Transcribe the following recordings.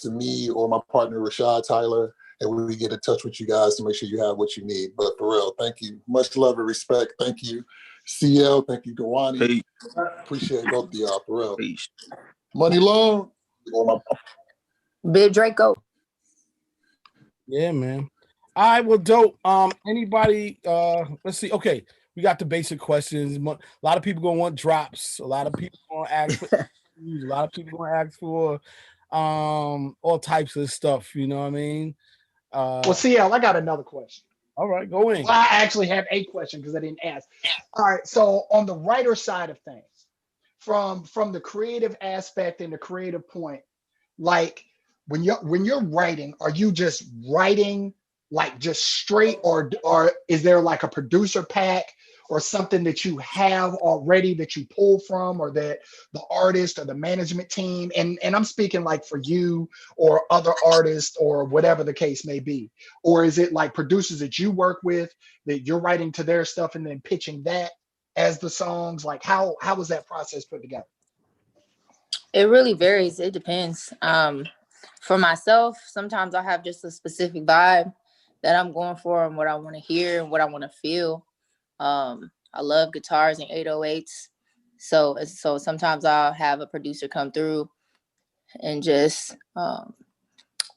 to me or my partner, Rashad Tyler, and we get in touch with you guys to make sure you have what you need. But for real, thank you. Much love and respect. Thank you, CL. Thank you, Dewani. Peace. Appreciate both of y'all, for real. Peace. Muni Long. Big Draco. Yeah, man. All right, well, dope. Anybody, let's see. Okay, we got the basic questions. A lot of people gonna want drops. A lot of people gonna ask for a lot of people gonna ask for all types of stuff, you know what I mean? Well, CL, I got another question. All right, go in. Well, I actually have a question because I didn't ask. All right, so on the writer side of things, from the creative aspect and the creative point, like when you're writing, are you just writing like just straight, or is there like a producer pack or something that you have already that you pull from, or that the artist or the management team, and I'm speaking like for you or other artists or whatever the case may be, or is it like producers that you work with that you're writing to their stuff and then pitching that as the songs? Like how was that process put together? It really varies. It depends. For myself, sometimes I have just a specific vibe that I'm going for and what I want to hear and what I want to feel. I love guitars and 808s. So sometimes I'll have a producer come through and just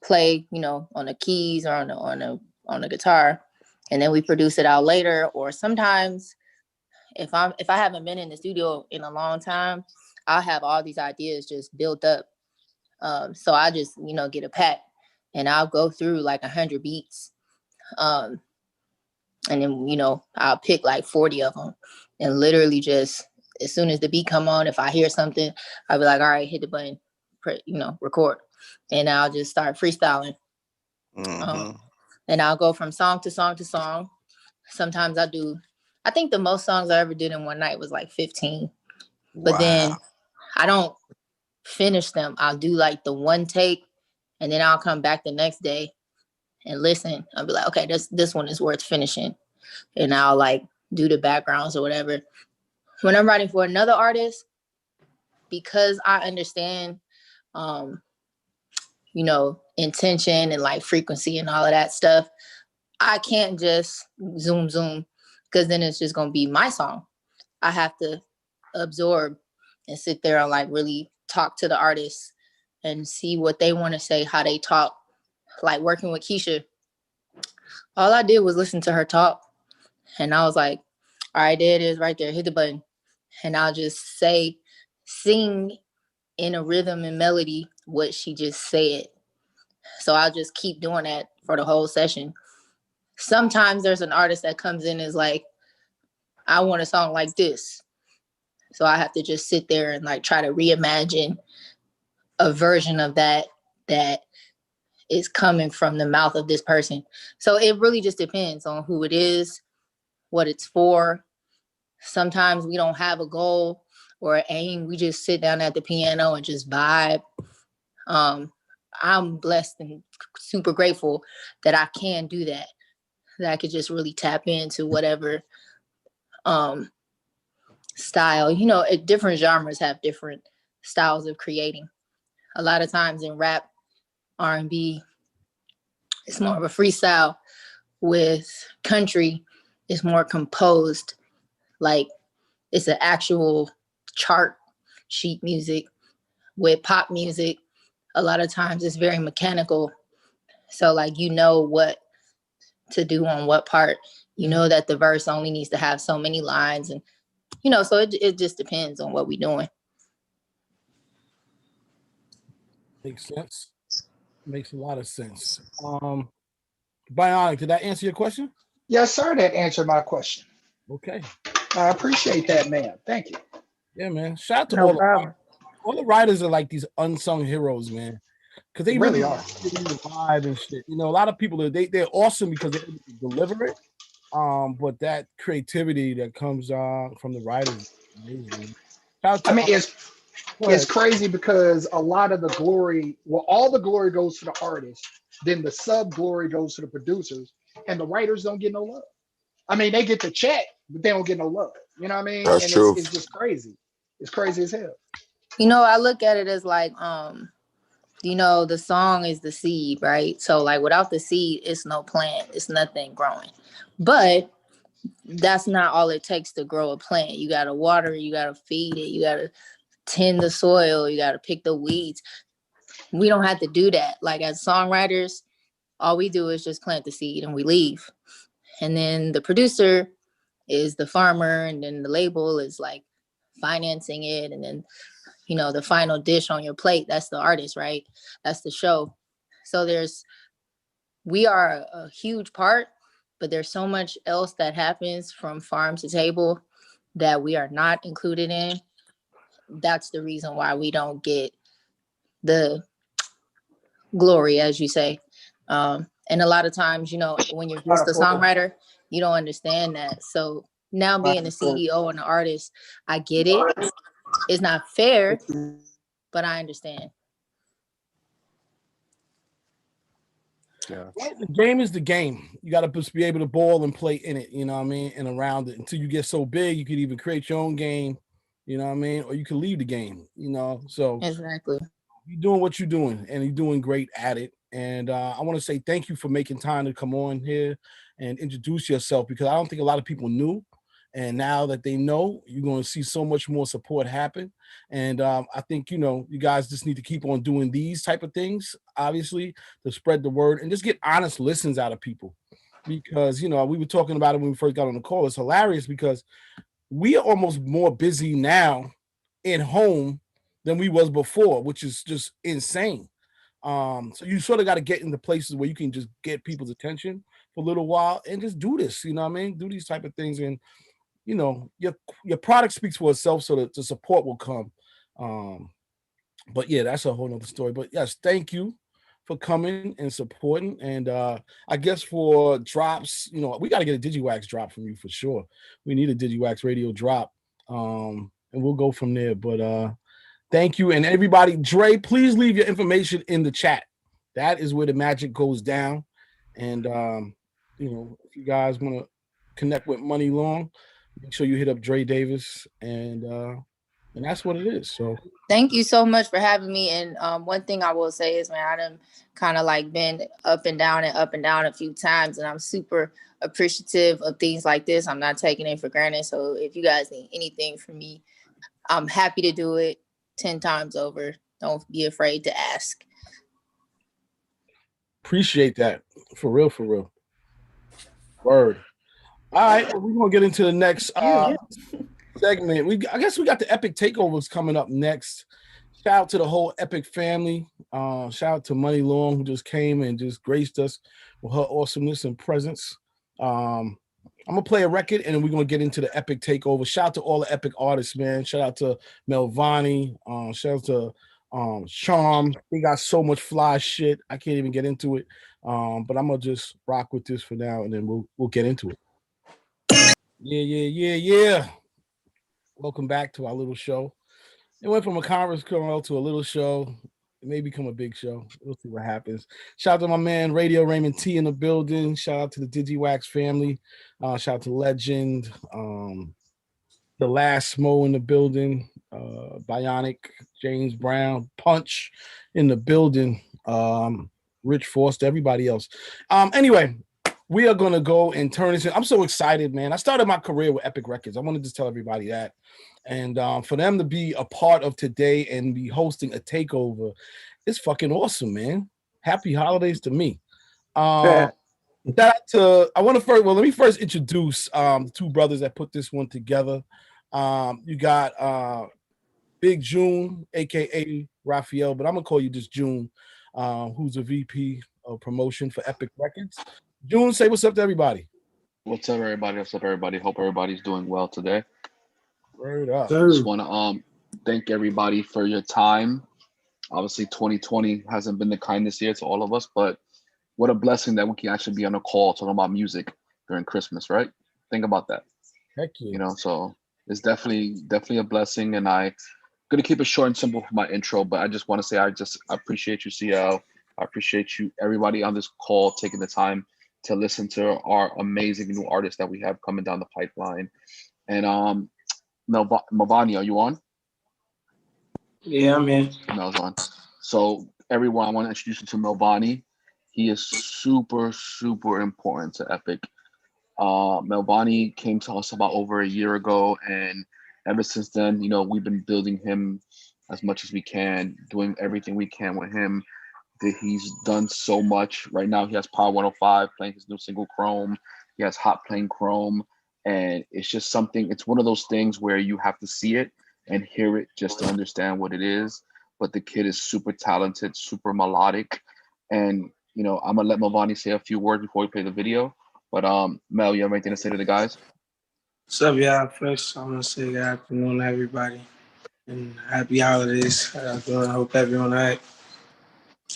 play, on the keys or on the guitar, and then we produce it out later. Or sometimes if I haven't been in the studio in a long time, I'll have all these ideas just built up. So I just, get a pack and I'll go through like 100 beats. And then, I'll pick like 40 of them and literally just, as soon as the beat come on, if I hear something, I'll be like, all right, hit the button, record. And I'll just start freestyling. Mm-hmm. And I'll go from song to song to song. Sometimes I think the most songs I ever did in one night was like 15. But then I don't finish them. I'll do like the one take and then I'll come back the next day and listen. I'll be like, okay, this one is worth finishing. And I'll like do the backgrounds or whatever. When I'm writing for another artist, because I understand, intention and like frequency and all of that stuff, I can't just zoom, because then it's just going to be my song. I have to absorb and sit there and like really talk to the artist and see what they want to say, how they talk. Like working with Keisha, all I did was listen to her talk. And I was like, all right, there it is right there. Hit the button. And I'll just sing in a rhythm and melody what she just said. So I'll just keep doing that for the whole session. Sometimes there's an artist that comes in and is like, I want a song like this. So I have to just sit there and like try to reimagine a version of that is coming from the mouth of this person. So it really just depends on who it is, what it's for. Sometimes we don't have a goal or an aim. We just sit down at the piano and just vibe. I'm blessed and super grateful that I can do that I could just really tap into whatever style. Different genres have different styles of creating. A lot of times in rap, R&B, it's more of a freestyle. With country, it's more composed. Like it's an actual chart sheet music. With pop music, a lot of times it's very mechanical. So like, what to do on what part, that the verse only needs to have so many lines, and, so it just depends on what we're doing. Makes sense. Makes a lot of sense. Bionic, did that answer your question? Yes, sir. That answered my question. Okay. I appreciate that, man. Thank you. Yeah, man. Shout out to No problem. all the writers are like these unsung heroes, man. Because they really are giving the vibe and shit. A lot of people they're awesome because they deliver it. But that creativity that comes from the writers is amazing. It's crazy because a lot of the glory, all the glory goes to the artist, then the sub glory goes to the producers, and the writers don't get no love. I mean, they get the check, but they don't get no love. You know what I mean? That's true. It's just crazy. It's crazy as hell. I look at it as like, the song is the seed, right? So like without the seed, it's no plant, it's nothing growing. But that's not all it takes to grow a plant. You got to water, you got to feed it, you got to tend the soil, you got to pick the weeds. We don't have to do that. Like as songwriters, all we do is just plant the seed and we leave. And then the producer is the farmer, and then the label is like financing it. And then, the final dish on your plate, that's the artist, right? That's the show. So we are a huge part, but there's so much else that happens from farm to table that we are not included in. That's the reason why we don't get the glory, as you say. And a lot of times, when you're just a songwriter, you don't understand that. So now being the CEO and the artist, I get it. It's not fair, but I understand. Yeah. Right, the game is the game. You got to just be able to ball and play in it, you know what I mean, and around it until you get so big you could either create your own game, you know what I mean, or you can leave the game, So exactly, you're doing what you're doing, and you're doing great at it. And I want to say thank you for making time to come on here and introduce yourself, because I don't think a lot of people knew. And now that they know, you're going to see so much more support happen. And I think, you guys just need to keep on doing these type of things, obviously, to spread the word and just get honest listens out of people. Because, we were talking about it when we first got on the call. It's hilarious because we are almost more busy now in home than we was before, which is just insane. So you sort of got to get into places where you can just get people's attention for a little while and just do this, you know what I mean? Do these type of things, and your product speaks for itself, so that the support will come. But yeah, that's a whole nother story. But yes, thank you for coming and supporting. And I guess for drops, we got to get a Digiwaxx drop from you for sure. We need a Digiwaxx radio drop. And we'll go from there. But thank you. And everybody, Dre, please leave your information in the chat. That is where the magic goes down. And if you guys want to connect with Muni Long, make sure you hit up Dre Davis, and that's what it is. So thank you so much for having me. And one thing I will say is, man, I done kind of like been up and down a few times, and I'm super appreciative of things like this. I'm not taking it for granted. So if you guys need anything from me, I'm happy to do it 10 times over. Don't be afraid to ask. Appreciate that. For real, for real. Word. All right, well, we're gonna get into the next segment. I guess we got the epic takeovers coming up next. Shout out to the whole epic family. Shout out to Muni Long, who just came and just graced us with her awesomeness and presence. I'm gonna play a record, and then we're gonna get into the epic takeover. Shout out to all the epic artists, man. Shout out to Melvoni. Shout out to Charm. They got so much fly shit. I can't even get into it. But I'm gonna just rock with this for now, and then we'll get into it. Yeah. Welcome back to our little show. It went from a conference call to a little show. It may become a big show. We'll see what happens. Shout out to my man Radio Raymond T in the building. Shout out to the Digiwaxx family. Shout out to Legend. The Last Moe in the building. Bionic, James Brown, Punch in the building. Rich Forster, everybody else. Anyway, we are gonna go and turn this in. I'm so excited, man. I started my career with Epic Records. I wanted to tell everybody that. And for them to be a part of today and be hosting a takeover, it's fucking awesome, man. Happy holidays to me. Let me first introduce the two brothers that put this one together. You got Big June, aka Raphael, but I'm gonna call you just June, who's a VP of promotion for Epic Records. June, say what's up to everybody. What's up, everybody? What's up, everybody? Hope everybody's doing well today. Word up. Just want to thank everybody for your time. Obviously, 2020 hasn't been the kindest year to all of us, but what a blessing that we can actually be on a call talking about music during Christmas, right? Think about that. Heck yeah. So it's definitely a blessing, and I'm gonna keep it short and simple for my intro, but I just want to say I appreciate you, CL. I appreciate you, everybody on this call, taking the time to listen to our amazing new artists that we have coming down the pipeline. And Melvoni, are you on? Yeah, I'm in. Mel's on. So everyone, I want to introduce you to Melvoni. He is super, super important to Epic. Melvoni came to us about over a year ago, and ever since then, you know, we've been building him as much as we can, doing everything we can with him. He's done so much. Right now, he has Power 105 playing his new single Chrome. He has Hot playing Chrome, and it's just something. It's one of those things where you have to see it and hear it just to understand what it is. But the kid is super talented, super melodic, and you know, I'm gonna let Melvoni say a few words before we play the video. But Mel, you have anything to say to the guys? What's up, y'all? First, I'm gonna say good afternoon, everybody, and happy holidays. How y'all doing? I hope everyone all right.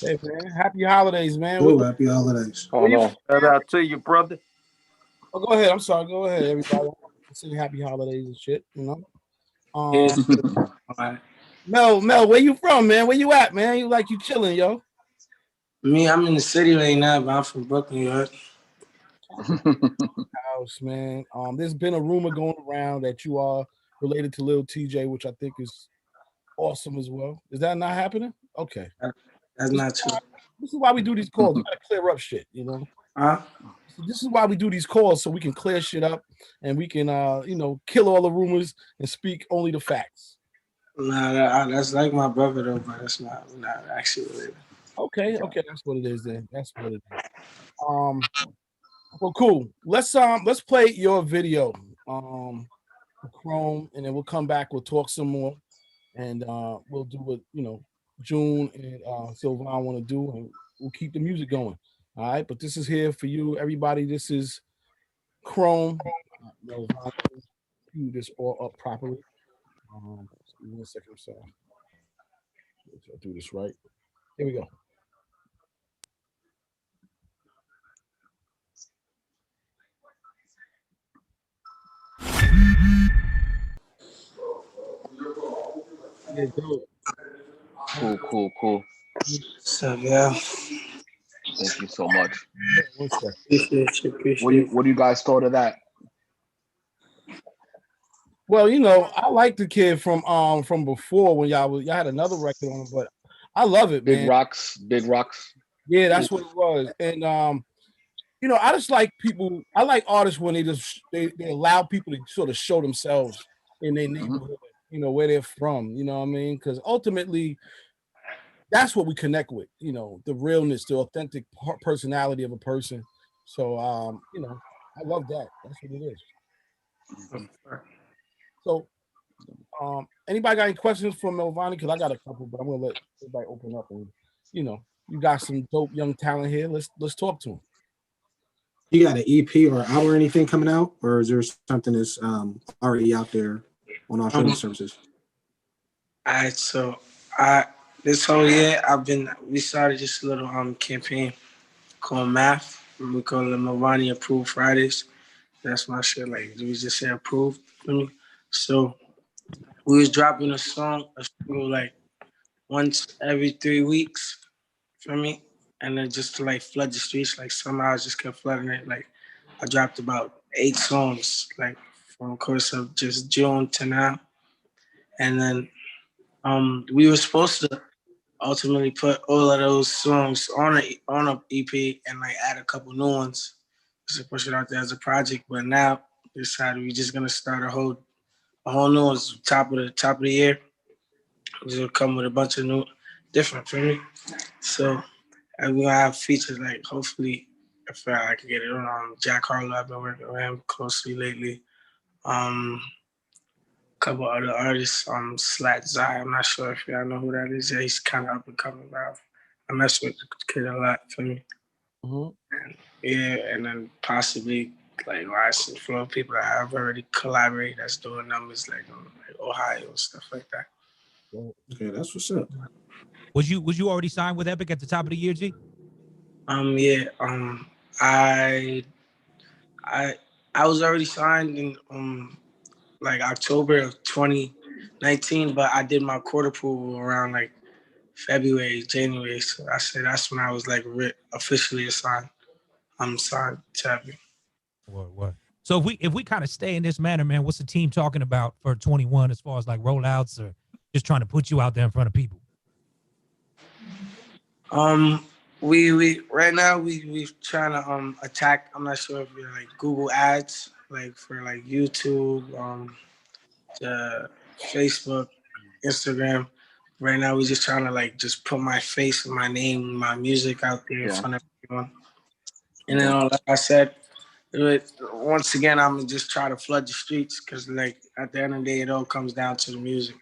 Hey man, happy holidays, man. Ooh, happy holidays. Hold on. Shout out to you, brother. Oh, go ahead. I'm sorry. Go ahead, everybody. Sing happy holidays and shit. You know. Yeah. All right. Mel, where you from, man? Where you at, man? You like you chilling, yo? Me, I'm in the city right now, but I'm from Brooklyn, New York. House, man. There's been a rumor going around that you are related to Lil TJ, which I think is awesome as well. Is that not happening? Okay. That's not true. This is why we do these calls. We gotta clear up shit, you know. Huh? This is why we do these calls, so we can clear shit up and we can you know, kill all the rumors and speak only the facts. Nah, that's like my brother though, but that's not actually related. Okay, that's what it is then. That's what it is. Well, cool. Let's play your video, Chrome, and then we'll come back. We'll talk some more, and we'll do what you know June and Sylvan want to do, and we'll keep the music going. All right, but this is here for you, everybody. This is Chrome. Do this all up properly. Give me a second. I'm sorry. I'll do this right. Here we go. Yeah, dope. Cool. What's up, y'all? Thank you so much. Appreciate you. What do you guys thought of that? Well, you know, I like the kid from before when y'all had another record on, but I love it, man. Big Rocks. Yeah, that's what it was. And you know, I just like people. I like artists when they allow people to sort of show themselves in their neighborhood, you know, where they're from. You know what I mean? Because ultimately, that's what we connect with. You know, the realness, the authentic personality of a person. So, you know, I love that. That's what it is. So, anybody got any questions for Melvoni? Because I got a couple, but I'm gonna let everybody open up. And you know, you got some dope young talent here. Let's talk to him. You got an EP or album or anything coming out, or is there something that's already out there on all streaming services? All right, so this whole year we started just a little campaign called Math. We call it Melvoni Approved Fridays. That's my shit. Like we just say approved for me. So we was dropping a single like once every 3 weeks for me, and then just to like flood the streets. Like somehow I just kept flooding it. Like I dropped about 8 songs, like from the course of just June to now, and then we were supposed to ultimately put all of those songs on a EP and like add a couple new ones to push it out there as a project. But now we decided we're just gonna start a whole new ones top of the year. We're gonna come with a bunch of new different for me. So and we're gonna have features like hopefully if I can get it on Jack Harlow. I've been working with him closely lately. Couple other artists, Slat Zai. I'm not sure if y'all know who that is. Yeah, he's kind of up and coming, but I mess with the kid a lot for me. And, and then possibly like Rice and Flow, people that I've already collaborated that's doing numbers like Ohio and stuff like that. Okay, that's what's up. Was you already signed with Epic at the top of the year, G? I was already signed in like October of 2019, but I did my court approval around like February, January. So I said that's when I was like officially assigned. I'm signed to Epic. What? So if we kind of stay in this manner, man, what's the team talking about for 21 as far as like rollouts or just trying to put you out there in front of people? We right now we trying to attack. I'm not sure if you're like Google Ads, like for like YouTube, Facebook, Instagram. Right now we just trying to like just put my face and my name, my music out there in front of everyone. And then like I said, once again I'm just try to flood the streets because like at the end of the day it all comes down to the music.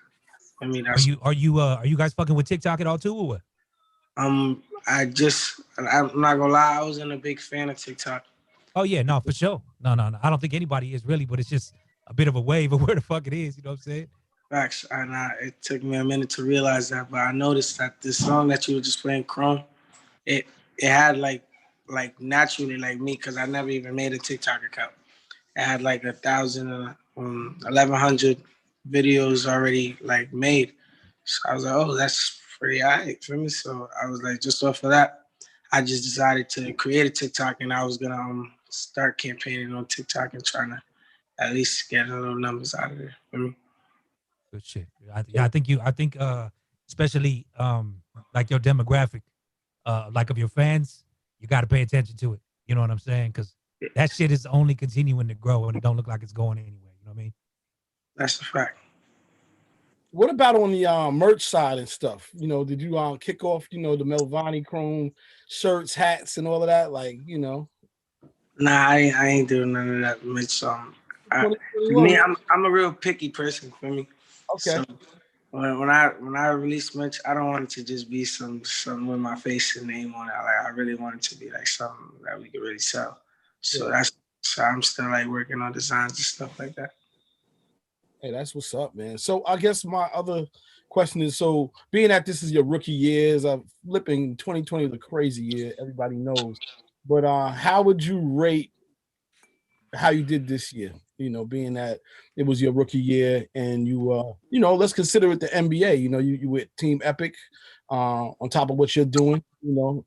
I mean that's Are you guys fucking with TikTok at all too, or what? I'm not gonna lie, I wasn't a big fan of TikTok. Oh yeah, no, for sure. No. I don't think anybody is really, but it's just a bit of a wave of where the fuck it is. You know what I'm saying? Facts. And it took me a minute to realize that, but I noticed that this song that you were just playing, Chrome, it had like naturally like me, because I never even made a TikTok account. It had like 1,100 videos already like made. So I was like, oh, that's pretty alright for me. So I was like, just off of that, I just decided to create a TikTok, and I was gonna start campaigning on TikTok and trying to at least get a little numbers out of there for me. Good shit. I think especially like your demographic, like of your fans, you got to pay attention to it. You know what I'm saying? Because that shit is only continuing to grow, and it don't look like it's going anywhere. You know what I mean? That's a fact. What about on the merch side and stuff? You know, did you kick off, the Melvoni Chrome shirts, hats, and all of that? Like, Nah, I ain't doing none of that much. For me, I'm a real picky person. For me, okay. So when I release merch, I don't want it to just be some with my face and name on it. Like I really want it to be like something that we can really sell. So I'm still like working on designs and stuff like that. Hey, that's what's up, man. So I guess my other question is, so being that this is your rookie years, flipping 2020 was a crazy year, everybody knows. But how would you rate how you did this year? Being that it was your rookie year and you let's consider it the NBA. You with Team Epic on top of what you're doing.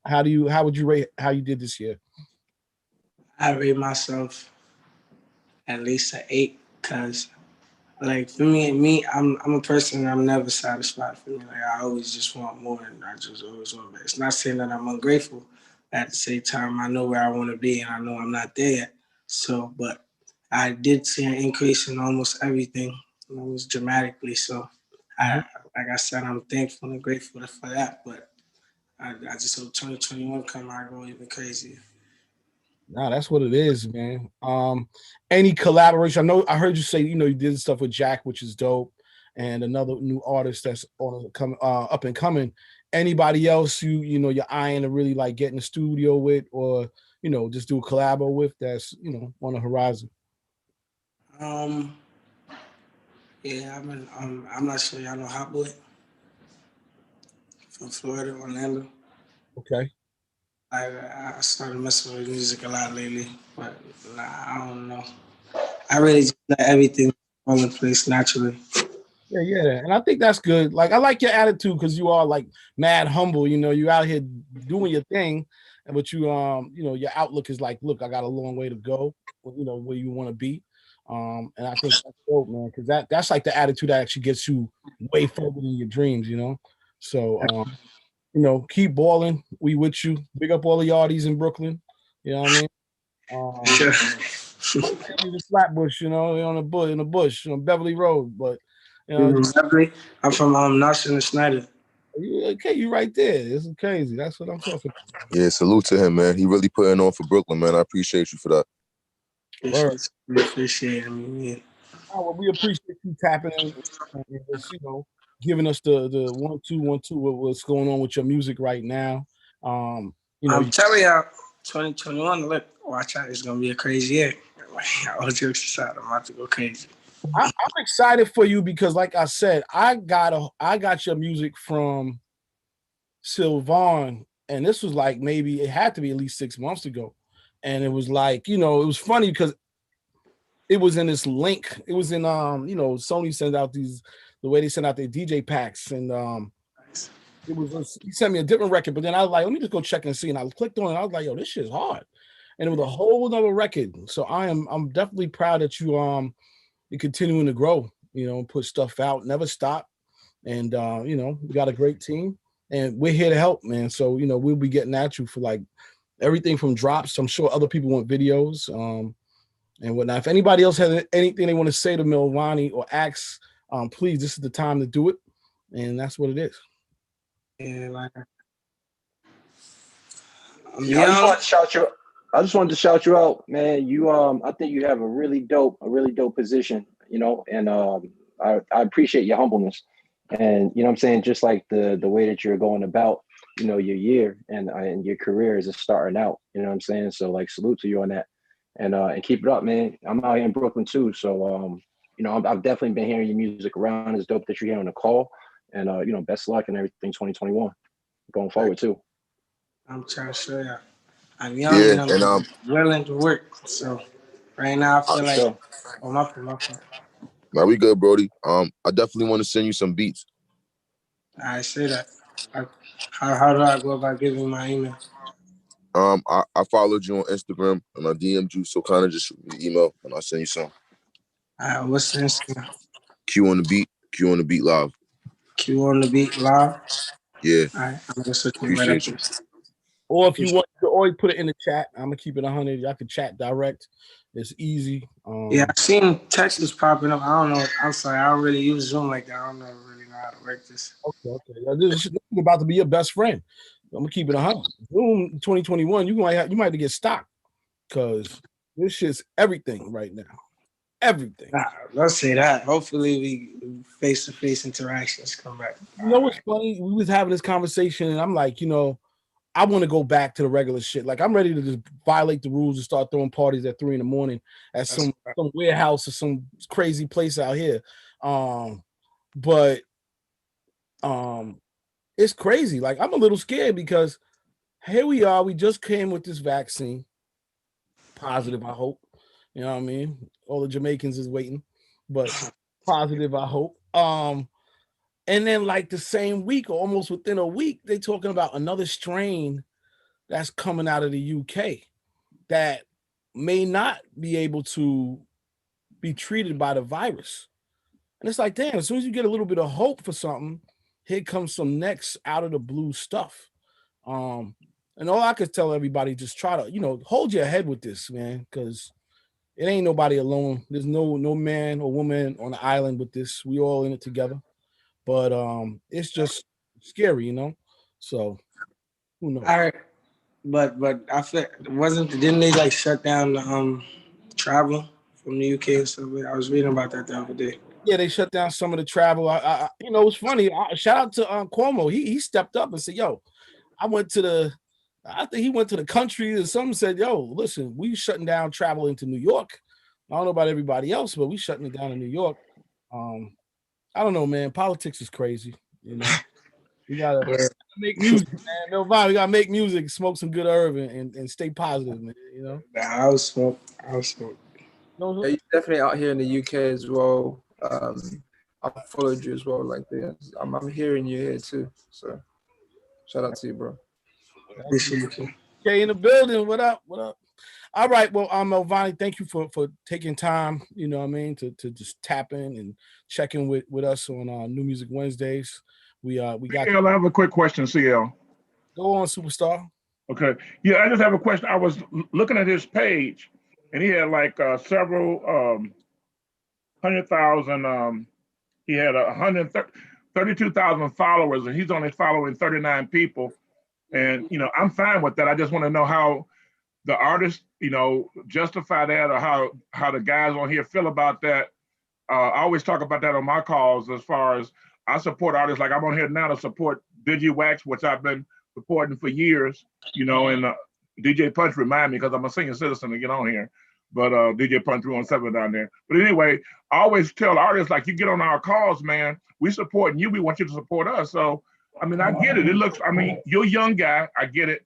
How would you rate how you did this year? I rate myself at least an 8 because like for me, I'm a person, I'm never satisfied. For me, like I always just want more, and I just always want more. It's not saying that I'm ungrateful. At the same time, I know where I want to be, and I know I'm not there yet. So, but I did see an increase in almost everything, almost dramatically. So, like I said, I'm thankful and grateful for that. But I just hope 2021 come out go even crazier. Nah, that's what it is, man. Any collaboration? I heard you say, you did stuff with Jack, which is dope, and another new artist that's up and coming. Anybody else you're eyeing to really like get in the studio with, or just do a collabo with that's on the horizon? Yeah, I'm not sure y'all know Hot Boy from Florida, Orlando. Okay. I started messing with music a lot lately, but I don't know. I really just let everything fall in place naturally. Yeah, and I think that's good. Like I like your attitude because you are like mad humble. You out here doing your thing, but your outlook is like, look, I got a long way to go. Where you want to be, and I think that's dope, man. Because that's like the attitude that actually gets you way further than your dreams. So keep balling. We with you. Big up all the yardies in Brooklyn. You know what I mean? The Flatbush, on the bush, in the bush, on Beverly Road, but. I'm from Nelson and Snyder. Okay, you right there. This is crazy. That's what I'm talking about. Yeah, salute to him, man. He really putting on for Brooklyn, man. I appreciate you for that. Appreciate me. Well, we appreciate you tapping in and just, giving us the 1 2 1 2 what's going on with your music right now. I'm telling y'all, 2021. Look, watch out. It's gonna be a crazy year. All jokes aside, I'm about to go crazy. I'm excited for you because, like I said, I got your music from Sylvan, and this was like maybe it had to be at least 6 months ago, and it was like it was funny because it was in this link. It was in Sony sends out the way they send out their DJ packs, and it was he sent me a different record, but then I was like, let me just go check and see, and I clicked on it. I was like, yo, this shit's hard, and it was a whole other record. So I'm definitely proud that you're continuing to grow, put stuff out, never stop. And, we got a great team. and we're here to help, man. So we'll be getting at you for like everything from drops. I'm sure other people want videos, and whatnot. If anybody else has anything they want to say to Melvoni or ask, please, this is the time to do it, and that's what it is. Yeah, like I just wanted to shout you out, man. You I think you have a really dope position, and I appreciate your humbleness. And what I'm saying, just like the way that you're going about, your year and your career is just starting out, what I'm saying? So like salute to you on that. And keep it up, man. I'm out here in Brooklyn too. So I've definitely been hearing your music around. It's dope that you're here on the call. And best luck and everything 2021. Going forward too. I'm trying to show you. I'm young and I'm willing to work. So right now I feel like my fault. Now we good, Brody. I definitely want to send you some beats. I say that. How do I go about giving my email? I followed you on Instagram and I DM'd you, so kind of just shoot me an email and I'll send you some. What's the Instagram? Q on the beat live. Q on the beat live. Yeah. All right, I'm gonna search Appreciate right you. Or if you want to always put it in the chat, I'm gonna keep it 100. Y'all can chat direct. It's easy. Yeah, I've seen texts popping up. I don't know. I'm sorry, I don't really use Zoom like that. I don't really know how to work this. Okay. This is about to be your best friend. I'm gonna keep it 100. Zoom 2021. You might have to get stocked because this shit's everything right now. Everything. Let's say that. Hopefully, we face-to-face interactions come back. What's funny? We was having this conversation, and I'm like, I want to go back to the regular shit. Like, I'm ready to just violate the rules and start throwing parties at 3 a.m. at some warehouse or some crazy place out here. But it's crazy. Like, I'm a little scared because here we are. We just came with this vaccine. Positive, I hope. You know what I mean? All the Jamaicans is waiting, but positive, I hope. And then like the same week or almost within a week, they talking about another strain that's coming out of the UK that may not be able to be treated by the virus. And it's like, damn, as soon as you get a little bit of hope for something, here comes some next out of the blue stuff. And all I could tell everybody, just try to, hold your head with this, man, because it ain't nobody alone. There's no man or woman on the island with this. We all in it together. But it's just scary, So who knows? All right, but I feel didn't they like shut down the travel from the UK and stuff? I was reading about that the other day. Yeah, they shut down some of the travel. It's funny. Shout out to Cuomo. He stepped up and said, "Yo, I think he went to the country and some said, yo, listen, we shutting down travel into New York. I don't know about everybody else, but we shutting it down in New York. I don't know, man. Politics is crazy. We gotta make music, man. No vibe. We gotta make music, smoke some good herb, and stay positive, man. I was smoke. Yeah, you're definitely out here in the UK as well. I followed you as well. Like, I'm hearing you here too. So, shout out to you, bro. Appreciate you. Okay, in the building. What up? All right. Well, Melvoni, thank you for taking time, to just tap in and check in with us on New Music Wednesdays. We got. CL, I have a quick question, CL. Go on, superstar. Okay. Yeah, I just have a question. I was looking at his page, and he had like several 100,000. He had 132,000 followers, and he's only following 39 people. And I'm fine with that. I just want to know how the artists, justify that, or how the guys on here feel about that. I always talk about that on my calls, as far as I support artists. Like, I'm on here now to support Digiwaxx, which I've been supporting for years. And DJ Punch remind me, because I'm a senior citizen, to get on here. But DJ Punch 317 down there. But anyway, I always tell artists, like, you get on our calls, man. We supporting you. We want you to support us. So. I mean, I get it. You're a young guy. I get it.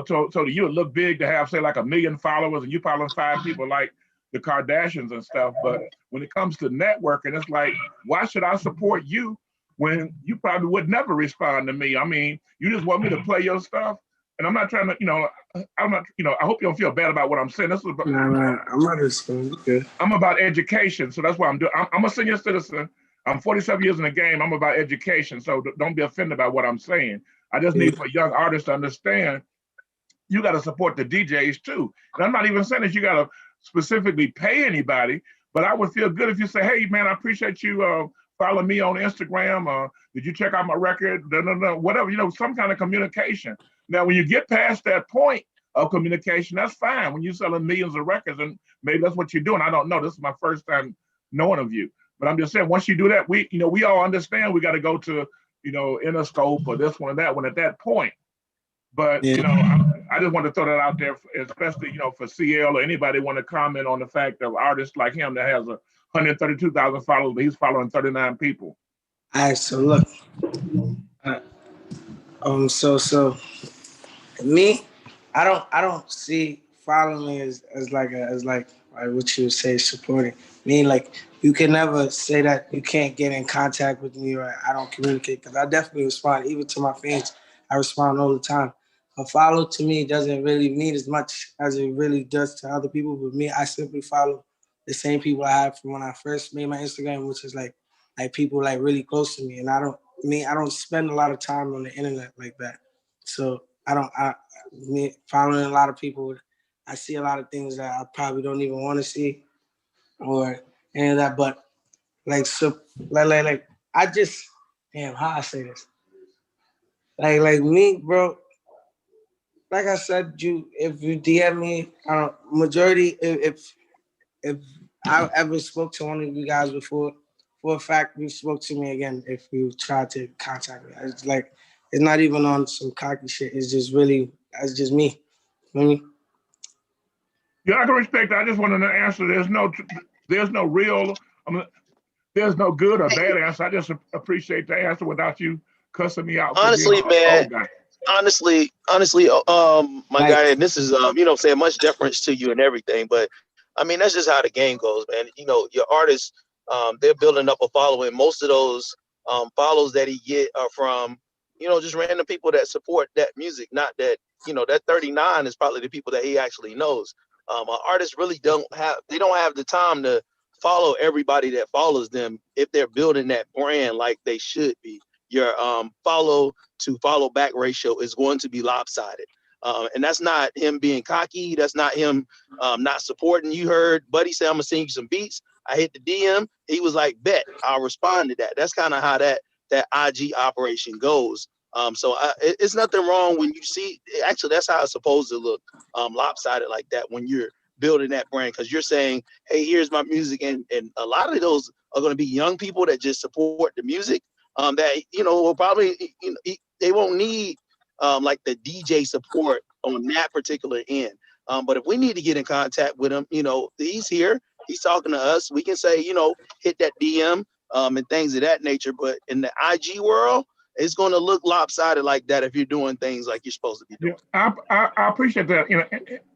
So to you, it look big to have, say, like 1 million followers, and you following 5 people like the Kardashians and stuff. But when it comes to networking, it's like, why should I support you when you probably would never respond to me? I mean, you just want me to play your stuff, and I'm not trying to, I'm not, I hope you don't feel bad about what I'm saying. This is about, I'm not responding. Okay. I'm about education, so that's what I'm doing. I'm a senior citizen. I'm 47 years in the game. I'm about education, so don't be offended by what I'm saying. I just need for young artists to understand you got to support the DJs too. And I'm not even saying that you got to specifically pay anybody, but I would feel good if you say, hey, man, I appreciate you follow me on Instagram. Did you check out my record? Whatever, some kind of communication. Now, when you get past that point of communication, that's fine. When you're selling millions of records, and maybe that's what you're doing. I don't know. This is my first time knowing of you. But I'm just saying, once you do that, we all understand we got to go to, Interscope or this one or that one at that point. But, I just want to throw that out there, especially, for CL or anybody want to comment on the fact of artists like him that has 132,000 followers, but he's following 39 people. All right, so look. So me, I don't see following as like what you would say supporting. Me, like, you can never say that you can't get in contact with me or I don't communicate, because I definitely respond. Even to my fans, I respond all the time. A follow to me doesn't really mean as much as it really does to other people. But me, I simply follow the same people I had from when I first made my Instagram, which is like people like really close to me. And I don't spend a lot of time on the internet like that. So me following a lot of people, I see a lot of things that I probably don't even want to see or any of that. But like I just, damn, how I say this? Like me, bro. Like I said, if you DM me, majority, if I ever spoke to one of you guys before, for a fact, you spoke to me again if you tried to contact me. It's like, it's not even on some cocky shit. It's just really, that's just me. You know what I mean? Yeah, I can respect that. I just wanted to answer. There's no real, there's no good or bad answer. I just appreciate the answer without you cussing me out. Honestly, man. Honestly, my guy, and this is, saying much deference to you and everything, but I mean, that's just how the game goes, man. Your artists, they're building up a following. Most of those follows that he get are from, just random people that support that music. Not that, that 39 is probably the people that he actually knows. Artists really don't have the time to follow everybody that follows them if they're building that brand like they should be. Your follow to follow back ratio is going to be lopsided. And that's not him being cocky. That's not him not supporting. You heard Buddy say, I'm gonna send you some beats. I hit the DM. He was like, bet, I'll respond to that. That's kind of how that IG operation goes. So it's nothing wrong when you see, actually, that's how it's supposed to look, lopsided like that when you're building that brand, because you're saying, hey, here's my music. And a lot of those are going to be young people that just support the music. That will probably they won't need like the DJ support on that particular end. But if we need to get in contact with him, he's here, he's talking to us. We can say, hit that DM and things of that nature. But in the IG world, it's going to look lopsided like that if you're doing things like you're supposed to be doing. Yeah, I appreciate that.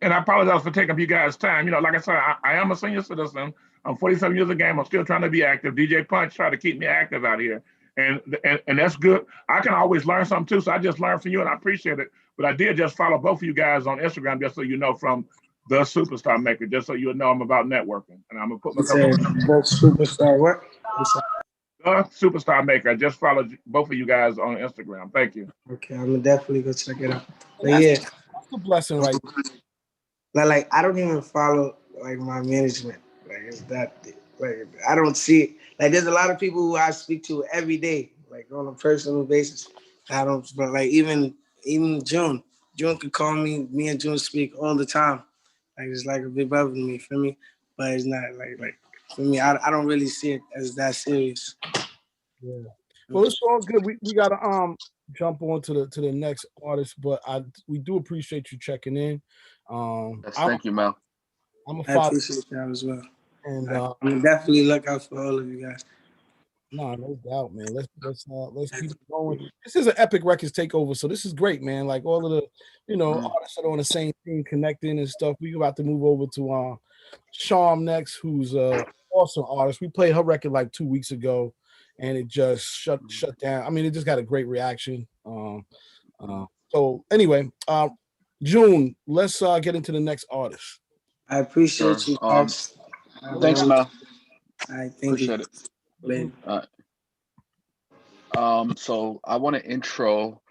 And I apologize for taking up you guys' time. Like I said, I am a senior citizen. I'm 47 years of game. I'm still trying to be active. DJ Punch tried to keep me active out here. And that's good. I can always learn something too. So I just learned from you and I appreciate it. But I did just follow both of you guys on Instagram, just so you know, from the Superstar Maker, just so you know I'm about networking. And I'm gonna put myself Superstar what? The Superstar Maker. I just followed both of you guys on Instagram. Thank you. Okay, I'm gonna definitely go check it out. But that's a blessing, right? Like I don't even follow like my management. Like it's that. Like I don't see it. Like there's a lot of people who I speak to every day, like on a personal basis. I don't, but like even June could call me. Me and June speak all the time. Like it's like a big brother to me, for me. But it's not like for me. I don't really see it as that serious. Yeah. Well, it's all good. We gotta jump on to the next artist, but we do appreciate you checking in. Yes, thank you, Mel. I appreciate that as well. And I'm definitely look out for all of you guys. No doubt, man. Let's keep it going. This is an Epic Records takeover, so this is great, man. Like all of the artists that are on the same team connecting and stuff. We about to move over to Charm next, who's awesome artist. We played her record like 2 weeks ago, and it just shut down. I mean, it just got a great reaction. So anyway, June, let's get into the next artist. I appreciate you guys. Thanks, Mel. I appreciate it. All right. So I want to intro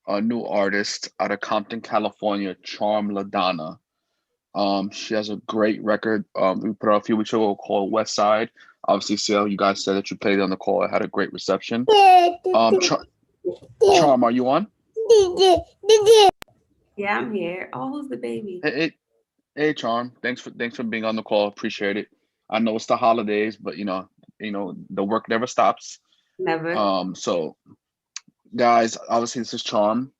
a new artist out of Compton, California, Charm LaDonna. She has a great record. We put out a few weeks ago called West Side. Obviously, CL, you guys said that you played on the call. It had a great reception. Charm, are you on? Yeah, I'm here. Oh, who's the baby? Hey, Charm. Thanks for being on the call. Appreciate it. I know it's the holidays, but you know the work never stops. Never. So guys, obviously this is Charm.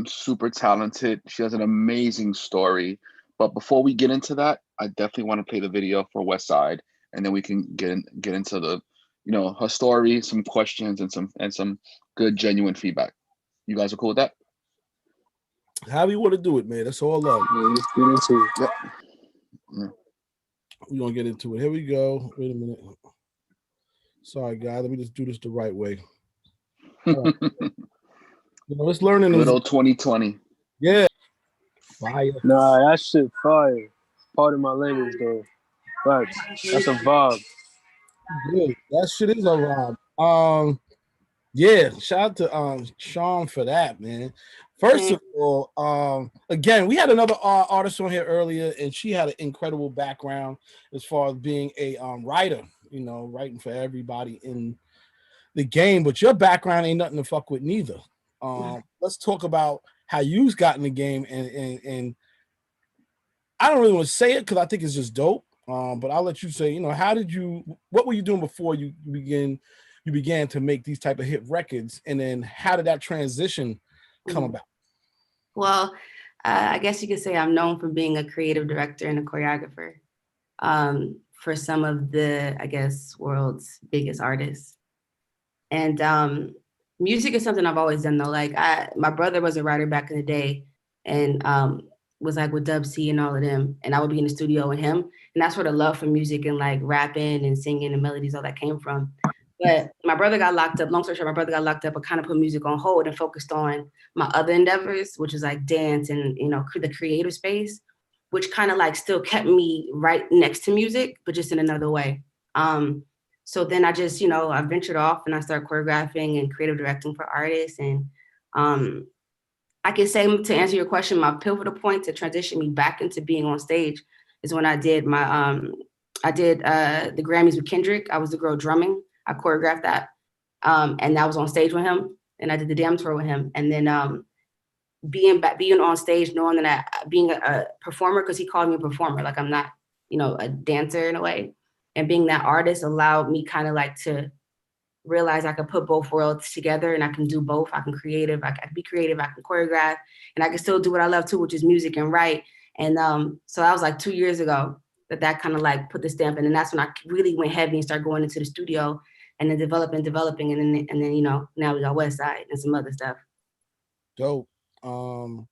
Super talented. She has an amazing story. But before we get into that, I definitely want to play the video for West Side, and then we can get into the, her story, some questions, and some good genuine feedback. You guys are cool with that? How do you want to do it, man? That's all love. Yeah, let's get into it. Yep. We're gonna get into it. Here we go. Wait a minute. Sorry, guys. Let me just do this the right way. Right. It's learning. Good old 2020. Yeah. Fire. Nah, that shit fire. Pardon my language though. But that's a vibe. Good. That shit is a vibe. Yeah, shout out to Sean for that, man. First of all, again, we had another artist on here earlier, and she had an incredible background as far as being a writer, writing for everybody in the game. But your background ain't nothing to fuck with neither. Let's talk about how you've gotten the game, and I don't really want to say it because I think it's just dope. But I'll let you say, what were you doing before you began to make these type of hit records, and then how did that transition come about? Well, I guess you could say I'm known for being a creative director and a choreographer for some of the, I guess, world's biggest artists. And music is something I've always done though. Like my brother was a writer back in the day, and was like with Dub C and all of them, and I would be in the studio with him, and that's where the love for music and like rapping and singing and melodies, all that came from. But my brother got locked up. Long story short, my brother got locked up and kind of put music on hold and focused on my other endeavors, which is like dance and, the creative space, which kind of like still kept me right next to music, but just in another way. So then I just, I ventured off and I started choreographing and creative directing for artists. And I can say, to answer your question, my pivotal point to transition me back into being on stage is when I did the Grammys with Kendrick. I was the girl drumming. I choreographed that, and I was on stage with him, and I did the damn tour with him. And then being on stage, knowing that being a performer, because he called me a performer, like I'm not, a dancer in a way, and being that artist allowed me kind of like to realize I could put both worlds together, and I can do both. I can be creative, I can choreograph, and I can still do what I love too, which is music and write. And so that was like 2 years ago that kind of like put the stamp in, and that's when I really went heavy and started going into the studio. And then developing, and then now we got West Side and some other stuff. Dope. Man,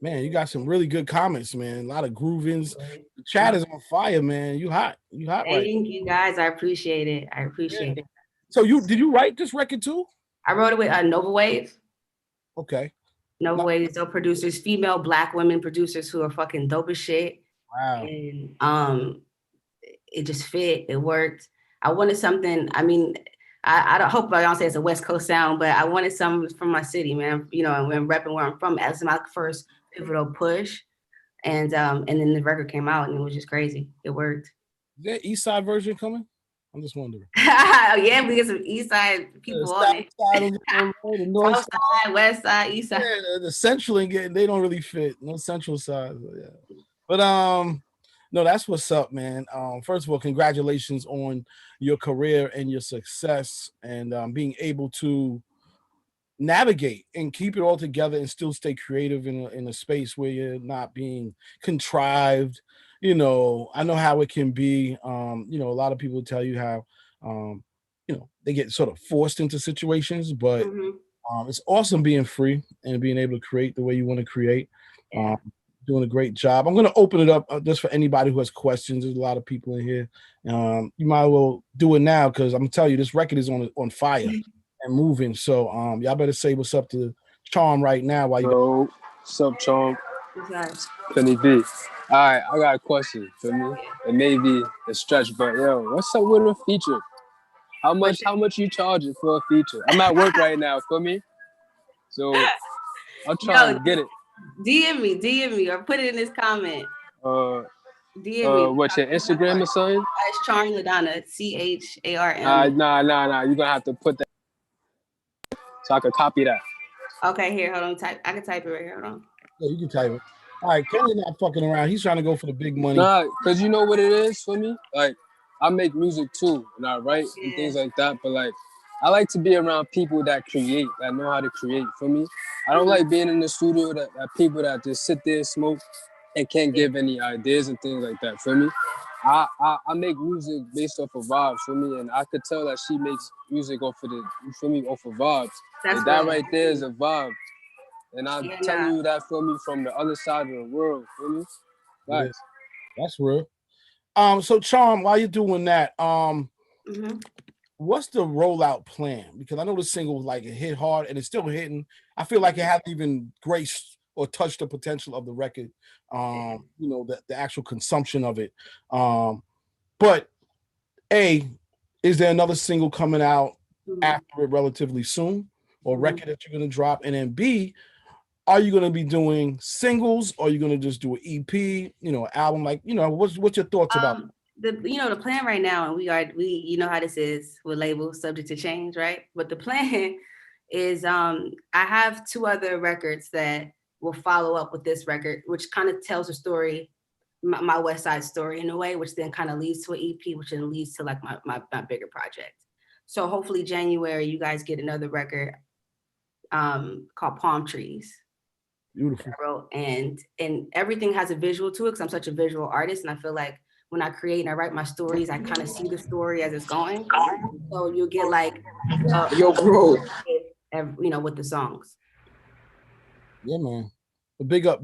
you got some really good comments, man. A lot of groovings. The chat is on fire, man. You hot. Right? Thank you guys. I appreciate it. it. So did you write this record too? I wrote it with Nova Wave. Okay. Nova Wave is dope producers, female Black women producers who are fucking dope as shit. Wow. And it just fit. It worked. I wanted something. I mean, I don't hope I don't say it's a West Coast sound, but I wanted something from my city, man. And repping where I'm from as my first pivotal push, and then the record came out, and it was just crazy. It worked. Is that East Side version coming? I'm just wondering. Yeah, we get some East Side people on it. The North Side, West Side, East Side. Yeah, the Central they don't really fit. No Central side. But no, that's what's up, man. First of all, congratulations on your career and your success, and being able to navigate and keep it all together and still stay creative in a space where you're not being contrived. I know how it can be. A lot of people tell you how, they get sort of forced into situations, but it's awesome being free and being able to create the way you want to create. Doing a great job. I'm going to open it up just for anybody who has questions. There's a lot of people in here. You might as well do it now, because I'm going to tell you, this record is on fire and moving. So y'all better say what's up to Charm right now. What's up, Charm? Penny B. All right, I got a question for me. It may be a stretch, but what's up with a feature? How much you charging for a feature? I'm at work right now, for me. So I'll try and get it. DM me, or put it in this comment. DM me. What's your Instagram or something? It's Charm LaDonna, CHARM. Nah. You're gonna have to put that so I could copy that. Okay, here, hold on. I can type it right here. Hold on. Yeah, you can type it. All right, Kenny's not fucking around. He's trying to go for the big money. Nah, because you know what it is for me? Like, I make music too, and I write and things like that, but like, I like to be around people that create, that know how to create for me. I don't like being in the studio that people that just sit there, smoke, and can't give any ideas and things like that for me. I make music based off of vibes for me, and I could tell that she makes music off of off of vibes. And that right there is a vibe. And I'm telling you that for me from the other side of the world, feel me? Yeah, that's real. So Charm, while you're doing that, what's the rollout plan? Because I know the single like it hit hard and it's still hitting. I feel like it hasn't even graced or touched the potential of the record. You know, the actual consumption of it. But is there another single coming out after it relatively soon, or record that you're gonna drop? And then B, are you going to be doing singles, or are you going to just do an EP, you know, album? Like, you know, what's your thoughts about the plan right now, and we you know how this is with labels, subject to change, right? But the plan is I have 2 other records that will follow up with this record, which kind of tells a story, my West Side story in a way, which then kind of leads to an EP, which then leads to like my bigger project. So hopefully January you guys get another record called Palm Trees. Beautiful. And everything has a visual to it because I'm such a visual artist, and I feel like when I create and I write my stories, I kind of see the story as it's going. So you'll get like bro, you know, with the songs. Yeah, man. Big up.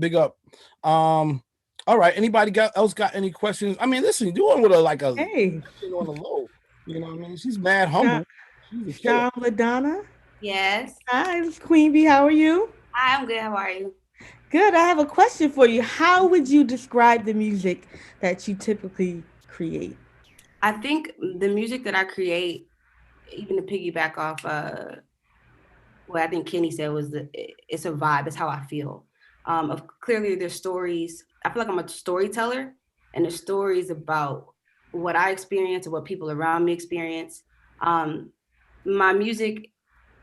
All right. Anybody else got any questions? I mean, listen, you're doing with her like a on the low. You know what I mean? She's mad humble. She's a killer. LaDonna. Yes. Hi, it's Queen Bee. How are you? Hi, I'm good. How are you? Good. I have a question for you. How would you describe the music that you typically create? I think the music that I create, even to piggyback off what I think Kenny said, was it's a vibe. It's how I feel. Clearly, there's stories. I feel like I'm a storyteller, and the stories about what I experience and what people around me experience. My music,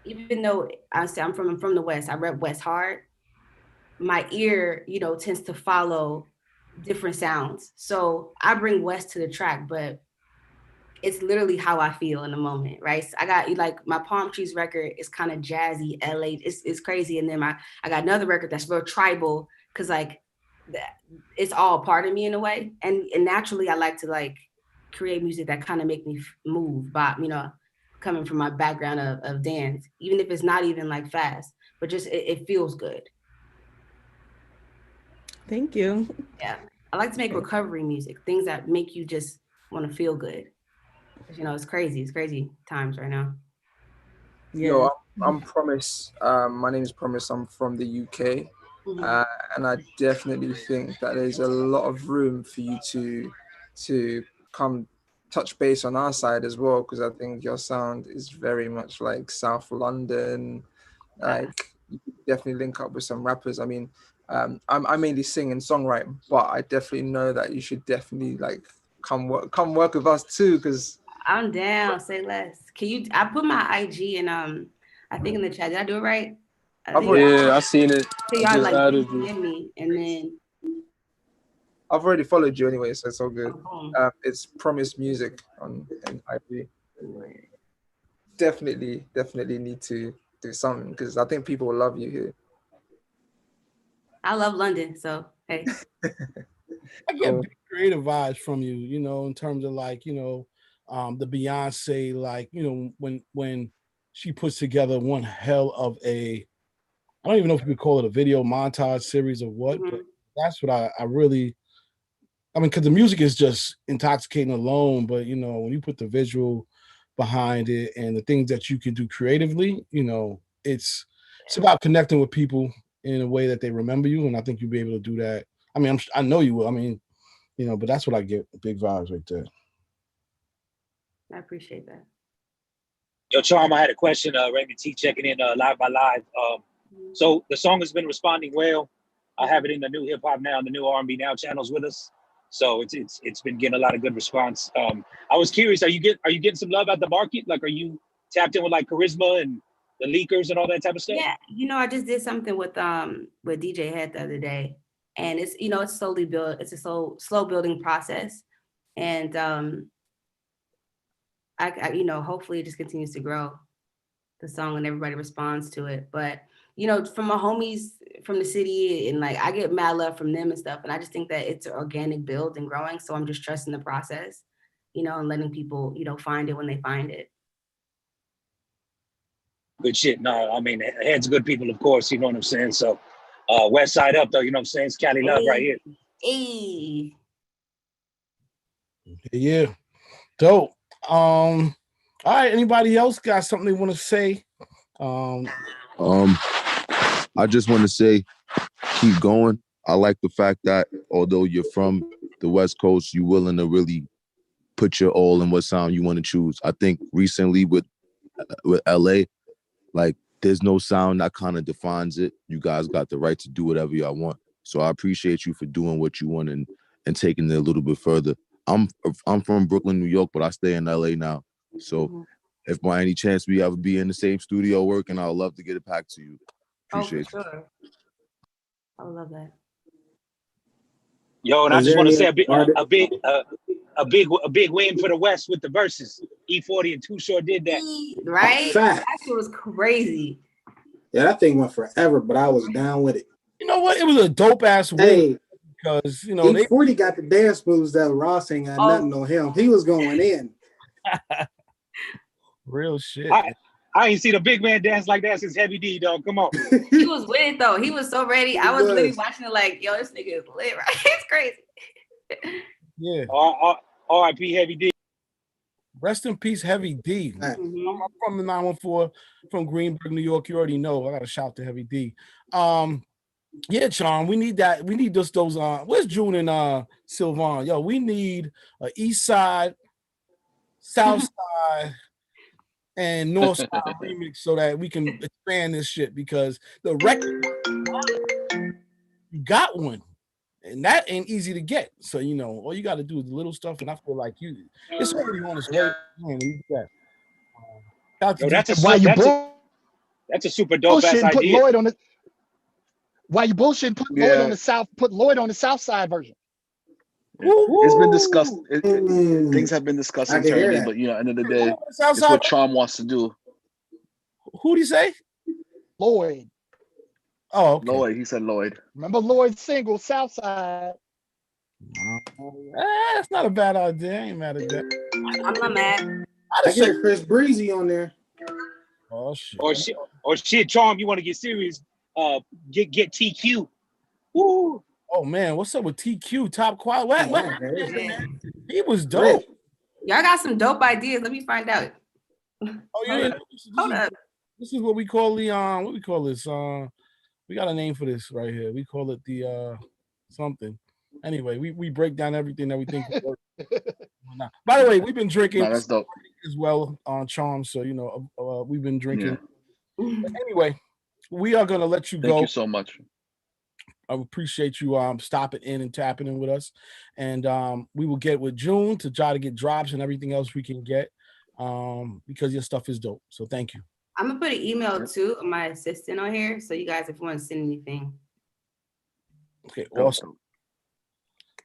even though I'm from the West, I rep West hard. My ear, you know, tends to follow different sounds. So I bring West to the track, but it's literally how I feel in the moment, right? So I got like my Palm Trees record is kind of jazzy, LA, it's crazy. And then I got another record that's real tribal, because like it's all part of me in a way. And naturally I like to like create music that kind of make me move, but you know, coming from my background of dance, even if it's not even like fast, but just it feels good. Thank you. Yeah, I like to make recovery music, things that make you just want to feel good. You know, it's crazy times right now. Yeah. Yo, I'm Promise. My name is Promise. I'm from the UK, and I definitely think that there's a lot of room for you to come touch base on our side as well, because I think your sound is very much like South London. Like you could definitely link up with some rappers. I mean, I mainly sing and songwrite, but I definitely know that you should definitely like come work with us too, because I'm down. Say less. Can you? I put my IG and I think in the chat. Did I do it right? I seen it. So y'all like DM me, and then I've already followed you anyway, so it's all good. It's Promise Music on IG. Definitely need to do something, because I think people will love you here. I love London, so hey. I get big creative vibes from you, you know, in terms of like, you know, the Beyonce, like, you know, when she puts together one hell of I don't even know if you could call it a video montage series or what, but that's what I really, I mean, because the music is just intoxicating alone, but you know, when you put the visual behind it and the things that you can do creatively, you know, it's about connecting with people in a way that they remember you, and I think you'll be able to do that. I mean, I know you will. I mean, you know, but that's what I get, big vibes right there. I appreciate that. Yo, Charm, I had a question. Raymond T checking in live by live. So the song has been responding well. I have it in the new hip hop now, the new R&B now channels with us. So it's been getting a lot of good response. I was curious, are you getting some love at the market? Like, are you tapped in with like Charisma and the Leakers and all that type of stuff? Yeah, I just did something with DJ Head the other day, and it's it's slowly built. It's a slow building process, and I hopefully it just continues to grow, the song, and everybody responds to it. But from my homies from the city, and like I get mad love from them and stuff, and I just think that it's an organic build and growing. So I'm just trusting the process, and letting people find it when they find it. Good shit. No, I mean, Head's good people, of course. You know what I'm saying? So, West Side Up, though. You know what I'm saying? It's Cali love right here. Hey. Yeah. Dope. All right. Anybody else got something they want to say? I just want to say, keep going. I like the fact that although you're from the West Coast, you're willing to really put your all in what sound you want to choose. I think recently with LA, like there's no sound that kind of defines it. You guys got the right to do whatever y'all want. So I appreciate you for doing what you want and taking it a little bit further. I'm from Brooklyn, New York, but I stay in LA now. So if by any chance we ever be in the same studio working, I'd love to get it back to you. Appreciate you. Sure. I would love that. Yo, and I just want to say a big win for the West with the verses. E40 and Too Short did that. Right? Fact. That shit was crazy. Yeah, that thing went forever, but I was down with it. You know what? It was a dope ass win because E40 got the dance moves that Ross ain't got nothing on him. He was going in. Real shit. I ain't seen a big man dance like that since Heavy D, dog. Come on. He was with it though. He was so ready. I was literally watching it like, yo, this nigga is lit, right? It's crazy. Yeah. R.I.P. Heavy D. Rest in peace, Heavy D. I'm from the 914 from Greenburgh, New York. You already know. I got to shout to Heavy D. Yeah, Charm, we need that. We need those where's June and Sylvan? Yo, we need a East Side, South Side, and North Side remix so that we can expand this shit because the record you got one. And that ain't easy to get. So, all you got to do is the little stuff. And I feel like it's already on its way. That's a super dope ass Put idea. Lloyd on the, why you bullshit? Put Lloyd on the South. Put Lloyd on the South Side version. It's been discussed. Things have been discussed internally, but end of the day, it's what Charm wants to do. Who do you say? Lloyd. Oh, okay. Lloyd. He said Lloyd. Remember Lloyd's single, South Side? That's not a bad idea. I ain't mad at that. I'm not mad. I get Chris Breezy on there. Oh shit. Or shit, Charm. You want to get serious? Get TQ. Woo. Oh man, what's up with TQ? Top quality. What? He was dope. Y'all got some dope ideas. Let me find out. Oh yeah. Hold up. This is what we call the what we call this? We got a name for this right here. We call it the something. Anyway, we break down everything that we think works. By the way, we've been drinking that's dope. as well on Charm, so we've been drinking. Yeah. But anyway, we are gonna let you go. Thank you so much. I appreciate you stopping in and tapping in with us, and we will get with June to try to get drops and everything else we can get because your stuff is dope. So thank you. I'm gonna put an email to my assistant on here, so you guys, if you want to send anything. Okay, awesome.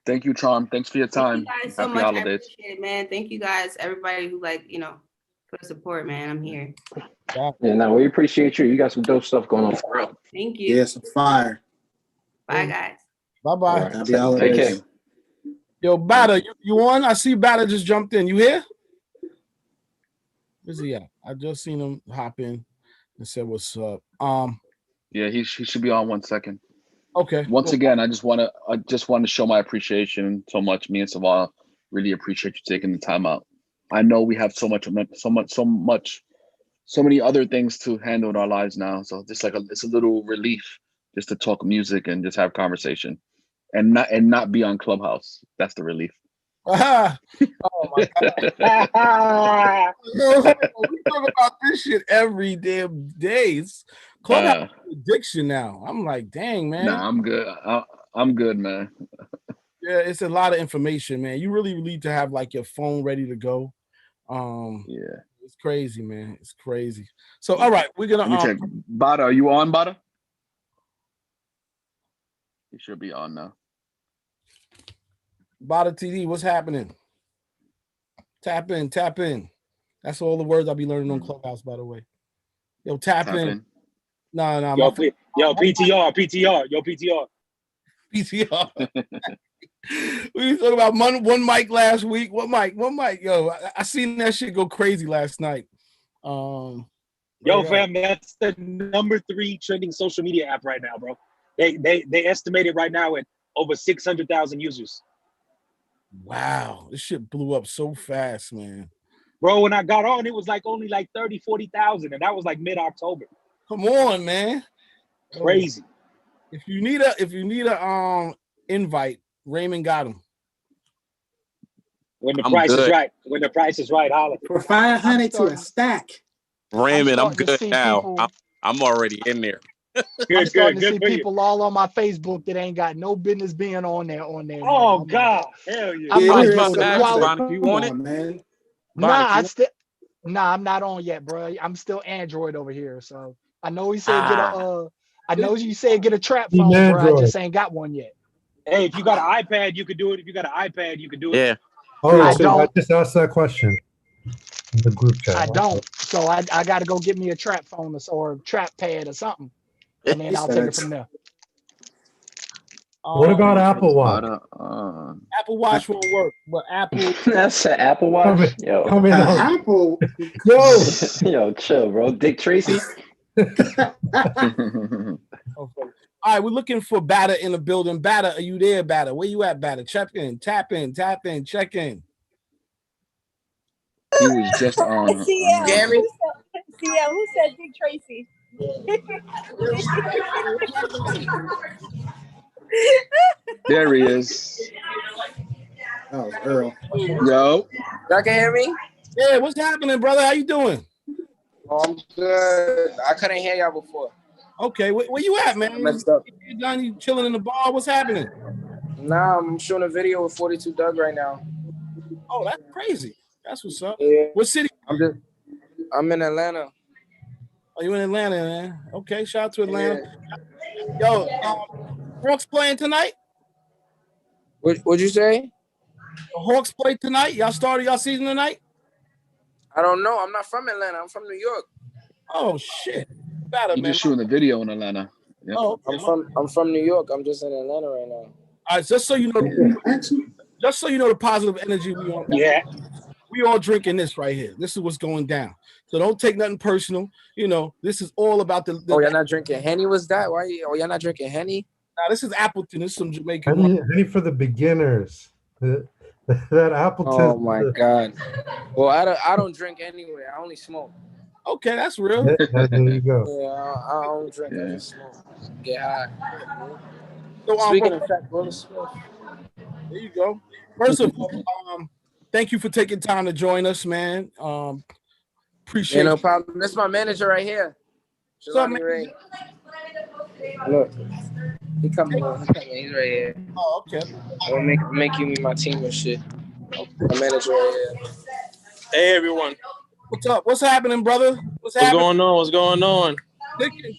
Thank you, Charm. Thanks for your time. Thank you guys so Happy much. holidays. I appreciate it, man. Thank you guys, everybody who for the support, man. I'm here. Yeah, no, we appreciate you. You got some dope stuff going on for real. Thank you. Yeah, some fire. Bye, guys. Bye-bye. Right. Happy holidays. Yo, Badda, you on? I see Badda just jumped in. You here? Where's he at? I just seen him hop in and said what's up. Yeah, he should be on 1 second. Okay. Once again, I just want to show my appreciation so much. Me and Saval really appreciate you taking the time out. I know we have so many other things to handle in our lives now. So just it's a little relief just to talk music and just have conversation and not be on Clubhouse. That's the relief. Oh my God. Yo, we talk about this shit every damn day. It's Clubhouse addiction now. I'm like, dang, man. Nah, I'm good. I'm good, man. Yeah, it's a lot of information, man. You really need to have like your phone ready to go. Yeah. It's crazy, man. It's crazy. So, all right, we're gonna Let me check. Badda, are you on, Badda? You should be on now. Badda TD, what's happening? Tap in, tap in. That's all the words I'll be learning on Clubhouse, by the way. Yo, tap in. No, Yo, PTR. Yo, PTR. PTR. We was talking about one mic last week. One mic. Yo, I seen that shit go crazy last night. Yo, fam, that's the #3 trending social media app right now, bro. They estimate it right now at over 600,000 users. Wow, this shit blew up so fast, man. Bro, when I got on, it was like only like 30, 40,000, and that was like mid-October. Come on, man. Crazy. If you need a invite, Raymond got him. When the price is right. When the price is right, holla. For 500 to a stack. Raymond, I'm good now. People, I'm already in there. I'm starting to see people all on my Facebook that ain't got no business being on there. Oh God, hell yeah! I'm like, about to ask quality. Ron, if you want it, man. I'm not on yet, bro. I'm still Android over here, so I know he said get a trap phone, bro. I just ain't got one yet. Hey, if you got an iPad, you could do it. If you got an iPad, you could do it. Yeah. Oh, I just asked that question in the group chat. I don't, so I got to go get me a trap phone or a trap pad or something, and then I'll take it from there. What about Apple Watch? Apple Watch won't work, but Apple. That's an Apple Watch. Yo, Apple. Yo, chill, bro. Dick Tracy. Okay. All right, we're looking for Badda in the building. Badda, are you there, Badda? Where you at, Badda? Check in, tap in, check in. He was just on. CL, who said Dick Tracy? There he is. That was Earl. Yo. Y'all can hear me? Yeah, what's happening, brother? How you doing? Oh, I'm good. I couldn't hear y'all before. Okay, where you at, man? Messed up. You chilling in the bar? What's happening? Nah, I'm shooting a video with 42 Doug right now. Oh, that's crazy. That's what's up. Yeah. What city? I'm in Atlanta. Oh, you in Atlanta, man? Okay, shout out to Atlanta. Yeah. Yo, Hawks playing tonight? What'd you say? The Hawks play tonight? Y'all started y'all season tonight? I don't know. I'm not from Atlanta. I'm from New York. Oh shit! You just shooting a video in Atlanta. Yep. Oh, I'm from New York. I'm just in Atlanta right now. All right, just so you know, the positive energy we on. Yeah. We all drinking this right here. This is what's going down. So don't take nothing personal. You know, this is all about the Oh, you're not drinking Henny? Was that why? You're not drinking Henny? Nah, this is Appleton. This is some Jamaican. Henny for the beginners. That Appleton. Oh my God. Well, I don't drink anyway. I only smoke. Okay, that's real. There you go. Yeah, I don't drink. I just smoke. Get high. So, speaking of fact, go to smoke. There you go. First of all, thank you for taking time to join us, man. Appreciate no it. problem. That's my manager right here. Jelani Ray. Look. He coming. He's right here. Oh, okay. I'll make you my team and shit. My manager right here. Hey everyone. What's up? What's happening, brother? What's going on? What's going on?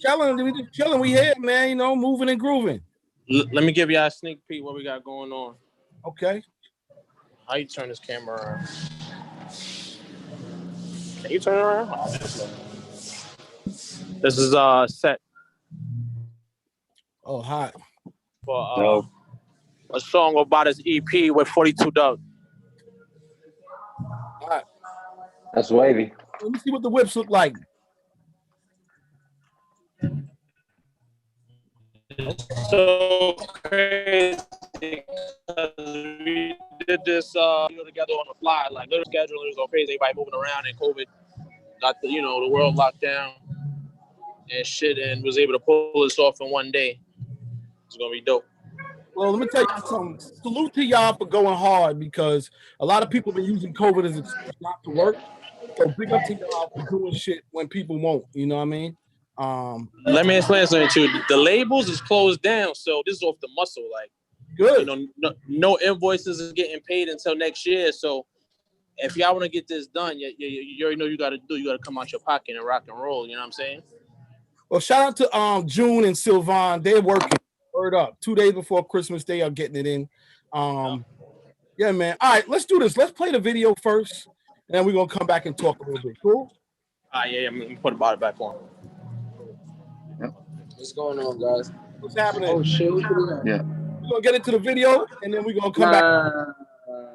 Chilling. We here, man. You know, moving and grooving. Let me give y'all a sneak peek what we got going on. Okay. How you turn this camera around? Can you turn it around? Oh, this is set. Oh, hot. For a song about his EP with 42 Doug. Hot. That's wavy. Let me see what the whips look like. So crazy because we did this together on the fly, like little scheduling was all crazy, everybody moving around, and COVID got the world locked down and shit, and was able to pull this off in one day. It's gonna be dope. Well, let me tell you something. Salute to y'all for going hard because a lot of people have been using COVID as an excuse not to work. So big up to y'all for doing shit when people won't. You know what I mean? Let me explain something to you. The labels is closed down, so this is off the muscle. Like, good. You know, no invoices is getting paid until next year. So if y'all want to get this done, you already know you got to do. You got to come out your pocket and rock and roll. You know what I'm saying? Well, shout out to June and Sylvan. They're working. Word up. 2 days before Christmas, they are getting it in. Yeah, man. All right, let's do this. Let's play the video first, and then we're gonna come back and talk a little bit. Cool? Yeah, I'm gonna put the body back on. What's going on, guys? What's happening? Oh shit! What you doing? Yeah. We're gonna get into the video, and then we're gonna come back.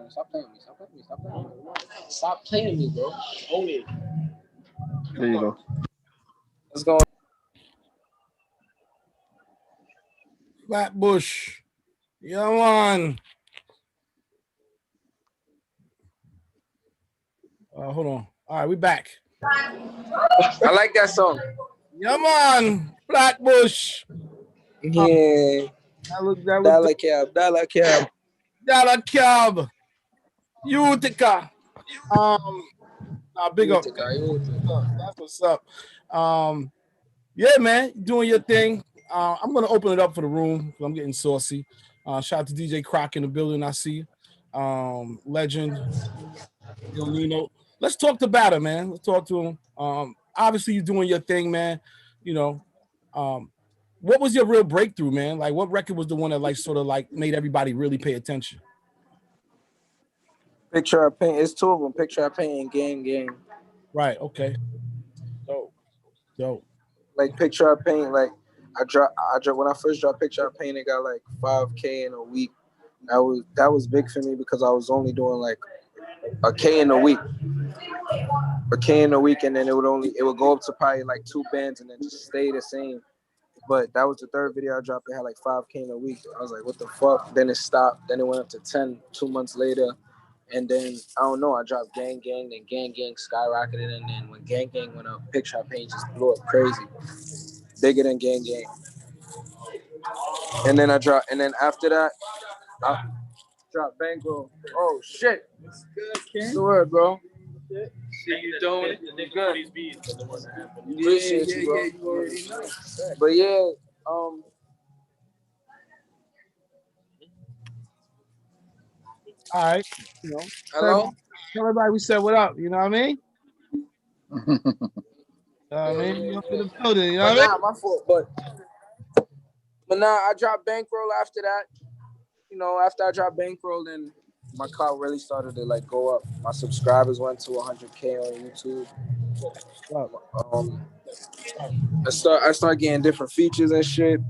Stop playing me. Stop playing me. Stop playing me. Stop playing me, bro. Own it. There you go. Let's go. Flatbush. Yeah, man. Hold on. All right, we back. I like that song. Yeah, man. Flatbush. Yeah. Dollar cab. Dollar cab. Dollar cab. Utica. Big up. That's what's up. Yeah, man, doing your thing. I'm gonna open it up for the room because I'm getting saucy. Shout out to DJ Croc in the building. I see you. Legend. Yo, Nino. Let's talk to Badda, man. Let's talk to him. Obviously, you're doing your thing, man. You know, what was your real breakthrough, man? Like, what record was the one that like sort of like made everybody really pay attention? Picture I Paint. It's two of them. Picture I Paint and Gang. Right. Okay. Dope. Like Picture I Paint. Like I dropped when I first dropped Picture I Paint. It got like 5K in a week. That was big for me because I was only doing like a K in a week, and then it would go up to probably like 2 bands and then just stay the same. But that was the third video I dropped. It had like 5K in a week. I was like, what the fuck? Then it stopped. Then it went up to 10 2 months later. And then, I don't know, I dropped Gang, then Gang skyrocketed. And then when Gang went up, Picture I Paint just blew up crazy. Bigger than Gang. And then after that, I dropped Bankroll. Oh, shit. What's good, Ken? What's the word, bro? See you doing it. You good. Appreciate you, bro. You already know. But yeah, all right. You know, hello? Tell everybody we said what up. You know what I mean? You up in the building. You know what I mean? My fault. But nah, I dropped Bankroll after that. You know, after I dropped Bankroll, then my clout really started to like go up. My subscribers went to 100K on YouTube. I started getting different features and shit.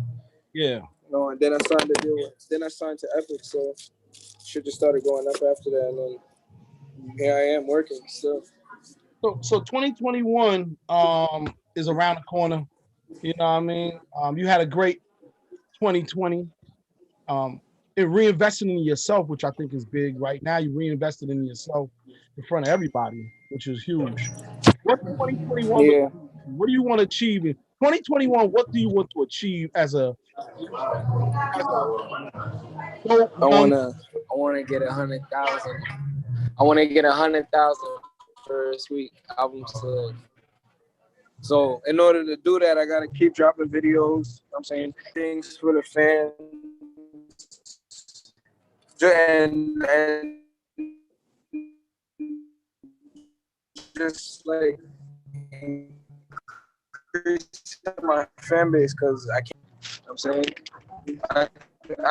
Yeah. You know, and then I started to Epic, so shit just started going up after that, and then here I am working still. So 2021 is around the corner. You know what I mean? You had a great 2020. And reinvesting in yourself, which I think is big. Right now, you reinvested in yourself in front of everybody, which is huge. What's 2021? Yeah. What do you want to achieve in 2021? What do you want to achieve as a I wanna get 100,000. I wanna get 100,000 first week album sales. So in order to do that, I gotta keep dropping videos. I'm saying things for the fans. And just like increase my fan base because I can't. I'm saying I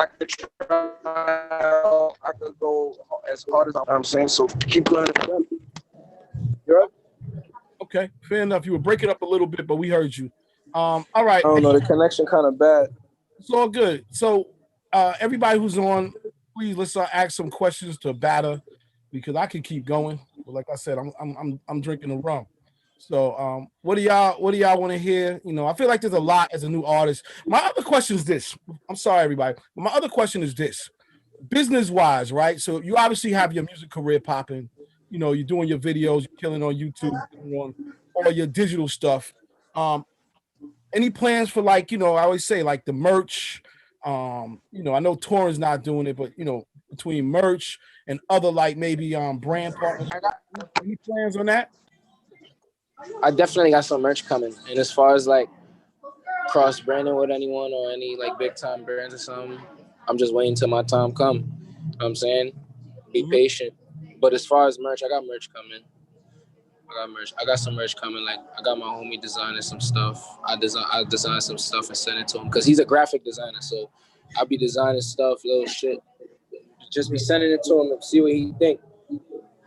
could try. I could go as hard as I'm saying. So keep going. You're up. Okay, fair enough. You were breaking up a little bit, but we heard you. All right. I don't know. The connection kind of bad. It's all good. So everybody who's on, please let's ask some questions to Badda because I can keep going. But like I said, I'm drinking the rum. So what do y'all want to hear? You know, I feel like there's a lot as a new artist. My other question is this. I'm sorry, everybody. But my other question is this. Business-wise, right? So you obviously have your music career popping. You know, you're doing your videos, you're killing on YouTube, on all your digital stuff. Any plans for like, you know, I always say like the merch, You know, I know Torrance not doing it, but you know, between merch and other like maybe brand partners, any plans on that? I definitely got some merch coming. And as far as like cross branding with anyone or any like big time brands or something, I'm just waiting till my time come. You know what I'm saying? Be patient. But as far as merch, I got merch coming. I got some merch coming. Like I got my homie designing some stuff. I designed some stuff and sent it to him because he's a graphic designer. So I'll be designing stuff, little shit. Just be sending it to him and see what he think.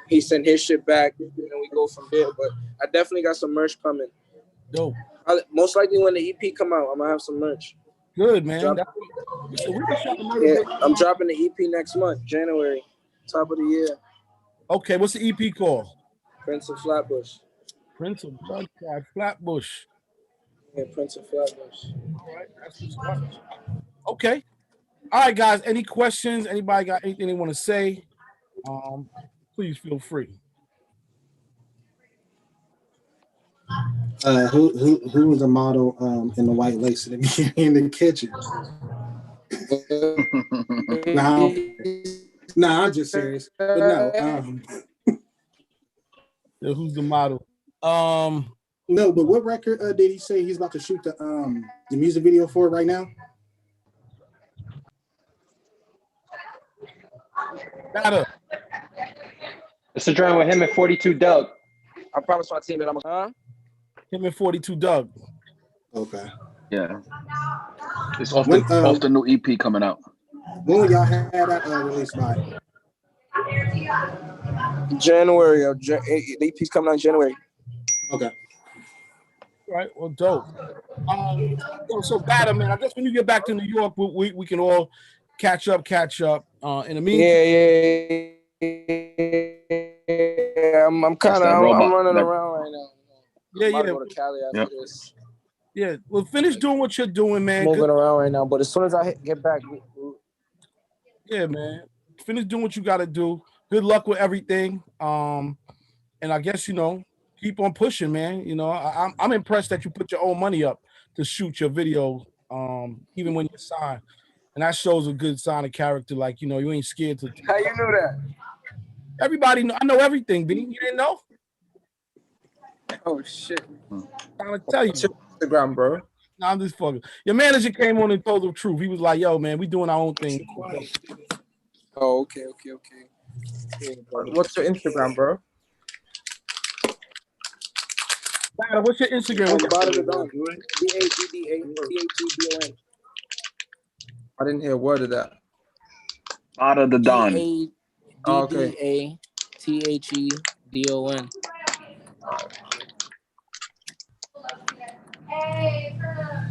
He sent his shit back, and then we go from there. But I definitely got some merch coming. Dope. Most likely when the EP come out, I'm gonna have some merch. Good, man. I'm dropping the EP next month, January, top of the year. Okay, what's the EP called? Prince of Flatbush. Prince of Flatbush. Yeah, Prince of Flatbush. All right, that's what's up. Okay. All right, guys. Any questions? Anybody got anything they want to say? Please feel free. Who was the model in the white lace in the kitchen? Nah, I'm just serious. But no. Yeah, who's the model? No, but what record did he say he's about to shoot the music video for right now? Badda. It's a joint with him and 42 Doug. I promise my team that I'm him and 42 Doug. Okay. Yeah. It's off the new EP coming out. When will y'all have that released by? January. The EP's coming out in January. Okay. All right. Well, dope. So Badda, man, I guess when you get back to New York, we can all catch up. In the meantime, yeah. I'm running around right now. Yeah. I'm about to go to Cali after this. Yeah. Well, finish doing what you're doing, man. Moving around right now, but as soon as I get back. Yeah, man. Finish doing what you got to do. Good luck with everything. And I guess, you know, keep on pushing, man. You know, I'm impressed that you put your own money up to shoot your video, even when you're signed. And that shows a good sign of character. Like, you know, you ain't scared to. How you know that? Everybody know. I know everything, B. You didn't know? Oh, shit. I'm trying to tell you. Instagram, bro. Nah, I'm just fucking. Your manager came on and told the truth. He was like, yo, man, we doing our own thing. Oh, okay. Yeah, what's your Instagram, bro? What's your Instagram? Badda. BADDA. I didn't hear a word of that. Badda the Don. BADDATHEDON.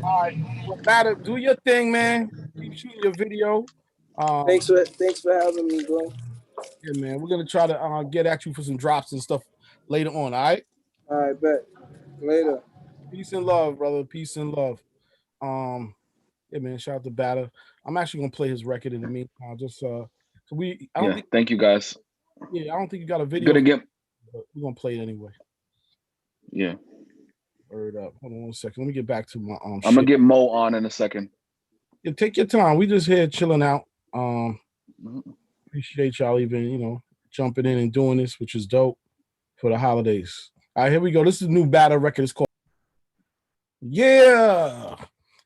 All right, well, Badda, do your thing, man. Keep shooting your video. Thanks for having me, bro. Yeah, man. We're gonna try to get at you for some drops and stuff later on. All right. All right, bet. Later. Peace and love, brother. Peace and love. Yeah, man. Shout out to Badda. I'm actually gonna play his record in the meantime. Just Thank you guys. Yeah, I don't think you got a video. But we're gonna play it anyway. Yeah. Word up. Hold on 1 second. Let me get back to my I'm gonna get Mo on in a second. Yeah, take your time. We just here chilling out. Appreciate y'all even, you know, jumping in and doing this, which is dope for the holidays. All right, here we go. This is a new Badda record. It's called Yeah.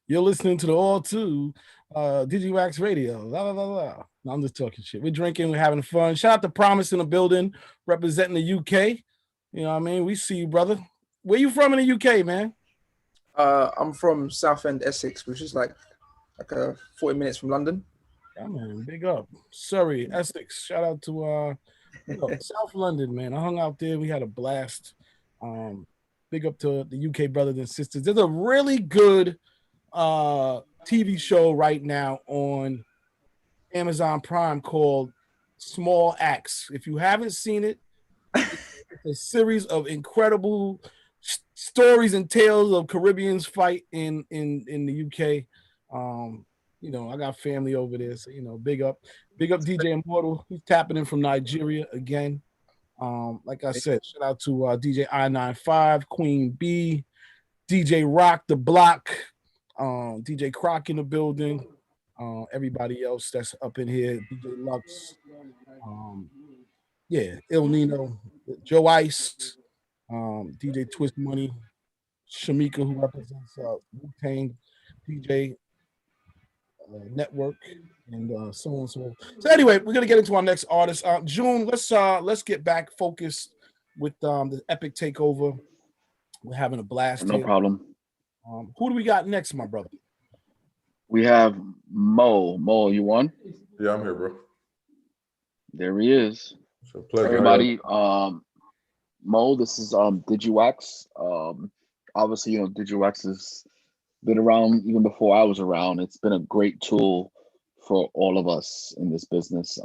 You're listening to the All Two Digiwaxx Radio. La, la, la, la. No, I'm just talking shit. We're drinking, we're having fun. Shout out to Promise in the building, representing the UK. You know what I mean? We see you, brother. Where you from in the UK, man? I'm from Southend, Essex, which is like 40 minutes from London. Yeah, man, big up. Surrey, Essex. Shout out to South London, man. I hung out there. We had a blast. Big up to the UK brothers and sisters. There's a really good TV show right now on Amazon Prime called Small Acts. If you haven't seen it, it's a series of incredible stories and tales of Caribbeans fight in the UK. You know, I got family over there, so you know, big up DJ Immortal. He's tapping in from Nigeria again. Like I said, shout out to DJ I95, Queen B, DJ Rock the Block, DJ Croc in the building. everybody else that's up in here, DJ Lux, Il Nino, Joe Ice, DJ Twist Money, Shamika, who represents Wu-Tang, DJ Network, and so on and so on. So anyway, we're gonna get into our next artist. June, let's get back focused with the epic takeover. We're having a blast No here. problem. Who do we got next, my brother? We have Mo. Mo, you on? Yeah, I'm here, bro. There he is. It's a pleasure. Everybody, Mo, this is Digiwaxx. Obviously, Digiwaxx has been around even before I was around. It's been a great tool for all of us in this business.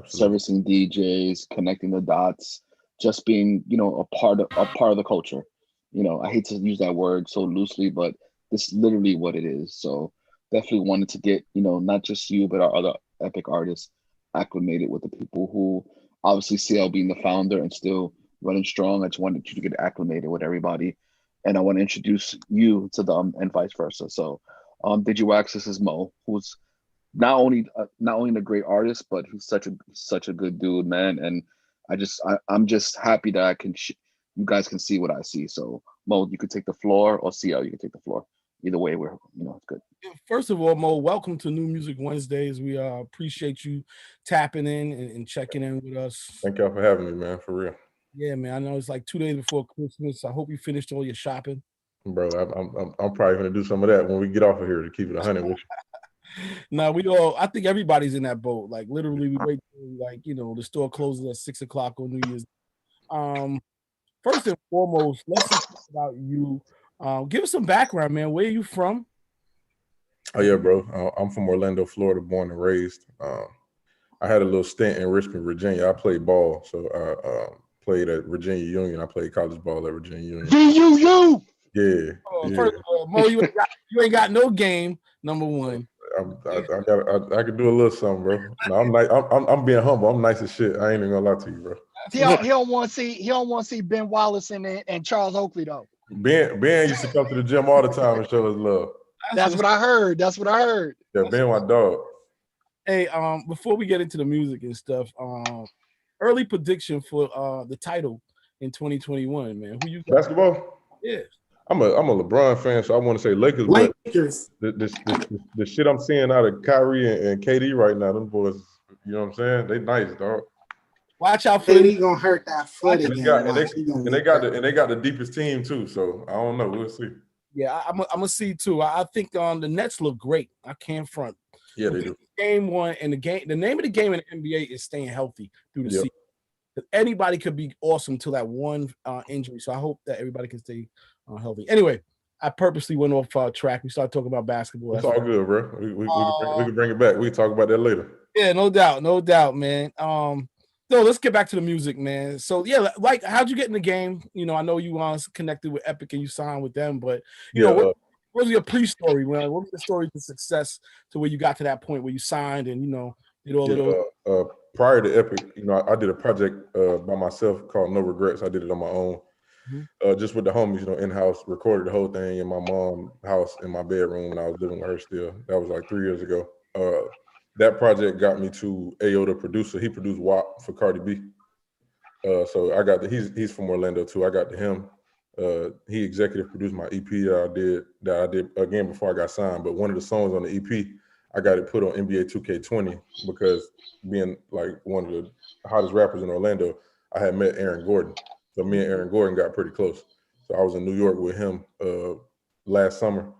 Servicing DJs, connecting the dots, just being, a part of the culture. I hate to use that word so loosely, but this is literally what it is. So definitely wanted to get, not just you, but our other epic artists acclimated with the people who obviously CL being the founder and still running strong. I just wanted you to get acclimated with everybody. And I want to introduce you to them and vice versa. So Digiwaxx, this is Mo, who's not only a great artist, but he's such a good dude, man. And I'm just happy that you guys can see what I see. So Mo, you could take the floor, or CL, you can take the floor. Either way, we're it's good. First of all, Mo, welcome to New Music Wednesdays. We appreciate you tapping in and checking in with us. Thank y'all for having me, man. For real. Yeah, man. I know it's like 2 days before Christmas. I hope you finished all your shopping. Bro, I'm probably gonna do some of that when we get off of here to keep it 100 with you. No, I think everybody's in that boat. Like literally, we wait till the store closes at 6 o'clock on New Year's. First and foremost, let's talk about you. Give us some background, man. Where are you from? Oh yeah, bro. I'm from Orlando, Florida, born and raised. I had a little stint in Richmond, Virginia. I played ball, so I played at Virginia Union. I played college ball at Virginia Union. VUU. Yeah. First of all, Mo, you ain't got no game. Number one. I could do a little something, bro. No, I'm nice. I'm being humble. I'm nice as shit. I ain't even gonna lie to you, bro. He don't want to see Ben Wallace and Charles Oakley though. Ben used to come to the gym all the time and show us love. That's what I heard. Yeah, Ben, my dog. Hey, before we get into the music and stuff, early prediction for the title in 2021, man. Who you got? Basketball? Yeah. I'm a LeBron fan, so I want to say Lakers. Lakers. But the shit I'm seeing out of Kyrie and KD right now, them boys, you know what I'm saying? They nice, dog. Watch out for KD gonna hurt that foot and again. they got the deepest team too, so I don't know. We'll see. Yeah, I'm gonna see too. I think the Nets look great. I can't front. Yeah, they do. Game one and the name of the game in the NBA is staying healthy through the season. Anybody could be awesome till that one injury. So I hope that everybody can stay healthy. Anyway, I purposely went off track. We started talking about basketball. It's all good, bro. We can bring it back. We can talk about that later. Yeah, no doubt, man. So let's get back to the music, man. So yeah, like how'd you get in the game? I know you connected with Epic and you signed with them, but what was your pre-story, man? What was the story to success to where you got to that point where you signed and did all of those? Prior to Epic, I did a project by myself called No Regrets. I did it on my own, just with the homies, in-house, recorded the whole thing in my mom's house in my bedroom when I was living with her still. That was like 3 years ago. That project got me to Ayo, the producer. He produced WAP for Cardi B. So I got he's from Orlando too. I got to him. He executive produced my EP that I did again before I got signed. But one of the songs on the EP, I got it put on NBA 2K20 because being like one of the hottest rappers in Orlando, I had met Aaron Gordon. So me and Aaron Gordon got pretty close. So I was in New York with him last summer,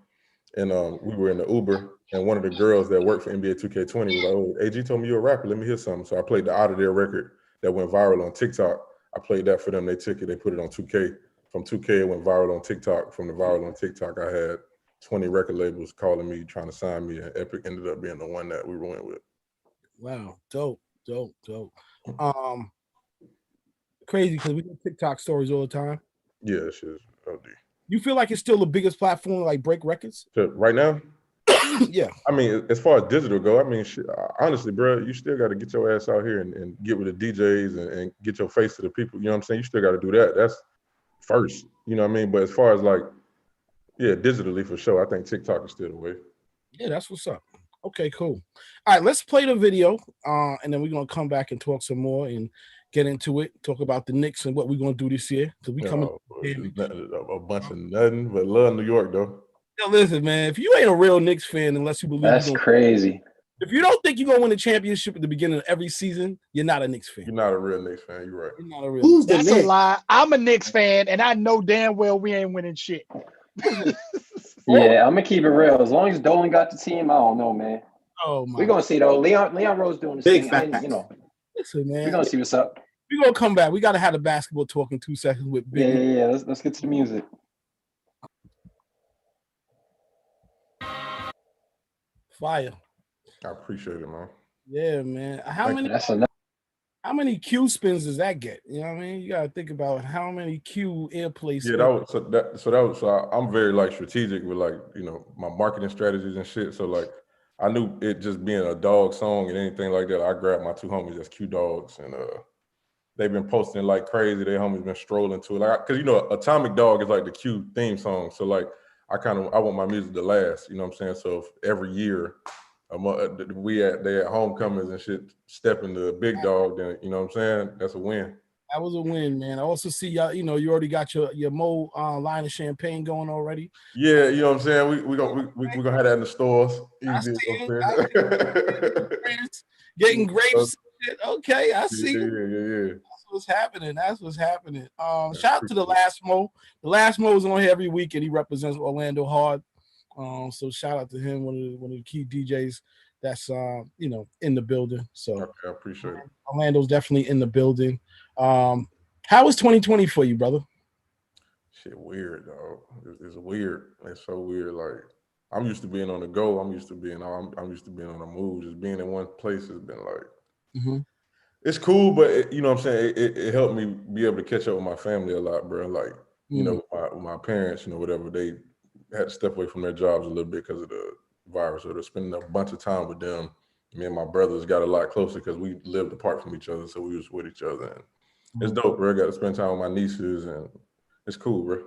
and we were in the Uber. And one of the girls that worked for NBA 2K20 was like, "Oh, AG told me you're a rapper. Let me hear something." So I played the Out of There record that went viral on TikTok. I played that for them. They took it. They put it on 2K. From 2K, it went viral on TikTok. From the viral on TikTok, I had 20 record labels calling me, trying to sign me, and Epic ended up being the one that we went with. Wow, dope. Crazy because we get TikTok stories all the time. Yeah, shit. OD. You feel like it's still the biggest platform to like break records? So right now? Yeah. I mean, as far as digital go, I mean, shit, honestly, bro, you still got to get your ass out here and get with the DJs and get your face to the people. You know what I'm saying? You still got to do that. That's first. You know what I mean? But as far as like, yeah, digitally for sure, I think TikTok is still the way. Yeah, that's what's up. Okay, cool. All right, let's play the video, and then we're gonna come back and talk some more and get into it. Talk about the Knicks and what we're gonna do this year. Because we coming. A bunch of nothing but love New York though. Yo, listen, man. If you ain't a real Knicks fan, unless you believe That's crazy. If you don't think you're gonna win a championship at the beginning of every season, you're not a Knicks fan. You're not a real Knicks fan. You're right. You're not a real. Who's That's a lie. I'm a Knicks fan, and I know damn well we ain't winning shit. Yeah, I'm gonna keep it real. As long as Dolan got the team, I don't know, man. Oh my. We're gonna see though. Leon Rose doing his thing. And, you know, listen, man. We're gonna see what's up. We're gonna come back. We gotta have the basketball talk in 2 seconds with Big. Yeah. Let's get to the music. Fire. I appreciate it, man. Yeah, man. How many Q spins does that get? You know what I mean? You gotta think about how many Q airplay spins. Yeah, I'm very like strategic with like, you know, my marketing strategies and shit. So like I knew it just being a dog song and anything like that. I grabbed my two homies as Q dogs, and they've been posting like crazy. Their homies been strolling to it, like, cause you know, Atomic Dog is like the Q theme song. So like I want my music to last. You know what I'm saying? So if every year they at homecomings and shit stepping the big dog, then you know what I'm saying? That's a win. That was a win, man. I also see y'all, you know, you already got your Moe line of champagne going already. Yeah, you know what I'm saying? We're gonna have that in the stores. Getting grapes. Okay, I see. Yeah. That's what's happening. Shout out to the Last Moe. The Last Moe is on here every week, and he represents Orlando hard. So shout out to him, one of the key DJs that's you know, in the building. So okay, I appreciate it. Orlando's definitely in the building. How was 2020 for you, brother? Shit, weird, dog. It's weird. It's so weird. Like I'm used to being on the go. I'm used to being on the move. Just being in one place has been like, it's cool, but you know what I'm saying? It helped me be able to catch up with my family a lot, bro. Like, you know, with my parents, you know, whatever, they had to step away from their jobs a little bit because of the virus, or they're spending a bunch of time with them. Me and my brothers got a lot closer because we lived apart from each other, so we was with each other. And it's dope, bro. I got to spend time with my nieces, and it's cool, bro.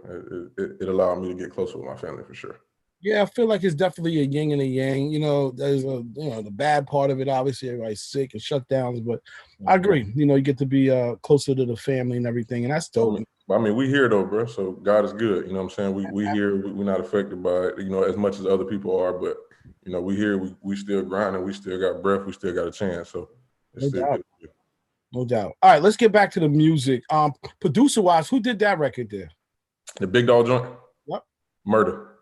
It allowed me to get closer with my family for sure. Yeah, I feel like it's definitely a yin and a yang. You know, there's the bad part of it. Obviously, everybody's sick and shutdowns, but I agree. You know, you get to be closer to the family and everything, and that's dope. I mean, we here though, bro. So God is good. You know what I'm saying? We here. We're not affected by it, you know, as much as other people are. But you know, we here. We still grinding. We still got breath. We still got a chance. So it's still good. No doubt. All right, let's get back to the music. Producer wise, who did that record there? The Big Dog joint. Yep. Murder.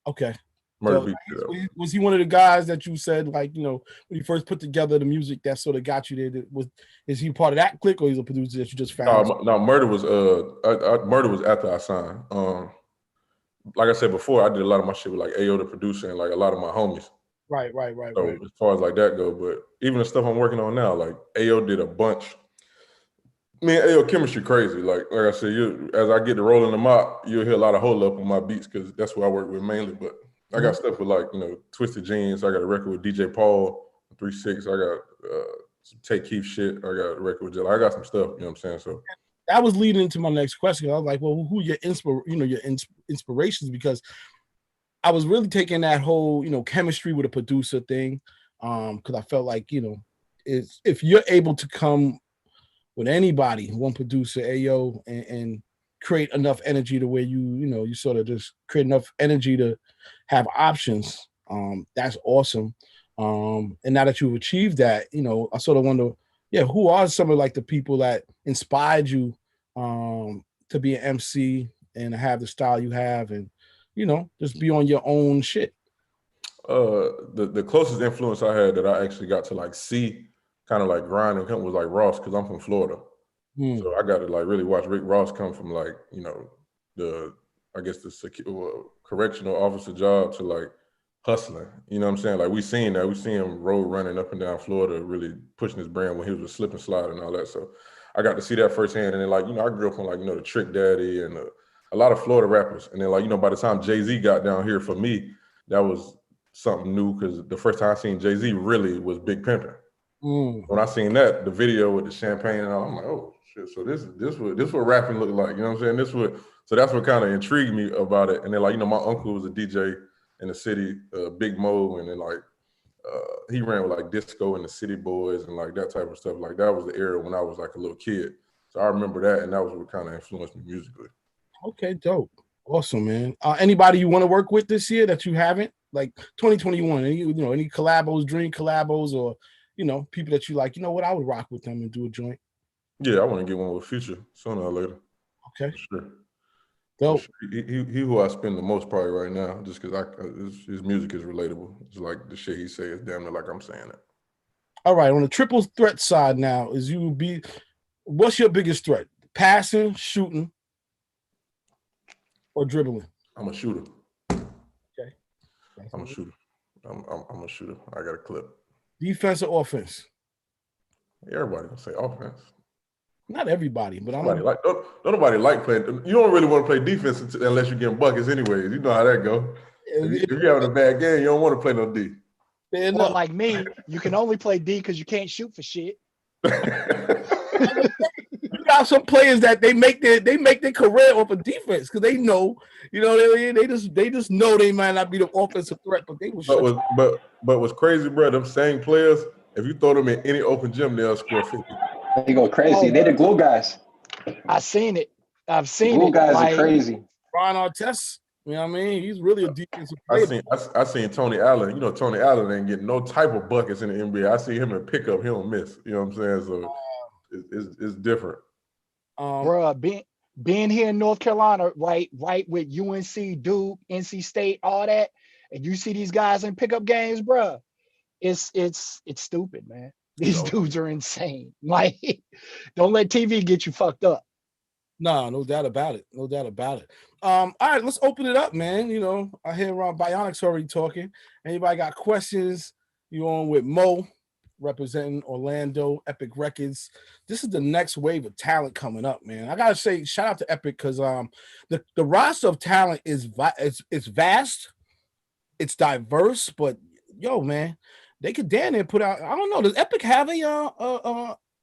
Okay. Murder. Was he one of the guys that you said, like, you know, when you first put together the music that sort of got you there? Is he part of that clique, or he's a producer that you just found? No, Murder was Murder was after I signed. Like I said before, I did a lot of my shit with like Ayo, the producer, and like a lot of my homies. Right. So as far as like that go, but even the stuff I'm working on now, like Ayo did a bunch. Me and Ayo chemistry crazy. Like I said, as I get to rolling them out, you'll hear a lot of hold up on my beats because that's what I work with mainly. But I got stuff with like, you know, Twisted Jeans. I got a record with DJ Paul, 3-6. I got some Take Keith shit. I got a record with Jill. I got some stuff. You know what I'm saying? So that was leading into my next question. I was like, well, who your inspirations? Because I was really taking that whole, you know, chemistry with a producer thing. Because I felt like, you know, if you're able to come with anybody, one producer, Ayo, and create enough energy to where you sort of just create enough energy to have options, that's awesome. And now that you've achieved that, you know, I sort of wonder, who are some of like the people that inspired you to be an MC and have the style you have, and, you know, just be on your own shit? The closest influence I had that I actually got to like see kind of like grinding him was like Ross, because I'm from Florida. So I got to like really watch Rick Ross come from like, you know, the correctional officer job to like hustling. You know what I'm saying? Like we seen him road running up and down Florida, really pushing his brand when he was a slip and slide and all that. So I got to see that firsthand. And then like, you know, I grew up on like, you know, the Trick Daddy and a lot of Florida rappers. And then like, you know, by the time Jay-Z got down here, for me, that was something new, because the first time I seen Jay-Z really was Big Pimpin'. When I seen that, the video with the champagne and all, I'm like, oh shit, so this what rapping looked like, you know what I'm saying? So that's what kind of intrigued me about it. And then like, you know, my uncle was a DJ in the city, Big Mo, and then like he ran with like Disco and the City Boys and like that type of stuff. Like that was the era when I was like a little kid. So I remember that, and that was what kind of influenced me musically. Okay, dope. Awesome, man. Anybody you want to work with this year that you haven't? Like 2021, any collabos, dream collabos, or people that you like, what, I would rock with them and do a joint. Yeah, I want to get one with Future sooner or later. Okay. For sure. Dope. He who I spend the most probably right now, just because his music is relatable. It's like the shit he says, damn near like I'm saying it. All right, on the triple threat side now, what's your biggest threat? Passing, shooting, or dribbling? I'm a shooter. Okay. I'm a shooter. I'm a shooter. I got a clip. Defense or offense? Everybody gonna say offense. Not everybody, but don't nobody like playing. You don't really want to play defense unless you're getting buckets anyways. You know how that go. If you're having a bad game, you don't want to play no D. Or like me, you can only play D because you can't shoot for shit. You got some players that they make their career off of defense because they know, they just know they might not be the offensive threat, but they will. But what's crazy, bro? Them same players, if you throw them in any open gym, they'll score 50. They go crazy. They the glue guys. I've seen it. I've seen glue it. Guys are crazy. Ron Artest, you know what I mean? He's really a defensive player. I seen Tony Allen. Tony Allen ain't getting no type of buckets in the NBA. I see him in pickup, he don't miss. You know what I'm saying? So it's different. Bruh, being here in North Carolina, right with UNC, Duke, NC State, all that, and you see these guys in pickup games, bruh, it's stupid, man. These dudes are insane. Like, don't let TV get you fucked up. No doubt about it. No doubt about it. All right, let's open it up, man. I hear Bionics already talking. Anybody got questions? You on with Mo, representing Orlando, Epic Records. This is the next wave of talent coming up, man. I gotta say, shout out to Epic because the roster of talent is vast, it's diverse, but yo, man, they could damn near put out. I don't know. Does Epic have a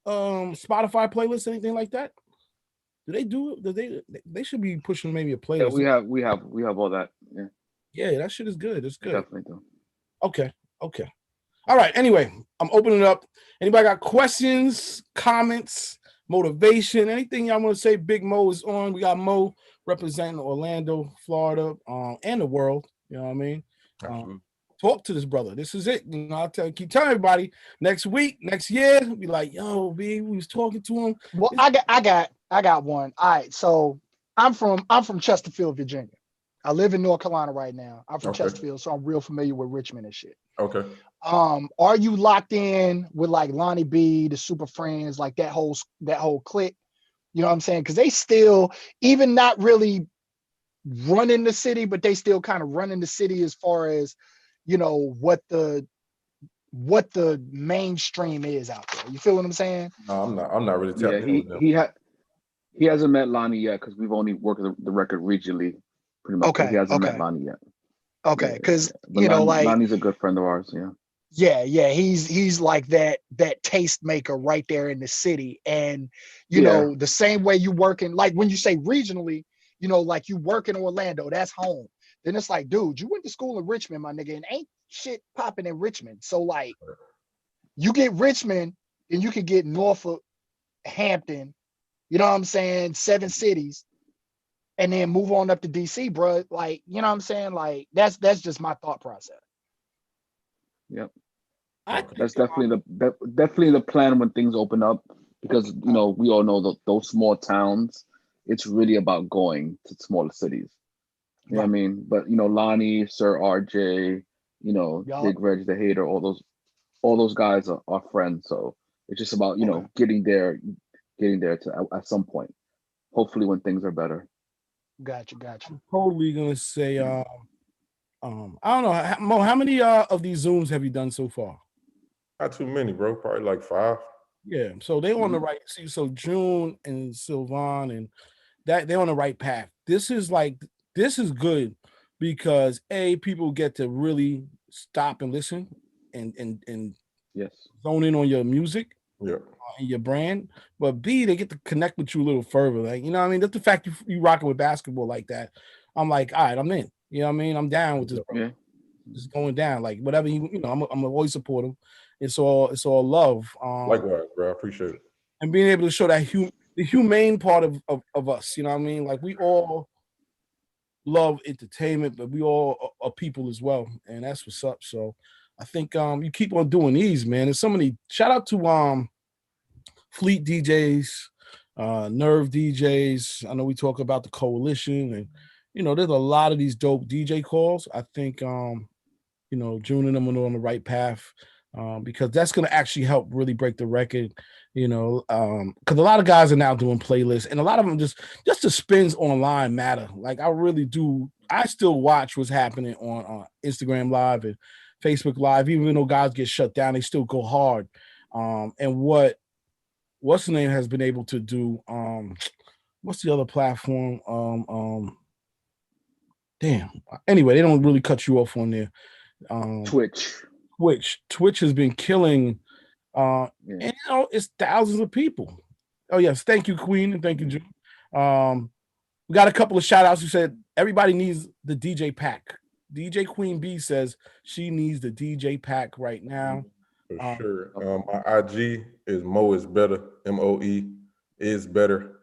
Spotify playlist, anything like that? Do they do it? They should be pushing maybe a playlist. Yeah, we have all that. Yeah. Yeah, that shit is good. It's good. Definitely do. Okay. All right. Anyway, I'm opening it up. Anybody got questions, comments, motivation, anything y'all want to say? Big Mo is on. We got Mo representing Orlando, Florida, and the world. You know what I mean? Talk to this brother. This is it. Keep telling everybody next week, next year, be like, yo, B, we was talking to him. Well, I got one. All right. So I'm from Chesterfield, Virginia. I live in North Carolina right now. I'm from Chesterfield, so I'm real familiar with Richmond and shit. Okay. Are you locked in with like Lonnie B, the Super Friends, like that whole clique? You know what I'm saying? Because they still, even not really running the city, but they still kind of running the city as far as, what the mainstream is out there. You feel what I'm saying? No, I'm not really tapping in. He hasn't met Lonnie yet because we've only worked the record regionally, pretty much. Okay. He hasn't met Lonnie yet. Okay, because Lonnie's a good friend of ours. Yeah. Yeah. He's like that tastemaker right there in the city, and know the same way you working. Like when you say regionally, like you work in Orlando, that's home. Then it's like, dude, you went to school in Richmond, my nigga, and ain't shit popping in Richmond. So like, you get Richmond, and you can get Norfolk, Hampton, you know what I'm saying, 7 cities, and then move on up to DC, bro. Like, you know what I'm saying? Like, that's just my thought process. Yep. That's definitely the plan when things open up, because we all know those small towns, it's really about going to smaller cities. You know what I mean? But Lonnie, Sir RJ, Big Reg the Hater, all those guys are friends. So it's just about getting there to at some point. Hopefully when things are better. Gotcha. I'm totally gonna say I don't know, Mo, how many of these Zooms have you done so far? Not too many, bro. Probably like 5. Yeah, so they're on the right. See, so June and Sylvan and that they're on the right path. This is good because people get to really stop and listen and yes, zone in on your music. Yeah. And your brand, but B, they get to connect with you a little further. Like, what I mean? That's the fact you rocking with basketball like that. I'm like, all right, I'm in. You know what I mean? I'm down with this. Bro. just going down. Like whatever I'm always support him. It's all love. Likewise, bro. I appreciate it. And being able to show that the humane part of us, you know what I mean? Like we all love entertainment, but we all are people as well, and that's what's up. So I think you keep on doing these, man. And so many shout out to Fleet DJs, Nerve DJs. I know we talk about the coalition, and there's a lot of these dope DJ calls. I think June and them are on the right path. Because that's going to actually help really break the record, because a lot of guys are now doing playlists, and a lot of them just the spins online matter. Like I really do. I still watch what's happening on Instagram Live and Facebook Live, even though guys get shut down, they still go hard. And what's the name has been able to do? What's the other platform? Damn. Anyway, they don't really cut you off on there. Twitch has been killing, and it's thousands of people. Oh yes, thank you, Queen, and thank you, June. We got a couple of shout outs who said everybody needs the DJ pack. DJ Queen B says she needs the DJ pack right now. For sure. My IG is Mo is better. MOE is better.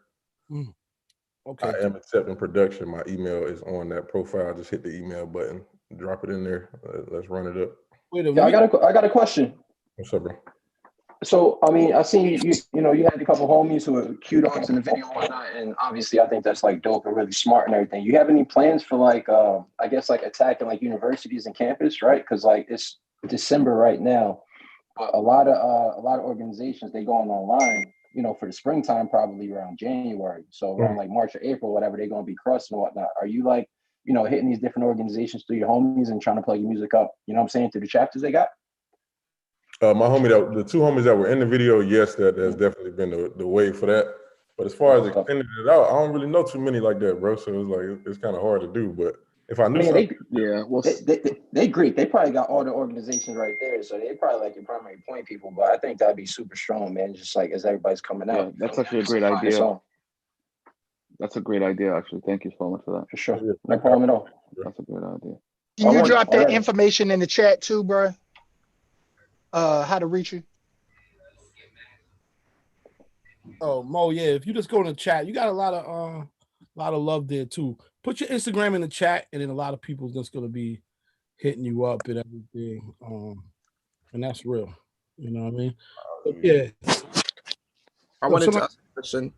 Okay. I am accepting production. My email is on that profile. Just hit the email button, drop it in there. Let's run it up. Wait a Yeah, minute. I got a question. What's up, bro? So, I mean, I seen you had a couple homies who were cute on in the video and whatnot, and obviously I think that's like dope and really smart and everything. You have any plans for like, I guess like attacking like universities and campus, right? Because like it's December right now, but a lot of organizations, they going online, for the springtime, probably around January. So around like March or April, whatever, they're going to be crossing and whatnot. Are you like, hitting these different organizations through your homies and trying to plug your music up, through the chapters they got? My homie, the two homies that were in the video, yes, that's definitely been the way for that. But as far as extending it out, I don't really know too many like that, bro. So it's like it's kind of hard to do. But if I knew they Greek. They probably got all the organizations right there, so they probably like your primary point people. But I think that'd be super strong, man. Just like as everybody's coming out. That's actually a great idea. That's a great idea, actually. Thank you so much for that. For sure. No problem at all. That's a great idea. Can you drop that information in the chat too, bro? How to reach you? Oh, Mo, yeah. If you just go in the chat, you got a lot of love there too. Put your Instagram in the chat, and then a lot of people just gonna be hitting you up and everything. And that's real. You know what I mean? But yeah. I wanted to ask a question.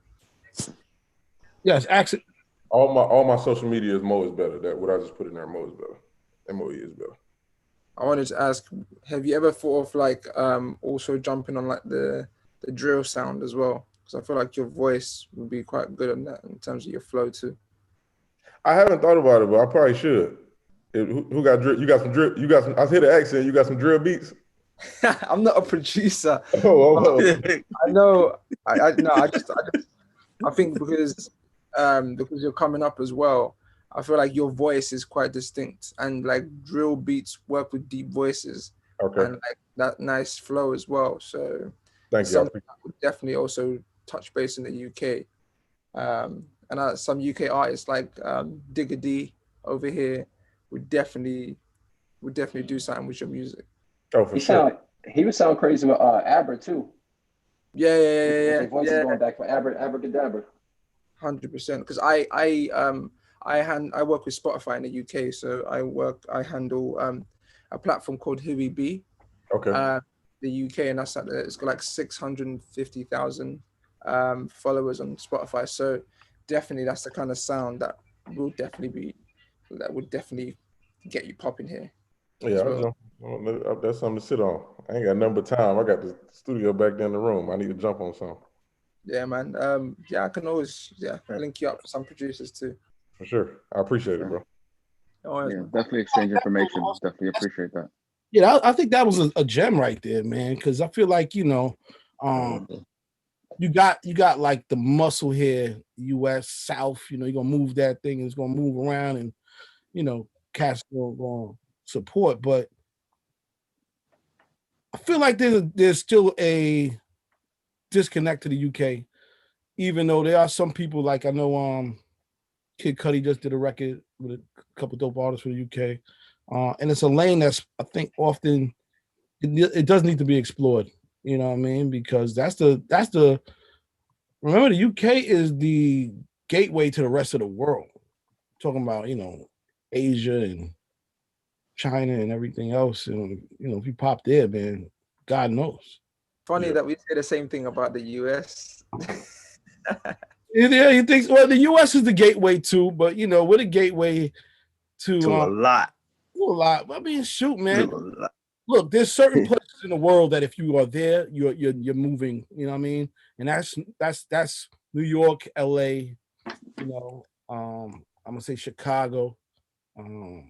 Yes, ask it. All my social media is Mo is better. That what I just put in there, Mo is better. MOE is better. I wanted to ask, have you ever thought of like also jumping on like the drill sound as well? Because I feel like your voice would be quite good on that in terms of your flow too. I haven't thought about it, but I probably should. Who got drill? You got some drill? You got some? I hear the accent. You got some drill beats. I'm not a producer. Oh. I know. I think because you're coming up as well. I feel like your voice is quite distinct, and like drill beats work with deep voices, and like that nice flow as well. So thank you. Something that would definitely also touch base in the UK, and some UK artists like Digger D over here would definitely do something with your music. Oh, for sure. He would sound crazy with Aber too. Yeah. Their voice is going back for Abracadabra. 100%. Because I work with Spotify in the UK, so I handle a platform called Huey B. Okay. The UK, and it's got like 650,000 followers on Spotify. So definitely, that's the kind of sound that would definitely get you popping here. Yeah, that's something to sit on. I ain't got nothing but time. I got the studio back there in the room. I need to jump on something. Yeah, man. I can always link you up for some producers too. For sure. I appreciate it, bro. Yeah, definitely exchange information. Definitely appreciate that. Yeah, I think that was a gem right there, man. Because I feel like you got like the muscle here, U.S. South. You're gonna move that thing, and it's gonna move around, and cats gonna support. But I feel like there's still a disconnect to the UK, even though there are some people like I know Kid Cudi just did a record with a couple dope artists for the UK. And it's a lane that's, I think, often it does need to be explored. You know what I mean? Because that's the remember, the UK is the gateway to the rest of the world. Talking about, Asia and China and everything else. And, if you pop there, man, God knows. Funny that we say the same thing about the US. Yeah, you think, well, the US is the gateway too, but, we're the gateway to a lot. To a lot. I mean, shoot, man. Look, there's certain places in the world that if you are there, you're moving. You know what I mean? And that's New York, LA. I'm gonna say Chicago, in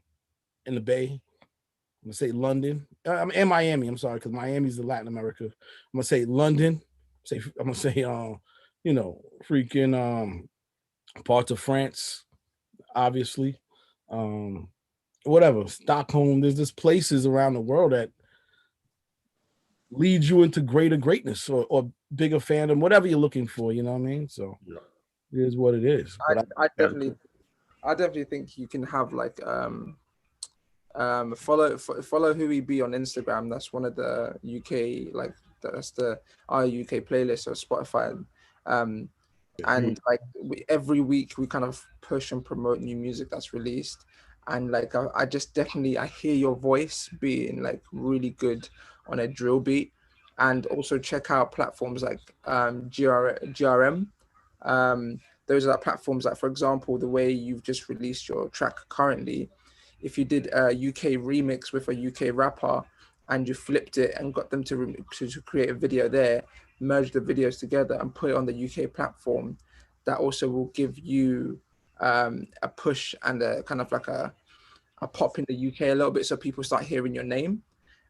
the Bay. I'm gonna say London. And Miami. I'm sorry, because Miami's the Latin America. I'm gonna say London. I'm gonna say freaking parts of France, obviously. Whatever, Stockholm. There's just places around the world that leads you into greater greatness or bigger fandom, whatever you're looking for. You know what I mean? So it is what it is. But I definitely think you can have like follow Who We Be on Instagram. That's one of the UK, like that's our UK playlist or Spotify. And like every week we kind of push and promote new music that's released. And like I just definitely I hear your voice being like really good on a drill beat. And also check out platforms like GRM. Those are platforms that, for example, the way you've just released your track currently, if you did a UK remix with a UK rapper and you flipped it and got them to create a video there, merge the videos together and put it on the UK platform, that also will give you a push and a kind of like a pop in the UK a little bit, so people start hearing your name.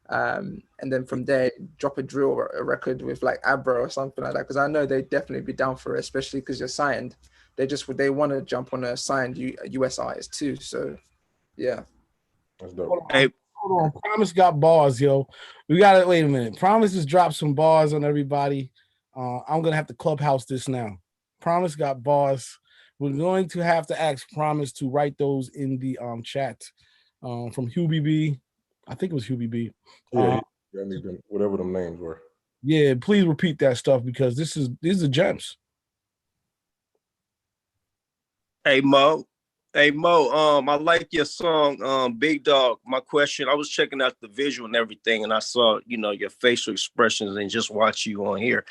And then from there, drop a drill or a record with like Abra or something like that, because I know they'd definitely be down for it, especially because you're signed. They want to jump on a signed US artist too. So yeah, that's dope. Hold on. Promise got bars, yo. We got to wait a minute. Promise just dropped some bars on everybody. I'm gonna have to clubhouse this now. Promise got bars. We're going to have to ask Promise to write those in the chat from Hubie B. I think it was Hubie B. Yeah, I need them, whatever them names were. Yeah, please repeat that stuff because these are gems. Hey Mo, I like your song, Big Dog. My question, I was checking out the visual and everything, and I saw, your facial expressions and just watch you on here.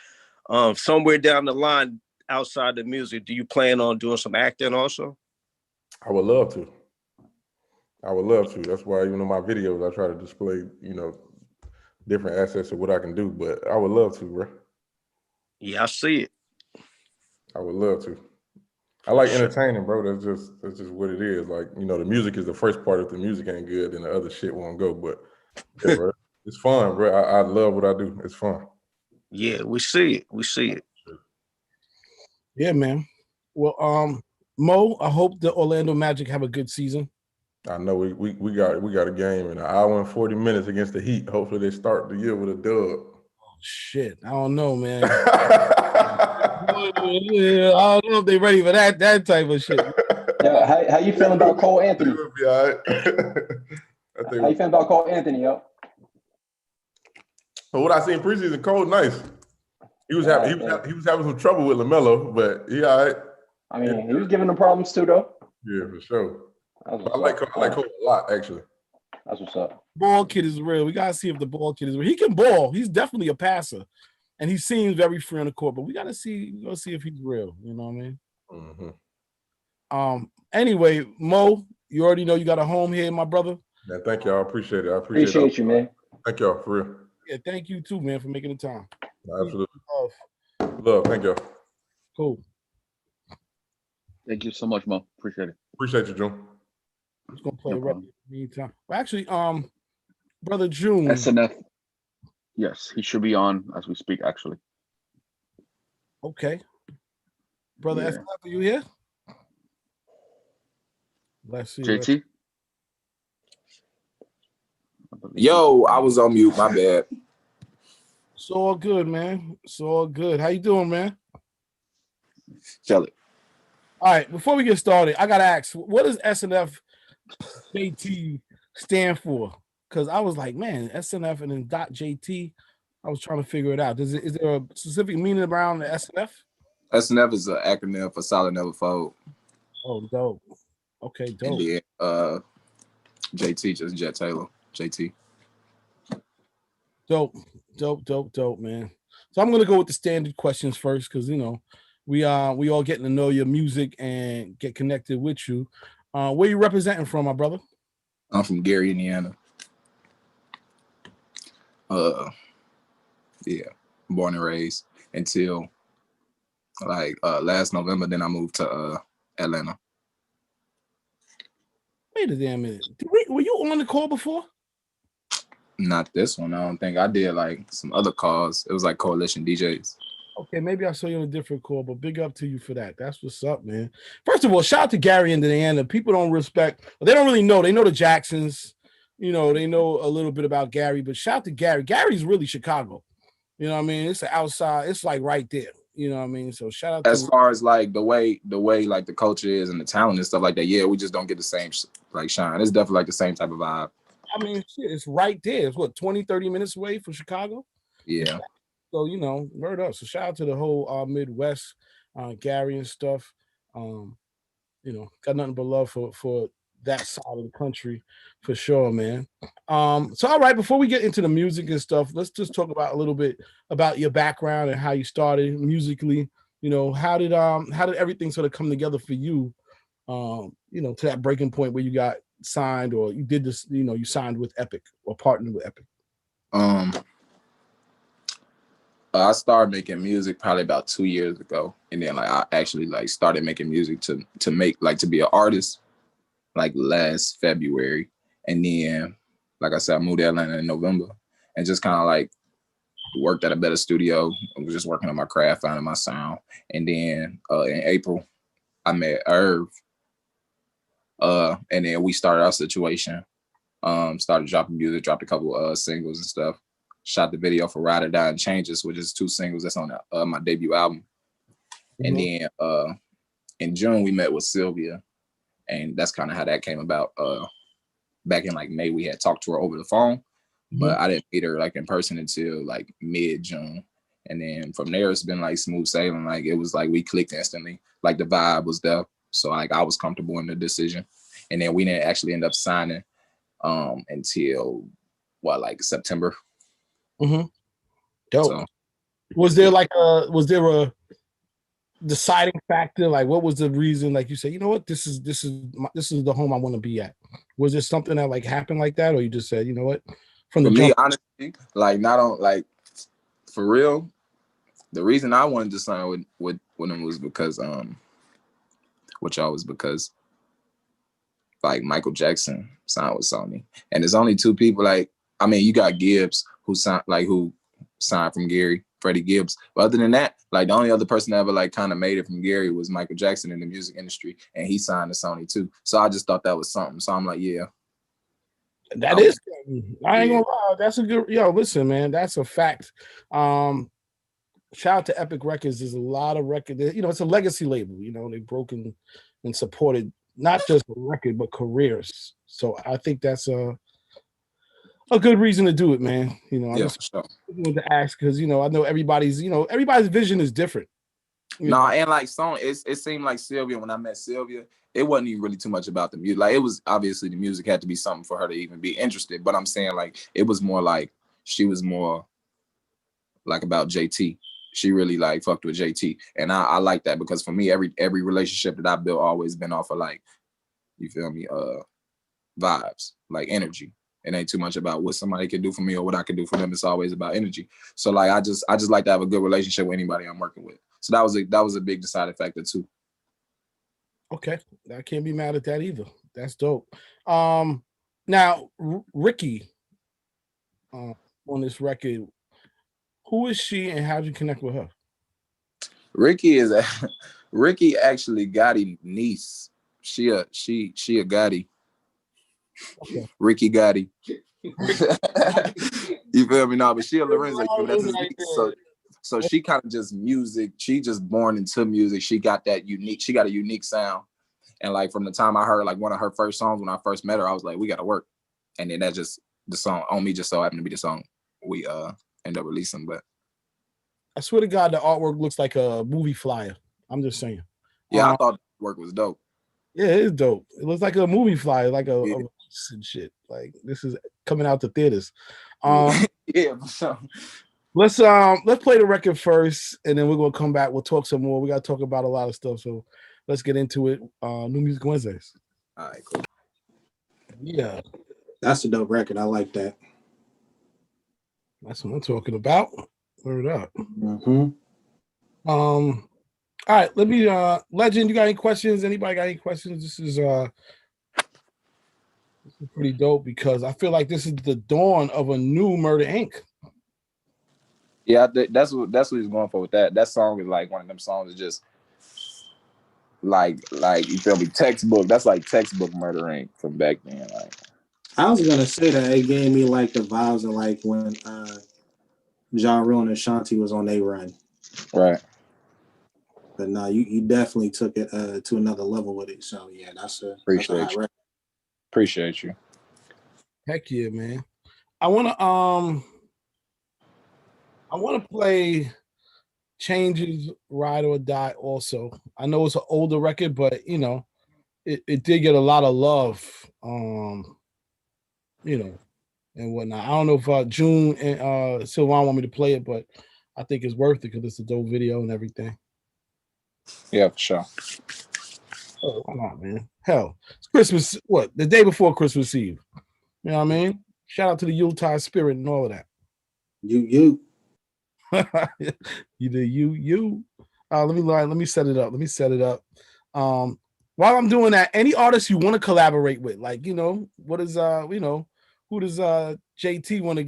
Somewhere down the line, outside the music, do you plan on doing some acting also? I would love to. That's why, my videos, I try to display, different assets of what I can do, but I would love to, bro. Yeah, I see it. I would love to. I like entertaining, bro. That's just what it is. Like, the music is the first part. If the music ain't good, then the other shit won't go. But yeah, bro, it's fun, bro. I love what I do. It's fun. Yeah, we see it. Yeah, man. Well, Mo, I hope the Orlando Magic have a good season. I know we got a game in an hour and 40 minutes against the Heat. Hopefully they start the year with a dub. Oh shit. I don't know, man. I don't know if they're ready for that type of shit. Yeah, how you feeling about Cole Anthony? How you feeling about Cole Anthony, yo? But what I seen preseason, Cole nice. He was having some trouble with LaMelo, but he all right. I mean, he was giving them problems too, though. Yeah, for sure. I like Cole a lot, actually. That's what's up. Ball kid is real. We gotta see if the ball kid is real. He can ball. He's definitely a passer, and he seems very free on the court. But we gotta see. We're gonna see if he's real. You know what I mean? Mm-hmm. Anyway, Mo, you already know you got a home here, my brother. Man, thank y'all. I appreciate it. I appreciate you, man. Thank y'all for real. Yeah, thank you too, man, for making the time. Absolutely. Love. Thank y'all. Cool. Thank you so much, Mo. Appreciate it. Appreciate you, June. I'm just gonna play right in the meantime. Well, actually, brother June. SNF. Yes, he should be on as we speak, actually. Okay. Brother SNF, are you here? Let's see. JT? Yo, I was on mute. My bad. It's all good, man. It's all good. How you doing, man? Tell it. All right. Before we get started, I gotta ask, what does SNF JT stand for? Because I was like, man, SNF and then .jt. I was trying to figure it out. Is there a specific meaning around the SNF? SNF is an acronym for Solid Never Fold. Oh, dope. Okay, dope. And then JT, just Jet Taylor. JT. Dope, man. So I'm gonna go with the standard questions first, because we all getting to know your music and get connected with you. Where you representing from, my brother? I'm from Gary, Indiana. Yeah, born and raised until like last November. Then I moved to Atlanta. Wait a damn minute. Were you on the call before? Not this one. I don't think I did. Like some other calls. It was like Coalition DJs. Okay, maybe I saw you on a different call, but big up to you for that. That's what's up, man. First of all, shout out to Gary and Indiana. People don't respect, they don't really know. They know the Jacksons, they know a little bit about Gary, but shout out to Gary. Gary's really Chicago. You know what I mean? It's outside, it's like right there. You know what I mean? So shout out as far as like the way like the culture is and the talent and stuff like that. Yeah, we just don't get the same like shine. It's definitely like the same type of vibe. I mean, shit, it's right there. It's what, 20, 30 minutes away from Chicago? Yeah. So, word up. So shout out to the whole Midwest, Gary and stuff. Got nothing but love for that side of the country for sure, man. So all right, before we get into the music and stuff, let's just talk about a little bit about your background and how you started musically. How did everything sort of come together for you? To that breaking point where you got signed, or you did this, you signed with Epic or partnered with Epic. I started making music probably about 2 years ago, and then like I actually like started making music to make like to be an artist like last February, and then like I said, I moved to Atlanta in November and just kind of like worked at a better studio. I was just working on my craft, finding my sound, and then in April I met Irv, and then we started our situation. Started dropping music, dropped a couple singles and stuff. Shot the video for Ride or Die and Changes, which is 2 singles that's on my debut album. And then in June we met with Sylvia, and that's kind of how that came about. Back in like May, we had talked to her over the phone, but I didn't meet her like in person until like mid-June. And then from there it's been like smooth sailing. Like it was like we clicked instantly. Like the vibe was there, so like I was comfortable in the decision. And then we didn't actually end up signing until like September. Dope. So, was there a deciding factor? Like, what was the reason? Like you said, you know what, this is the home I want to be at. Was there something that like happened like that, or you just said, you know what, from the me, honestly, like not on like for real. The reason I wanted to sign with them was because because like Michael Jackson signed with Sony, and there's only 2 people. Like, I mean, you got Gibbs who signed from Gary, Freddie Gibbs. But other than that, like the only other person that ever like kind of made it from Gary was Michael Jackson in the music industry, and he signed to Sony too. So I just thought that was something. So I'm like, yeah. That is, I ain't gonna lie. That's a good, listen, man, that's a fact. Shout out to Epic Records. There's a lot of records. It's a legacy label. They've broken and supported not just a record, but careers. So I think that's a good reason to do it, man. I just wanted to ask because I know everybody's vision is different. And like it seemed like Sylvia, when I met Sylvia, it wasn't even really too much about the music. Like it was obviously the music had to be something for her to even be interested. But I'm saying like it was more like she was more like about JT. She really like fucked with JT, and I like that because for me, every relationship that I built always been off of like, you feel me, vibes, like energy. It ain't too much about what somebody can do for me or what I can do for them. It's always about energy. So like I just like to have a good relationship with anybody I'm working with. So that was a big deciding factor too. Okay, I can't be mad at that either. That's dope. Now Ricky, on this record, who is she and how did you connect with her? Ricky actually Gotti's niece. She a Gotti. Okay. Ricky Gotti. You feel me? No, but she a Lorenzo. So she kind of just music. She just born into music. She got a unique sound. And like from the time I heard like one of her first songs when I first met her, I was like, we gotta work. and then that just the song On Me just so happened to be the song we end up releasing. But I swear to God, the artwork looks like a movie flyer. I'm just saying. Yeah, I thought the work was dope. Yeah, it is dope. It looks like a movie flyer, like a and shit. Like this is coming out to theaters. Yeah, for sure. Let's play the record first, and then we're gonna come back. We'll talk some more. We gotta talk about a lot of stuff. So let's get into it. New Music Wednesdays. All right, cool. Yeah, that's a dope record. I like that. That's what I'm talking about. Word up. Mm-hmm. All right, let me Legend, you got any questions? Anybody got any questions? This is pretty dope because I feel like this is the dawn of a new Murder Inc. Yeah, I think that's what he's going for with that. That song is like one of them songs that just like you feel me, textbook. That's like textbook Murder Inc. from back then. Like I was gonna say that it gave me like the vibes of like when Ja Rule and Ashanti was on their run. Right. But no, you definitely took it to another level with it. So yeah, that's a high record. Appreciate you. Heck yeah, man. I wanna play Changes Ride or Die also. I know it's an older record, but you know, it did get a lot of love. You know, and whatnot. I don't know if June and Sylvan want me to play it, but I think it's worth it because it's a dope video and everything. Yeah, for sure. Oh, why not, man? Hell, it's Christmas. What, the day before Christmas Eve? You know what I mean? Shout out to the Yuletide spirit and all of that. You. You do you. Let me set it up. While I'm doing that, any artists you want to collaborate with, like, you know, what is who does JT want to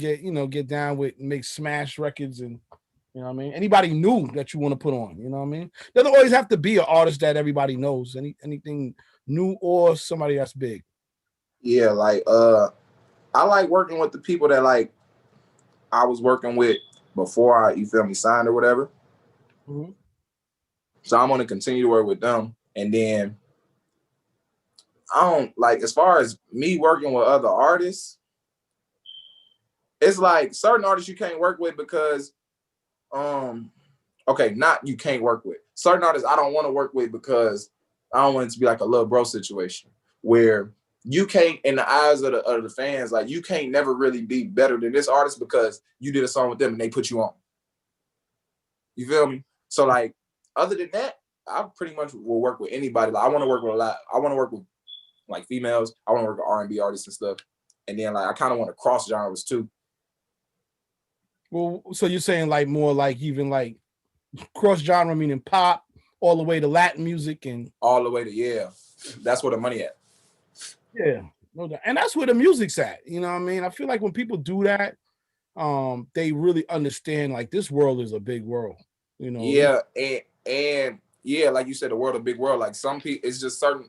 get down with and make smash records, and you know what I mean? Anybody new that you want to put on, you know what I mean? Doesn't always have to be an artist that everybody knows. Anything new or somebody that's big. Yeah, like I like working with the people that like I was working with before I signed or whatever. Mm-hmm. So I'm gonna continue to work with them. And then I don't like, as far as me working with other artists, it's like certain artists you can't work with because okay, not you can't work with. Certain artists I don't want to work with because I don't want it to be like a little bro situation where you can't, in the eyes of the fans, like you can't never really be better than this artist because you did a song with them and they put you on. You feel me? So like, other than that, I pretty much will work with anybody. Like I want to work with a lot. I want to work with like females. I want to work with R&B artists and stuff. And then like I kind of want to cross genres too. Well, so you're saying like more like even like cross genre, meaning pop, all the way to Latin music and all the way to, yeah. That's where the money at. Yeah, no doubt. And that's where the music's at. You know what I mean? I feel like when people do that, they really understand like this world is a big world. You know? Yeah, and yeah, like you said, the world a big world. Like some people, it's just certain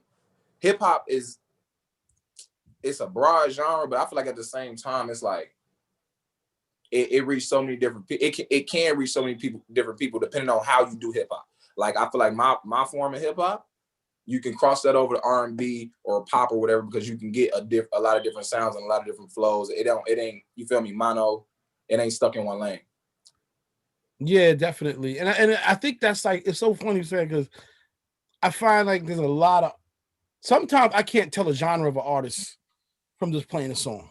hip hop it's a broad genre, but I feel like at the same time, it's like it reaches so many different people. It can reach so many different people depending on how you do hip hop. Like I feel like my form of hip hop, you can cross that over to R&B or pop or whatever because you can get a lot of different sounds and a lot of different flows. It ain't you feel me, mono. It ain't stuck in one lane. Yeah, definitely. And I think that's like, it's so funny you say, because I find like there's a lot of, sometimes I can't tell a genre of an artist from just playing a song.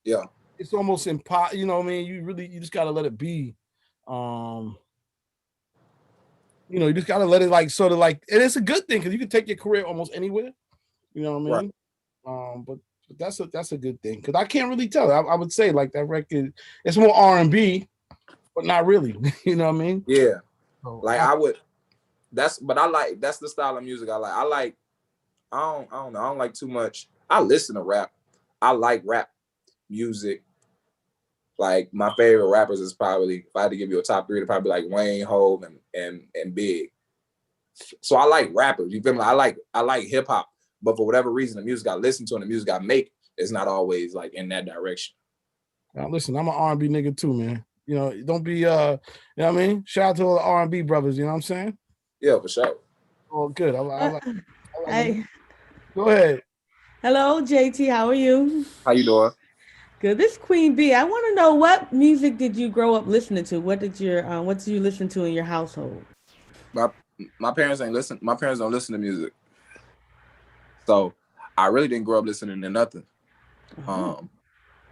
Yeah. It's almost impossible, you know what I mean? You just gotta let it be. You know, you just gotta let it like sort of like, and it's a good thing because you can take your career almost anywhere. You know what I mean? Right. But that's a good thing because I can't really tell. I would say like that record, it's more R&B, but not really. You know what I mean? Yeah. So, like that's the style of music I like. I don't know. I don't like too much. I listen to rap. I like rap music. Like my favorite rappers is probably, if I had to give you a top three, it'd probably be like Wayne, Hov, and Big. So I like rappers. You feel me? I like hip hop, but for whatever reason, the music I listen to and the music I make is not always like in that direction. Now listen, I'm an R&B nigga too, man. You know, don't be you know what I mean? Shout out to all the R&B brothers, you know what I'm saying? Yeah, for sure. Oh, good. I like Hey. Go ahead. Hello, JT. How are you? How you doing? Good. This Queen B. I want to know, what music did you grow up listening to? What did you listen to in your household? My parents ain't listen. My parents don't listen to music, so I really didn't grow up listening to nothing. But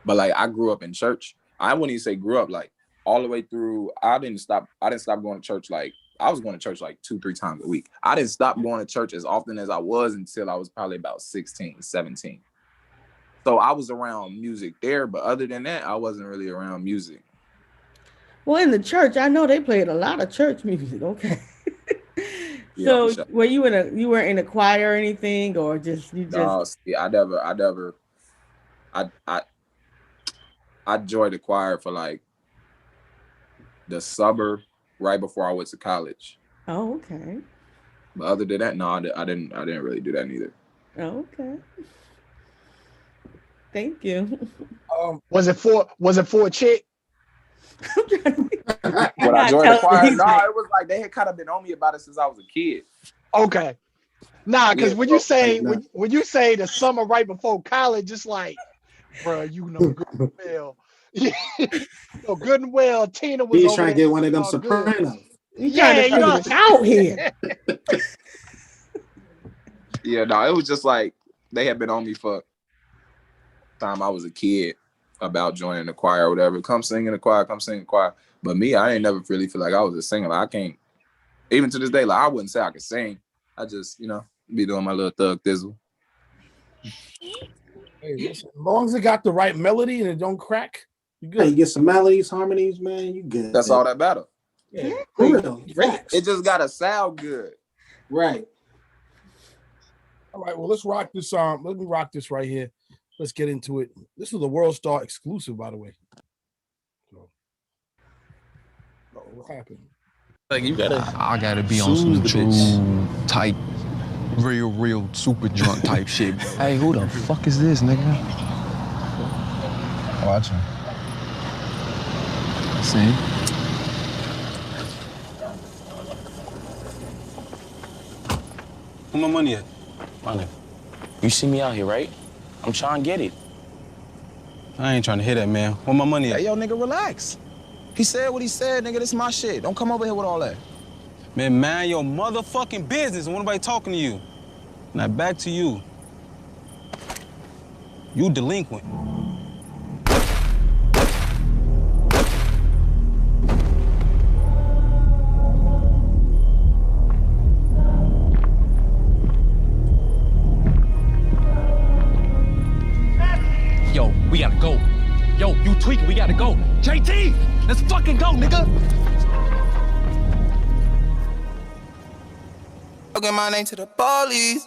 like I grew up in church. I wouldn't even say grew up, like all the way through. I didn't stop going to church. Like I was going to church like 2-3 times a week. I didn't stop going to church as often as I was until I was probably about 16, 17. So I was around music there, but other than that, I wasn't really around music. Well, in the church, I know they played a lot of church music. Okay. So Yeah, were you in a choir or anything, or just No, see, I joined the choir for like the summer right before I went to college. Oh, okay. But other than that, no, I didn't really do that neither. Oh, okay. Thank you. Was it for a chick? When I joined the choir, it was like they had kind of been on me about it since I was a kid. Okay. Nah, because when you say the summer right before college, it's like, bro, you know good and well. You know good and well, Tina was He's over trying to there get one of them all good. Sopranos. Yeah, you know. Out here. Yeah, no, it was just like they had been on me for time I was a kid about joining the choir or whatever. Come sing in the choir, come sing in the choir. But me, I ain't never really feel like I was a singer. Like I can't, even to this day, like I wouldn't say I could sing. I just, be doing my little thug thizzle. Hey, listen, as long as it got the right melody and it don't crack, you good. Hey, you get some melodies, harmonies, man, you good. That's all that matters. Yeah, for real. It just gotta sound good. Right. All right, well, let's rock this. Let me rock this right here. Let's get into it. This is a World Star exclusive, by the way. So, what happened? Like you gotta, I gotta be on some true type, real super drunk type shit. Hey, who the fuck is this, nigga? Watch him. See? Where my money at? Money. You see me out here, right? I'm trying to get it. I ain't trying to hear that, man. Where my money at? Hey, yo, nigga, relax. He said what he said, nigga. This is my shit. Don't come over here with all that. Man, mind your motherfucking business. Ain't nobody talking to you. Now back to you. You delinquent. Yo, we gotta go. Yo, you tweaking, we gotta go. JT, let's fucking go, nigga. Okay, my name to the police.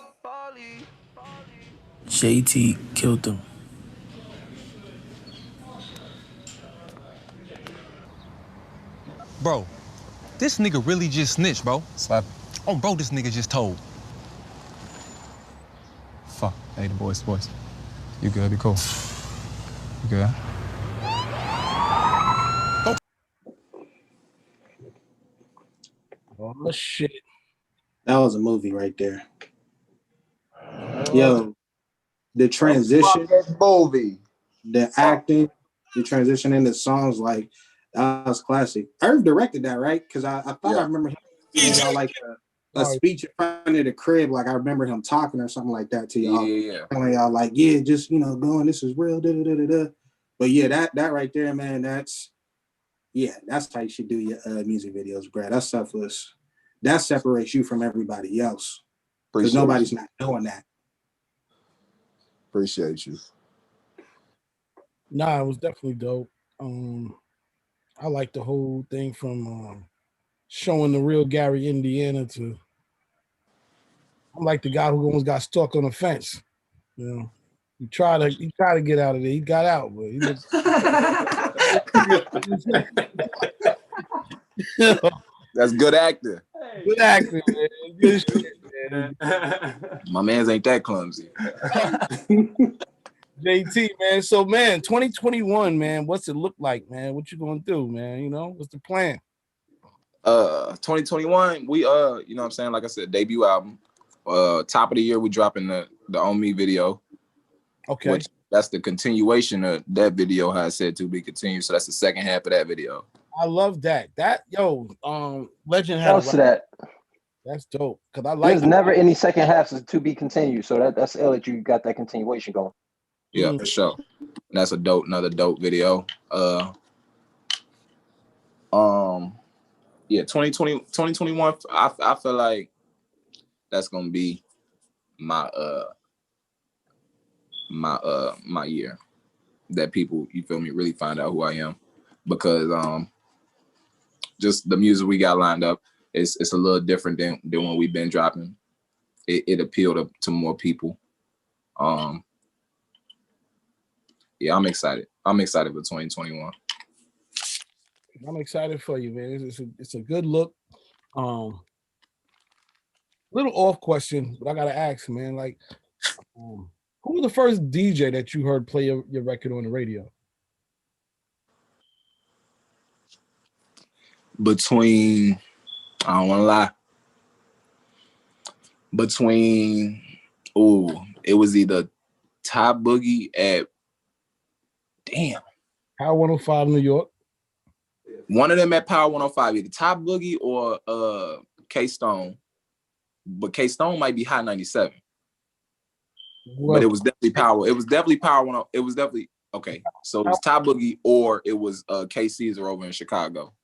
JT killed him. Bro, this nigga really just snitched, bro. Slap. Oh, bro, this nigga just told. Fuck. Hey, the boys. You good? Be cool. You good? Oh, shit. That was a movie right there. Yo, the transition, movie, the acting, the transition into songs, like that was classic. Irv directed that, right? Because I thought I remember him giving y'all like a speech in front of the crib. Like I remember him talking or something like that to y'all. Yeah. Telling y'all like, yeah, just going, this is real. But yeah, that right there, man, that's how you should do your music videos, Brad. That's selfless. That separates you from everybody else. Because nobody's not doing that. Appreciate you. Nah, it was definitely dope. I like the whole thing from showing the real Gary, Indiana to I'm like the guy who almost got stuck on a fence. He tried to get out of there. He got out, but he was That's good acting. Good acting, man. Good shit, man. My man's ain't that clumsy. JT, man. So, man, 2021, man, what's it look like, man? What you gonna do, man? What's the plan? 2021, we you know what I'm saying? Like I said, debut album. Top of the year, we dropping the On Me video. Okay. Which that's the continuation of that video. How I said to be continued. So that's the second half of that video. I love that. Legend had Shouts to that. That's dope. Cause I like. There's never any second halves to be continued. So that's ill that you got that continuation going. Yeah, for sure. And that's another dope video. Yeah, 2021. I feel like that's gonna be my my year that people, you feel me, really find out who I am, because just the music we got lined up, it's a little different than what we've been dropping. It appealed to more people. Yeah, I'm excited. I'm excited for 2021. I'm excited for you, man. It's a good look. Little off question, but I gotta ask, man. Like, who was the first DJ that you heard play your record on the radio? Between, I don't want to lie. It was either Top Boogie at Power 105 New York. One of them at Power 105, either Top Boogie or K-Stone. But K-Stone might be High 97. But it was definitely Power. It was definitely Power 10. It was definitely okay. So it was Top Boogie or it was K Caesar over in Chicago.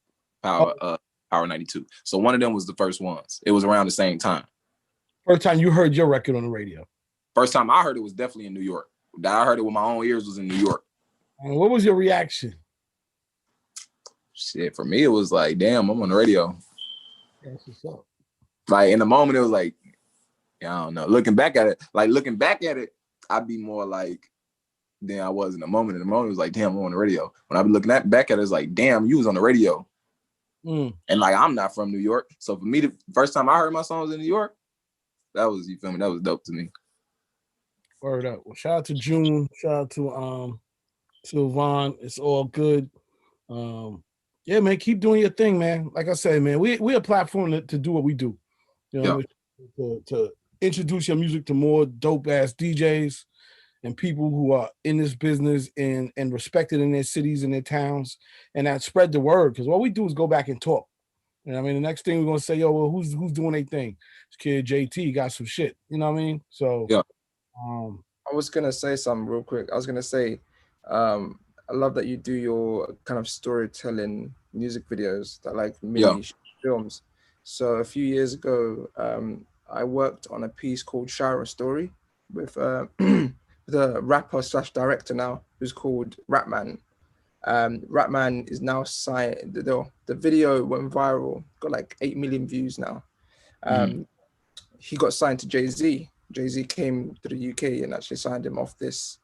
Power 92. So one of them was the first ones. It was around the same time. First time you heard your record on the radio? First time I heard it was definitely in New York. That I heard it with my own ears was in New York. And what was your reaction? Shit, for me it was like, damn, I'm on the radio. That's what's up. Like in the moment, it was like, yeah, I don't know. Looking back at it, I'd be more like than I was in the moment. In the moment, it was like, damn, I'm on the radio. When I be looking back at it, it's like, damn, you was on the radio. And like, I'm not from New York. So for me, the first time I heard my songs in New York, that was, you feel me? That was dope to me. Word up. Well, shout out to June. Shout out to Sylvan. It's all good. Yeah, man, keep doing your thing, man. Like I said, man, we a platform to do what we do. You know, to introduce your music to more dope ass DJs and people who are in this business and respected in their cities and their towns, and that spread the word. Because what we do is go back and talk. You know what I mean? The next thing we're gonna say, yo, well, who's doing their thing? This kid JT got some shit. You know what I mean? So yeah. I was gonna say something real quick. I was gonna say, I love that you do your kind of storytelling music videos that like mini films. So a few years ago, I worked on a piece called Shara Story with the rapper / director now, who's called Rapman. Rapman is now signed. The video went viral, got like 8 million views now. He got signed to Jay-Z. Jay-Z came to the UK and actually signed him off this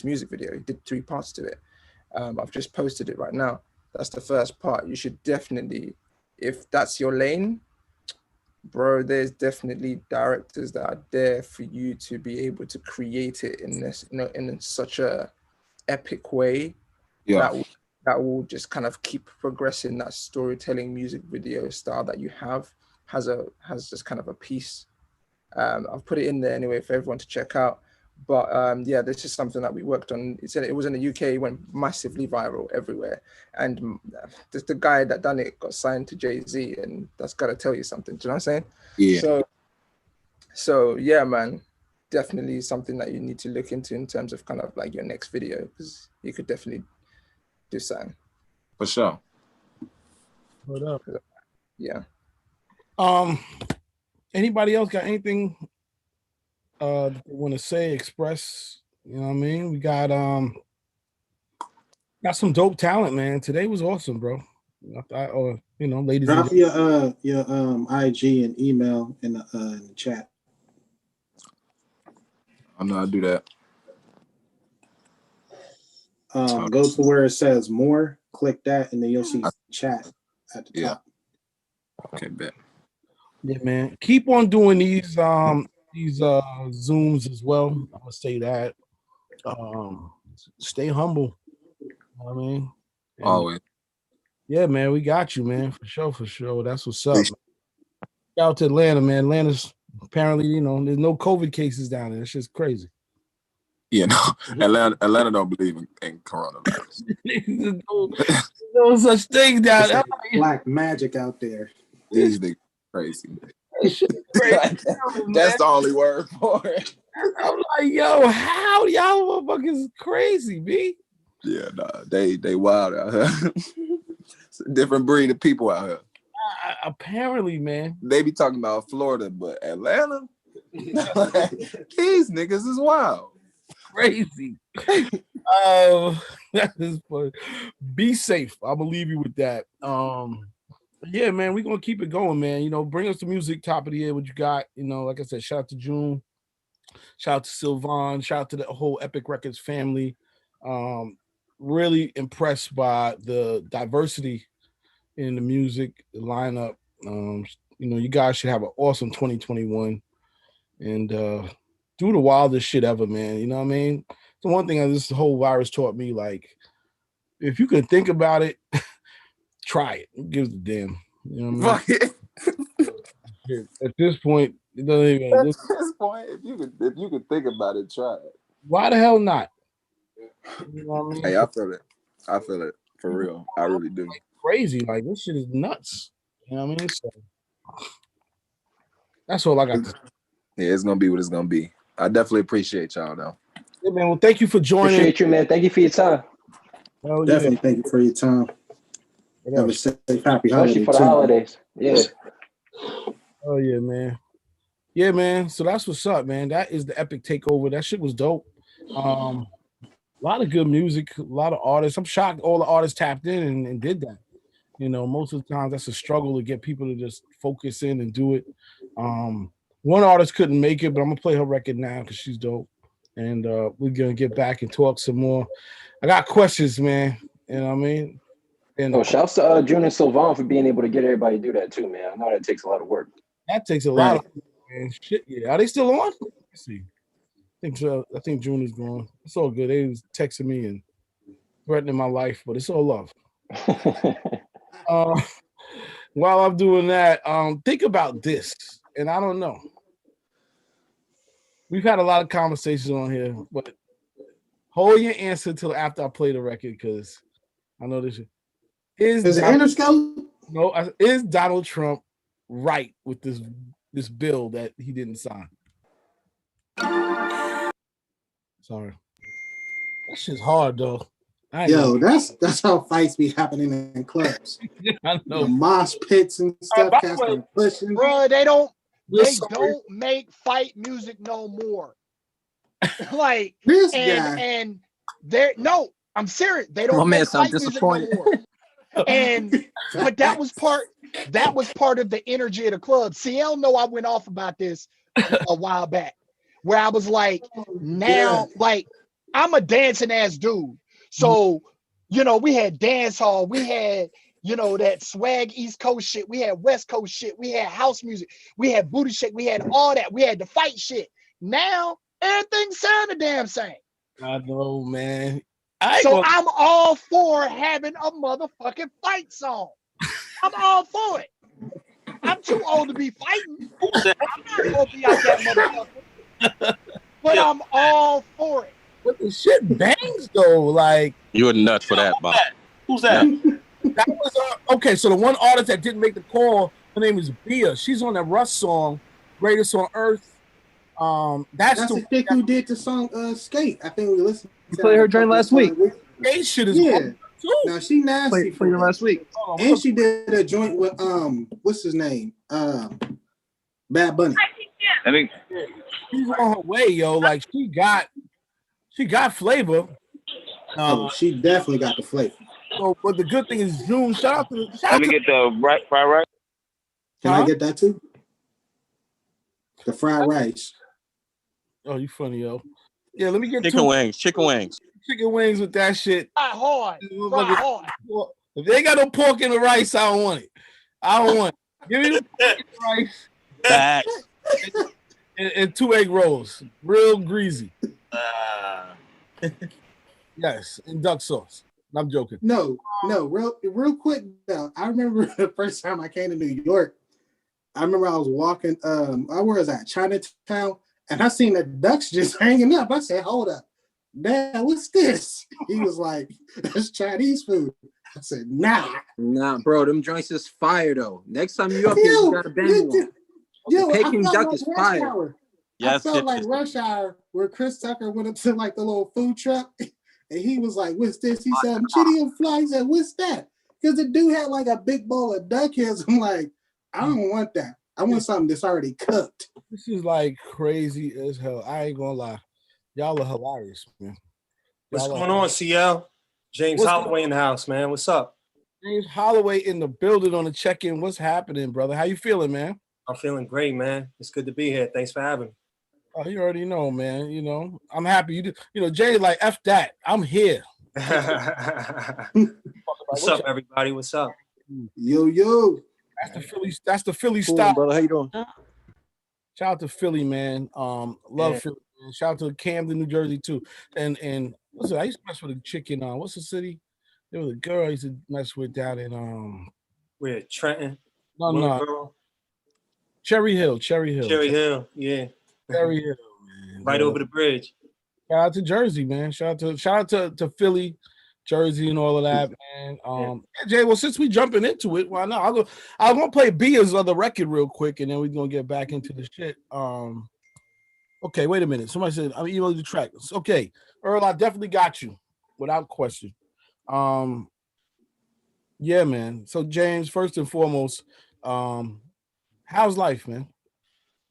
music video. He did 3 parts to it. I've just posted it right now. That's the first part. You should definitely, if that's your lane, bro, there's definitely directors that are there for you to be able to create it in this, you know, in such a epic way that will just kind of keep progressing that storytelling music video style that you have has just kind of a piece. I've put it in there anyway for everyone to check out. But yeah, this is something that we worked on. It was in the UK, it went massively viral everywhere. And the guy that done it got signed to Jay-Z, and that's got to tell you something. Do you know what I'm saying? Yeah. So yeah, man, definitely something that you need to look into in terms of kind of like your next video, because you could definitely do something. For sure. What up? Yeah. Anybody else got anything they want to say, express? You know what I mean? We got some dope talent, man. Today was awesome, bro. Ladies. Drop your IG and email in the chat. I know I do that. Go to where it says more, click that, and then you'll see chat at the top. Okay, bet. Yeah, man. Keep on doing these Zooms as well. I'm gonna say that. Stay humble. You know what I mean? Always. Yeah, man, we got you, man. For sure. That's what's up. Shout out to Atlanta, man. Atlanta's apparently, there's no COVID cases down there. It's just crazy. You know, Atlanta don't believe in coronavirus. No such thing down there. Black magic out there. These niggas crazy. Crazy. That's the only word for it. I'm like, yo, how y'all motherfuckers crazy, B? Yeah, nah, they wild out here. It's a different breed of people out here. Apparently, man. They be talking about Florida, but Atlanta, these niggas is wild. Crazy. That is funny. Be safe. I believe you with that. Yeah, man, we're gonna keep it going, man. You know, bring us the music top of the year. What you got? You know, like I said, shout out to June, shout out to Sylvan, shout out to the whole Epic Records family. Really impressed by the diversity in the music, the lineup. You know, you guys should have an awesome 2021 and do the wildest shit ever, man. You know what I mean? The one thing this whole virus taught me, like, if you can think about it, try it. Who gives a damn? You know what I mean? At this point, it doesn't even. At this point, if you could think about it, try it. Why the hell not? You know what I mean? Hey, I feel it. I feel it for real. I really do. Crazy, like this shit is nuts. You know what I mean? So that's all I got to say. Yeah, it's gonna be what it's gonna be. I definitely appreciate y'all though. Yeah, man. Well, thank you for joining. Appreciate you, man. Thank you for your time. Oh, Definitely thank you for your time. Have a safe, happy holiday. Especially for the holidays. Yeah. Oh yeah, man. Yeah, man. So that's what's up, man. That is the Epic Takeover. That shit was dope. A lot of good music, a lot of artists. I'm shocked all the artists tapped in and did that. You know, most of the times that's a struggle to get people to just focus in and do it. One artist couldn't make it, but I'm gonna play her record now because she's dope. And we're gonna get back and talk some more. I got questions, man. You know what I mean? And shouts to June and Sylvan for being able to get everybody to do that too, man. I know that takes a lot of work. That takes a lot of man. Shit. Yeah. Are they still on? Let's see. I think June is gone. It's all good. They was texting me and threatening my life, but it's all love. While I'm doing that, think about this, and I don't know. We've had a lot of conversations on here, but hold your answer till after I play the record because I know this is it Interscope? No, is Donald Trump right with this bill that he didn't sign? Sorry, that shit's hard though. Yo, that's how fights be happening in clubs. I know. The mosh pits and stuff. Pushing. Bro, they don't make fight music no more. Like this and they're no, I'm serious. They don't make fight music no more. But that was part of the energy of the club. CL know I went off about this a while back, where I was like, now, like, I'm a dancing ass dude. So, you know, we had dance hall, we had, you know, that swag East Coast shit, we had West Coast shit, we had house music, we had booty shake, we had all that, we had the fight shit. Now everything sound the damn same. I know, man. I'm all for having a motherfucking fight song. I'm all for it. I'm too old to be fighting. I'm not gonna be out that motherfucker. But I'm all for it. But the shit bangs though, like you're nuts for that, Bob. Who's that? That was okay. So the one artist that didn't make the call, her name is Bia. She's on that Russ song, "Greatest on Earth." That's the chick who did the song "Skate." I think we listened. You played her during last week. Skate shit is too. Now she nasty. Played her last week, and she did a joint with what's his name? Bad Bunny. I mean, she's on her way, yo. Like she got flavor. She definitely got the flavor. So, but the good thing is June. Shout out to. Let me get the fried rice. Can I get that too? The fried rice. Oh, you funny, yo. Yeah, let me get chicken wings. Chicken wings with that shit. Hard. If they ain't got no pork in the rice, I don't want it. I don't want it. Give me the pork in the rice. And 2 egg rolls, real greasy. Yes, and duck sauce. I'm joking. No, real quick though. I remember the first time I came to New York. I remember I was walking. Where was that? Chinatown, and I seen the ducks just hanging up. I said, "Hold up, Dad, what's this? He was like, that's Chinese food. I said, nah. Nah, bro, them joints is fire though. Next time you up here, you gotta bang one. Yo, The I Peking felt duck like is Rush fire. Hour. Yes, I felt like Rush Hour where Chris Tucker went up to like the little food truck and he was like, what's this? He said, I'm chitty and fly. He said, what's that? Because the dude had like a big bowl of duck heads. I'm like, I don't want that. I want something that's already cooked. This is like crazy as hell. I ain't gonna lie. Y'all are hilarious, man. What's Y'all going on, CL? James What's Holloway in the house, man. What's up? James Holloway in the building on the check-in. What's happening, brother? How you feeling, man? I'm feeling great, man. It's good to be here. Thanks for having me. Oh, you already know, man. You know, I'm happy. James like, F that. I'm here. What's up, everybody? What's up? Yo. That's the Philly Cool, style. brother. How you doing? Shout out to Philly, man. Love Philly. Man. Shout out to Camden, New Jersey, too. And what's it? I used to mess with a chick in what's the city? There was a girl I used to mess with down in Where? Trenton? No. Willingboro? Cherry Hill, yeah. Cherry Hill, man. Right over the bridge. Shout out to Jersey, man. Shout out to Philly, Jersey, and all of that, man. Jay, well, since we jumping into it, why not? I'm gonna play Bia's other record real quick, and then we're gonna get back into the shit. Okay, wait a minute. Somebody said I'm emailing the track. Okay, Earl, I definitely got you, without question. Yeah, man. So James, first and foremost, how's life, man?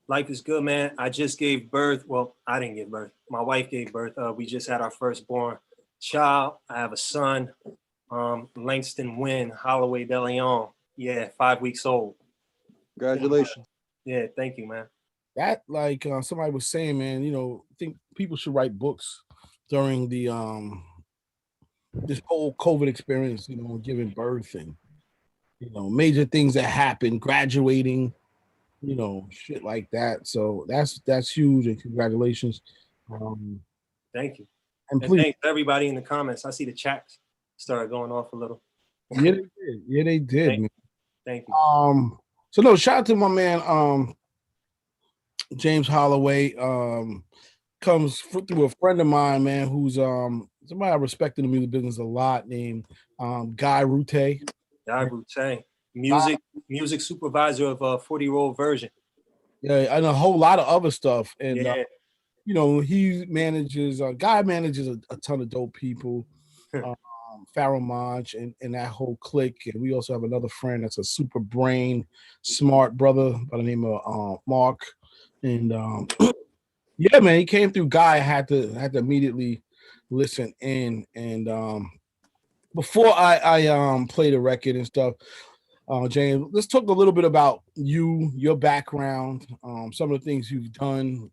Life is good, man. I just gave birth. Well, I didn't give birth. My wife gave birth. We just had our firstborn child. I have a son, Langston Wynn Holloway De Leon. Yeah, 5 weeks old. Congratulations. Yeah, thank you, man. That like somebody was saying, man, I think people should write books during the this whole COVID experience, giving birth and major things that happen, graduating, shit like that. So that's huge, and congratulations. Thank you. And And please, thanks to everybody in the comments. I see the chats started going off a little. yeah, they did. Yeah, they did, man. Thank you. So no, shout out to my man, James Holloway. Comes through a friend of mine, man, who's somebody I respect in the music business a lot, named Guy Rute. Guy Rute, music supervisor of a 40-year-old version. Yeah, and a whole lot of other stuff. And Yeah. he manages. Guy manages a ton of dope people. Pharaoh Monch and that whole clique. And we also have another friend that's a super brain, smart brother by the name of Mark. And yeah, man, he came through. Guy had to immediately listen in. And before I play the record and stuff, James, let's talk a little bit about your background, some of the things you've done,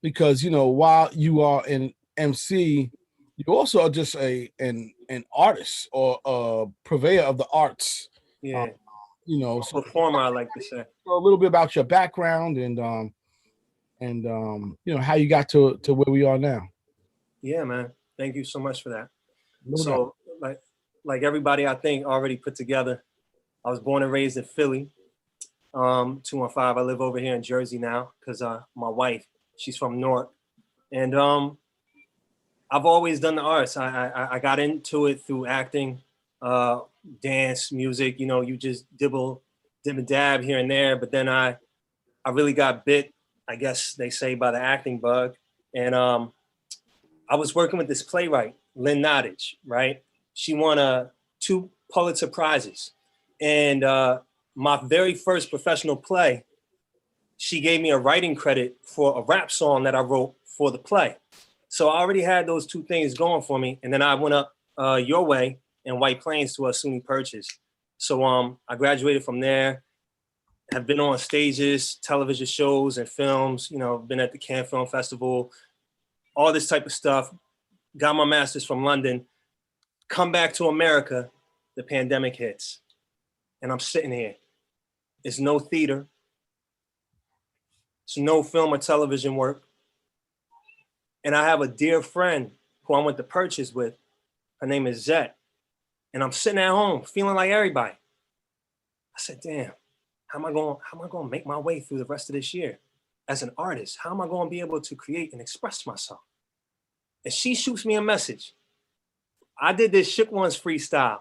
because while you are an MC, you also are just an artist or a purveyor of the arts. Yeah. So Performer, I like to say. a little bit about your background and how you got to where we are now. Yeah, man. Thank you so much for that. No So, like everybody, I think already put together. I was born and raised in Philly, 215. I live over here in Jersey now because my wife, she's from Newark, and I've always done the arts. I got into it through acting, dance, music. You just dib and dab here and there. But then I really got bit, I guess they say, by the acting bug, and I was working with this playwright, Lynn Nottage, right? She won 2 Pulitzer Prizes. And my very first professional play, she gave me a writing credit for a rap song that I wrote for the play. So I already had those 2 things going for me. And then I went up your way in White Plains to a SUNY Purchase. So I graduated from there, have been on stages, television shows and films, been at the Cannes Film Festival, all this type of stuff. Got my master's from London, come back to America, the pandemic hits. And I'm sitting here. It's no theater. It's no film or television work. And I have a dear friend who I went to Purchase with. Her name is Zet. And I'm sitting at home feeling like everybody. I said, damn, how am I going to make my way through the rest of this year? As an artist, how am I going to be able to create and express myself? and she shoots me a message. I did this Shook Ones freestyle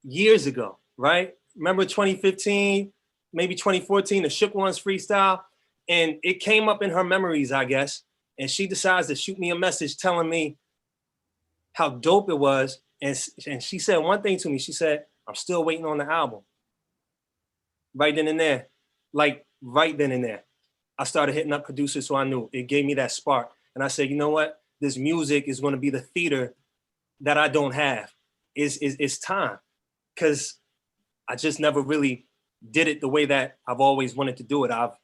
years ago, right? Remember 2015, maybe 2014, the Shook Ones freestyle, and it came up in her memories, I guess, and she decides to shoot me a message telling me how dope it was, and she said one thing to me. She said, "I'm still waiting on the album." Right then and there, like right then and there, I started hitting up producers who I knew. It gave me that spark, and I said, "You know what? This music is going to be the theater that I don't have. It's time," because I just never really did it the way that I've always wanted to do it. I've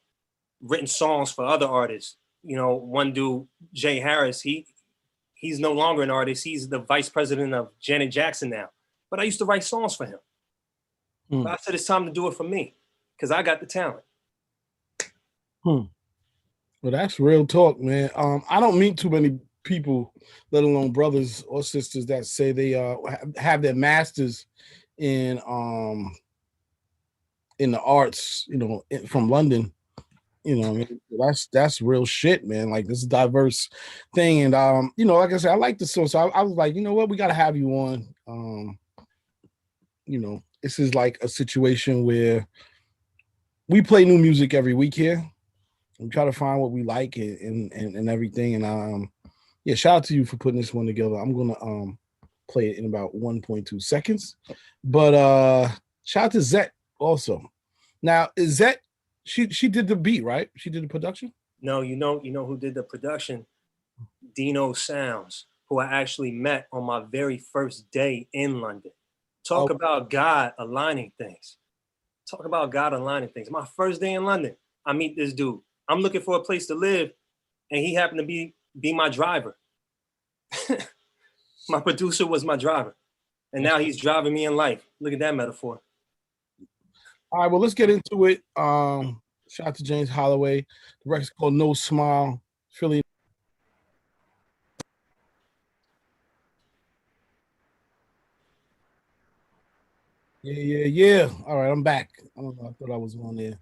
written songs for other artists. You know, one dude, Jay Harris, he's no longer an artist. He's the vice president of Janet Jackson now. But I used to write songs for him. But I said it's time to do it for me because I got the talent. Well, that's real talk, man. I don't meet too many people, let alone brothers or sisters, that say they have their masters in the arts, you know, from London. You know, that's real shit, man. Like, this is a diverse thing, and you know, like I said, I like the song, so I was like, you know what, we got to have you on. You know, this is like a situation where we play new music every week here. We try to find what we like and everything, and yeah, shout out to you for putting this one together. I'm gonna play it in about 1.2 seconds, but shout out to Zet also. Now, is Zet? She did the beat, right? She did the production? No, you know who did the production? Dino Sounds, who I actually met on my very first day in London. Talk about God aligning things. Talk about God aligning things. My first day in London, I meet this dude. I'm looking for a place to live, and he happened to be my driver. My producer was my driver, and now he's driving me in life. Look at that metaphor. All right, well, let's get into it. Shout out to James Holloway. The record's called No Smile, Philly. Yeah. All right, I'm back. I don't know. I thought I was on there.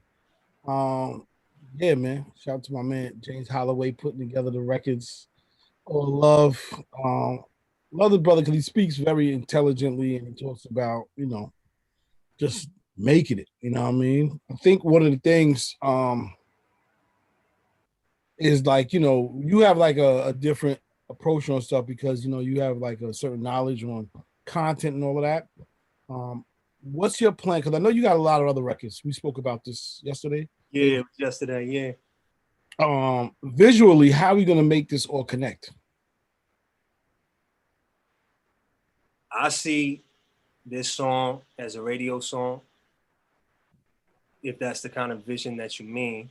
Yeah, man. Shout out to my man James Holloway putting together the records. Love the brother because he speaks very intelligently and he talks about, you know, just making it. You know what I mean? I think one of the things is like, you know, you have like a different approach on stuff because, you know, you have like a certain knowledge on content and all of that. What's your plan? Because I know you got a lot of other records. We spoke about this yesterday. Yeah, it was yesterday. Yeah. Visually, how are you gonna make this all connect? I see this song as a radio song, if that's the kind of vision that you mean.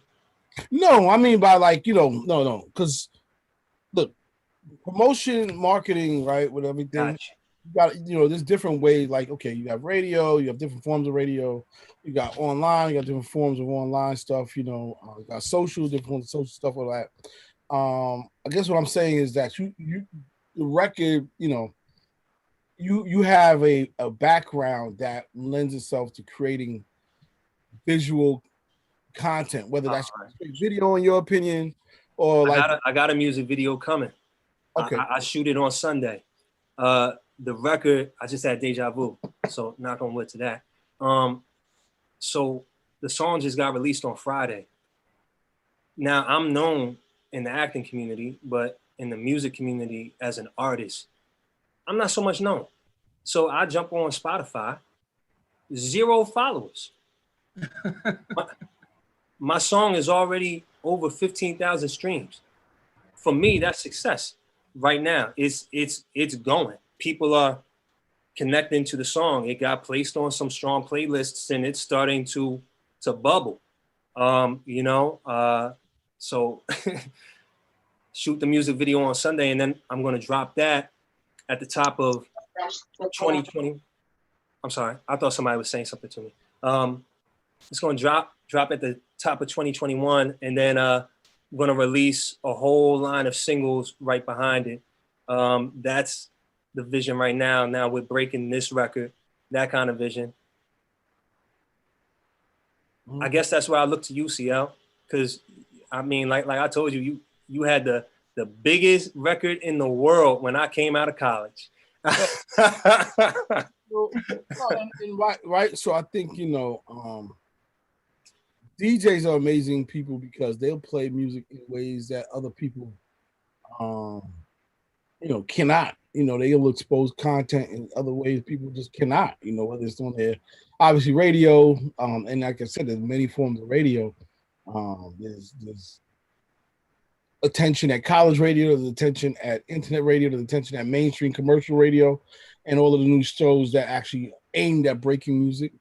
No, I mean by like, you know, no, because look, promotion, marketing, right, with everything. Gotcha. You got, you know, there's different ways. Like, okay, you have radio, you have different forms of radio, you got online, you got different forms of online stuff. You know, you got social, different social stuff, all that. I guess what I'm saying is that you the record, you know, you have a background that lends itself to creating visual content, whether that's video in your opinion or I got a music video coming. Okay. I shoot it on Sunday. The record, I just had deja vu, so knock on wood to that. So the song just got released on Friday. Now I'm known in the acting community, but in the music community as an artist, I'm not so much known. So I jump on Spotify, 0 followers. My song is already over 15,000 streams. For me, that's success. Right now, it's going. People are connecting to the song. It got placed on some strong playlists, and it's starting to bubble. You know, so shoot the music video on Sunday, and then I'm gonna drop that at the top of 2020. I'm sorry, I thought somebody was saying something to me. It's gonna drop at the top of 2021, and then I'm gonna release a whole line of singles right behind it. That's the vision right now. Now we're breaking this record, that kind of vision. I guess that's why I look to you, CL, because I mean, like I told you, you had the the biggest record in the world when I came out of college. Well, and right. So I think, DJs are amazing people because they'll play music in ways that other people, cannot. They'll expose content in other ways people just cannot. Whether it's on their obviously radio, and like I said, there's many forms of radio. There's attention at college radio, there's attention at internet radio, there's attention at mainstream commercial radio, and all of the new shows that actually aimed at breaking music.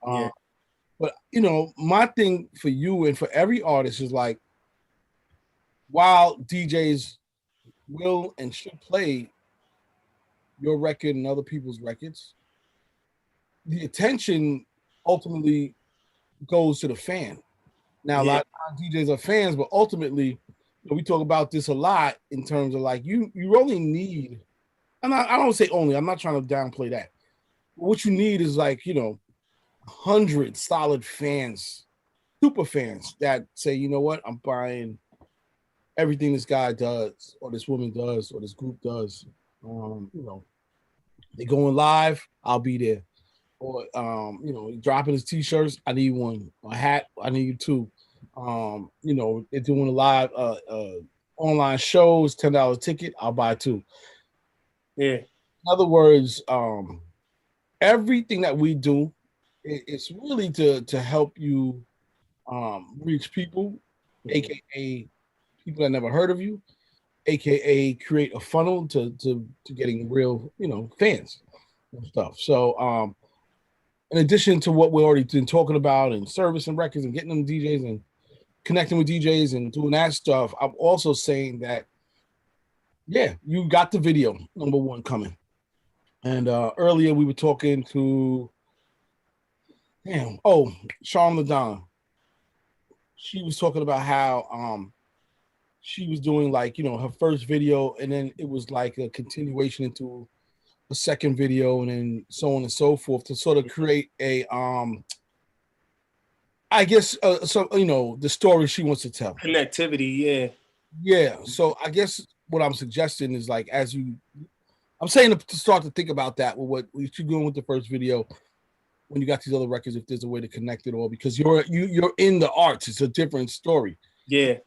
But my thing for you and for every artist is like, while DJs will and should play your record and other people's records, the attention ultimately goes to the fan. Now, a lot of DJs are fans, but ultimately, we talk about this a lot in terms of like you only need, and I don't say only, I'm not trying to downplay that. What you need is like, 100 solid fans, super fans that say, you know what, I'm buying everything this guy does, or this woman does, or this group does. They going live, I'll be there. Or dropping his t-shirts, I need one. A hat, I need two. They're doing a live online shows, $10 ticket, I'll buy two. Yeah. In other words, everything that we do, it's really to help you reach people, aka people that never heard of you, aka create a funnel to getting real, fans and stuff. So in addition to what we're already been talking about and service and records and getting them DJs and connecting with DJs and doing that stuff, I'm also saying that, you got the video, number one, coming. And earlier we were talking to, Sean LaDonna. She was talking about how she was doing like, her first video, and then it was like a continuation into a second video, and then so on and so forth, to sort of create a the story she wants to tell. Connectivity, So I guess what I'm suggesting is like, I'm saying to start to think about that with what you're doing with the first video, when you got these other records, if there's a way to connect it all, because you're in the arts, it's a different story. Yeah.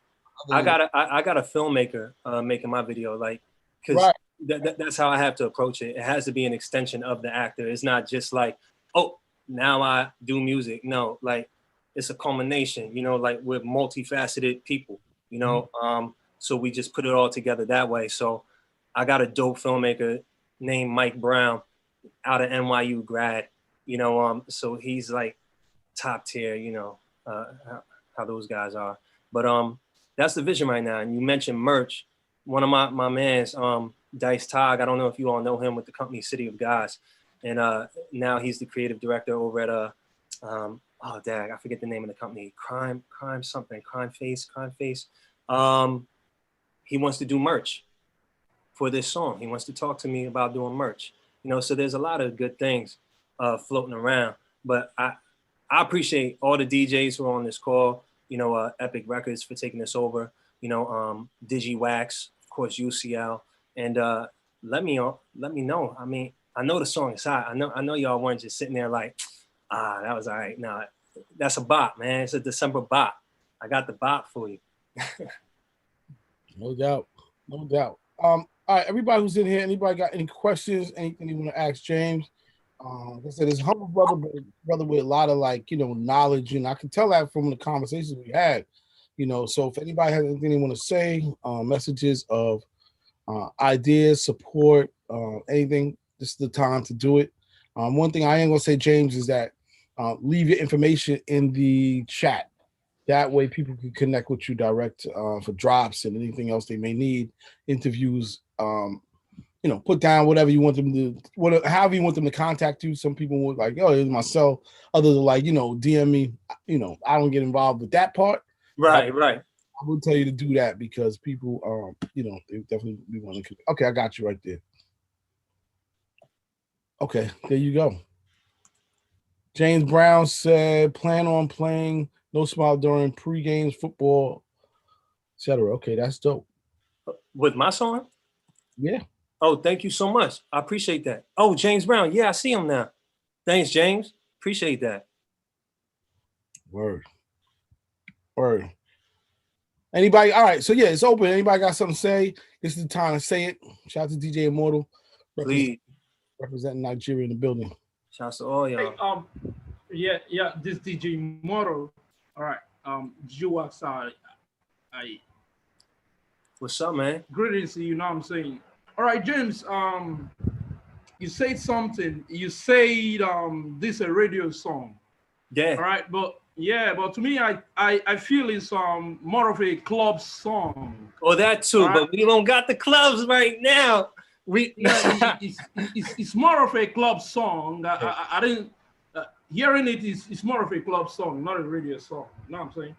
I got a filmmaker making my video, like, because that's how I have to approach it. It has to be an extension of the actor. It's not just like, oh, now I do music. No, like, it's a culmination, like we're multifaceted people, so we just put it all together that way. So I got a dope filmmaker named Mike Brown out of NYU grad, so he's like top tier, how those guys are. But that's the vision right now. And you mentioned merch. One of my mans, Dice Tog, I don't know if you all know him, with the company City of Gods. And now he's the creative director over at I forget the name of the company. Crime Face. He wants to do merch for this song. He wants to talk to me about doing merch. So there's a lot of good things floating around. But I appreciate all the DJs who are on this call, Epic Records for taking this over, Digiwaxx, of course, UCL. And let me know. I mean, I know the song is hot. I know y'all weren't just sitting there like, that was all right. No, that's a bop, man. It's a December bop. I got the bop for you. No doubt. All right, everybody who's in here, anybody got any questions, anything you want to ask James? Like I said, it's a humble brother, but brother with a lot of knowledge, and I can tell that from the conversations we had. So if anybody has anything they want to say, messages of ideas, support, anything, this is the time to do it. One thing I am gonna say, James, is that leave your information in the chat. That way people can connect with you direct for drops and anything else they may need, interviews, put down whatever you want them to, however you want them to contact you. Some people would like, here's my cell. Others are like, DM me. I don't get involved with that part. Right. I will tell you to do that because people, they definitely want to. Okay, I got you right there. Okay, there you go. James Brown said, plan on playing No Smile during pre-games, football, etc. Okay, that's dope. With my song? Yeah. Oh, thank you so much. I appreciate that. Oh, James Brown. Yeah, I see him now. Thanks, James. Appreciate that. Word. Anybody? All right. So yeah, it's open. Anybody got something to say? This is the time to say it. Shout out to DJ Immortal. Please. Representing Nigeria in the building. Shout out to all y'all. Hey, this DJ Immortal. All right. Digiwaxx, What's up, man? Greetings, you know what I'm saying. All right, James. You said something. You said this is a radio song. Yeah. All right, but to me, I feel it's more of a club song. Oh, that too, right? but we don't got the clubs right now. It's more of a club song. I didn't hearing it is more of a club song, not a radio song. You know what I'm saying?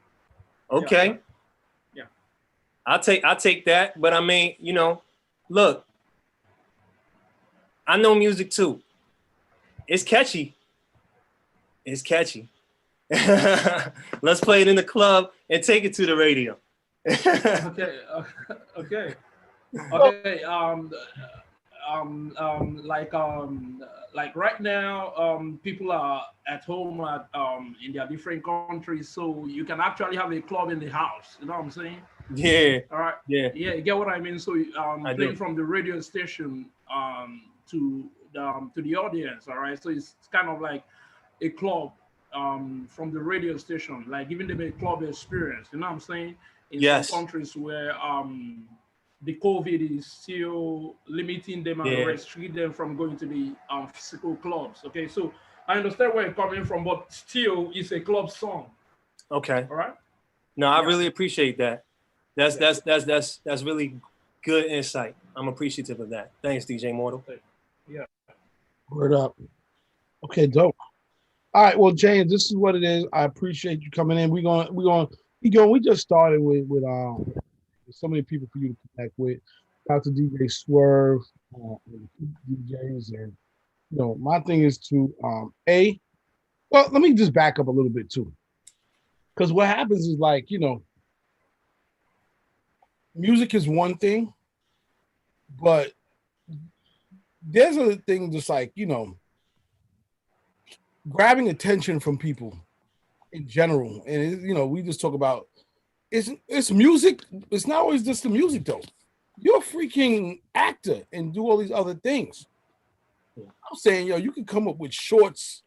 Okay. Yeah. I'll take that, but I mean, you know, look, I know music too. It's catchy. It's catchy. Let's play it in the club and take it to the radio. Okay. Like right now, people are at home in their different countries, so you can actually have a club in the house. You know what I'm saying? Yeah. All right. Yeah. Yeah, you get what I mean? So playing do. from the radio station to the audience. All right. So it's kind of like a club from the radio station, like giving them a club experience. You know what I'm saying? In some countries where the COVID is still limiting them and restrict them from going to the physical clubs. Okay, so I understand where you're coming from, but still, it's a club song. Okay. All right. No, I really appreciate that. That's really good insight. I'm appreciative of that. Thanks, DJ Mortal. Yeah. Word up. Okay, dope. All right, well, James, this is what it is. I appreciate you coming in. We just started with so many people for you to connect with. Shout out to DJ Swerve, DJs, and you know, my thing is to well, let me just back up a little bit too, because what happens is, like, you know, music is one thing, but there's a thing just like, you know, grabbing attention from people in general, and you know, we just talk about. It's music. It's not always just the music, though. You're a freaking actor and do all these other things. I'm saying, yo, you can come up with shorts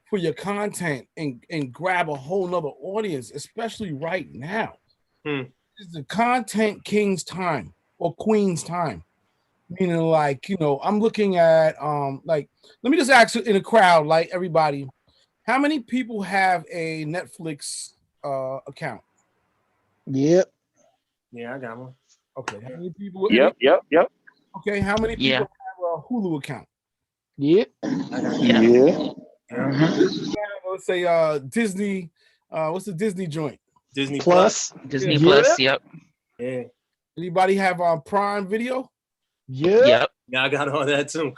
for your content and grab a whole nother audience, especially right now. It's the content king's time or queen's time. Meaning, like, you know, I'm looking at like, let me just ask in a crowd, like everybody, how many people have a Netflix account? Yep. Yeah, I got one. Okay. How many people? Yep. Okay. How many people have a Hulu account? Yep. Yeah. Let's say Disney. What's the Disney joint? Disney Plus. Disney Plus. Yep. Yeah. Anybody have Prime Video? Yep. Yeah, I got all that too.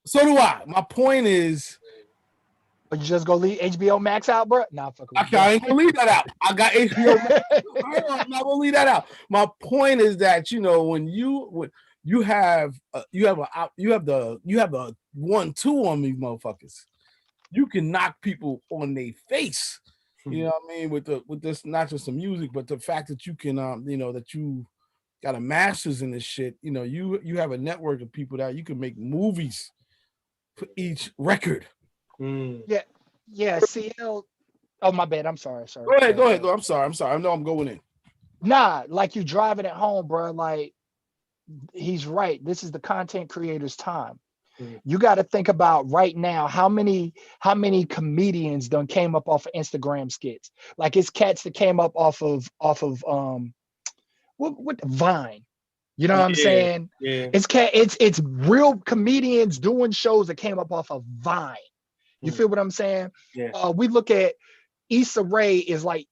So do I. My point is, but you just go leave HBO Max out, bro? Nah, fuck. I ain't gonna leave that out. I got HBO Max. I'm not gonna leave that out. My point is that, you know, when you have the 1-2 on these motherfuckers, you can knock people on their face. You know what I mean? With this, not just the music, but the fact that you can you know, that you got a master's in this shit. You know, you have a network of people that you can make movies for each record. Yeah. CL. Oh, my bad. I'm sorry. Go ahead. I'm sorry. I know I'm going in. Nah, like you driving at home, bro. Like, he's right. This is the content creator's time. You got to think about right now how many comedians done came up off of Instagram skits. Like, it's cats that came up off of what Vine. You know what I'm saying? Yeah. It's real comedians doing shows that came up off of Vine. You feel what I'm saying? Yeah. We look at Issa Rae is like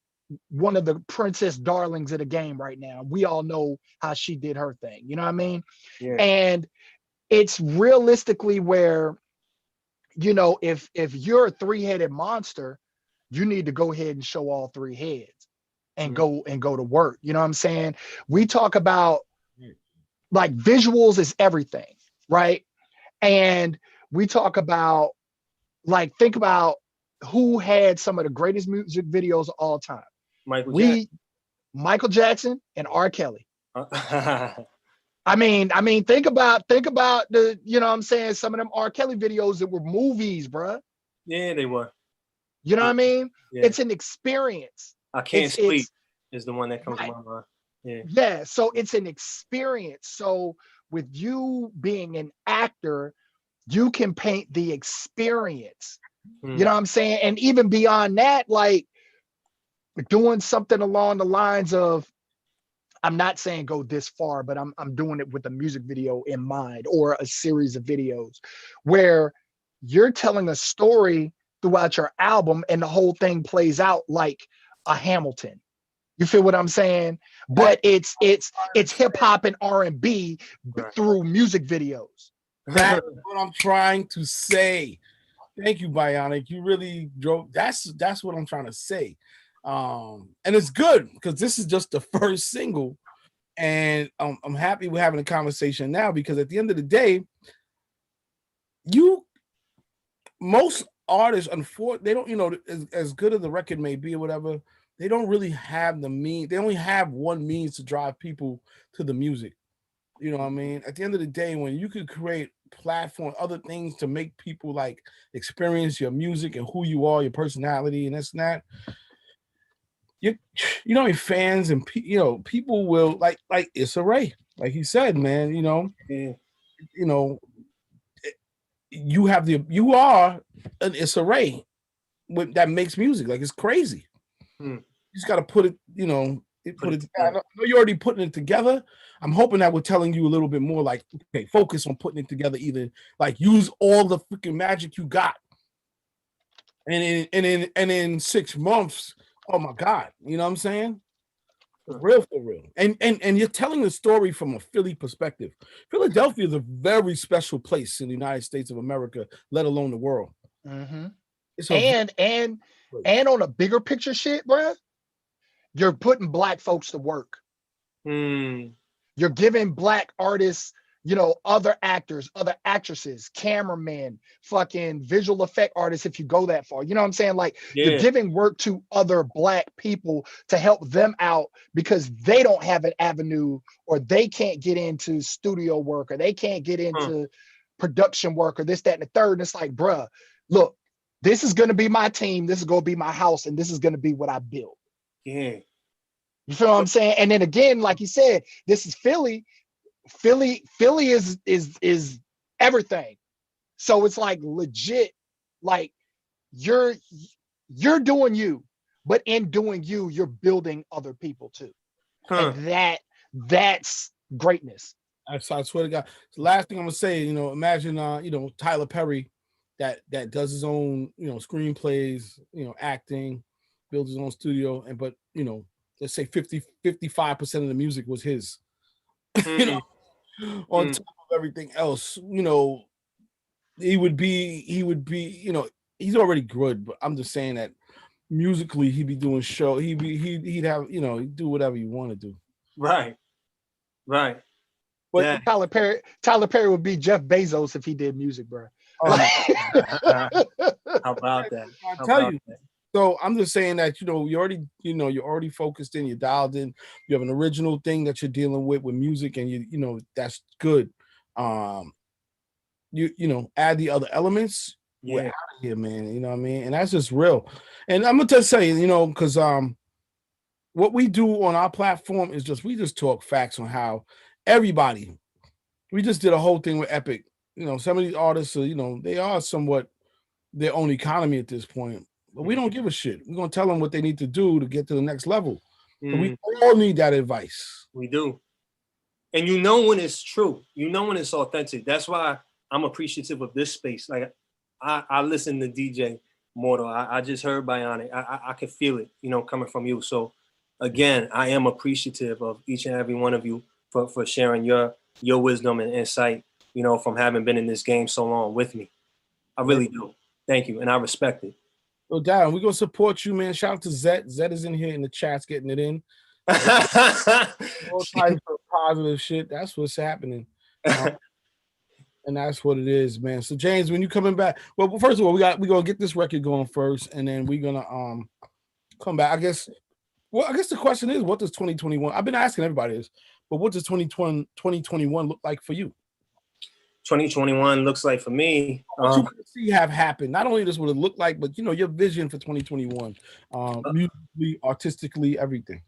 one of the princess darlings of the game right now. We all know how she did her thing. You know what I mean? Yeah. And it's realistically where, you know, if you're a 3-headed monster, you need to go ahead and show all 3 heads and go to work. You know what I'm saying? We talk about like visuals is everything, right? And we talk about, like, think about who had some of the greatest music videos of all time. Michael Jackson and R. Kelly. I mean, think about the, you know what I'm saying, some of them R. Kelly videos that were movies, bruh. Yeah, they were. You know what I mean? Yeah. It's an experience. I Can't Sleep is the one that comes to my mind. Yeah. Yeah, so it's an experience. So with you being an actor, you can paint the experience. You know what I'm saying? And even beyond that, like doing something along the lines of, I'm not saying go this far, but I'm doing it with a music video in mind, or a series of videos where you're telling a story throughout your album and the whole thing plays out like a Hamilton. You feel what I'm saying? But it's hip hop and R&B through music videos. That's what I'm trying to say. Thank you, Bionic. You really drove. That's what I'm trying to say. And it's good because this is just the first single, and I'm happy we're having a conversation now, because at the end of the day, most artists, unfortunately, they don't, you know, as good as the record may be or whatever, they don't really have the means. They only have one means to drive people to the music. You know what I mean? At the end of the day, when you could create platform, other things to make people like experience your music and who you are, your personality, and this and that, you know, fans and you know, people will like Issa Rae, like he said, man. You know, you know, you are an Issa Rae that makes music. Like, it's crazy. You just got to put it, you know, put it. I know you're already putting it together. I'm hoping that we're telling you a little bit more, like, okay, focus on putting it together. Either like use all the freaking magic you got, and in 6 months, oh my God, you know what I'm saying? For real. And you're telling the story from a Philly perspective. Philadelphia is a very special place in the United States of America, let alone the world. And on a bigger picture shit, bruh, you're putting Black folks to work. You're giving Black artists, you know, other actors, other actresses, cameramen, fucking visual effect artists, if you go that far. You know what I'm saying? Like, you're giving work to other Black people to help them out because they don't have an avenue, or they can't get into studio work, or they can't get into production work, or this, that, and the third. And it's like, bruh, look, this is going to be my team. This is going to be my house. And this is going to be what I build. Yeah. You feel what I'm saying? And then again, like you said, this is Philly. Philly is everything. So it's like legit, like you're doing you, but in doing you, you're building other people too. And that's greatness. I swear to God. The last thing I'm gonna say, you know, imagine you know, Tyler Perry that does his own, you know, screenplays, you know, acting, builds his own studio, but you know, let's say 55% of the music was his. You know, on top of everything else, you know, he would be, you know, he's already good, but I'm just saying that musically he'd be doing show, he'd have, you know, he'd do whatever you want to do. Right. But Tyler Perry would be Jeff Bezos if he did music, bro. How about that? I tell you. So I'm just saying that, you know, you're already focused in, you're dialed in, you have an original thing that you're dealing with music, and you know, that's good. You know, add the other elements, we're out of here, man. You know what I mean? And that's just real. And I'm gonna just say, you know, because what we do on our platform is we just talk facts on how everybody. We just did a whole thing with Epic. You know, some of these artists are, you know, they are somewhat their own economy at this point. But we don't give a shit. We're gonna tell them what they need to do to get to the next level. But we all need that advice. We do. And you know when it's true. You know when it's authentic. That's why I'm appreciative of this space. Like, I listen to DJ Mortal. I just heard Bionic. I can feel it, you know, coming from you. So again, I am appreciative of each and every one of you for sharing your wisdom and insight, you know, from having been in this game so long with me. I really do. Thank you. And I respect it. No doubt. We're going to support you, man. Shout out to Zet. Zet is in here in the chats getting it in. positive shit. That's what's happening. And that's what it is, man. So James, when you coming back, well, first of all, we gonna get this record going first, and then we're gonna come back. I guess the question is, what does 2021? I've been asking everybody this, but what does 2021 look like for you? 2021 looks like for me. What you want to see have happened? Not only does what it look like, but your vision for 2021, musically, artistically, everything.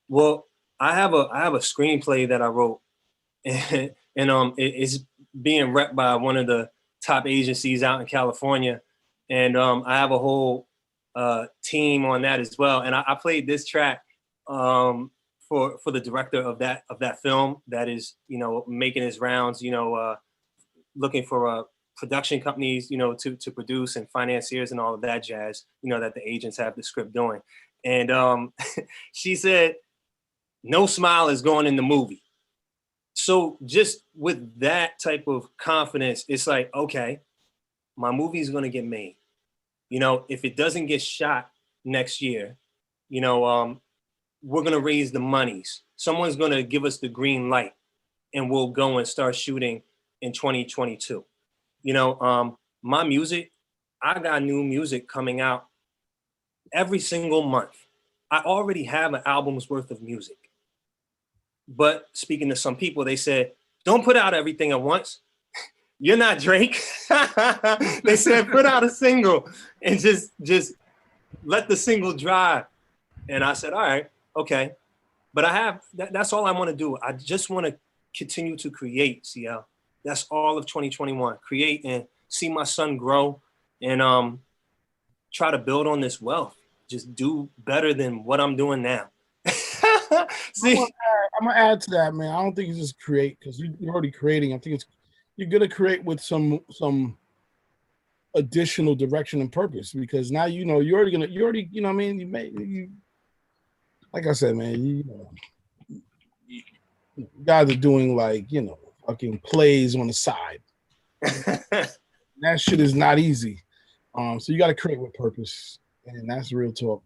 Well, I have a screenplay that I wrote, and it's being repped by one of the top agencies out in California, and I have a whole team on that as well. And I played this track for the director of that film that is making his rounds, looking for production companies, to produce, and financiers and all of that jazz, that the agents have the script doing. And she said, no smile is going in the movie. So just with that type of confidence, it's like, okay, my movie is going to get made. If it doesn't get shot next year, we're going to raise the monies. Someone's going to give us the green light, and we'll go and start shooting in 2022. My music, I got new music coming out every single month. I already have an album's worth of music. But speaking to some people, they said, don't put out everything at once. You're not Drake. They said, put out a single and just let the single drive. And I said, all right, okay. But that's all I want to do. I just want to continue to create, CL. That's all of 2021. Create and see my son grow, and try to build on this wealth. Just do better than what I'm doing now. See, I'm gonna add to that, man. I don't think you just create because you're already creating. I think you're gonna create with some additional direction and purpose, because now you know what I mean. You like I said, man. You guys are doing fucking plays on the side. That shit is not easy. So you got to create with purpose, and that's real talk.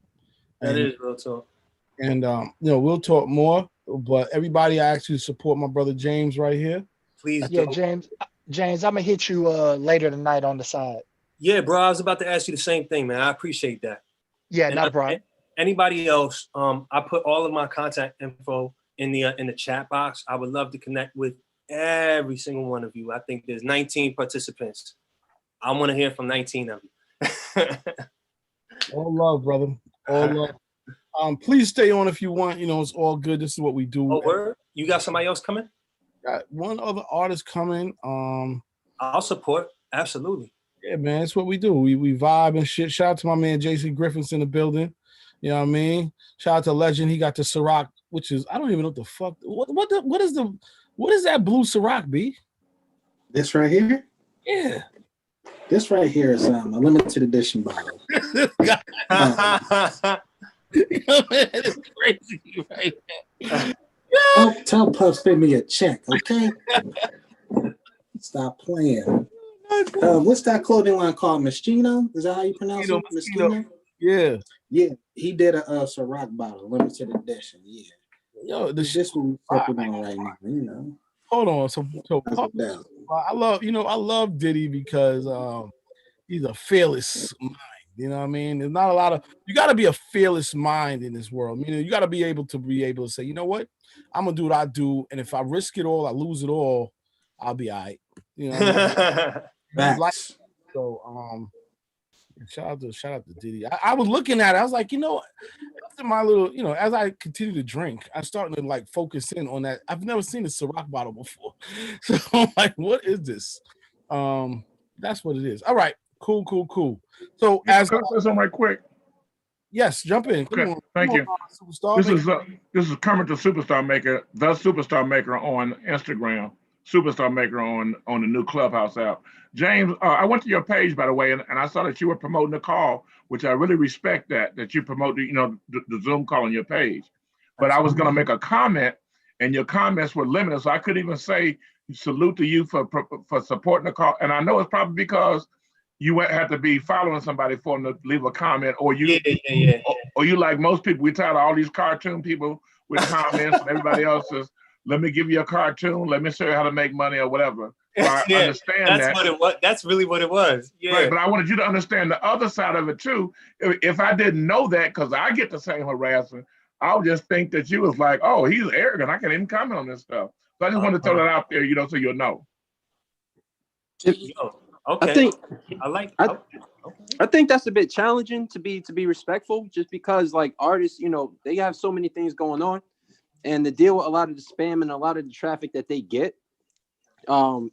That is real talk. And we'll talk more. But everybody, I ask you to support my brother James right here. Please. Yeah, James, I'm gonna hit you later tonight on the side. Yeah, bro. I was about to ask you the same thing, man. I appreciate that. Yeah, not a problem. Anybody else? I put all of my contact info in the chat box. I would love to connect with every single one of you. I think there's 19 participants. I want to hear from 19 of you. All love, brother. All love. Please stay on if you want. It's all good. This is what we do. Oh, word? You got somebody else coming? Got one other artist coming. I'll support. Absolutely. Yeah, man. It's what we do. We vibe and shit. Shout out to my man Jason Griffin's in the building. You know what I mean? Shout out to Legend. He got the Ciroc, which is, I don't even know what the fuck. What is that blue Ciroc, B? This right here? Yeah. This right here is a limited edition bottle. It's crazy right now. Tell Puff send me a check, okay? Stop playing. What's that clothing line called? Moschino? Is that how you pronounce it? Moschino? Yeah. Yeah. He did a Ciroc bottle, limited edition. Yeah. Yo, this one we're sipping on right now, Hold on. So I love Diddy because he's a fearless mind. You know what I mean? There's not a lot of, you got to be a fearless mind in this world. You got to be able to say, you know what? I'm going to do what I do. And if I risk it all, I lose it all, I'll be all right. You know what I mean? So, shout out to Diddy. I was looking at it. I was like, after my little, as I continue to drink, I'm starting to focus in on that. I've never seen a Ciroc bottle before. So I'm like, what is this? That's what it is. All right. Cool. So as on right quick. Yes, jump in. Okay, on. Thank you. This is Kermit the Superstar Maker, the Superstar Maker on Instagram, Superstar Maker on the new Clubhouse app. James, I went to your page, by the way, and I saw that you were promoting the call, which I really respect that you promote the Zoom call on your page. But I was going to make a comment, and your comments were limited, so I couldn't even say salute to you for supporting the call. And I know it's probably because you had to be following somebody for them to leave a comment, or you, or you like most people, we tired of all these cartoon people with comments and everybody else's let me give you a cartoon, let me show you how to make money or whatever. So I understand that's that. What it was. That's really what it was. Yeah. Right, but I wanted you to understand the other side of it too. If I didn't know that, because I get the same harassment, I would just think that you was like, oh, he's arrogant. I can't even comment on this stuff. So I just wanted to throw that out there, so you'll know. Okay. I think that's a bit challenging to be respectful, just because like artists, they have so many things going on, and to deal with a lot of the spam and a lot of the traffic that they get, from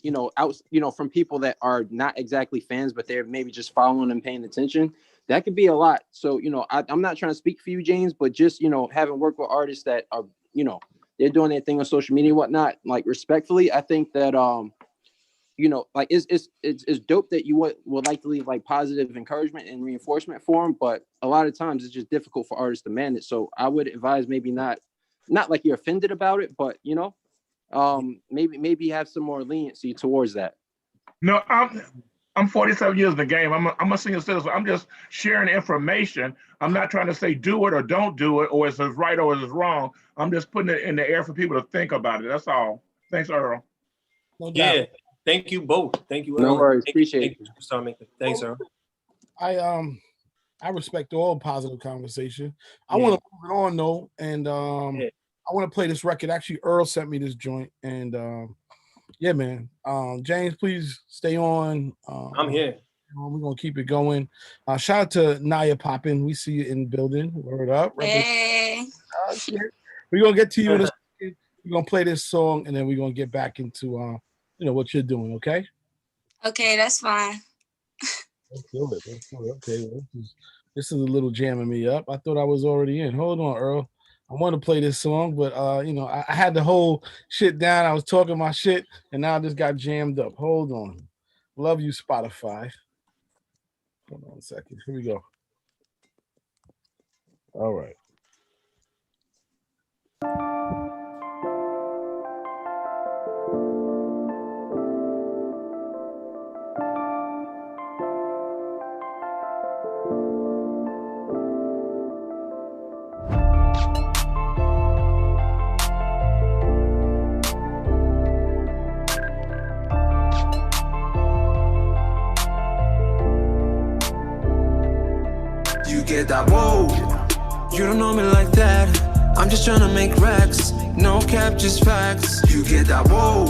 people that are not exactly fans, but they're maybe just following and paying attention. That could be a lot. So, I'm not trying to speak for you, James, but just, having worked with artists that are, they're doing their thing on social media and whatnot, like respectfully, I think that, like it's dope that you would like to leave like positive encouragement and reinforcement for them, but a lot of times it's just difficult for artists to manage it. So I would advise maybe not like you're offended about it, but maybe have some more leniency towards that. No, I'm 47 years in the game. I'm a senior citizen. I'm just sharing information. I'm not trying to say do it or don't do it, or is it right or is it wrong. I'm just putting it in the air for people to think about it. That's all. Thanks, Earl. Yeah. Thank you both. Thank you. No worries. Appreciate you. Superstar Maker. Thanks, Earl. I respect all positive conversation. I want to move it on though, and I want to play this record. Actually, Earl sent me this joint, and yeah, man. James, please stay on. I'm here. We're gonna keep it going. Shout out to Nyia Poppin. We see you in the building. Word up. Hey. We're gonna get to you in a second. We're gonna play this song, and then we're gonna get back into what you're doing. Okay. Okay, that's fine. Let's do it. Okay, well, this is a little jamming me up. I thought I was already in. Hold on, Earl. I want to play this song, but I had the whole shit down. I was talking my shit, and now I just got jammed up. Hold on. Love you, Spotify. Hold on a second. Here we go. All right. Get that whoa. You don't know me like that. I'm just trying to make racks. No cap, just facts. You get that whoa.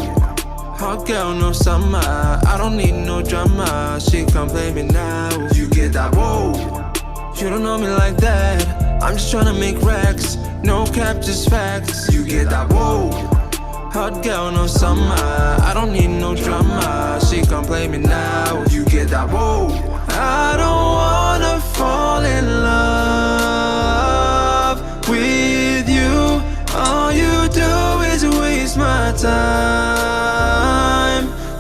Hot girl, no summer. I don't need no drama. She can't play me now. You get that whoa. You don't know me like that. I'm just trying to make racks. No cap, just facts. You get that whoa. Hot girl, no summer. I don't need no drama. She can't play me now. You get that whoa. I don't wanna fall in love with you. All you do is waste my time.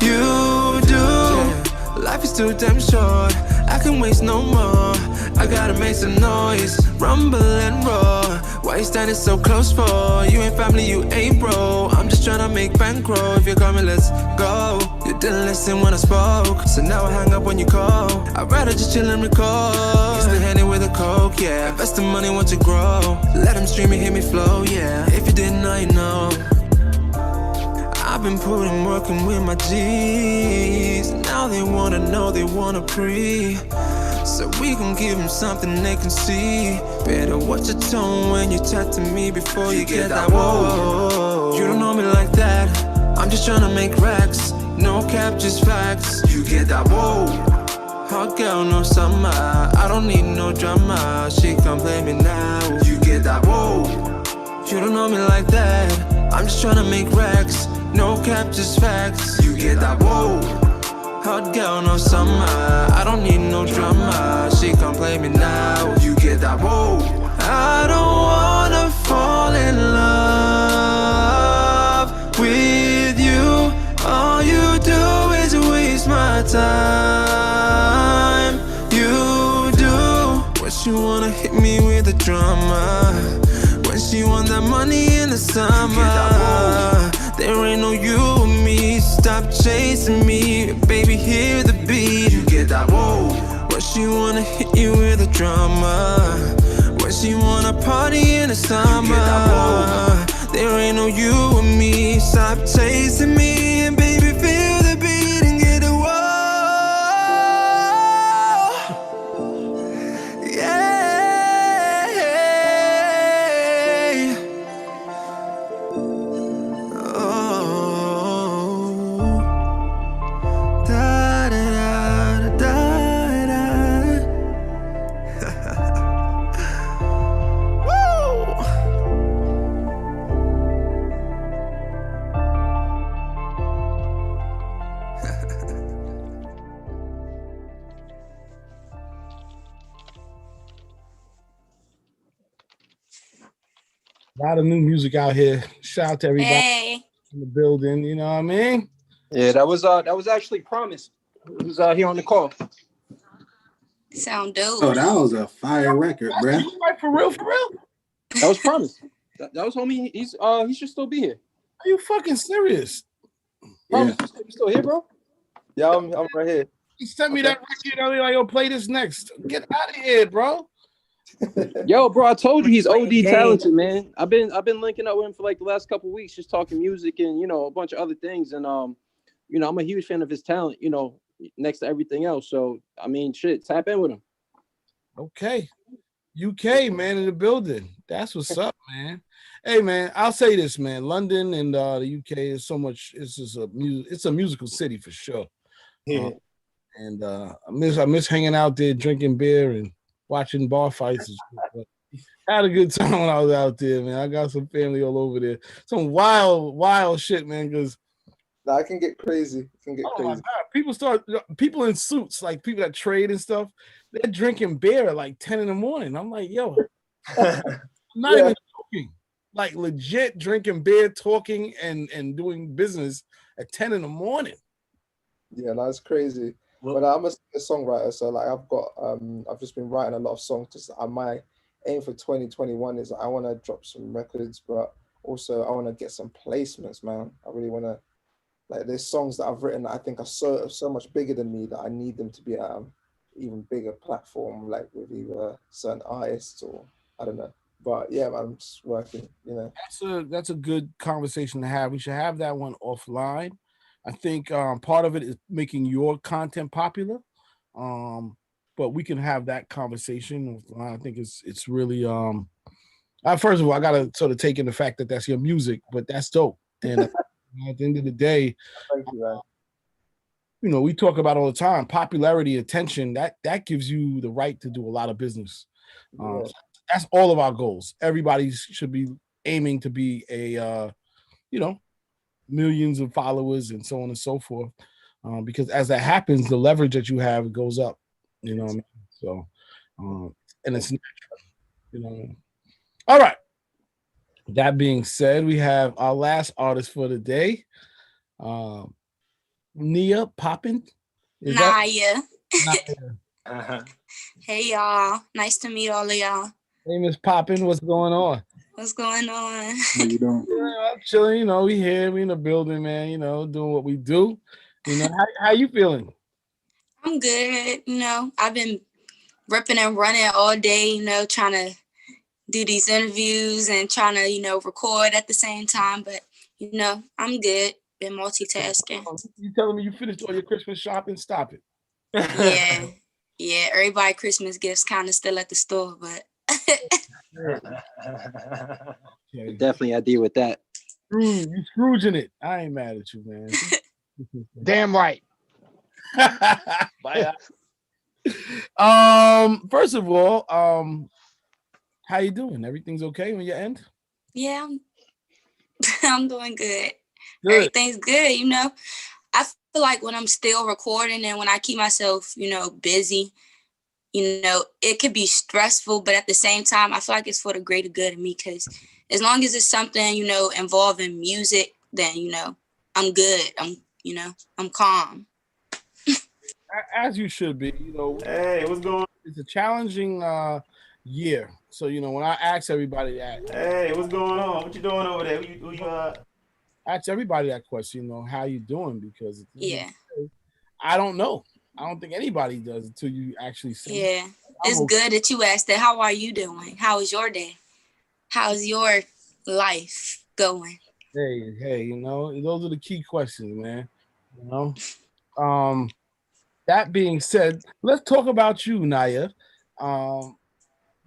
You do. Life is too damn short. I can waste no more. I gotta make some noise, rumble and roar. Why you standing so close for? You ain't family, you ain't bro. I'm just tryna make bankroll. If you're coming, let's go. You didn't listen when I spoke, so now I hang up when you call. I'd rather just chill and record. Used to hand it with a coke, yeah. Invest the money once you grow. Let them stream and hear me flow, yeah. If you didn't know, you know. I've been putting working with my G's. Now they wanna know, they wanna pre. So we gon' give them something they can see. Better watch your tone when you chat to me before you get that whoa. You don't know me like that. I'm just tryna make racks. No cap, just facts. You get that whoa. Hot girl, no summer. I don't need no drama. She can't play me now. You get that whoa. You don't know me like that. I'm just tryna make racks. No cap, just facts. You get that whoa. Hot girl, no summer. I don't need no drama. She can't play me now. You get that whoa. I don't wanna fall in love with you. All you do is waste my time. You do. When she wanna hit me with the drama. When she want that money in the summer. There ain't no you or me. Stop chasing me, baby, hear the beat. You get that whoa. When she wanna hit you with the drama. When she wanna party in the summer. There ain't no you and me. Stop chasing me and baby feel the beat and get a whoa. Yeah. Oh. Da da da da da. Woo. A lot of new music out here. Shout out to everybody Hey. in the building. You know what I mean? Yeah, that was actually promised. It was here on the call. Sound dope. Oh, that was a fire record, bruh. Like for real, for real? That was promised. That was homie. He should still be here. Are you fucking serious? Promise, you still here, bro? Yeah, I'm right here. He sent me that record. I was like, yo, play this next. Get out of here, bro. Yo, bro, I told you he's OD talented, man. I've been linking up with him for like the last couple of weeks, just talking music and a bunch of other things. And I'm a huge fan of his talent. Next to everything else. So I mean, shit, tap in with him. Okay, UK man in the building. That's what's up, man. Hey, man, I'll say this, man. London and the UK is so much. It's a musical city for sure. Yeah. I miss hanging out there, drinking beer and watching bar fights and shit. But I had a good time when I was out there, man. I got some family all over there. Some wild shit, man. Because I can get crazy. My God. People in suits, like people that trade and stuff, they're drinking beer at like 10 in the morning. I'm like, yo, I'm not even joking. Like legit drinking beer, talking and doing business at 10 in the morning. Yeah, that's crazy. But I'm a songwriter, so like I've just been writing a lot of songs. My aim for 2021 is I want to drop some records, but also I want to get some placements, man. I really want to. Like there's songs that I've written that I think are so much bigger than me that I need them to be at an even bigger platform, like with either certain artists or I don't know. But yeah, man, I'm just working, That's a good conversation to have. We should have that one offline. I think part of it is making your content popular. But we can have that conversation. I think it's really first of all, I gotta sort of take in the fact that that's your music, but that's dope. And at the end of the day, thank you, man. We talk about all the time, popularity, attention, that gives you the right to do a lot of business. So that's all of our goals. Everybody should be aiming to be a, millions of followers and so on and so forth. Because as that happens, the leverage that you have goes up, you know what I mean? So, and it's natural, All right. That being said, we have our last artist for the day, Nyia poppin'. Nyia. Hey y'all, nice to meet all of y'all. Hey Miss Poppin', what's going on? What's going on? How you doing? I'm chilling, we here, we in the building, man, doing what we do. How you feeling? I'm good. I've been ripping and running all day, trying to do these interviews and trying to, record at the same time. But, I'm good. Been multitasking. You telling me you finished all your Christmas shopping? Stop it. Yeah. Everybody Christmas gifts kind of still at the store, but. Definitely I deal with that. You Scrooging it. I ain't mad at you, man. Damn right. Bye. First of all, how you doing? Everything's okay on your end? Yeah, I'm doing good. Everything's good, I feel like when I'm still recording and when I keep myself, busy, it could be stressful, but at the same time, I feel like it's for the greater good of me because as long as it's something, involving music, then, I'm good. I'm calm. As you should be, Hey, what's going on? It's a challenging year. So, when I ask everybody that. Hey, what's going on? What you doing over there? Who you ask everybody that question, how you doing? Because I don't know. I don't think anybody does until you actually say it. It's good that you asked that. How are you doing? How is your day? How's your life going. Hey, you know, those are the key questions, man. You know, that being said, let's talk about you, Nyia.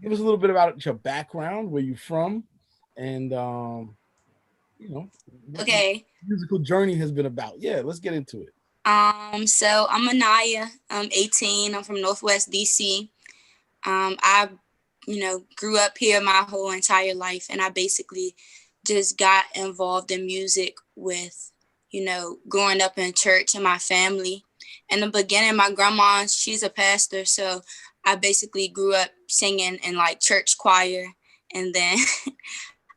Give us a little bit about your background, where you're from, and you know, what your Okay. musical journey has been about. Yeah, let's get into it. So I'm Anaya. I'm 18. I'm from Northwest DC. I, grew up here my whole entire life, and I basically just got involved in music with, growing up in church and my family. In the beginning, my grandma, she's a pastor, so I basically grew up singing in like church choir, and then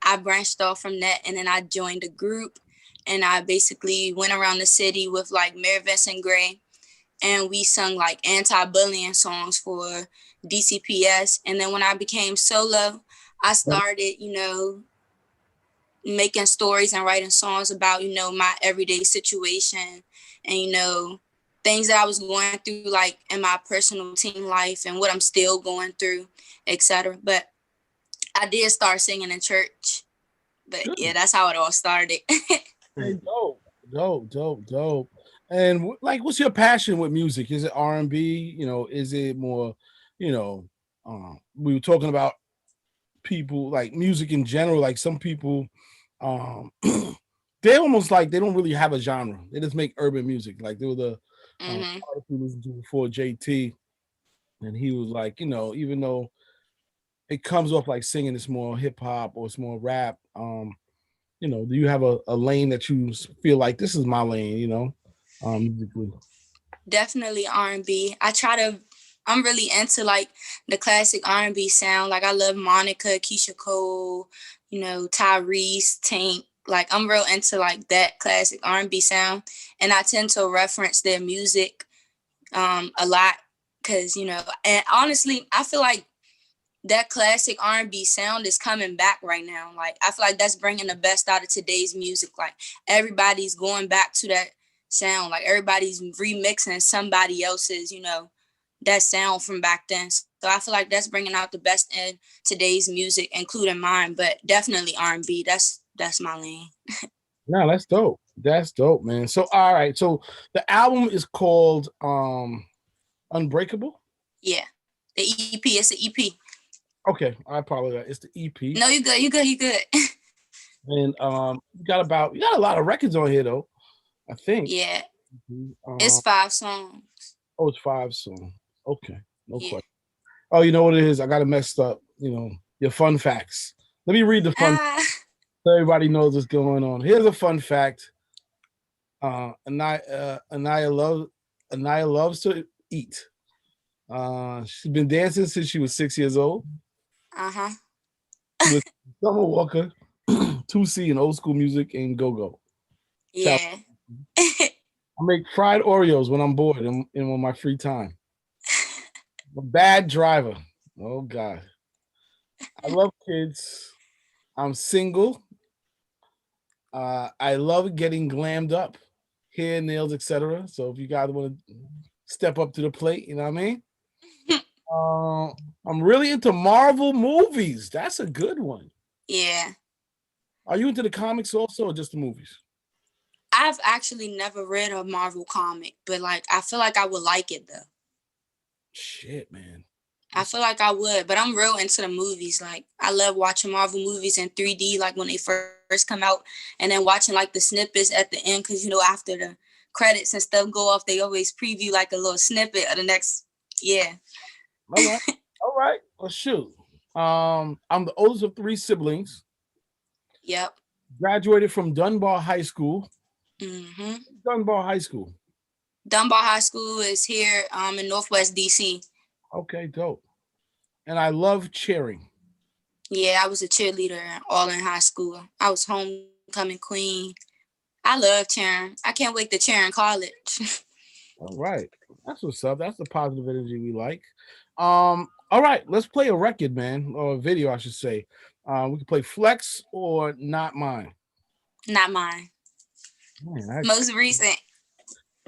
I branched off from that, and then I joined a group, and I basically went around the city with like Mayor Vincent Gray, and we sung like anti-bullying songs for DCPS. And then when I became solo, I started, making stories and writing songs about, my everyday situation and, things that I was going through, like in my personal teen life and what I'm still going through, etc. But I did start singing in church. But yeah, that's how it all started. Hey, dope. And like, what's your passion with music? Is it R&B? You know, is it more, we were talking about people like music in general. Like some people, they almost like they don't really have a genre. They just make urban music. Like there was the artist we listened to before, JT, and he was like, even though it comes off like singing, it's more hip hop or it's more rap. Do you have a lane that you feel like this is my lane, musically? Definitely R&B. I'm really into like the classic R&B sound. Like I love Monica, Keisha Cole, Tyrese, Tank. Like I'm real into like that classic R&B sound. And I tend to reference their music a lot because, and honestly, I feel like that classic R&B sound is coming back right now. Like I feel like that's bringing the best out of today's music. Like everybody's going back to that sound. Like everybody's remixing somebody else's, that sound from back then. So I feel like that's bringing out the best in today's music, including mine. But definitely R&B. That's my lane. No, that's dope. That's dope, man. So all right. So the album is called Unbreakable. Yeah, the EP. It's an EP. Okay, I apologize. It's the EP. No, you good. And you got a lot of records on here though, I think. Yeah. It's 5 songs. Oh, it's 5 songs. Okay, no question. Oh, you know what it is? I got it messed up. Your fun facts. Let me read the fun so everybody knows what's going on. Here's a fun fact. Anaya loves to eat. She's been dancing since she was 6 years old. She was Summer Walker, 2C and old school music and go-go. Yeah. I make fried Oreos when I'm bored and on my free time. I'm a bad driver. Oh God. I love kids. I'm single. I love getting glammed up, hair, nails, etc. So if you guys want to step up to the plate, you know what I mean? I'm really into Marvel movies. That's a good one. Yeah. Are you into the comics also or just the movies? I've actually never read a Marvel comic, but like I feel like I would like it though. Shit, man. I feel like I would, but I'm real into the movies. Like I love watching Marvel movies in 3D, like when they first come out, and then watching like the snippets at the end, because after the credits and stuff go off, they always preview like a little snippet of the next. Yeah. All right. Well, shoot. I'm the oldest of 3 siblings. Yep. Graduated from Dunbar High School. Mm-hmm. Dunbar High School. Dunbar High School is here in Northwest DC. Okay, dope. And I love cheering. Yeah, I was a cheerleader all in high school. I was homecoming queen. I love cheering. I can't wait to cheer in college. All right. That's what's up. That's the positive energy we like. All right, let's play a record, man, or a video, I should say. We can play Flex or Not Mine. Not mine. Man, most recent.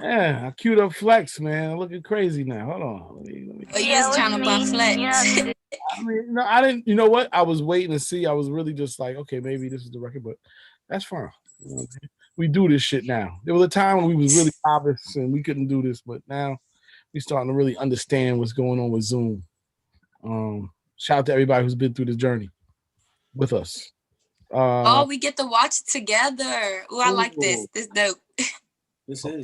Yeah, I queued up Flex, man. I'm looking crazy now. Hold on. Let me. Oh, you was trying to buy Flex. I mean, no, I didn't. You know what? I was waiting to see. I was really just like, okay, maybe this is the record, but that's fine. You know what I mean? We do this shit now. There was a time when we was really novice and we couldn't do this, but now we starting to really understand what's going on with Zoom. Shout out to everybody who's been through this journey with us. Oh, we get to watch it together. Oh, I like this. This dope. This is.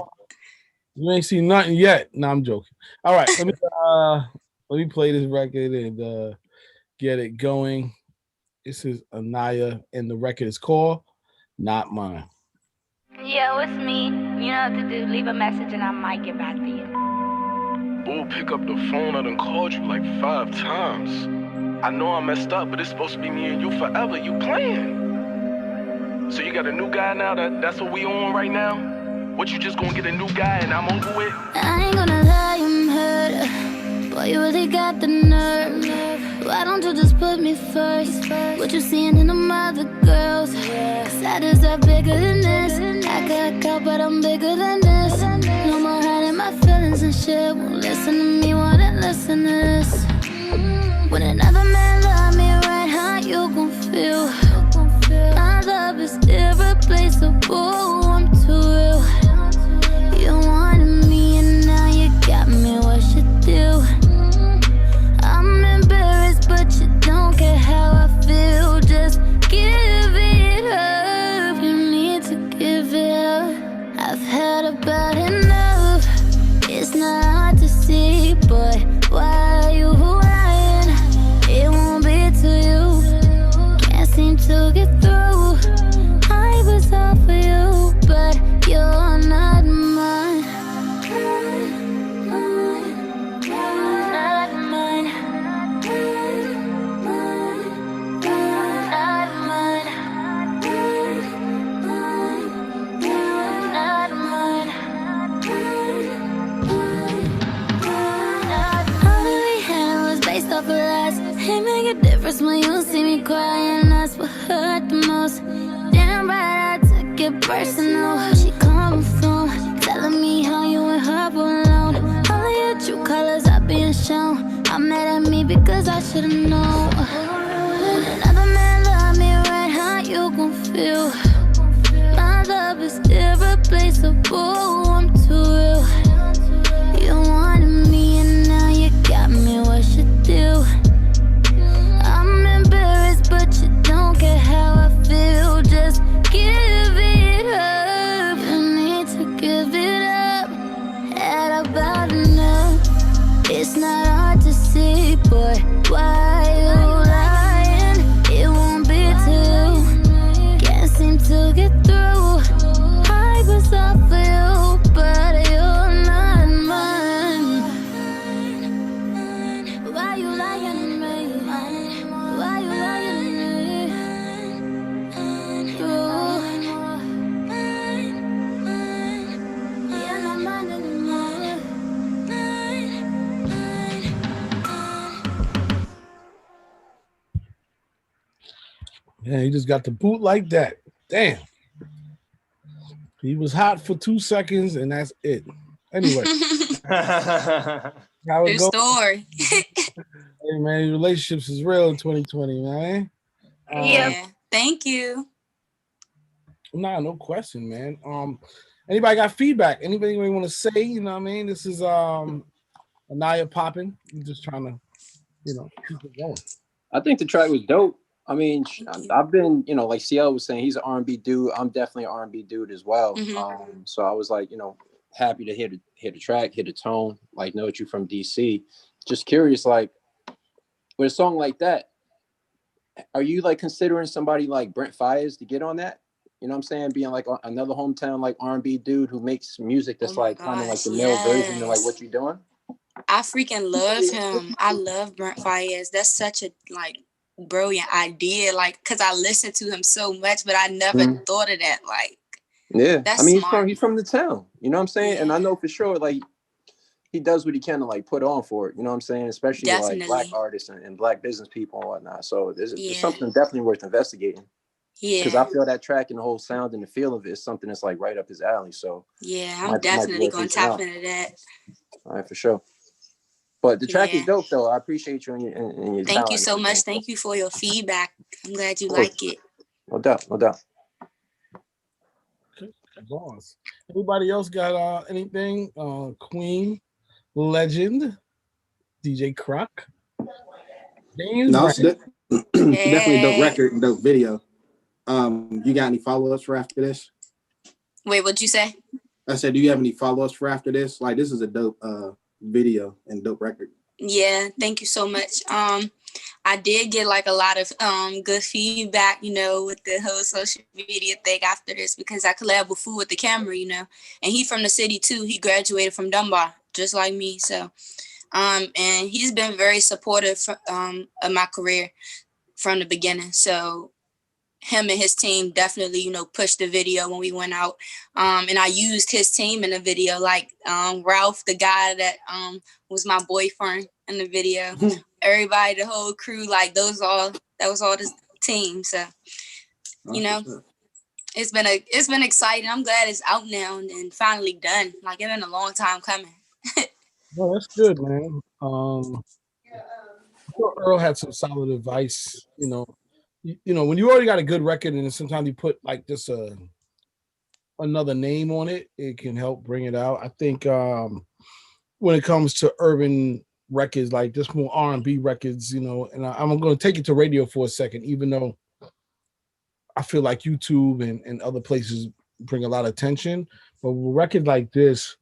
You ain't seen nothing yet. No, I'm joking. All right, let me play this record and get it going. This is Nyia, and the record is called Not Mine. Yo, it's me. You know what to do. Leave a message and I might get back to you. Boo, pick up the phone. I done called you like 5 times. I know I messed up, but it's supposed to be me and you forever. You playing. So you got a new guy now? That's what we on right now? What, you just gonna get a new guy and I'm over with? I ain't gonna lie, I'm hurt. Boy, you really got the nerve. Why don't you just put me first? What you seeing in them other girls? Cause I deserve bigger than this. I got caught, but I'm bigger than this. No more hiding my feelings and shit. Won't listen to me, won't listen to this. When another man love me right, how you gon' feel? My love is irreplaceable, I'm too real. You wanted me and now you got me, what's your deal? I'm embarrassed, but you don't care how I feel. Just give it up, you need to give it up. I've had about enough, it's not hard to see, but why are you lying? It won't be to you, can't seem to get through. I was all for you, but you're not mine. Not mine. Not mine. Not mine. All that we had was based off of lies. It make a difference when you see me crying. That's what hurt the most. Damn right, I took it personal. She coming from telling me how you and her were alone. All of your true colors are being shown. I'm mad at me because I should've known. When another man love me right, how you gon' feel? My love is irreplaceable, I'm too real. You wanted me and now you got me, what's your deal? I'm embarrassed, but you don't care how I feel. Just give it up, you need to give it up. Had about enough, it's not hard to see, boy, why you lying? It won't be too, can't seem to get through. I was all for you, but you're not mine. Why you lying to me? Why you lying to me? You're not mine anymore. Yeah, he just got the boot like that. Damn. He was hot for 2 seconds and that's it. Anyway. How it True go? story. Hey man, relationships is real in 2020, man. Yeah. Thank you. Nah, no question, man. Anybody got feedback? Anybody want to say? You know what I mean? This is Nyia popping. I'm just trying to, keep it going. I think the track was dope. I mean, I've been, like CL was saying, he's an R&B dude. I'm definitely an R&B dude as well. Mm-hmm. So I was like, happy to hear the track, hear the tone, like know that you from DC. Just curious, like with a song like that, are you like considering somebody like Brent Faiyaz to get on that? You know what I'm saying? Being like another hometown like R&B dude who makes music that's like kind of like the male version of like what you're doing. I freaking love him. I love Brent Faiyaz. That's such a like brilliant idea. Like, cause I listen to him so much, but I never thought of that. Like, yeah, that's I mean, smart. he's from the town. You know what I'm saying? Yeah. And I know for sure, like, he does what he can to like put on for it. You know what I'm saying? Especially like Black artists and Black business people and whatnot. So there's something definitely worth investigating. Yeah. Because I feel that track and the whole sound and the feel of it is something that's like right up his alley. So yeah, I'm definitely going to tap into that. All right, for sure. But the track is dope, though. I appreciate you and your Thank talent. you so much. Thank you for your feedback. I'm glad you Of course. like it. No doubt, no doubt. Boss. Anybody else got anything? Queen, Legend, DJ Croc, James No, Brown. definitely a dope record and dope video. You got any follow-ups for after this? Wait, what'd you say? I said, do you have any follow-ups for after this? Like, this is a dope video and dope record. Yeah, thank you so much. I did get like a lot of good feedback, you know, with the whole social media thing after this, because I collab with Food with the Camera, you know, and he from the city too. He graduated from Dunbar, just like me. So, and he's been very supportive of my career from the beginning. So him and his team definitely, you know, pushed the video when we went out. And I used his team in the video, like Ralph, the guy that was my boyfriend in the video. Everybody, the whole crew, like that was all the team. So, you know, it's been exciting. I'm glad it's out now and finally done. Like it's been a long time coming. Well, that's good, man. I thought Earl had some solid advice. You know, when you already got a good record, and then sometimes you put like just another name on it, it can help bring it out. I think when it comes to urban records, like just more R&B records, you know, and I'm going to take it to radio for a second, even though I feel like YouTube and other places bring a lot of attention. But with a record like this,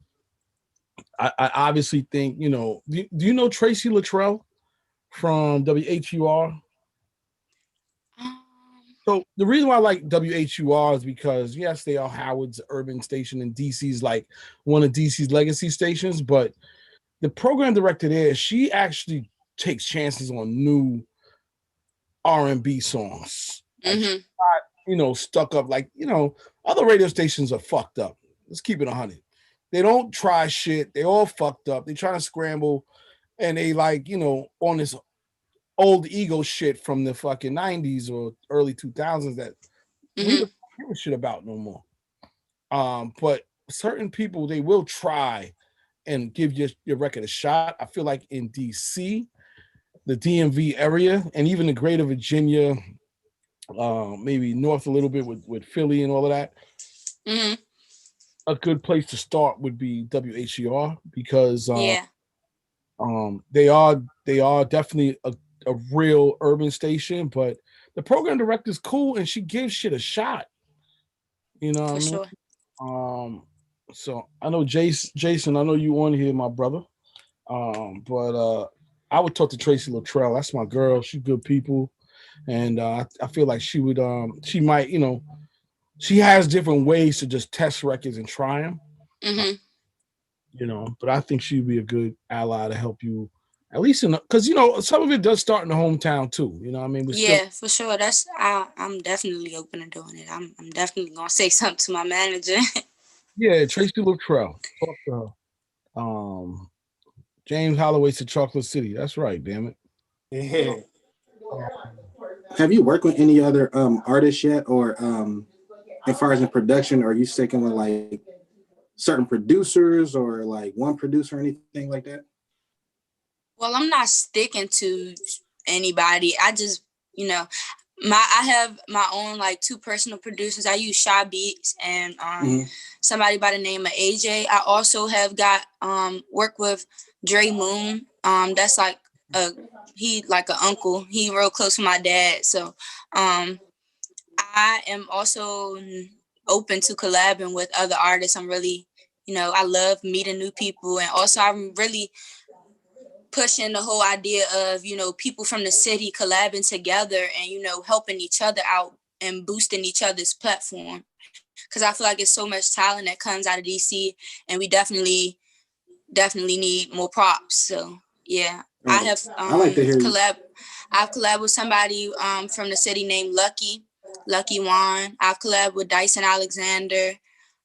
I obviously think, you know, do you know Tracy Luttrell from WHUR? So the reason why I like WHUR is because, yes, they are Howard's urban station, and DC's like one of DC's legacy stations, but the program director there, she actually takes chances on new R&B songs. Like, she's not, you know, stuck up like, you know, other radio stations are fucked up. Let's keep it 100. They don't try shit. They all fucked up. They try to scramble, and they like, you know, on this old ego shit from the fucking 90s or early 2000s that we don't give a shit about no more. But certain people, they will try and give your record a shot. I feel like in DC, the DMV area, and even the greater Virginia, maybe north a little bit with Philly and all of that, a good place to start would be WHUR, because they are definitely a real urban station, but the program director's cool and she gives shit a shot. You know what I mean? Sure. So I know Jason, I know you on here, my brother. But I would talk to Tracy Luttrell. That's my girl. She's good people. And I feel like she would she might, you know, she has different ways to just test records and try them. You know, but I think she'd be a good ally to help you, at least because, you know, some of it does start in the hometown too. You know what I mean? For sure. I'm definitely open to doing it. I'm definitely gonna say something to my manager. Yeah, Tracy Luttrell. Talk to her. James Holloway to Chocolate City. That's right, damn it. Yeah. Have you worked with any other artists yet, or as far as in production, are you sticking with like certain producers or like one producer or anything like that? Well, I'm not sticking to anybody. I just, you know, I have my own like 2 personal producers. I use Shy Beats and somebody by the name of AJ. I also have got work with Dre Moon. That's like he like an uncle. He real close to my dad. So I am also open to collabing with other artists. I'm really, you know, I love meeting new people, and also I'm really pushing the whole idea of, you know, people from the city collabing together and, you know, helping each other out and boosting each other's platform. Because I feel like it's so much talent that comes out of DC, and we definitely need more props. So yeah, I have I like to hear I've collabed with somebody from the city named Lucky Juan. I've collabed with Dyson Alexander.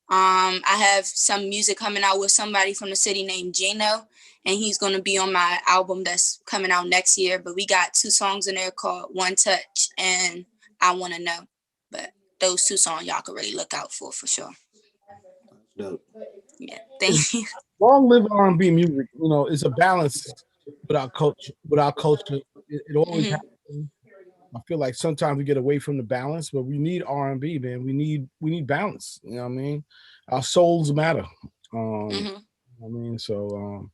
I have some music coming out with somebody from the city named Gino, and he's going to be on my album that's coming out next year. But we got 2 songs in there called One Touch and I Want to Know. But those 2 songs y'all could really look out for sure. Dope. Yeah, thank you. Long live R&B music. You know, it's a balance without culture. Without culture, it always happens. I feel like sometimes we get away from the balance, but we need R&B, man. We need balance. You know what I mean? Our souls matter. I mean, so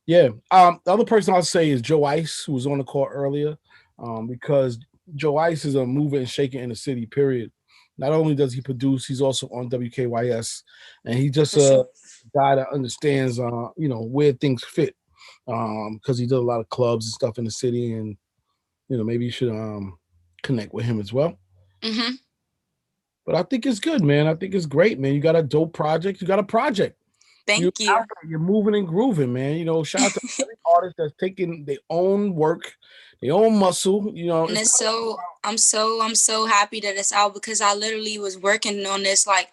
yeah. The other person I'll say is Joe Ice, who was on the call earlier, because Joe Ice is a mover and shaker in the city. Period. Not only does he produce, he's also on WKYS, and he's just a guy that understands, you know, where things fit, because he did a lot of clubs and stuff in the city, and you know, maybe you should connect with him as well. But I think it's good, man. I think it's great, man. You got a dope project. You got a project. Thank you. You're moving and grooving, man. You know, shout out to every artist that's taking their own work, their own muscle. You know, and it's so I'm so happy that it's out, because I literally was working on this like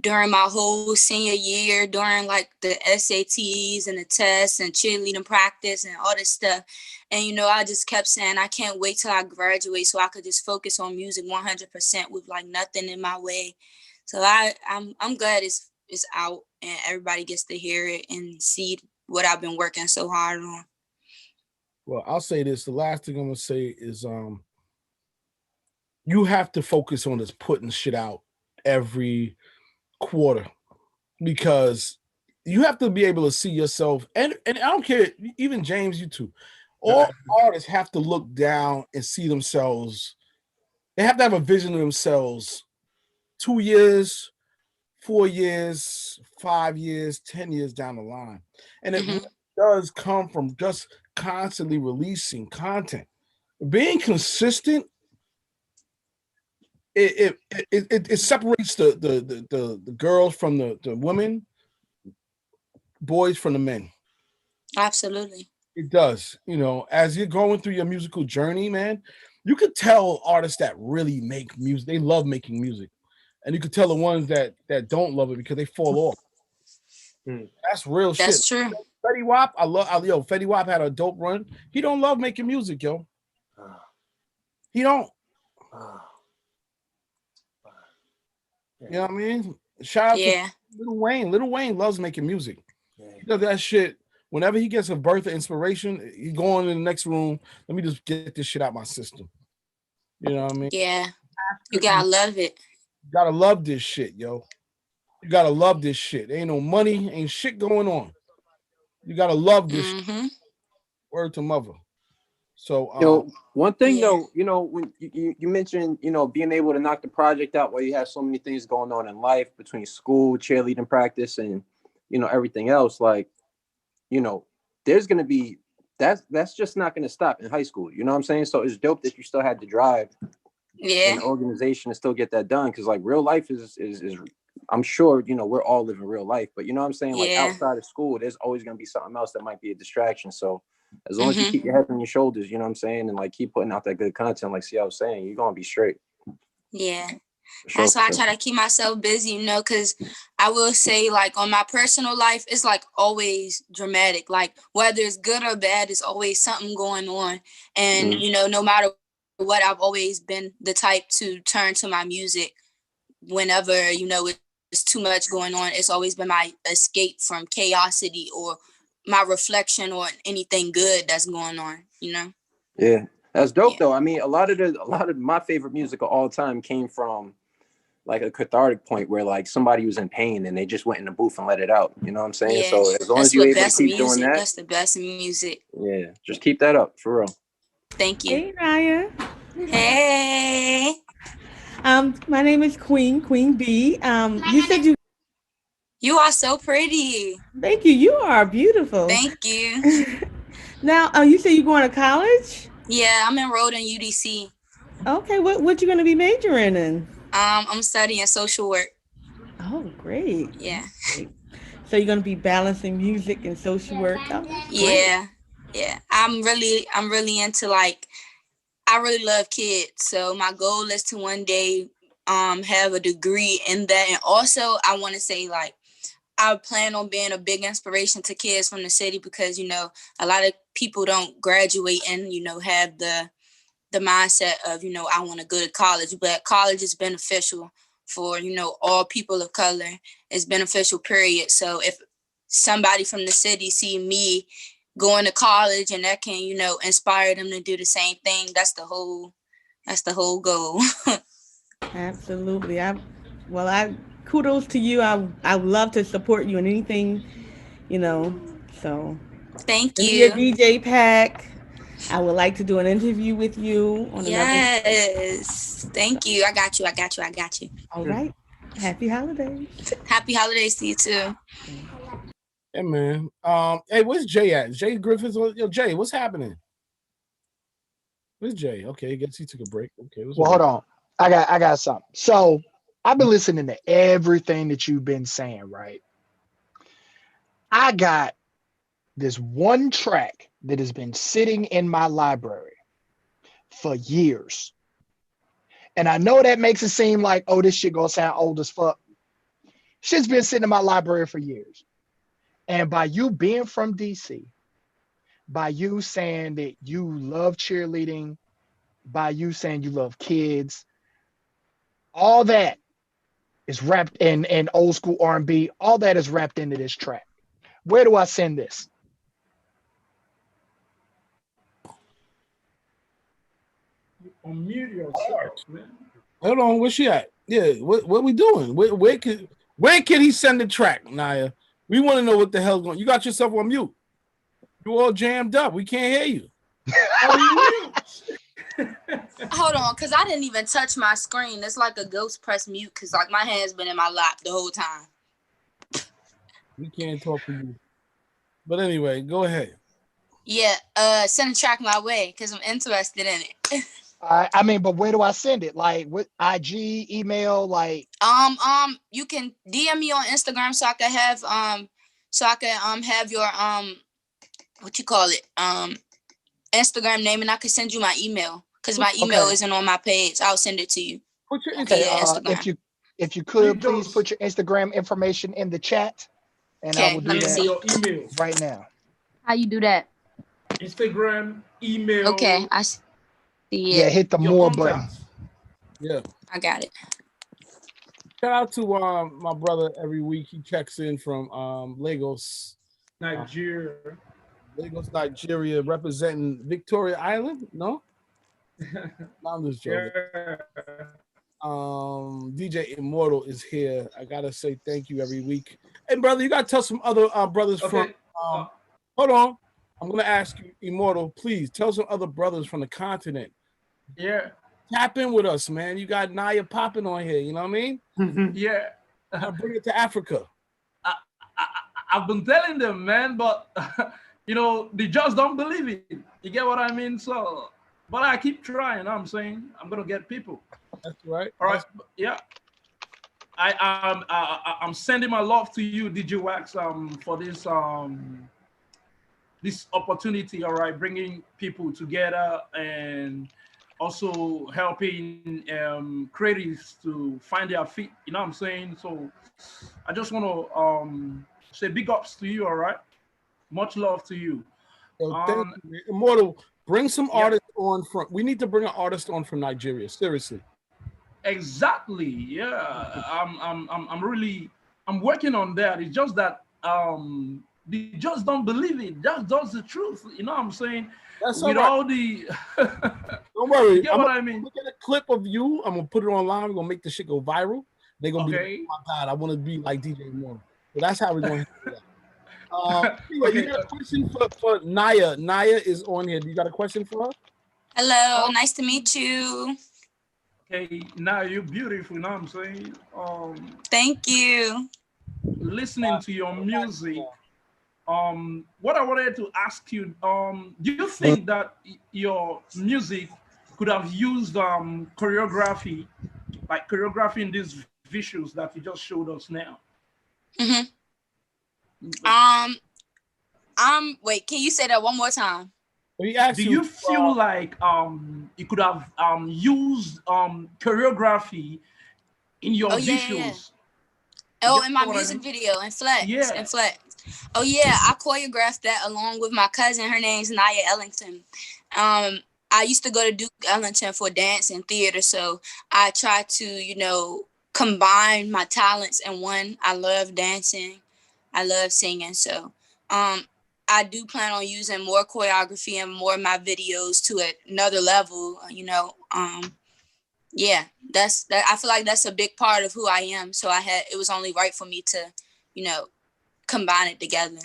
during my whole senior year, during like the SATs and the tests and cheerleading practice and all this stuff. And you know, I just kept saying I can't wait till I graduate so I could just focus on music 100% with like nothing in my way. So I'm glad it's out and everybody gets to hear it and see what I've been working so hard on. Well, I'll say this. The last thing I'm gonna say is you have to focus on just putting shit out every quarter, because you have to be able to see yourself, and I don't care, even James, you too. All artists have to look down and see themselves. They have to have a vision of themselves 2 years, 4 years, 5 years, 10 years down the line. And it really does come from just constantly releasing content. Being consistent, it separates the girls from the women, boys from the men. Absolutely. It does. You know, as you're going through your musical journey, man, you could tell artists that really make music, they love making music. And you could tell the ones that don't love it because they fall off. That's real shit. That's true. Fetty Wap, Fetty Wap had a dope run. He don't love making music, yo. He don't. You know what I mean? Shout out to Lil Wayne. Lil Wayne loves making music. He does that shit. Whenever he gets a burst of inspiration, he go in the next room. Let me just get this shit out my system. You know what I mean? Yeah. You gotta love it. You gotta love this shit, yo. You gotta love this shit. Ain't no money, ain't shit going on. You gotta love this shit. Word to mother. So one thing though, you know, when you mentioned, you know, being able to knock the project out while you have so many things going on in life between school, cheerleading practice, and you know, everything else, like, you know, there's gonna be that's just not gonna stop in high school. You know what I'm saying? So it's dope that you still had the drive and the organization to still get that done, because like real life is I'm sure, you know, we're all living real life, but you know what I'm saying? Like outside of school, there's always gonna be something else that might be a distraction. So as long as you keep your head on your shoulders, you know what I'm saying, and like keep putting out that good content, like I was saying, you're gonna be straight. Yeah. That's why I try to keep myself busy, you know, because I will say, like, on my personal life, it's like always dramatic. Like, whether it's good or bad, it's always something going on. And, you know, no matter what, I've always been the type to turn to my music whenever, you know, it's too much going on. It's always been my escape from chaosity or my reflection on anything good that's going on, you know? Yeah. That's dope though. I mean, a lot of my favorite music of all time came from like a cathartic point where like somebody was in pain and they just went in the booth and let it out. You know what I'm saying? Yeah, so as long as you're able to keep doing that, that's the best music. Yeah, just keep that up for real. Thank you. Hey, Nyia. Hey. My name is Queen B. You said you are so pretty. Thank you. You are beautiful. Thank you. Now, you said you're going to college? Yeah, I'm enrolled in UDC. Okay, what you going to be majoring in? I'm studying social work. Oh, great. Yeah. Great. So you're going to be balancing music and social work? Oh, yeah. Yeah. I'm really into, like, I really love kids. So my goal is to one day have a degree in that. And also I want to say, like, I plan on being a big inspiration to kids from the city because, you know, a lot of people don't graduate and, you know, have the the mindset of, you know, I want to go to college, but college is beneficial for, you know, all people of color. It's beneficial, period. So if somebody from the city see me going to college and that can, you know, inspire them to do the same thing, that's the whole goal. Absolutely. Kudos to you. I would love to support you in anything, you know. So thank send me a you. DJ pack. I would like to do an interview with you on Yes. Thank you. I got you. All right. Happy holidays. Happy holidays to you too. Yeah, man. Hey, where's Jay at? Jay Griffiths. Yo, Jay, what's happening? Where's Jay? Okay, I guess he took a break. Okay, Well, hold on. I got something. So I've been listening to everything that you've been saying, right? I got this one track that has been sitting in my library for years. And I know that makes it seem like, oh, this shit gonna sound old as fuck. Shit's been sitting in my library for years. And by you being from DC, by you saying that you love cheerleading, by you saying you love kids, all that is wrapped in old school R&B. All that is wrapped into this track. Where do I send this? Unmute yourself, man. Hold on, where's she at? Yeah, what we doing? Where can he send the track, Nyia? We want to know what the hell's going on. You got yourself on mute. You all jammed up. We can't hear you. Hold on, because I didn't even touch my screen. It's like a ghost press mute because like my hand's been in my lap the whole time. We can't talk to you. But anyway, go ahead. Yeah, send a track my way because I'm interested in it. I mean, but where do I send it? Like with IG, email, like you can DM me on Instagram so I can have your what you call it? Instagram name, and I can send you my email because my email isn't on my page. I'll send it to you. Put your Instagram. If you could please put your Instagram information in the chat, and I will do that your email right now. How you do that? Instagram, email. Okay, I see it. Yeah, hit the more button. Yeah, I got it. Shout out to my brother every week. He checks in from Lagos, Nigeria. Lagos, Nigeria, representing Victoria Island. No, I'm just joking. Yeah. DJ Immortal is here. I gotta say thank you every week. Hey, brother, you gotta tell some other brothers from. Hold on, I'm gonna ask you, Immortal. Please tell some other brothers from the continent. Yeah. Tap in with us, man. You got Nyia popping on here. You know what I mean? Yeah. Bring it to Africa. I've been telling them, man, but you know, they just don't believe it. You get what I mean? So, but I keep trying. I'm saying I'm gonna get people. That's right. All right. Yeah. I'm sending my love to you, Digiwaxx, for this this opportunity. All right, bringing people together and also helping creatives to find their feet. You know what I'm saying? So I just want to say big ups to you. All right, much love to you. Thank you, Immortal. Bring some artists on from. We need to bring an artist on from Nigeria. Seriously. Exactly. Yeah. I'm working on that. It's just that they just don't believe it. That's the truth. You know what I'm saying? That's with all all the don't worry. You get what I mean? Look at a clip of you. I'm gonna put it online. We're gonna make the shit go viral. They're gonna be like, oh my God, I want to be like DJ Moore. So that's how we're gonna do that. Anyway, you got a question for Nyia. Nyia is on here. Do you got a question for her? Hello, nice to meet you. Okay, now you're beautiful, you know what I'm saying? Thank you. Listening to your music, what I wanted to ask you, do you think that your music could have used choreography, like choreography in these visuals that you just showed us now? Wait, can you say that one more time? Do you feel like you could have used choreography in your visuals? Yeah. Oh, in my music video, in Flex. Yeah. In Flex. Oh yeah, I choreographed that along with my cousin. Her name's Nyia Ellington. I used to go to Duke Ellington for dance and theater, so I try to, combine my talents in one. I love dancing, I love singing, so I do plan on using more choreography and more of my videos to another level. Yeah, that's that. I feel like that's a big part of who I am. So it was only right for me to, combine it together.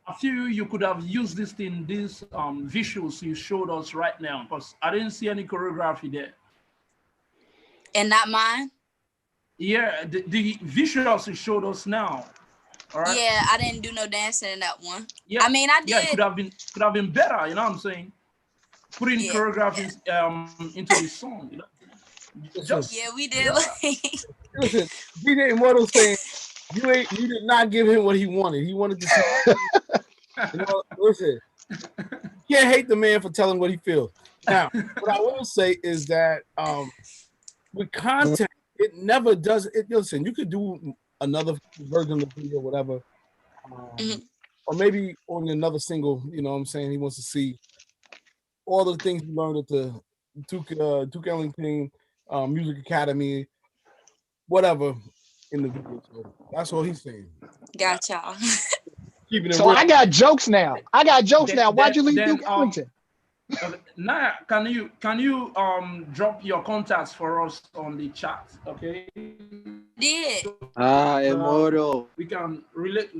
I feel you could have used this in these visuals you showed us right now, because I didn't see any choreography there. And not mine? Yeah, the visuals you showed us now. All right. Yeah, I didn't do no dancing in that one. Yeah, I mean, I did. Yeah, it could have been better. You know what I'm saying? Putting choreographies into the song. Yeah, we did. Listen, DJ Immortal saying you did not give him what he wanted. He wanted to see. Listen, you can't hate the man for telling what he feels. Now, what I will say is that with content, it never does it. Listen, you could do another version of the video, whatever, or maybe on another single. You know what I'm saying? He wants to see all the things you learned at the Duke Ellington Music Academy, whatever, in the video. So that's all he's saying. Gotcha. So I got jokes now. Why'd you leave Duke Ellington? Nyia, can you drop your contacts for us on the chat? Okay. Did. Immortal. We can relate.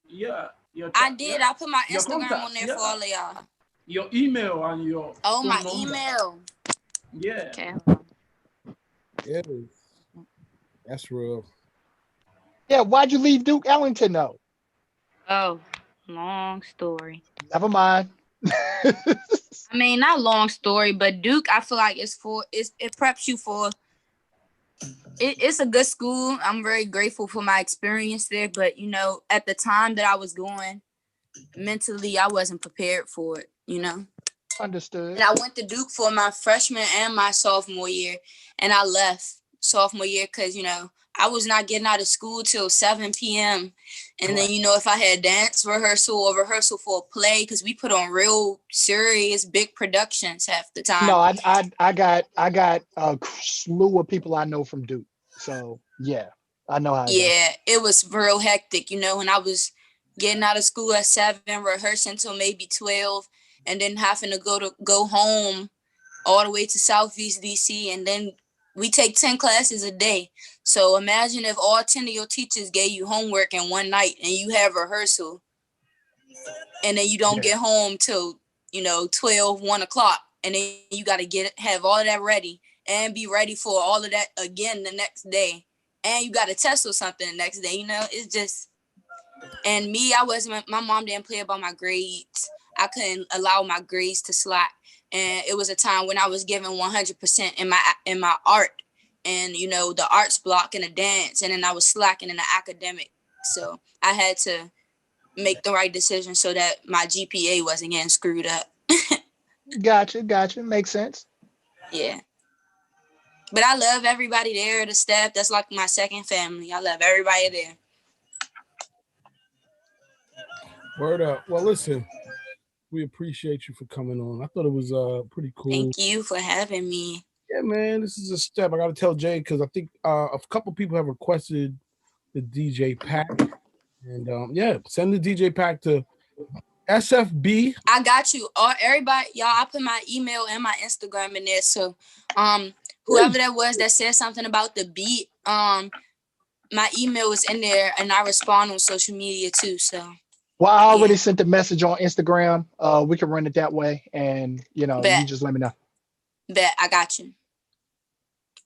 Yeah. I did. Yeah. I put my Your Instagram contacts, on there yeah. for all of y'all. Your email and your phone my number. email. Yeah. Okay. Yeah, that's real. Yeah, why'd you leave Duke Ellington though? Oh, long story. Never mind. I mean, not long story, but Duke, I feel like it preps you for. It's a good school. I'm very grateful for my experience there, but at the time that I was going, mentally, I wasn't prepared for it. Understood. And I went to Duke for my freshman and my sophomore year, and I left sophomore year because I was not getting out of school till 7 p.m. And then if I had dance rehearsal or rehearsal for a play, because we put on real serious big productions half the time. No, I got a slew of people I know from Duke. So yeah, I know how. It was real hectic, and I was getting out of school at 7, rehearsing till maybe 12. And then having to go home all the way to Southeast DC, and then we take 10 classes a day. So imagine if all 10 of your teachers gave you homework in one night, and you have rehearsal, and then you don't get home till 12, 1 o'clock, and then you got to have all of that ready and be ready for all of that again the next day, and you got to test or something the next day. It's just. And me, my mom didn't play about my grades. I couldn't allow my grades to slack. And it was a time when I was giving 100% in my art and, the arts block and the dance. And then I was slacking in the academic. So I had to make the right decision so that my GPA wasn't getting screwed up. Gotcha. Makes sense. Yeah. But I love everybody there, the staff. That's like my second family. I love everybody there. Word up. Well, listen, we appreciate you for coming on. I thought it was pretty cool. Thank you for having me. Yeah, man, this is a step. I got to tell Jay because I think a couple people have requested the DJ pack. And send the DJ pack to SFB. I got you. Everybody, y'all, I put my email and my Instagram in there. So whoever that was that said something about the beat, my email is in there and I respond on social media too. So well, I already sent the message on Instagram. We can run it that way, and you just let me know. Bet, I got you.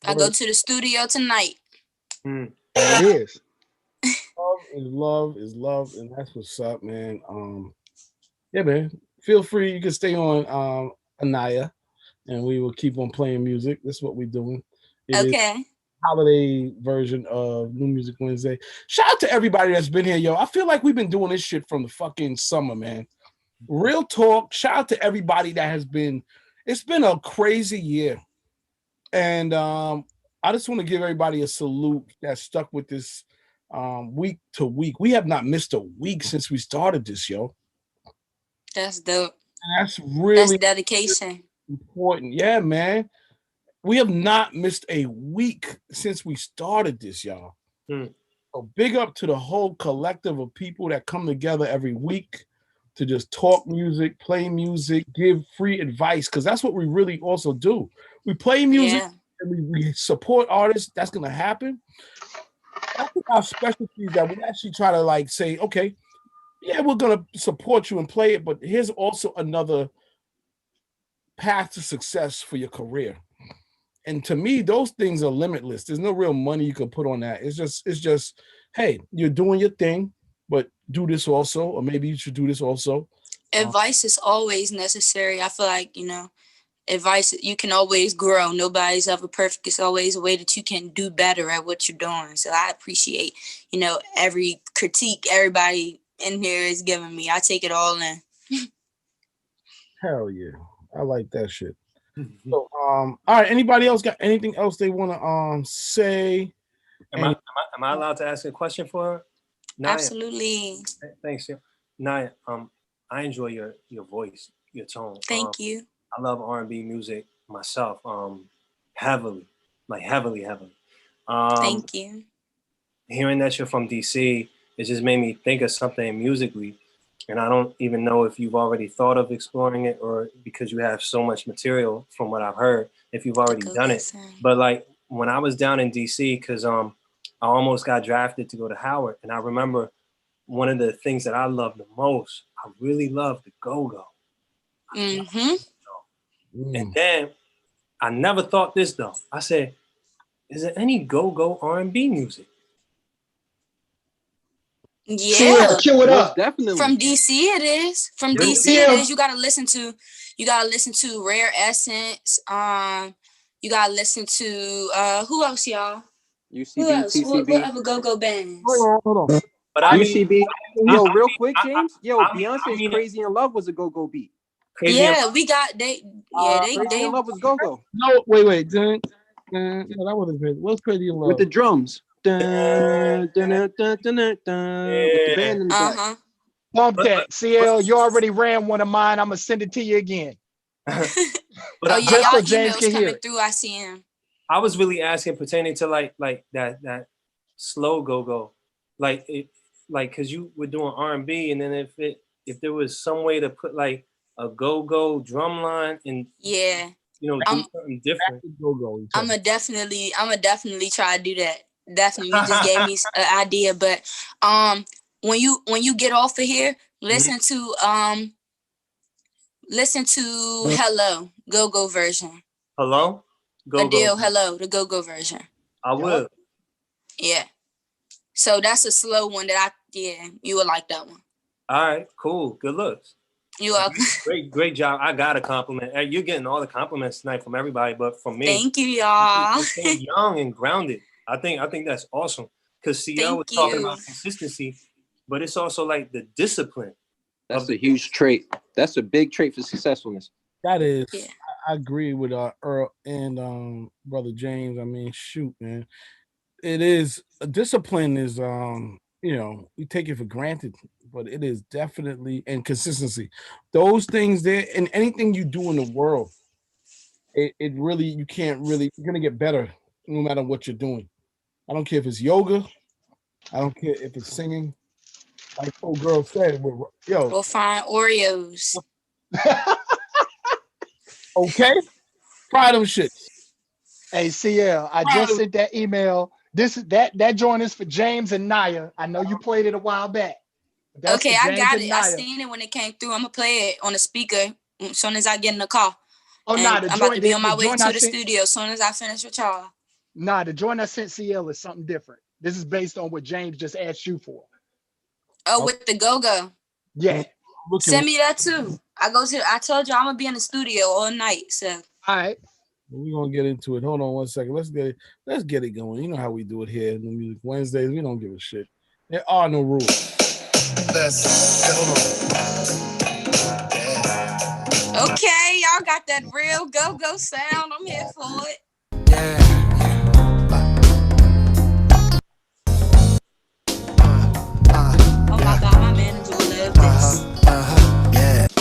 I go to the studio tonight. It is. Love is love, and that's what's up, man. Yeah, man. Feel free. You can stay on Nyia, and we will keep on playing music. That's what we're doing. Okay. Holiday version of New Music Wednesday. Shout out to everybody that's been here, yo. I feel like we've been doing this shit from the fucking summer, man. Real talk. Shout out to everybody that has been. It's been a crazy year, and I just want to give everybody a salute that stuck with this week to week. We have not missed a week since we started this, yo. That's dope. That's really dedication. Important. Yeah, man. We have not missed a week since we started this, y'all. So big up to the whole collective of people that come together every week to just talk music, play music, give free advice, because that's what we really also do. We play music and we support artists. That's going to happen. I think our specialty is that we actually try to like say, okay, yeah, we're going to support you and play it, but here's also another path to success for your career. And to me, those things are limitless. There's no real money you can put on that. It's just, hey, you're doing your thing, but do this also, or maybe you should do this also. Advice is always necessary. I feel like, advice, you can always grow. Nobody's ever perfect. It's always a way that you can do better at what you're doing. So I appreciate, every critique everybody in here is giving me. I take it all in. Hell yeah. I like that shit. So, all right. Anybody else got anything else they want to say? Am I allowed to ask a question for her? Nyia? Absolutely. Thanks, Nyia. I enjoy your voice, your tone. Thank you. I love R&B music myself, heavily. Thank you. Hearing that you're from DC, it just made me think of something musically. And I don't even know if you've already thought of exploring it, or because you have so much material from what I've heard, if you've already done it. But like when I was down in DC, because I almost got drafted to go to Howard. And I remember one of the things that I love the most, I really love the go-go. And then I never thought this though. I said, is there any go-go R&B music? Yeah, chew it up. Definitely. From DC it is. From DC it is. You gotta listen to Rare Essence. You gotta listen to who else, y'all? UCB, Who else? TCB. What other go-go bands? Hold on. But I UCB. Yo, real quick, James. Beyonce's Crazy in Love was a go-go beat. We got Crazy in Love was go-go. No, wait. No, that wasn't crazy. What's Crazy in Love? With the drums. With the band in the back. Bump that. CL, you already ran one of mine. I'm going to send it to you again. Just so James can hear it. I see him. I was really asking pertaining to like that slow go-go. Because you were doing R&B, and then if there was some way to put like a go-go drum line and do something different. I'ma definitely try to do that. Definitely, you just gave me an idea. But when you get off of here, listen to Hello Go-Go version. Hello? Go-Go. Adele, Hello, the Go-Go version. I will. Yeah. So that's a slow one that you would like that one. All right, cool. Good looks. You're welcome. Great job. I got a compliment. You're getting all the compliments tonight from everybody, but from me. Thank you, y'all. You're so young and grounded. I think that's awesome. Because CL was talking about consistency, but it's also like the discipline. That's a huge trait. That's a big trait for successfulness. That is. Yeah. I agree with Earl and Brother James. I mean, shoot, man. It is discipline is we take it for granted, but it is definitely, and consistency. Those things there, and anything you do in the world, it really, you're gonna get better no matter what you're doing. I don't care if it's yoga, I don't care if it's singing. Like old girl said, we'll find Oreos. Okay, try them shits. Hey CL, I just sent that email. That joint is for James and Nyia. I know you played it a while back. Okay, I got it. I seen it when it came through. I'm gonna play it on the speaker as soon as I get in the car. I'm about to be on my way to the studio as soon as I finish with y'all. Nah, the joint I sent CL is something different. This is based on what James just asked you for. Oh, with the go-go. Yeah. Send me that too. I told you I'm gonna be in the studio all night. So all right. We're gonna get into it. Hold on one second. Let's get it going. You know how we do it here in the Music Wednesdays. We don't give a shit. There are no rules. Okay, y'all got that real go-go sound. I'm here for it. Oh my God, my manager will love this.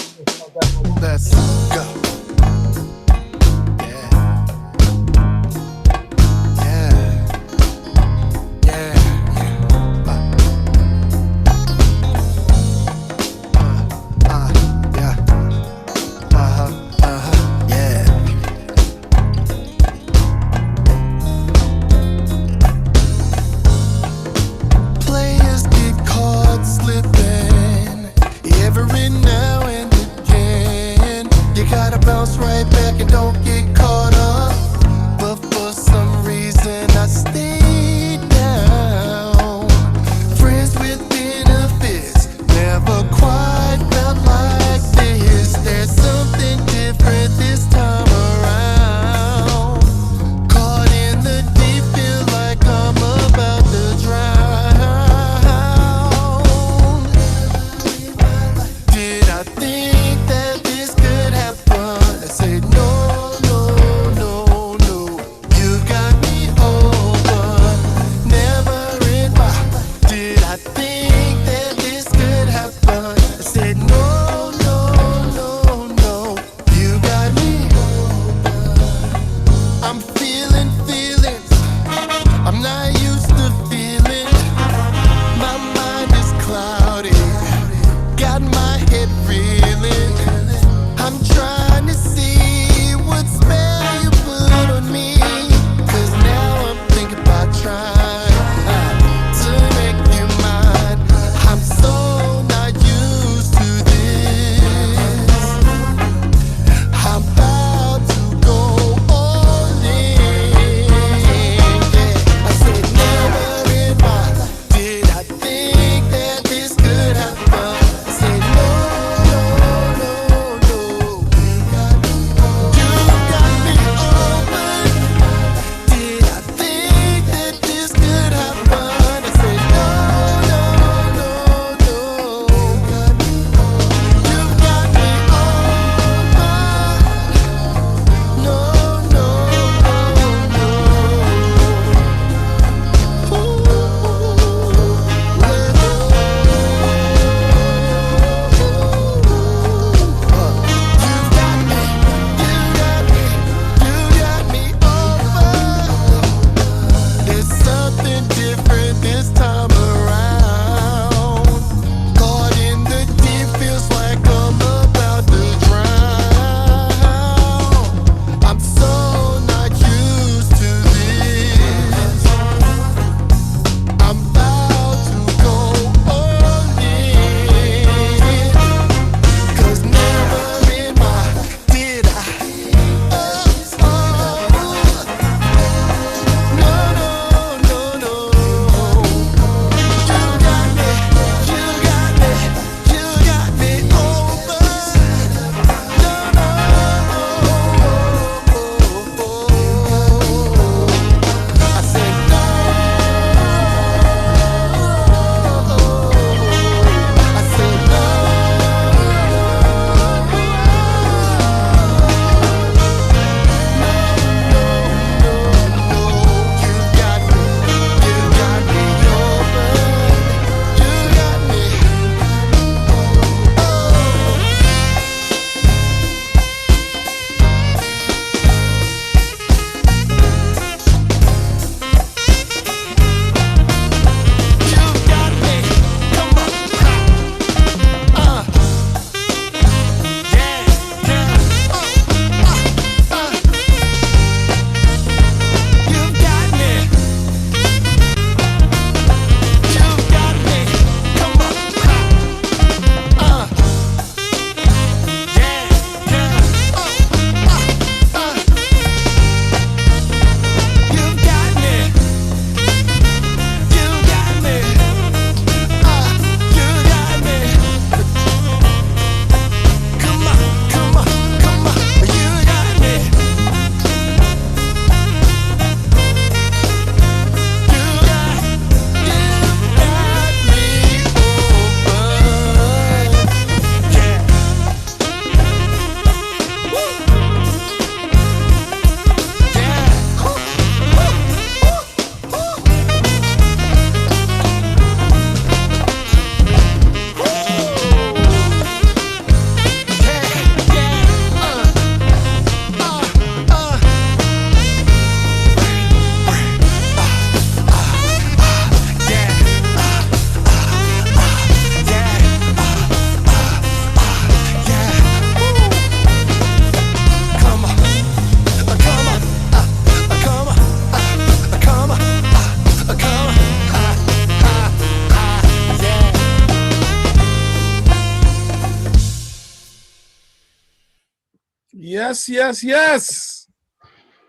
Yes.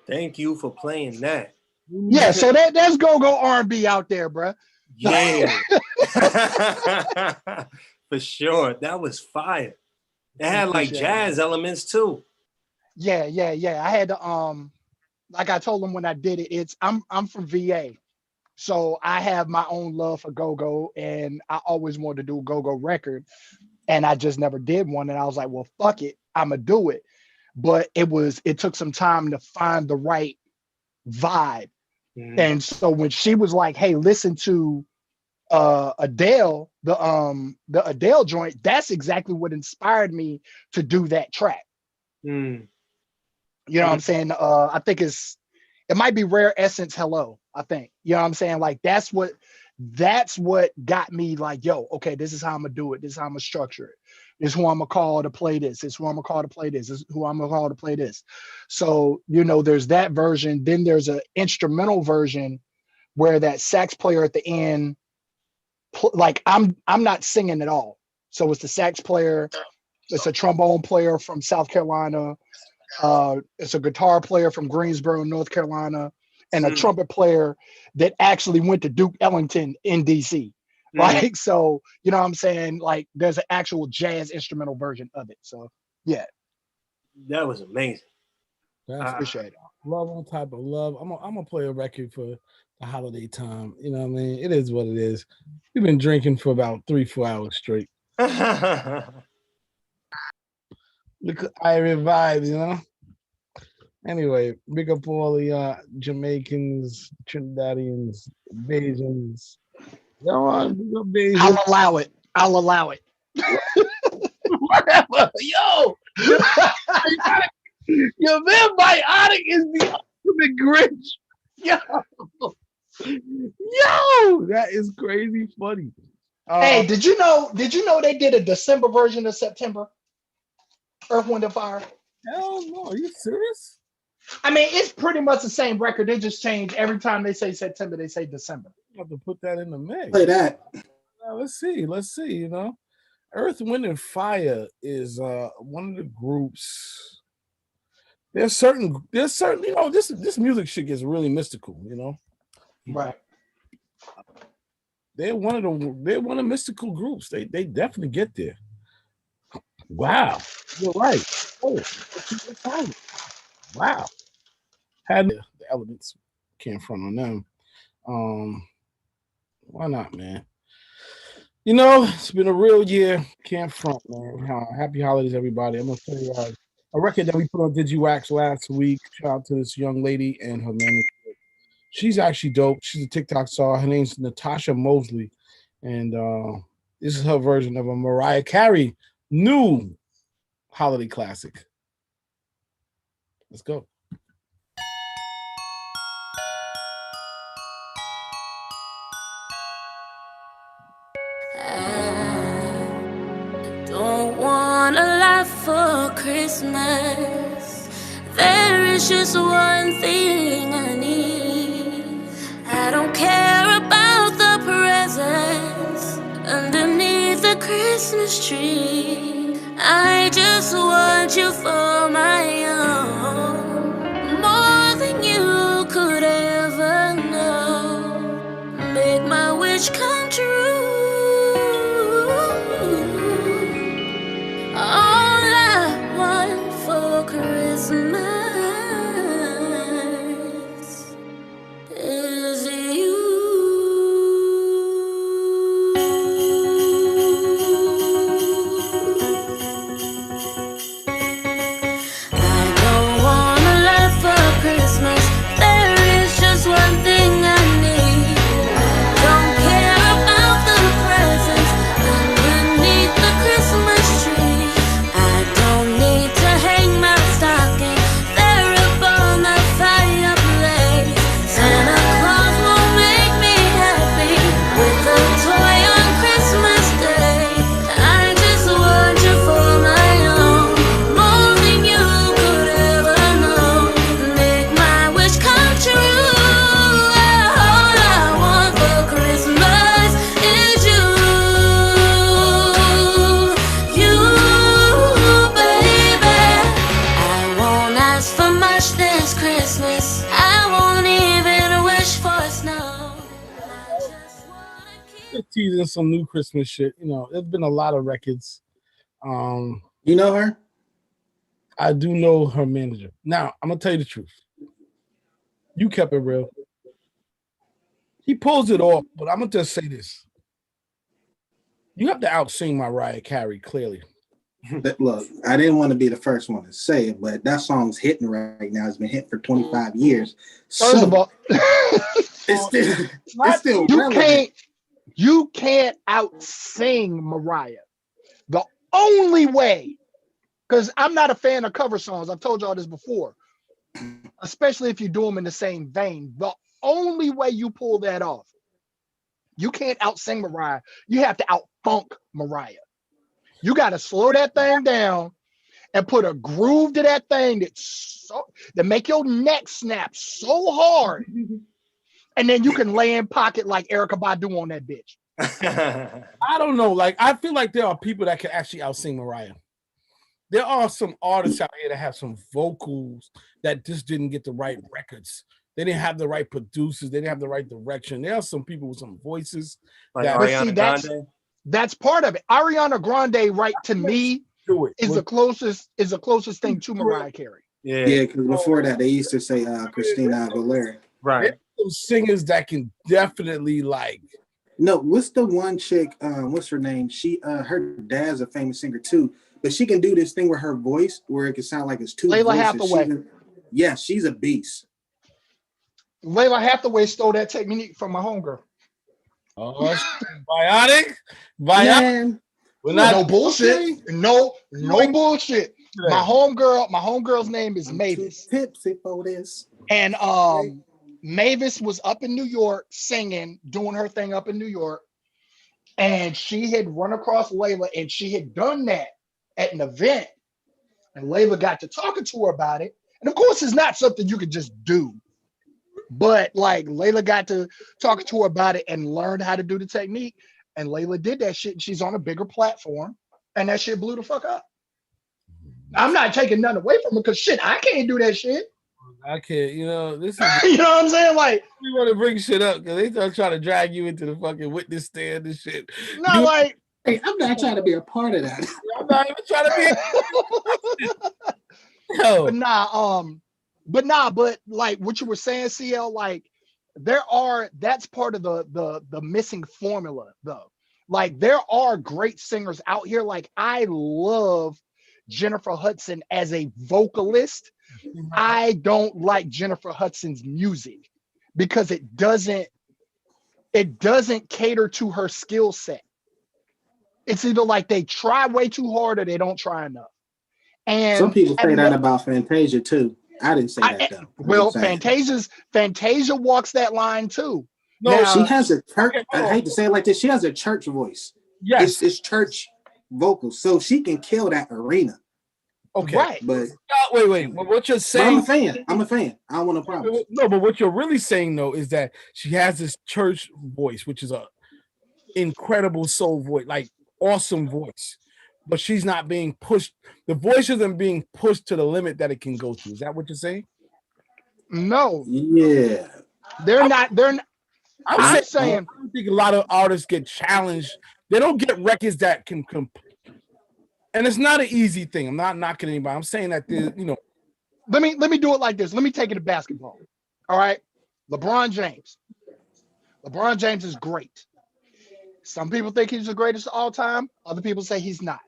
Thank you for playing that. Yeah, so that's go-go R&B out there, bro. Yeah. For sure. That was fire. It had like jazz elements too. Yeah. I had to like I told them when I did it, I'm from VA. So I have my own love for go-go, and I always wanted to do a go-go record, and I just never did one. And I was like, well, fuck it, I'ma do it. But it took some time to find the right vibe. Mm-hmm. And so when she was like, hey, listen to Adele, the Adele joint, that's exactly what inspired me to do that track. You know what I'm saying? I think it might be Rare Essence Hello, I think. You know what I'm saying? Like that's what got me like, yo, okay, this is how I'm gonna do it. This is how I'm gonna structure it. This is who I'm gonna call to play this. This is who I'm gonna call to play this. This is who I'm gonna call to play this. So, you know, there's that version. Then there's an instrumental version where that sax player at the end, like I'm not singing at all. So it's the sax player, it's a trombone player from South Carolina, it's a guitar player from Greensboro, North Carolina, and a trumpet player that actually went to Duke Ellington in DC. Like, so, you know what I'm saying? Like, there's an actual jazz instrumental version of it. So, yeah. That was amazing. That's appreciate it. Love on top of love. I'm gonna play a record for the holiday time. You know what I mean? It is what it is. We've been drinking for about 3-4 hours straight. Look at Iron vibes, you know? Anyway, big up all the Jamaicans, Trinidadians, Bajans. I'll allow it. Whatever. Yo! Your man Biotic is the ultimate Grinch. Yo! That is crazy funny. Hey, did you know they did a December version of September? Earth, Wind, and Fire. Hell no, are you serious? I mean, it's pretty much the same record. They just change every time they say September, they say December. You have to put that in the mix. Play that. Let's see. You know, Earth, Wind, and Fire is one of the groups. There's certain, you know, this music shit gets really mystical, you know. Right. They're one of mystical groups. They definitely get there. Wow, you're right. Oh, wow. Had the elements can't front on them. Why not, man? You know, it's been a real year. Can't front, man. Happy holidays, everybody. I'm gonna tell you a record that we put on Digiwaxx last week. Shout out to this young lady and her manager. She's actually dope. She's a TikTok star. Her name's Natasha Mosley, and this is her version of a Mariah Carey new holiday classic. Let's go. Don't want a lot for Christmas. There is just one thing I need. I don't care about the presents underneath the Christmas tree. I just want you for my own, more than you could ever know. Make my wish come true. All I want for Christmas is you. I don't want a lot for Christmas. There is just one thing I need. Don't care about Just teasing some new Christmas shit. You know, there's been a lot of records. You know her? I do know her manager. Now, I'm gonna tell you the truth. You kept it real. He pulls it off, but I'm gonna just say this. You have to outsing Mariah Carey, clearly. Look, I didn't want to be the first one to say it, but that song's hitting right now. It's been hit for 25 years. First of all, it's still relevant. You can't out-sing Mariah. The only way, because I'm not a fan of cover songs. I've told y'all this before, especially if you do them in the same vein. The only way you pull that off, you can't out-sing Mariah. You have to out-funk Mariah. You got to slow that thing down and put a groove to that thing that make your neck snap so hard, and then you can lay in pocket like Erykah Badu on that bitch. I don't know. Like, I feel like there are people that can actually out-sing Mariah. There are some artists out here that have some vocals that just didn't get the right records. They didn't have the right producers. They didn't have the right direction. There are some people with some voices. Like Ariana Grande. That's part of it. Ariana Grande, right, to me, is the closest thing to Mariah Carey. Yeah, because before that, they used to say Christina Aguilera. Right. Those singers that can definitely like. No, what's the one chick? What's her name? She, her dad's a famous singer too, but she can do this thing with her voice where it can sound like it's two Layla voices. Hathaway. She's a beast. Layla Hathaway stole that technique from my homegirl. Oh, Bionic. Man. No bullshit. No bullshit. My homegirl's name is Mavis. Tipsy for this. And Mavis was up in New York singing, doing her thing up in New York. And she had run across Layla, and she had done that at an event. And Layla got to talking to her about it. And of course, it's not something you could just do. But like Layla got to talking to her about it and learned how to do the technique. And Layla did that shit. And she's on a bigger platform. And that shit blew the fuck up. I'm not taking nothing away from her because shit, I can't do that shit. I can't, this is you know what I'm saying? Like, we want to bring shit up because they start trying to drag you into the fucking witness stand and shit. No, like, hey, I'm not trying to be a part of that. I'm not even trying to be. But like what you were saying, CL, like that's part of the missing formula though. Like there are great singers out here. Like I love Jennifer Hudson as a vocalist. I don't like Jennifer Hudson's music because it doesn't cater to her skill set. It's either like they try way too hard or they don't try enough. And some people say that about Fantasia too. I didn't say that though. Well, Fantasia walks that line too. No, now, she has a church. I hate to say it like this. She has a church voice. Yes, it's church vocals, so she can kill that arena. Okay, right. But wait. Well, what you're saying? I'm a fan. I don't want no problem. No, but what you're really saying though is that she has this church voice, which is a incredible soul voice, like awesome voice. But she's not being pushed. The voice isn't being pushed to the limit that it can go to. Is that what you're saying? No. Yeah. They're not. I'm saying I think a lot of artists get challenged. They don't get records that can and it's not an easy thing. I'm not knocking anybody. I'm saying that Let me do it like this. Let me take it to basketball. All right. LeBron James. LeBron James is great. Some people think he's the greatest of all time. Other people say he's not.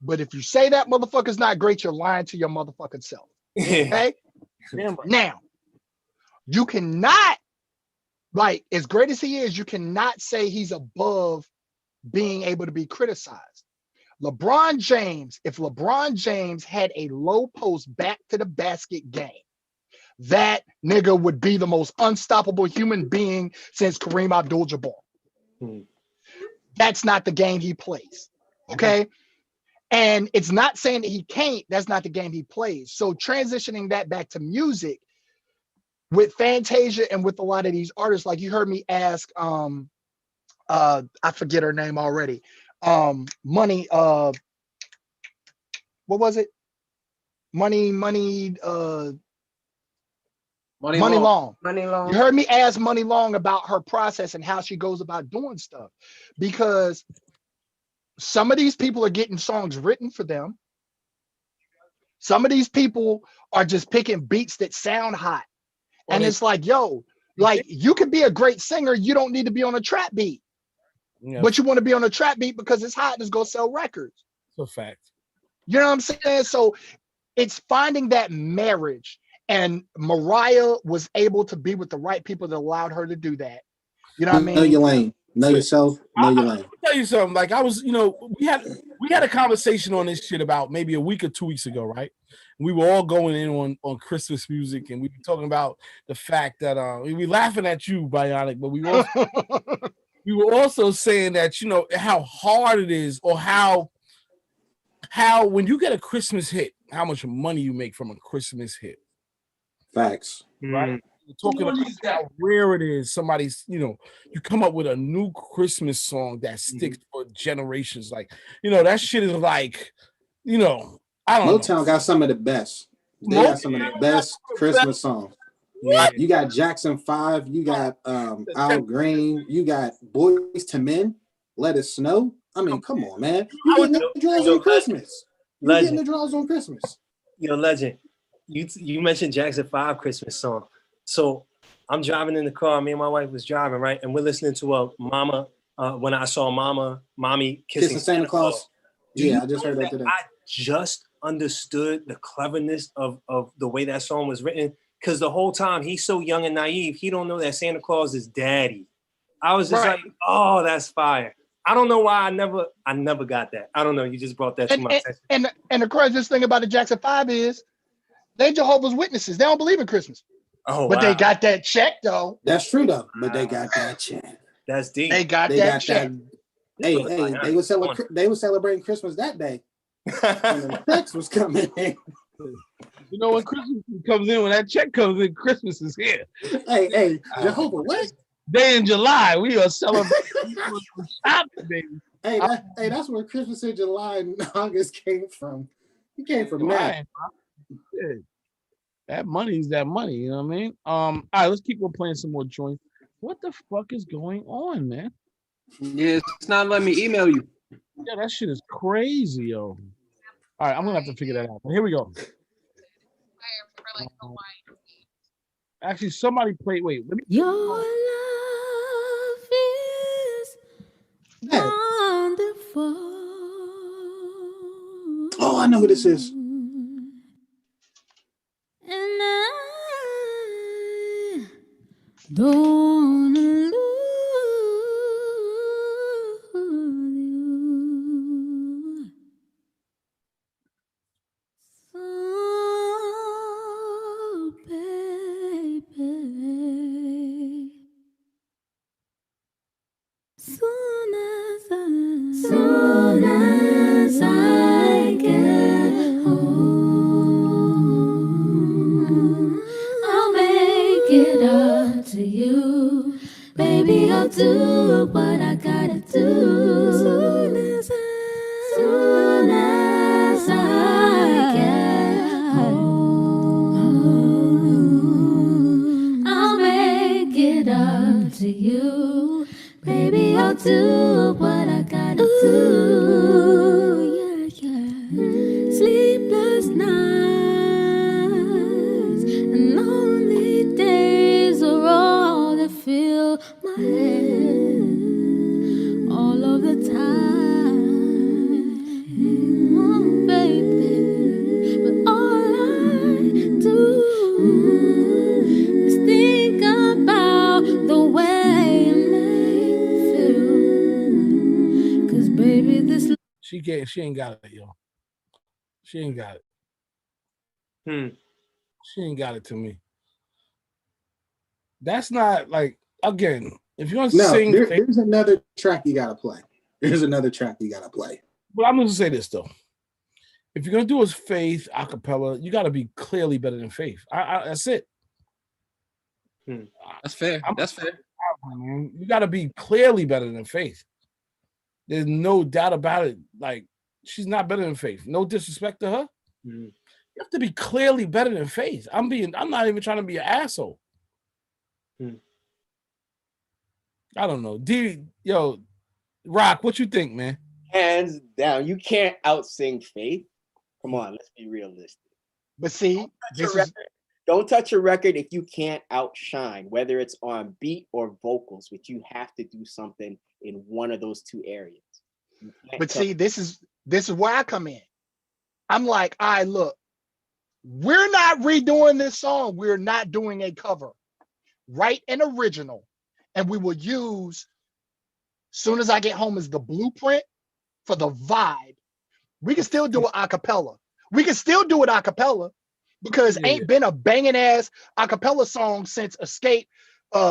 But if you say that motherfucker's not great, you're lying to your motherfucking self. Okay? Now, you cannot, like, as great as he is, you cannot say he's above being able to be criticized. LeBron James, if LeBron James had a low post back to the basket game, that nigga would be the most unstoppable human being since Kareem Abdul-Jabbar. That's not the game he plays. Okay. And it's not saying that he can't, that's not the game he plays. So transitioning that back to music with Fantasia and with a lot of these artists, like you heard me ask, I forget her name already. Money, what was it? Money, Money Long. Money Long. You heard me ask Money Long about her process and how she goes about doing stuff, because some of these people are getting songs written for them. Some of these people are just picking beats that sound hot. And it's like, yo, like you could be a great singer. You don't need to be on a trap beat. Yeah. But you want to be on a trap beat because it's hot and it's going to sell records. It's a fact. You know what I'm saying? So it's finding that marriage. And Mariah was able to be with the right people that allowed her to do that. You know what I mean? Know your lane. Know yourself. Know your lane. I'll tell you something. Like I was, we had a conversation on this shit about maybe a week or 2 weeks ago, right? We were all going in on Christmas music, and we were talking about the fact that we were laughing at you, Bionic, but we were also saying that how hard it is, or how when you get a Christmas hit, how much money you make from a Christmas hit. Facts. Right? We're talking about how rare it is. Somebody's, you come up with a new Christmas song that sticks for generations. Like, that shit is like, I don't know. Motown got some of the best. They got some of the best Christmas songs. Yeah. You got Jackson 5, you got Al Green, you got Boys to Men, Let It Snow. I mean, come on, man. You getting the draws on Christmas. You getting the draws on Christmas. Yo, legend. You mentioned Jackson 5 Christmas song. So I'm driving in the car. Me and my wife was driving, right? And we're listening to a Mama, When I Saw Mommy Kissing Santa Claus. Yeah, I just heard that today. I just understood the cleverness of the way that song was written, because the whole time he's so young and naive, he don't know that Santa Claus is daddy. I was just like, oh, that's fire. I don't know why I never got that. I don't know. You just brought that to my attention. And the craziest thing about the Jackson 5 is they Jehovah's Witnesses. They don't believe in Christmas. Oh, but they got that check though. That's true though. But they got that check. That's deep. They got that check. Hey, they were celebrating Christmas that day. And the checks was coming in. When Christmas comes in, when that check comes in, Christmas is here. Hey, Jehovah, what? Day in July, we are celebrating baby. Hey, that's where Christmas in July and August came from. It came from that. That money's that money, you know what I mean? All right, let's keep on playing some more joints. What the fuck is going on, man? Yeah, it's not letting me email you. Yeah, that shit is crazy, yo. All right, I'm gonna have to figure that out. But here we go. Actually, somebody play. Wait, let me. Your love is wonderful. Oh, I know who this is. And I don't lose you. So, baby, soon as I get home, I'll make it up to you. Baby, I'll do what I gotta do. Soon as I get home, I'll make it up to you. Baby, I'll do what I gotta do. Yeah. Sleepless nights and lonely days are all that fill my head all of the time, baby. But all I do is think about the way you make me feel. 'Cause baby, this She ain't got it, yo. She ain't got it. She ain't got it to me. That's not like, again, if you're gonna sing. There's another track you gotta play. There's another track you gotta play. But I'm gonna say this though. If you're gonna do his Faith a cappella, you gotta be clearly better than Faith. That's it. That's fair. That's fair. Man. You gotta be clearly better than Faith. There's no doubt about it. Like, she's not better than Faith. No disrespect to her. You have to be clearly better than Faith. I'm not even trying to be an asshole. I don't know. Yo, Rock, what you think, man? Hands down, you can't out-sing Faith. Come on, let's be realistic. But see, don't touch a record if you can't outshine, whether it's on beat or vocals, which you have to do something in one of those two areas. But see, this is where I come in. I'm like, all right, look, we're not redoing this song. We're not doing a cover. Write an original, and we will use Soon As I Get Home as the blueprint for the vibe. We can still do it a cappella. We can still do it a cappella because ain't been a banging ass a cappella song since Escape.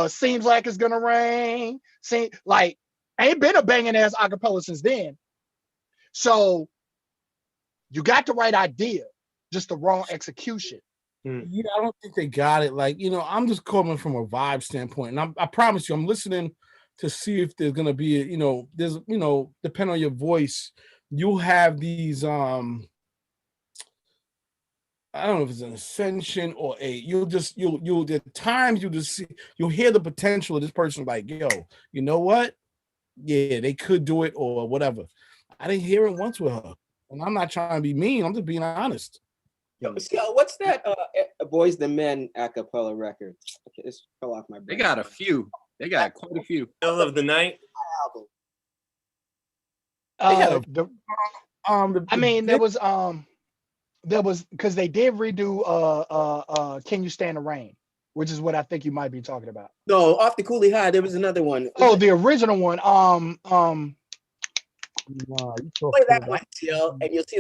Seems Like It's Gonna Rain. Ain't been a banging ass a cappella since then. So you got the right idea, just the wrong execution. Yeah, I don't think they got it. Like, I'm just coming from a vibe standpoint, and I promise you, I'm listening to see if there's gonna be, depending on your voice, you'll have these. I don't know if it's an ascension or you'll at times you'll hear the potential of this person. Like, yo, you know what? Yeah, they could do it or whatever. I didn't hear it once with her, and I'm not trying to be mean. I'm just being honest. Yo, what's that Boys the Men a cappella record? Okay, this fell off my brain. They got a few. They got quite a few. Middle of the Night. There was because they did redo Can You Stand the Rain, which is what I think you might be talking about. No, off the Coolie High, there was another one. Oh, the original one. Play that one, Till, and you'll see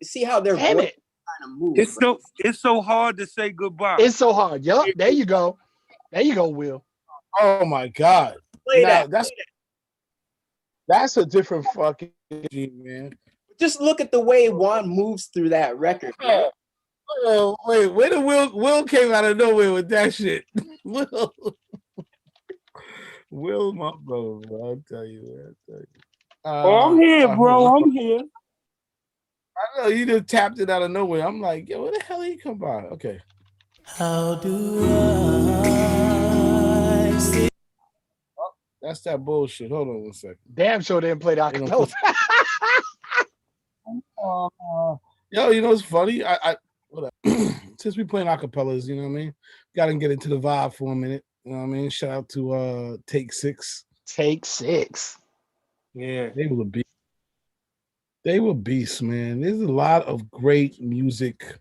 see how they're Damn it. trying to move. It's so hard to say goodbye. It's so hard. Yup, there you go. There you go, Will. Oh my God. Play Now, that. That's a different fucking man. Just look at the way Juan moves through that record. Man. Oh, wait, where did Will came out of nowhere with that shit? Will, my brother, bro. I'll tell you. I'm here, bro. I'm here. I know you just tapped it out of nowhere. I'm like, yo, where the hell did he come by? Okay. How do I see? Oh, that's that bullshit. Hold on one second. Damn sure didn't play the acapella. Yo, you know what's funny? Whatever. Since we playing acapellas, you know what I mean? Gotta get into the vibe for a minute. You know what I mean? Shout out to Take 6. Take 6. Yeah. They were beasts. They were beasts, man. There's a lot of great music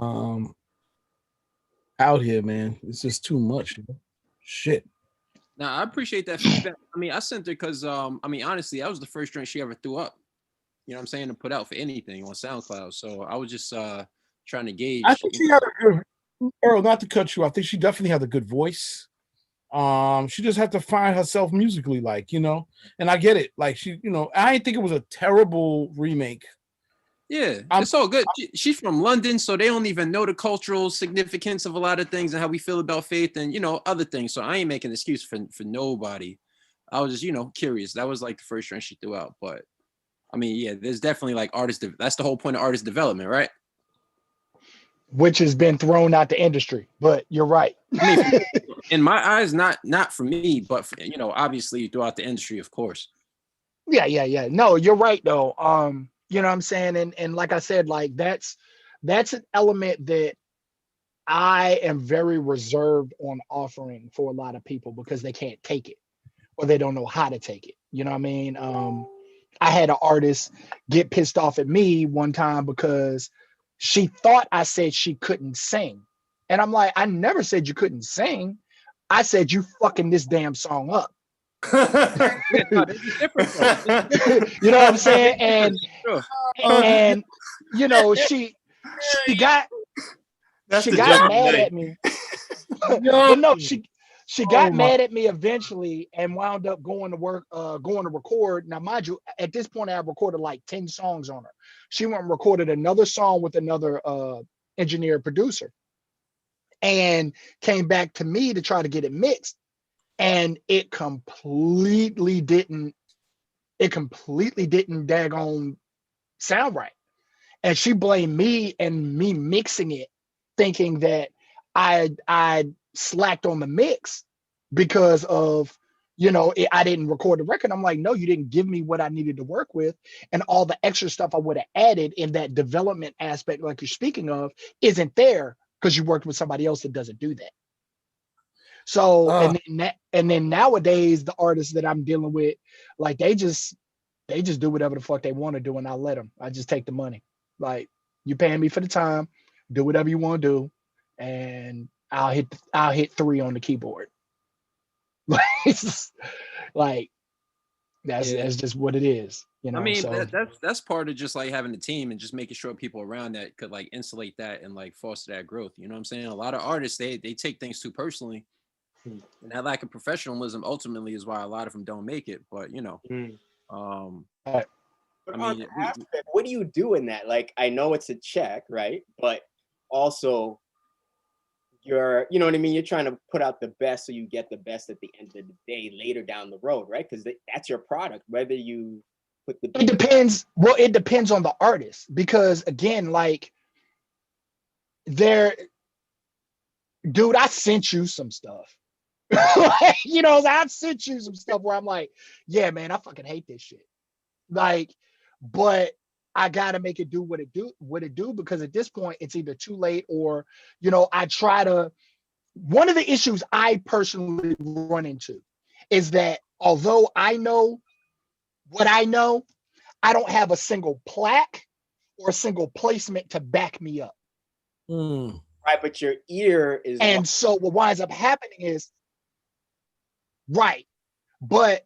out here, man. It's just too much. Shit. Now, I appreciate that feedback. I mean, I sent her because, honestly, that was the first joint she ever threw up. You know what I'm saying? To put out for anything on SoundCloud. So I was just trying to gauge. I think she had a good, Earl, not to cut you, I think she definitely had a good voice. She just had to find herself musically, and I get it. Like I didn't think it was a terrible remake. Yeah, it's all good. She's from London, so they don't even know the cultural significance of a lot of things and how we feel about faith and other things. So I ain't making an excuse for nobody. I was just curious. That was like the first trend she threw out, but I mean, yeah, there's definitely like that's the whole point of artist development, right? Which has been thrown out the industry, but you're right. I mean, in my eyes, not for me, but for, obviously throughout the industry, of course. Yeah. No, you're right though. You know what I'm saying? And like I said, like that's an element that I am very reserved on offering for a lot of people because they can't take it or they don't know how to take it. You know what I mean? I had an artist get pissed off at me one time because she thought I said she couldn't sing. And I'm like, I never said you couldn't sing. I said you fucking this damn song up. You know what I'm saying? And she got mad at me. But no, she got mad at me eventually and wound up going to work, going to record. Now, mind you, at this point, I had recorded like 10 songs on her. She went and recorded another song with another engineer producer and came back to me to try to get it mixed. And it completely didn't daggone sound right. And she blamed me and me mixing it, thinking that I slacked on the mix because of, I didn't record the record. I'm like, no, you didn't give me what I needed to work with. And all the extra stuff I would have added in that development aspect, like you're speaking of, isn't there because you worked with somebody else that doesn't do that. So, and then nowadays, the artists that I'm dealing with, like they just do whatever the fuck they want to do, and I let them. I just take the money. Like, you paying me for the time, do whatever you want to do, and I'll hit 3 on the keyboard. Like that's just what it is, I mean, so that's part of just like having a team and just making sure people around that could like insulate that and like foster that growth. You know what I'm saying? A lot of artists, they take things too personally, and that lack of professionalism ultimately is why a lot of them don't make it. But But I mean, what do you do in that? Like, I know it's a check, right? But also, you're what I mean? You're trying to put out the best so you get the best at the end of the day later down the road, right? Because that's your product, whether you put the... It depends. Well, it depends on the artist, because again, like dude, I sent you some stuff. I've sent you some stuff where I'm like, yeah, man, I fucking hate this shit. Like, but I gotta make it do what it do, because at this point it's either too late or, I try to. One of the issues I personally run into is that although I know what I know, I don't have a single plaque or a single placement to back me up. Right, but your ear is... And so what winds up happening is, right, but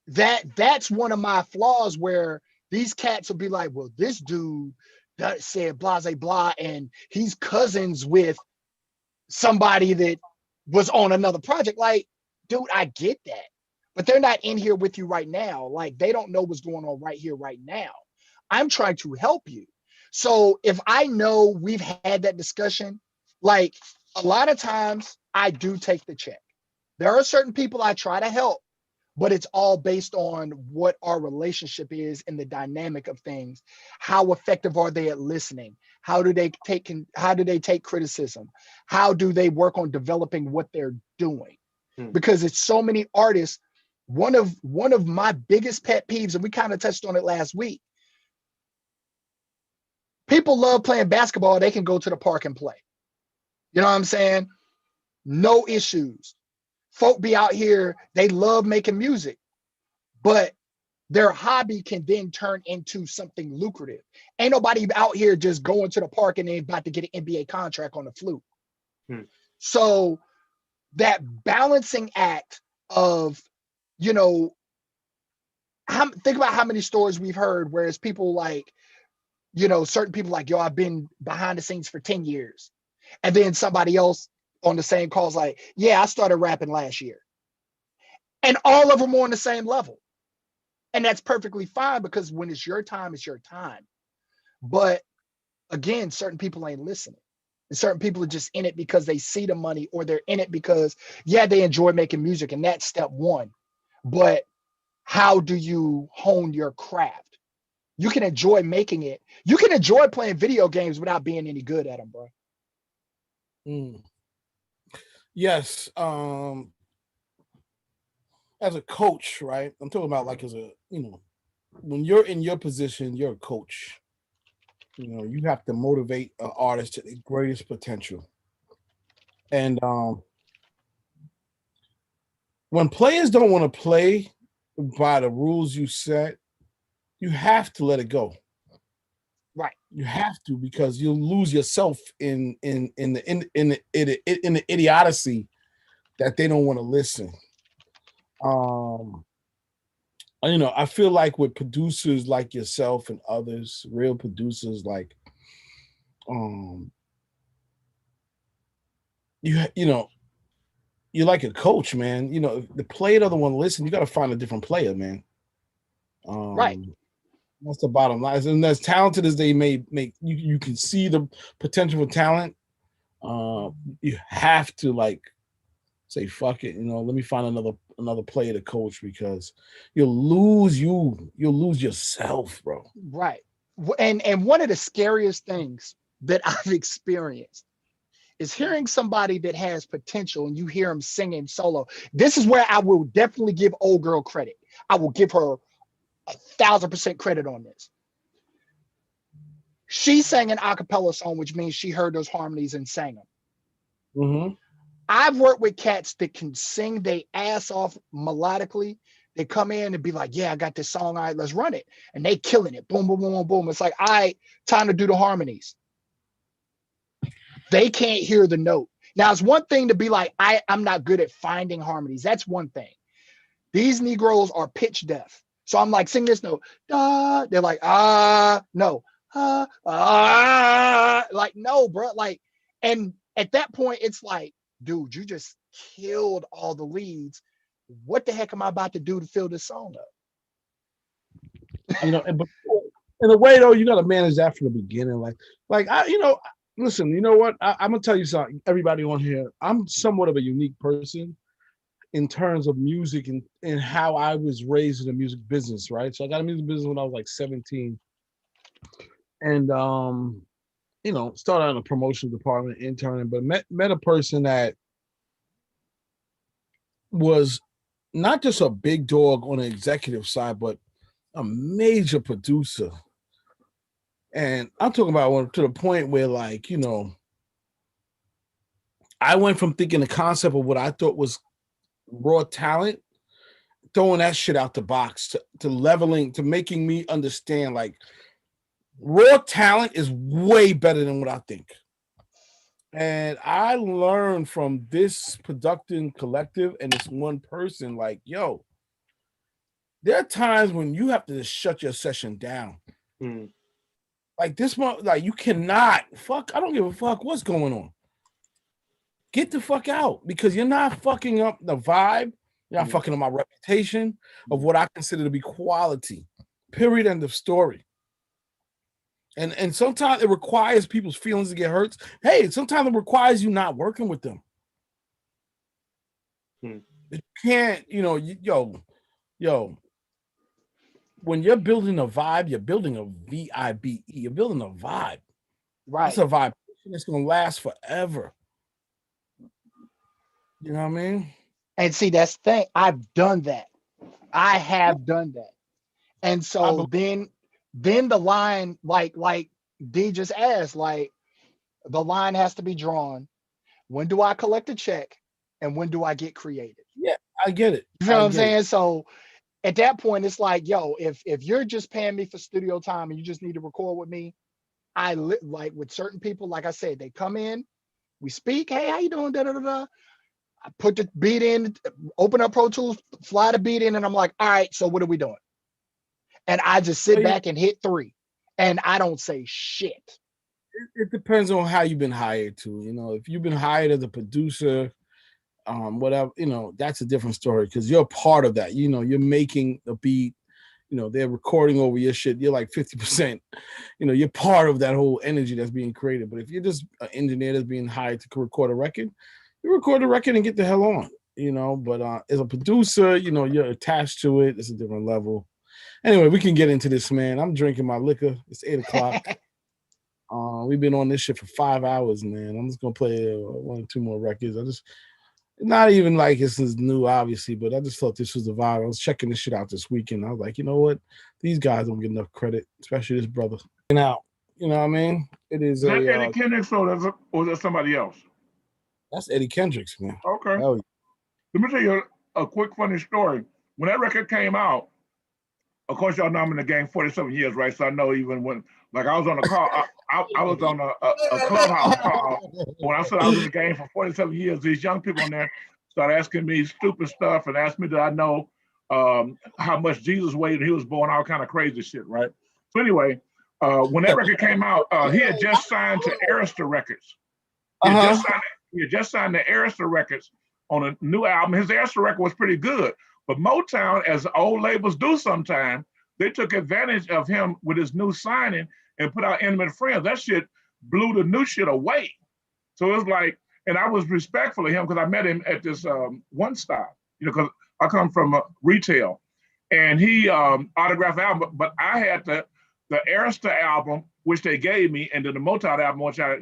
that's one of my flaws, where these cats will be like, well, this dude that said blah, blah, blah, and he's cousins with somebody that was on another project. Like, dude, I get that, but they're not in here with you right now. Like, they don't know what's going on right here, right now. I'm trying to help you. So if I know we've had that discussion, like a lot of times I do take the check. There are certain people I try to help, but it's all based on what our relationship is and the dynamic of things. How effective are they at listening? How do they take criticism? How do they work on developing what they're doing? Because it's so many artists. One of my biggest pet peeves, and we kind of touched on it last week. People love playing basketball. They can go to the park and play. You know what I'm saying? No issues. Folk be out here, they love making music, but their hobby can then turn into something lucrative. Ain't nobody out here just going to the park and they about to get an NBA contract on the flute. So that balancing act of, think about how many stories we've heard, whereas people like, certain people like, yo, I've been behind the scenes for 10 years. And then somebody else on the same calls like, yeah, I started rapping last year. And all of them are on the same level. And that's perfectly fine, because when it's your time, it's your time. But again, certain people ain't listening. And certain people are just in it because they see the money, or they're in it because, yeah, they enjoy making music, and that's step one. But how do you hone your craft? You can enjoy making it. You can enjoy playing video games without being any good at them, bro. Yes. As a coach, right? I'm talking about like as a, when you're in your position, you're a coach. You have to motivate an artist to the greatest potential. And when players don't want to play by the rules you set, you have to let it go. Right. You have to, because you'll lose yourself in the idiocy that they don't want to listen. I feel like with producers like yourself and others, real producers, like, you're like a coach, man. If the player doesn't want to listen, you got to find a different player, man. Right. That's the bottom line. And as talented as they may make, you can see the potential for talent. You have to like say, fuck it, let me find another player to coach, because you'll lose yourself, bro. Right. And one of the scariest things that I've experienced is hearing somebody that has potential and you hear them singing solo. This is where I will definitely give old girl credit. I will give her 1,000% credit on this. She sang an a cappella song, which means she heard those harmonies and sang them. Mm-hmm. I've worked with cats that can sing their ass off melodically. They come in and be like, yeah, I got this song. All right, let's run it. And they killing it. Boom, boom, boom, boom, boom. It's like, all right, time to do the harmonies. They can't hear the note. Now, it's one thing to be like, I'm not good at finding harmonies. That's one thing. These Negroes are pitch deaf. So I'm like, sing this note. Da. They're like, no. Like, no, bro. Like, and at that point, it's like, dude, you just killed all the leads. What the heck am I about to do to fill this song up? You know, but in a way though, you got to manage that from the beginning. Listen, you know what? I'm gonna tell you something. Everybody on here, I'm somewhat of a unique person in terms of music and how I was raised in the music business, right? So I got a music business when I was like 17, and started out in the promotion department, interning, but met a person that was not just a big dog on the executive side, but a major producer. And I'm talking about to the point where, like, I went from thinking the concept of what I thought was raw talent, throwing that shit out the box to leveling, to making me understand, like, raw talent is way better than what I think. And I learned from this production collective and this one person, like, yo, there are times when you have to just shut your session down. Like this month, like you cannot I don't give a fuck what's going on. Get the fuck out, because you're not fucking up the vibe. You're not fucking up my reputation of what I consider to be quality. Period. End of story. And sometimes it requires people's feelings to get hurt. Hey, sometimes it requires you not working with them. You can't, yo, when you're building a vibe, you're building a VIBE. You're building a vibe. Right. It's a vibe that's going to last forever. You know what I mean? And see, that's the thing. I've done that. I have done that. And so then the line, like D just asked, like, the line has to be drawn. When do I collect a check? And when do I get creative? Yeah, I get it. You know what I'm saying? So at that point, it's like, yo, if you're just paying me for studio time and you just need to record with me, like with certain people, like I said, they come in, we speak, hey, how you doing? Da, da, da, da. I put the beat in, open up Pro Tools, fly the beat in, and I'm like, all right, so what are we doing? And I just sit back and hit 3, and I don't say shit. It depends on how you've been hired to. If you've been hired as a producer, whatever, that's a different story, because you're part of that. You're making the beat, they're recording over your shit. You're like 50%, you're part of that whole energy that's being created. But if you're just an engineer that's being hired to record a record, you record the record and get the hell on, but as a producer, you're attached to it. It's a different level. Anyway, we can get into this, man. I'm drinking my liquor. It's 8:00. We've been on this shit for 5 hours, man. I'm just gonna play 1 or 2 more records. Not even like this is new, obviously, but I just thought this was the vibe. I was checking this shit out this weekend. I was like, you know what? These guys don't get enough credit, especially this brother. Now, you know what I mean? It is that Eddie Kendricks or is that somebody else? That's Eddie Kendricks, man. Okay. Hell yeah. Let me tell you a quick funny story. When that record came out, of course, y'all know I'm in the game 47 years, right? So I know even when, like, I was on a call, I was on a clubhouse call. When I said I was in the game for 47 years, these young people in there started asking me stupid stuff and asked me did I know how much Jesus weighed when he was born, all kind of crazy shit, right? So anyway, when that record came out, he had just signed to Arista Records. He had just signed to Arista Records on a new album. His Arista record was pretty good. But Motown, as old labels do sometimes, they took advantage of him with his new signing and put out Intimate Friends. That shit blew the new shit away. So it was like, and I was respectful of him because I met him at this One Stop, because I come from retail. And he autographed the album, but I had the the Arista album, which they gave me, and then the Motown album, which I,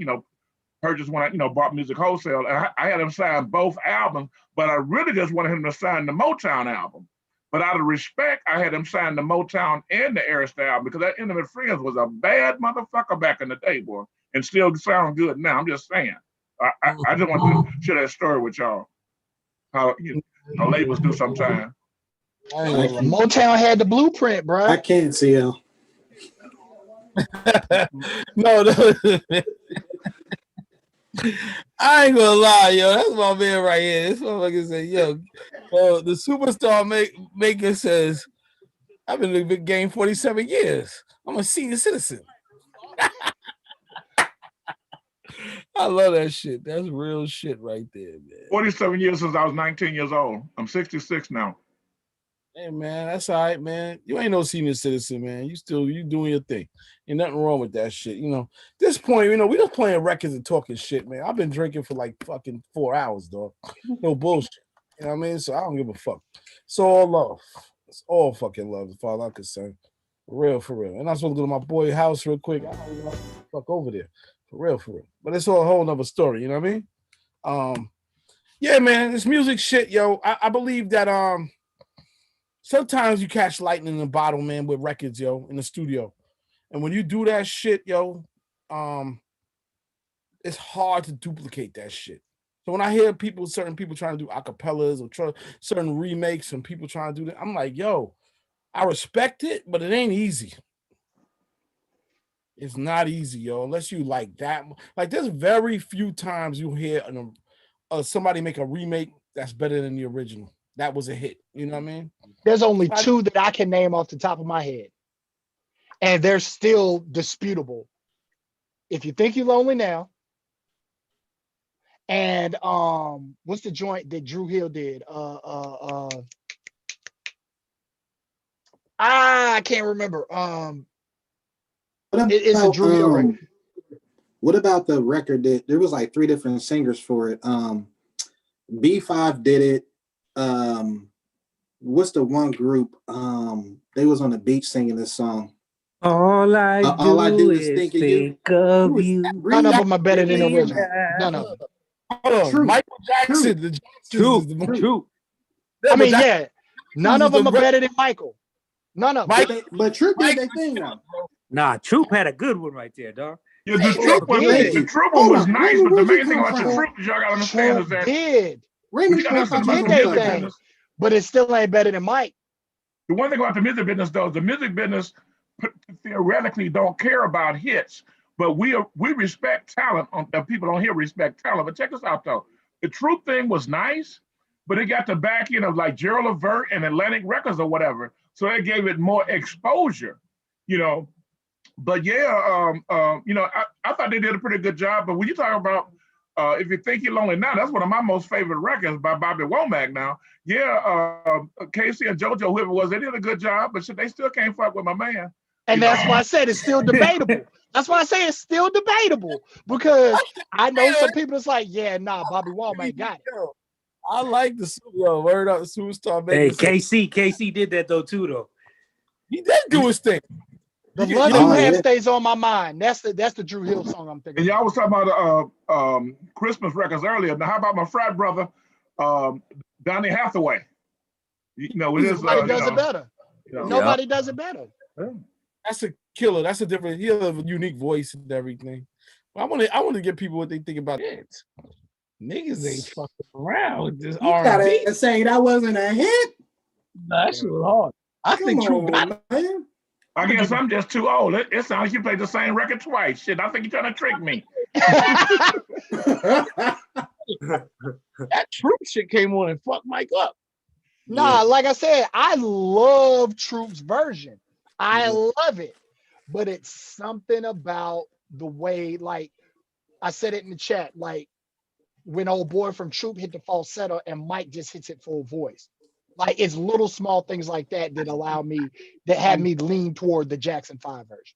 purchased when I, bought music wholesale. And I had him sign both albums, but I really just wanted him to sign the Motown album. But out of respect, I had him sign the Motown and the Arista album because that Intimate Friends was a bad motherfucker back in the day, boy, and still sound good now. I'm just saying. I just want to share that story with y'all. How labels do sometimes. Motown had the blueprint, bro. I can't see him. No. I ain't gonna lie, yo. That's my man right here. This motherfucker say, yo, the superstar maker says, I've been in the big game 47 years. I'm a senior citizen. I love that shit. That's real shit right there, man. 47 years since I was 19 years old. I'm 66 now. Hey, man, that's all right, man. You ain't no senior citizen, man. You doing your thing. Ain't nothing wrong with that shit. This point, we just playing records and talking shit, man. I've been drinking for like fucking 4 hours, dog. No bullshit. You know what I mean? So I don't give a fuck. It's all love. It's all fucking love, as far as I'm concerned. For real. And I'm supposed to go to my boy's house real quick. I don't know fuck over there. For real. But it's all a whole nother story, you know what I mean? Yeah, man, this music shit, yo. I believe that sometimes you catch lightning in a bottle, man, with records, yo, in the studio. And when you do that shit, yo, it's hard to duplicate that shit. So when I hear certain people trying to do acapellas or certain remakes and people trying to do that, I'm like, yo, I respect it, but it ain't easy. It's not easy, yo, unless you like that. Like, there's very few times you hear somebody make a remake that's better than the original. That was a hit. You know what I mean? There's only two that I can name off the top of my head. And they're still disputable. If You Think You're Lonely Now. And what's the joint that Drew Hill did? I can't remember. It's a Drew Hill record. What about the record that there was like 3 different singers for it? B5 did it. What's the one group? They was on the beach singing this song. All I do is think of you. None of them are better than the original. None of them. True. Michael Jackson. True. I mean, yeah. None of them are better than Michael. None of them. But Troop did their thing now. Nah, Troop had a good one right there, dog. Yeah, the Troop one was nice, but the main thing about the Troop is y'all gotta understand is that did their thing, but it still ain't better than Mike. The one thing about the music business, though, the music business theoretically don't care about hits, but we respect talent. People on here respect talent. But check this out, though. The Troop thing was nice, but it got the backing of like Gerald Levert and Atlantic Records or whatever, so that gave it more exposure, But yeah, I thought they did a pretty good job. But when you talk about If You Think You're Lonely Now, that's one of my most favorite records by Bobby Womack now. Yeah, Casey and JoJo, whoever it was, they did a good job, but they still can't fuck with my man. And that's why I said it's still debatable. That's why I say it's still debatable, because I know some people that's like, yeah, nah, Bobby Womack got it. I like the word out the superstar. Hey, KC did that though too, though. He did do his thing. The Love You Have stays on my mind. That's the Drew Hill song I'm thinking. And y'all was talking about Christmas records earlier. Now, how about my frat brother, Donny Hathaway? With his nobody does it better. Nobody does it better. That's a killer. That's a different. He has a unique voice and everything. But I want to get people what they think about it. Niggas ain't fucking around with this R&B. You saying that wasn't a hit? Nah, that shit was hard. I think True. I guess I'm just too old. It sounds like you played the same record twice. Shit, I think you're trying to trick me. That Troop shit came on and fucked Mike up. Nah, like I said, I love Troop's version. I love it. But it's something about the way, like I said it in the chat, like when old boy from Troop hit the falsetto and Mike just hits it full voice. Like it's little small things like that that had me lean toward the Jackson 5 version.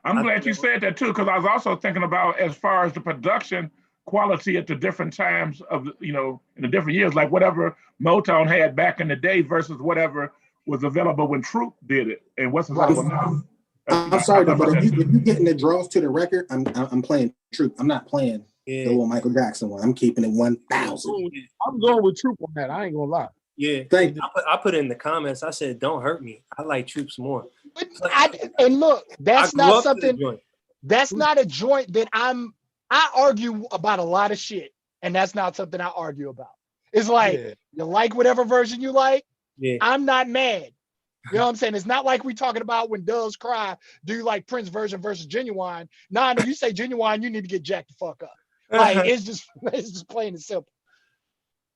I'm glad you said that too, because I was also thinking about as far as the production quality at the different times of, in the different years, like whatever Motown had back in the day versus whatever was available when Troop did it. And what's available now. I'm sorry, though, but if you getting the draws to the record, I'm playing Troop. I'm not playing the little Michael Jackson one. I'm keeping it 1,000. I'm going with Troop on that. I ain't gonna lie. Yeah, thank you. I put it in the comments. I said, "Don't hurt me. I like Troops more." And look, that's not something. Joint. That's not a joint that I argue about a lot of shit, and that's not something I argue about. It's like you like whatever version you like. Yeah. I'm not mad. You know what I'm saying? It's not like we talking about when doves cry. Do you like Prince version versus Genuine? Nah, no, you say Genuine, you need to get jacked the fuck up. Like it's just plain and simple.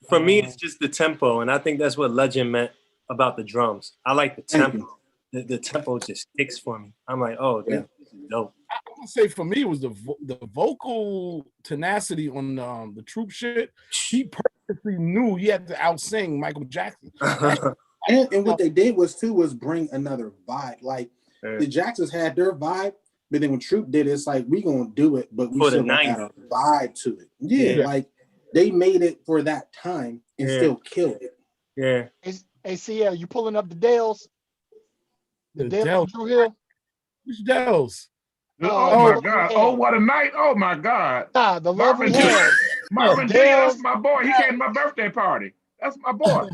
For me, it's just the tempo, and I think that's what Legend meant about the drums. I like the tempo. The tempo just sticks for me. I'm like, oh, this is dope. I would say for me it was the vocal tenacity on the Troop shit. He perfectly knew he had to outsing Michael Jackson. And what they did was bring another vibe. Like the Jacksons had their vibe, but then when Troop did it, it's like we gonna do it, but we For still the add a vibe to it. Yeah, like they made it for that time and still killed it. Yeah. Hey, CL, you pulling up the Dales? The Dales, Drew Hill. Which Dales? Oh my God! Oh, what a night! Oh my God! The love we had. Marvin Gaye, that's my boy. He came to my birthday party. That's my boy.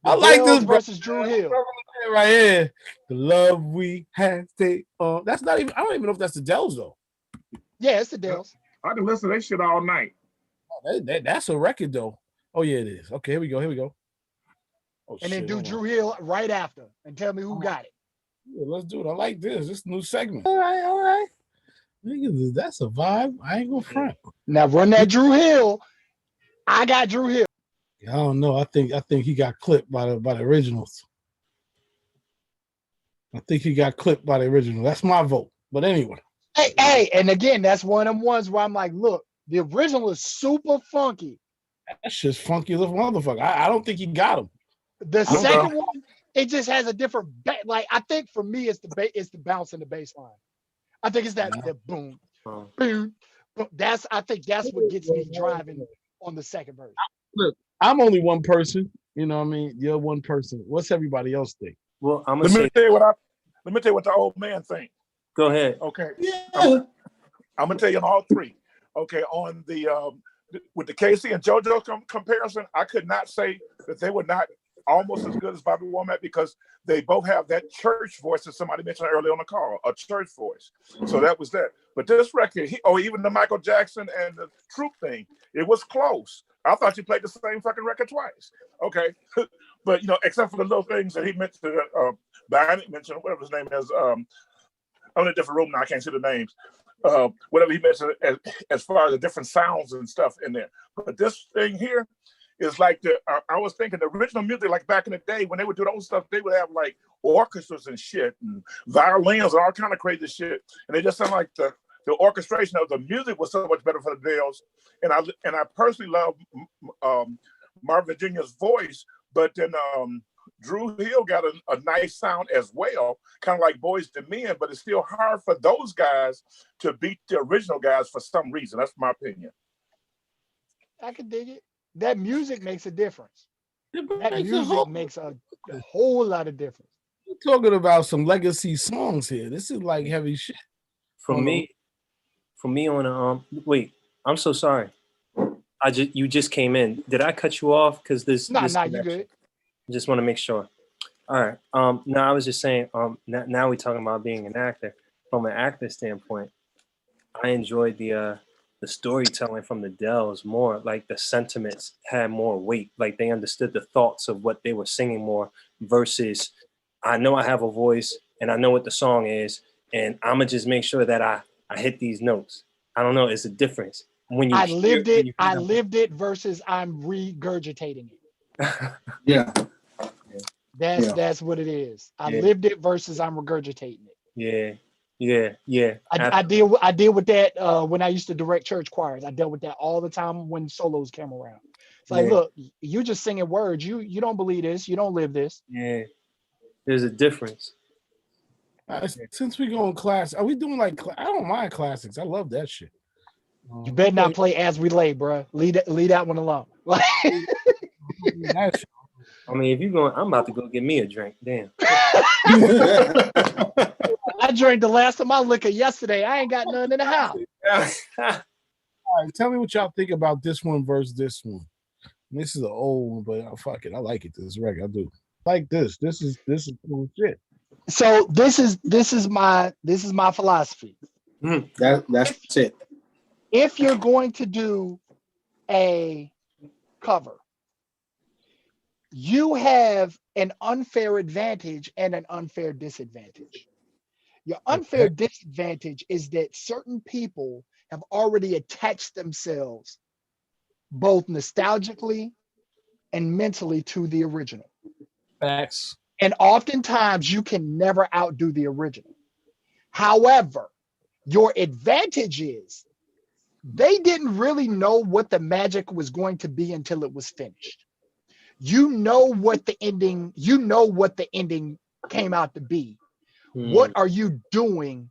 I like this versus Drew Hill right here. The love we had. That's not even. I don't even know if that's the Dells though. Yeah, it's the Dells. I can listen to that shit all night. That's a record though. Oh yeah, it is. Okay, here we go. Oh, and then do Drew Hill right after and tell me who got it. Yeah, let's do it. I like this. This new segment. All right. Nigga, that's a vibe. I ain't gonna front. Now run that Drew Hill. I got Drew Hill. I don't know. I think he got clipped by the originals. I think he got clipped by the original. That's my vote. But anyway. Hey, and again, that's one of them ones where I'm like, look, the original is super funky. That's just funky little motherfucker. I don't think he got him. The second one, it just has a different like I think for me it's the bounce in the bass line. I think it's that boom, boom. I think that's what gets me driving on the second version. Look, I'm only one person. You know what I mean? You're one person. What's everybody else think? Well, let me tell you what the old man think. Go ahead. Okay. Yeah. I'm gonna tell you on all three. Okay, on the with the Casey and JoJo comparison, I could not say that they were not almost as good as Bobby Womack because they both have that church voice that somebody mentioned earlier on the call, a church voice. So that was that. But this record, even the Michael Jackson and the Troop thing, it was close. I thought you played the same fucking record twice. Okay, but except for the little things that he mentioned, Bionic mentioned, whatever his name is. I'm in a different room now. I can't see the names. Whatever he mentioned as far as the different sounds and stuff in there. But this thing here is like I was thinking the original music, like back in the day when they would do those stuff, they would have like orchestras and shit and violins and all kind of crazy shit. And they just sound like the orchestration of the music was so much better for the Dales. And I personally love Marvin Virginia's voice, but then Drew Hill got a nice sound as well, kind of like Boys to Men, but it's still hard for those guys to beat the original guys for some reason. That's my opinion. I can dig it. That music makes a difference. That music makes a whole lot of difference. We're talking about some legacy songs here. This is like heavy shit. For me on wait, I'm so sorry. You just came in. Did I cut you off? Because this. Nah, you good. Just want to make sure. All right. No, I was just saying. Now we're talking about being an actor. From an actor standpoint, I enjoyed the storytelling from the Dells more. Like the sentiments had more weight. Like they understood the thoughts of what they were singing more. Versus, I know I have a voice and I know what the song is, and I'ma just make sure that I hit these notes. I don't know. It's a difference when you. I lived it versus I'm regurgitating it. Yeah. That's what it is. I lived it versus I'm regurgitating it. Yeah. I deal with that when I used to direct church choirs. I dealt with that all the time when solos came around. It's like, look, you just singing words. You don't believe this. You don't live this. Yeah, there's a difference. Since we go in class, are we doing like? I don't mind classics. I love that shit. You better not play As We Lay, bro. Leave that one alone. I mean, if you're going, I'm about to go get me a drink. Damn. I I drank the last of my liquor yesterday. I ain't got none in the house. All right, tell me what y'all think about this one versus this one. This is an old one, but fuck it, I like it. This record, I do like this. This is cool shit. So this is my philosophy. That's it. If you're going to do a cover, you have an unfair advantage and an unfair disadvantage. Your unfair disadvantage is that certain people have already attached themselves both nostalgically and mentally to the original. Facts. And oftentimes you can never outdo the original. However, your advantage is they didn't really know what the magic was going to be until it was finished. You know what the ending came out to be. What are you doing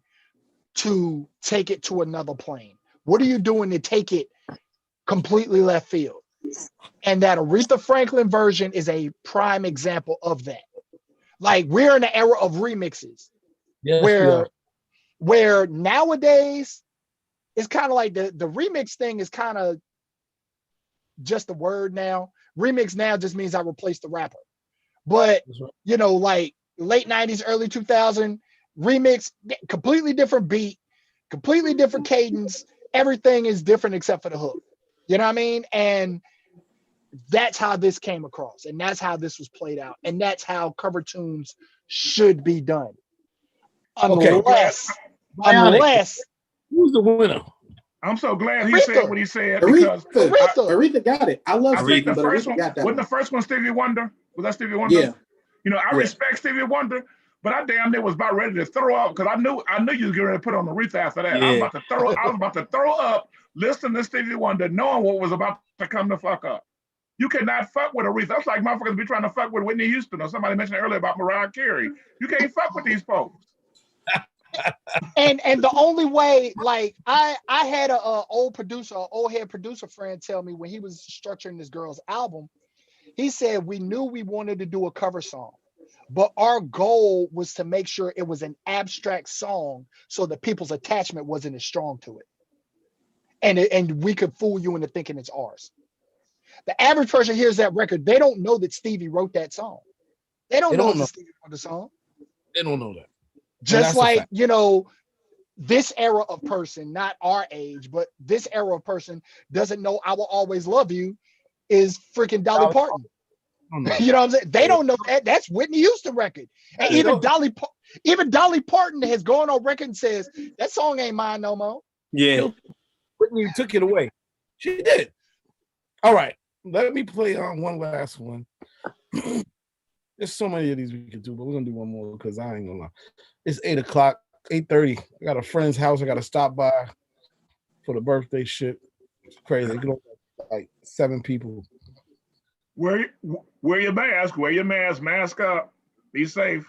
to take it to another plane? What are you doing to take it completely left field? And that Aretha Franklin version is a prime example of that. Like, we're in the era of remixes, where nowadays it's kind of like the remix thing is kind of just a word now. Remix now just means I replaced the rapper. But you know, like late 90s, early 2000 remix, completely different beat, completely different cadence. Everything is different except for the hook. You know what I mean? And that's how this came across, and that's how this was played out, and that's how cover tunes should be done. Unless who's the winner? I'm so glad he Aretha. said what he said because Aretha got it. I love I Stevie, think the but first Aretha one got that wasn't one. the first one Stevie Wonder. Was that Stevie Wonder? Yeah. You know, I respect Stevie Wonder, but I damn near was about ready to throw up because I knew you was getting ready to put on Aretha after that. I was about to throw up listening to Stevie Wonder, knowing what was about to come the fuck up. You cannot fuck with Aretha. That's like motherfuckers be trying to fuck with Whitney Houston or somebody mentioned earlier about Mariah Carey. You can't fuck with these folks. And the only way, like, I had a old head producer friend tell me when he was structuring this girl's album, he said, we knew we wanted to do a cover song, but our goal was to make sure it was an abstract song so that people's attachment wasn't as strong to it. And we could fool you into thinking it's ours. The average person hears that record, they don't know that Stevie wrote that song. They don't know it's a Stevie Wonder song. They don't know that. Just like, you know, this era of person, not our age, but this era of person doesn't know I Will Always Love You is freaking Dolly Parton. You know what I'm saying? They don't know that. That's Whitney Houston record. And even Dolly Parton has gone on record and says, that song ain't mine no more. Yeah. Whitney took it away. She did. All right. Let me play on one last one. There's so many of these we could do, but we're gonna do one more because I ain't gonna lie. It's 8:00, 8:30. I got a friend's house. I gotta stop by for the birthday shit. It's crazy. They get like 7 people. Wear your mask. Wear your mask. Mask up. Be safe.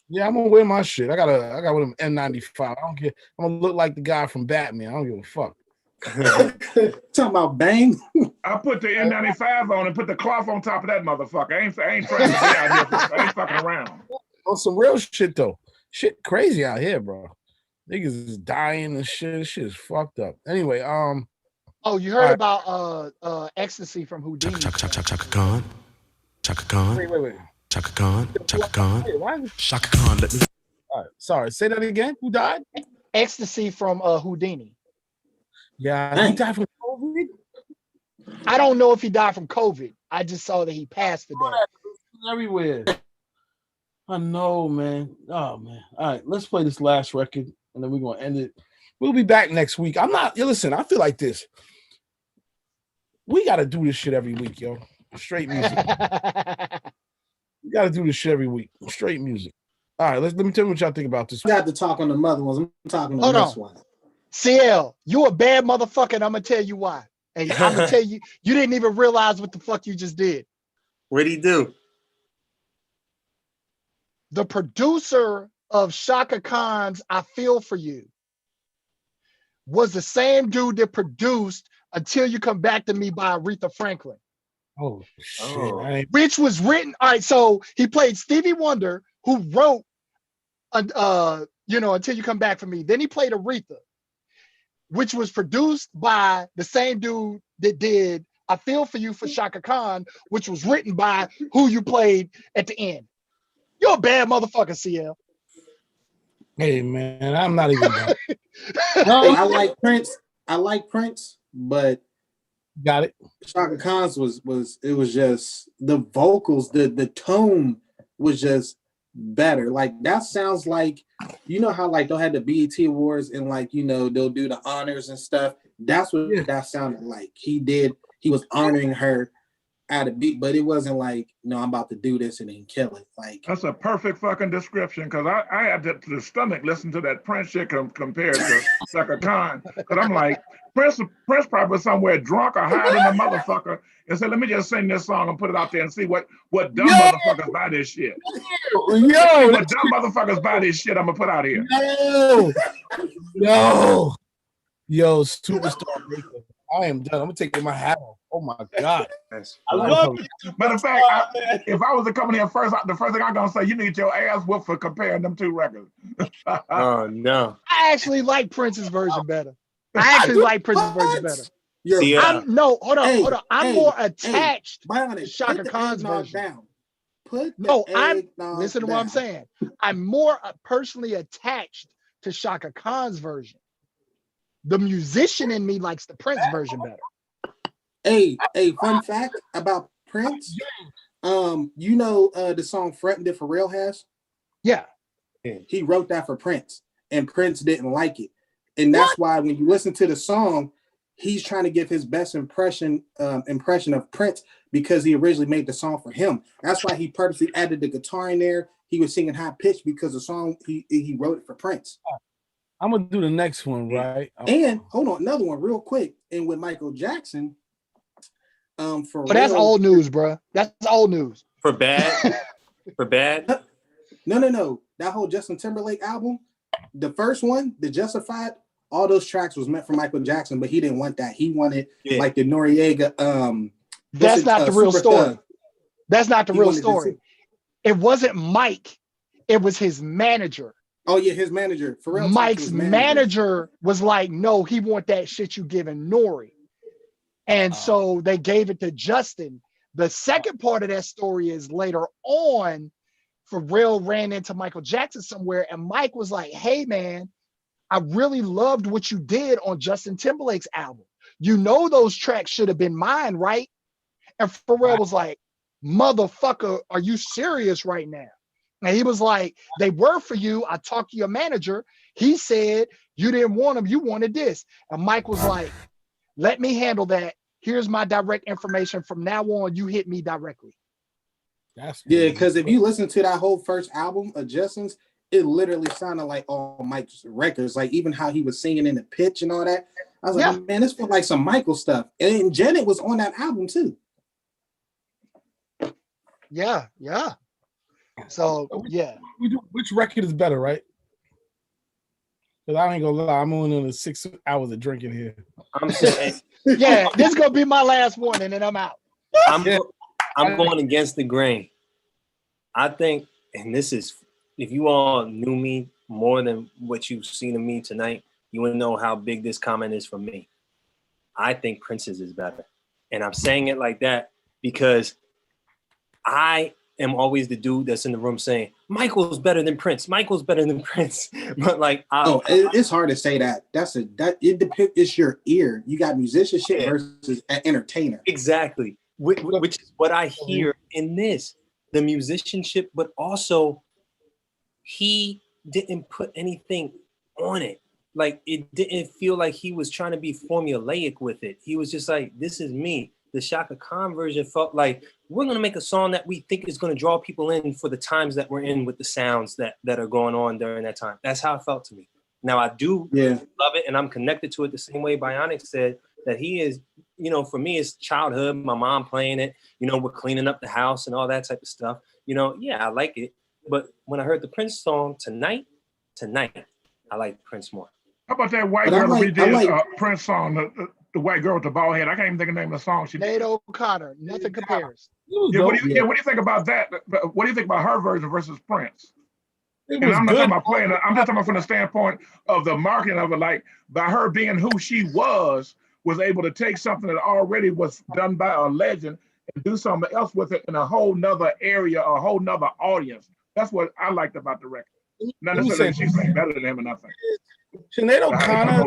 Yeah, I'm gonna wear my shit. I got with them N95. I don't care. I'm gonna look like the guy from Batman. I don't give a fuck. Talking about bang. I put the N95 on and put the cloth on top of that motherfucker. I ain't trying to be out here. I ain't fucking around. On some real shit though. Shit crazy out here, bro. Niggas is dying and shit. This shit is fucked up. Anyway, oh, you heard about Ecstasy from Houdini? Chaka Khan. Chaka Khan. Wait. Chaka Khan. Chaka Khan. Why? Chaka Khan. Let me. All right, sorry. Say that again. Who died? Ecstasy from Houdini. Yeah, he died from COVID. I don't know if he died from COVID. I just saw that he passed today. Everywhere. I know, man. Oh man. All right, let's play this last record and then we're gonna end it. We'll be back next week. Listen, I feel like this. We gotta do this shit every week, yo. Straight music. We gotta do this shit every week. Straight music. All right, let me tell you what y'all think about this. I got to talk on the mother ones. I'm talking on this one. CL, you a bad motherfucker, and I'm gonna tell you why. And I'm gonna tell you, you didn't even realize what the fuck you just did. What'd he do? The producer of Shaka Khan's I Feel For You was the same dude that produced Until You Come Back to Me by Aretha Franklin. Oh shit. Which was written. All right, so he played Stevie Wonder, who wrote you know, Until You Come Back For Me. Then he played Aretha, which was produced by the same dude that did I Feel For You for Shaka Khan, which was written by who you played at the end. You're a bad motherfucker, CL. Hey man, I'm not even done. No, I like Prince, but got it. Shaka Khan's was just the vocals, the tone was just better. Like that sounds like, you know how like they'll have the BET Awards and like, you know, they'll do the honors and stuff. That's what that sounded like. He was honoring her at a beat, but it wasn't like, no, I'm about to do this and then kill it. Like that's a perfect fucking description, because I had to the stomach listen to that Prince shit compared to Shaka Khan, because I'm like, Prince probably somewhere drunk or high than a motherfucker and said, let me just sing this song and put it out there and see what dumb motherfuckers buy this shit. What dumb motherfuckers buy this shit I'm gonna put out here. Yo, superstar maker. I am done. I'm gonna take my hat off. Oh my God. I love it. Matter of fact, if I was to come in here first, the first thing I'm gonna say, you need your ass whooped for comparing them two records. Oh no. I actually like Prince's version better. Hold on. I'm more attached to Shaka Khan's version. Listen to what I'm saying. I'm more personally attached to Shaka Khan's version. The musician in me likes the Prince version better. Hey, fun fact about Prince. You know the song Frontin' That Pharrell has? Yeah. He wrote that for Prince, and Prince didn't like it. And that's why when you listen to the song, he's trying to give his best impression of Prince, because he originally made the song for him. That's why he purposely added the guitar in there. He was singing high pitch because the song he wrote it for Prince. I'm gonna do the next one, right? And hold on, another one real quick. And with Michael Jackson, that's old news, bro. That's old news. For bad. No. That whole Justin Timberlake album, the first one, the Justified, all those tracks was meant for Michael Jackson, but he didn't want that. He wanted like the Noriega. That's not the real story. That's not the real story. It wasn't Mike. It was his manager. Oh yeah, his manager. Pharrell Mike's manager was like, no, he want that shit you giving Nori. And so they gave it to Justin. The second part of that story is later on, Pharrell ran into Michael Jackson somewhere, and Mike was like, hey man, I really loved what you did on Justin Timberlake's album. You know those tracks should have been mine, right? And Pharrell was like, motherfucker, are you serious right now? And he was like, they were for you. I talked to your manager. He said you didn't want them. You wanted this. And Mike was like, let me handle that. Here's my direct information. From now on, you hit me directly. Because if you listen to that whole first album of Justin's, it literally sounded like all Mike's records, like even how he was singing in the pitch and all that. I was like, man, this felt like some Michael stuff. And Janet was on that album too. Yeah. So which record is better, right? Because I ain't gonna lie, I'm only on the 6 hours of drinking here. I'm saying, this is gonna be my last one, and then I'm out. I'm going against the grain. I think, and this is, if you all knew me more than what you've seen of me tonight, you would know how big this comment is for me. I think Prince's is better. And I'm saying it like that because I am always the dude that's in the room saying, Michael's better than Prince. Michael's better than Prince. But like, it's hard to say that. It's your ear. You got musicianship versus an entertainer. Exactly. Which is what I hear in this, the musicianship, but also he didn't put anything on it. Like it didn't feel like he was trying to be formulaic with it. He was just like, this is me. The Shaka Khan version felt like we're going to make a song that we think is going to draw people in for the times that we're in with the sounds that are going on during that time. That's how it felt to me. Now I do love it, and I'm connected to it the same way Bionic said that he is, for me, it's childhood, my mom playing it, we're cleaning up the house and all that type of stuff. I like it. But when I heard the Prince song tonight, I like Prince more. How about that white girl we did Prince song, the white girl with the bald head? I can't even think of the name of the song. Nate O'Connor, Nothing Compares. What do you think about that? What do you think about her version versus Prince? And I'm not talking about playing. I'm just talking about from the standpoint of the marketing of it. Like by her being who she was able to take something that already was done by a legend and do something else with it in a whole nother area, a whole nother audience. That's what I liked about the record. Not necessarily that she's better than him or nothing. Sinead O'Connor,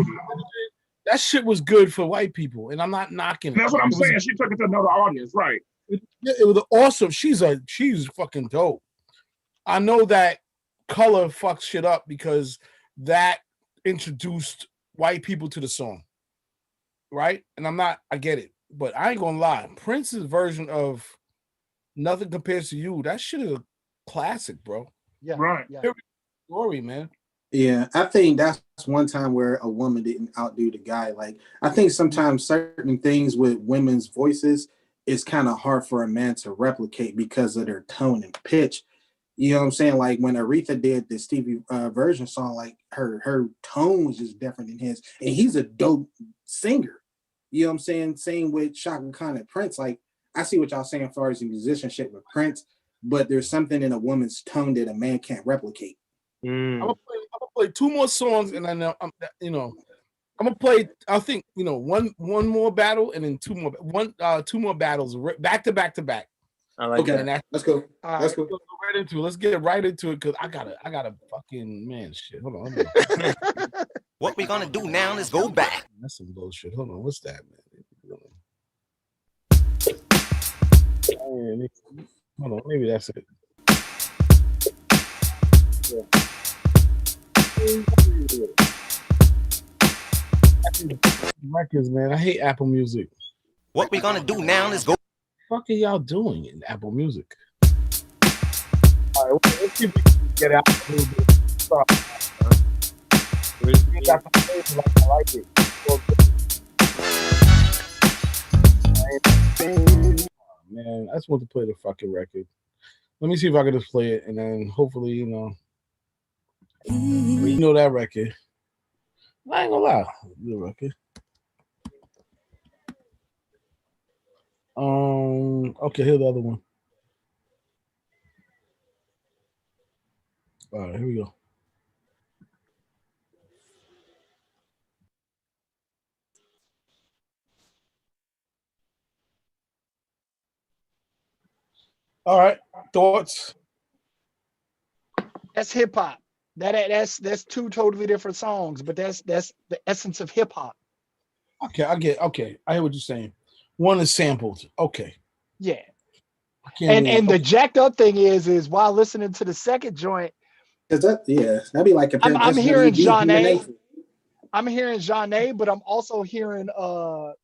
that shit was good for white people, and I'm not knocking it. That's what I'm saying. She took it to another audience, right? It was awesome. She's fucking dope. I know that color fucks shit up because that introduced white people to the song, right? And I get it, but I ain't gonna lie. Prince's version of "Nothing Compares to You," that shit is a classic, bro. Yeah, right. Yeah. Story, man. Yeah, I think that's one time where a woman didn't outdo the guy. Like, I think sometimes certain things with women's voices, it's kind of hard for a man to replicate because of their tone and pitch. You know what I'm saying? Like when Aretha did the Stevie version song, like her tone was just different than his, and he's a dope singer. You know what I'm saying? Same with Chaka Khan and Prince. Like, I see what y'all saying as far as the musicianship with Prince, but there's something in a woman's tone that a man can't replicate. I'm gonna play two more songs, and then I'm gonna play. I think one more battle, and then two more battles back to back to back. I like that. Let's go. Let's go. Let's get right into it because I gotta fucking man shit. Hold on. What we gonna do now is go back. That's some bullshit. Hold on. What's that, man? Hold on. Maybe that's it. Yeah. Records, man. I hate Apple Music. What we gonna do now is go. What the fuck are y'all doing in Apple Music? All right, let's see if we can get out a little bit. I like it. Man, I just want to play the fucking record. Let me see if I can just play it, and then hopefully, you know that record. I ain't gonna lie, the record. Okay, here's the other one. All right, here we go. All right, thoughts? That's hip hop. That's two totally different songs, but that's the essence of hip hop. Okay, I hear what you're saying. One is sampled. Okay. Yeah. And the jacked up thing is while listening to the second joint, that'd be like I'm hearing Jeanne. I'm hearing Jeanne, but I'm also hearing what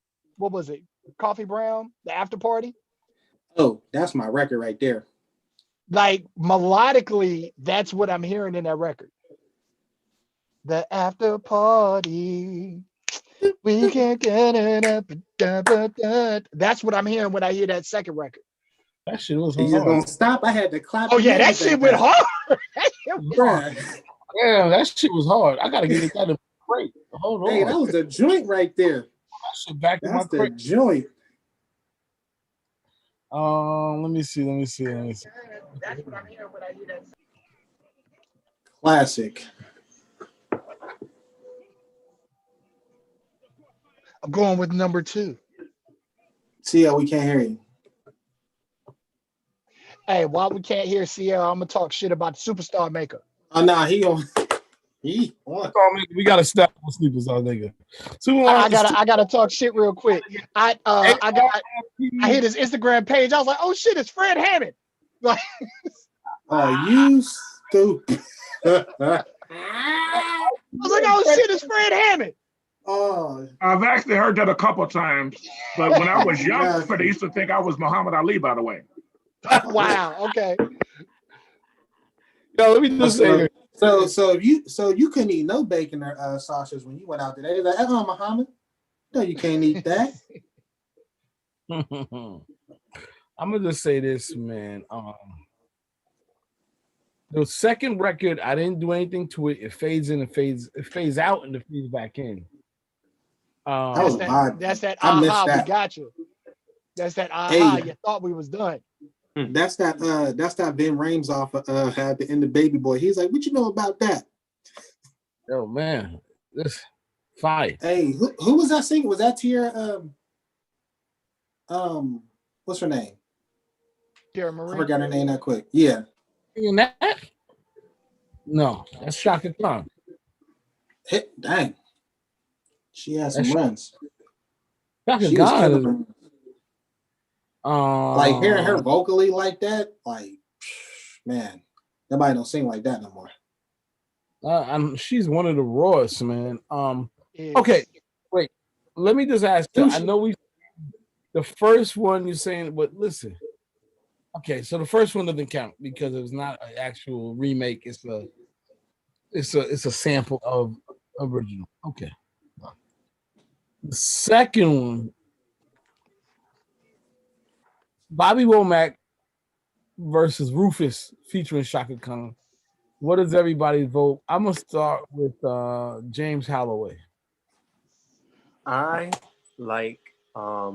was it? Coffee Brown, the After Party. Oh, that's my record right there. Like melodically, that's what I'm hearing in that record. The After Party. We can't get it up. That's what I'm hearing when I hear that second record. That shit was hard. You gonna stop? I had to clap. Oh yeah, that shit went hard. Yeah, that shit was hard. I gotta get it out of crate. Hold on. Hey, that was a joint right there. That shit back in my crate. Joint. Let me see. That's what I'm hearing when I hear that. Classic. I'm going with number 2. CL, we can't hear you. Hey, while we can't hear CL, I'm gonna talk shit about the Superstar Maker. Oh nah, he on. We gotta stop on Superstar nigga. I gotta talk shit real quick. I hit his Instagram page. I was like, oh shit, it's Fred Hammond. Like, oh, you stupid. I was like, oh shit, it's Fred Hammond. Oh, I've actually heard that a couple times, but when I was young, they used to think I was Muhammad Ali. By the way. Wow. Okay. Yo, let me just say. So you couldn't eat no bacon or sausage when you went out there. They were like, Muhammad, no, you can't eat that. I'm gonna just say this, man. The second record, I didn't do anything to it. It fades in, it fades out, and it fades back in. That's that aha, we got you. That's that aha, you thought we was done. That's that Vin Rames off at the end of Baby Boy. He's like, what you know about that? Oh man, this fire. Hey, who was that singing? Was that Tierra? What's her name? Tierra Marie. I forgot her name that quick. Yeah. Singing that? No, that's Shaka Khan. Dang. She has some runs. Shaka She was Khan killing is, them. Like hearing her vocally like that, like man, nobody don't sing like that no more. She's one of the rawest, man. Okay, wait. Let me just ask you. I know the first one you're saying, but listen. Okay, so the first one doesn't count because it's not an actual remake. It's a sample of original. Okay. The second one, Bobby Womack versus Rufus featuring Shaka Khan. What does everybody vote? I'm gonna start with James Holloway. I like I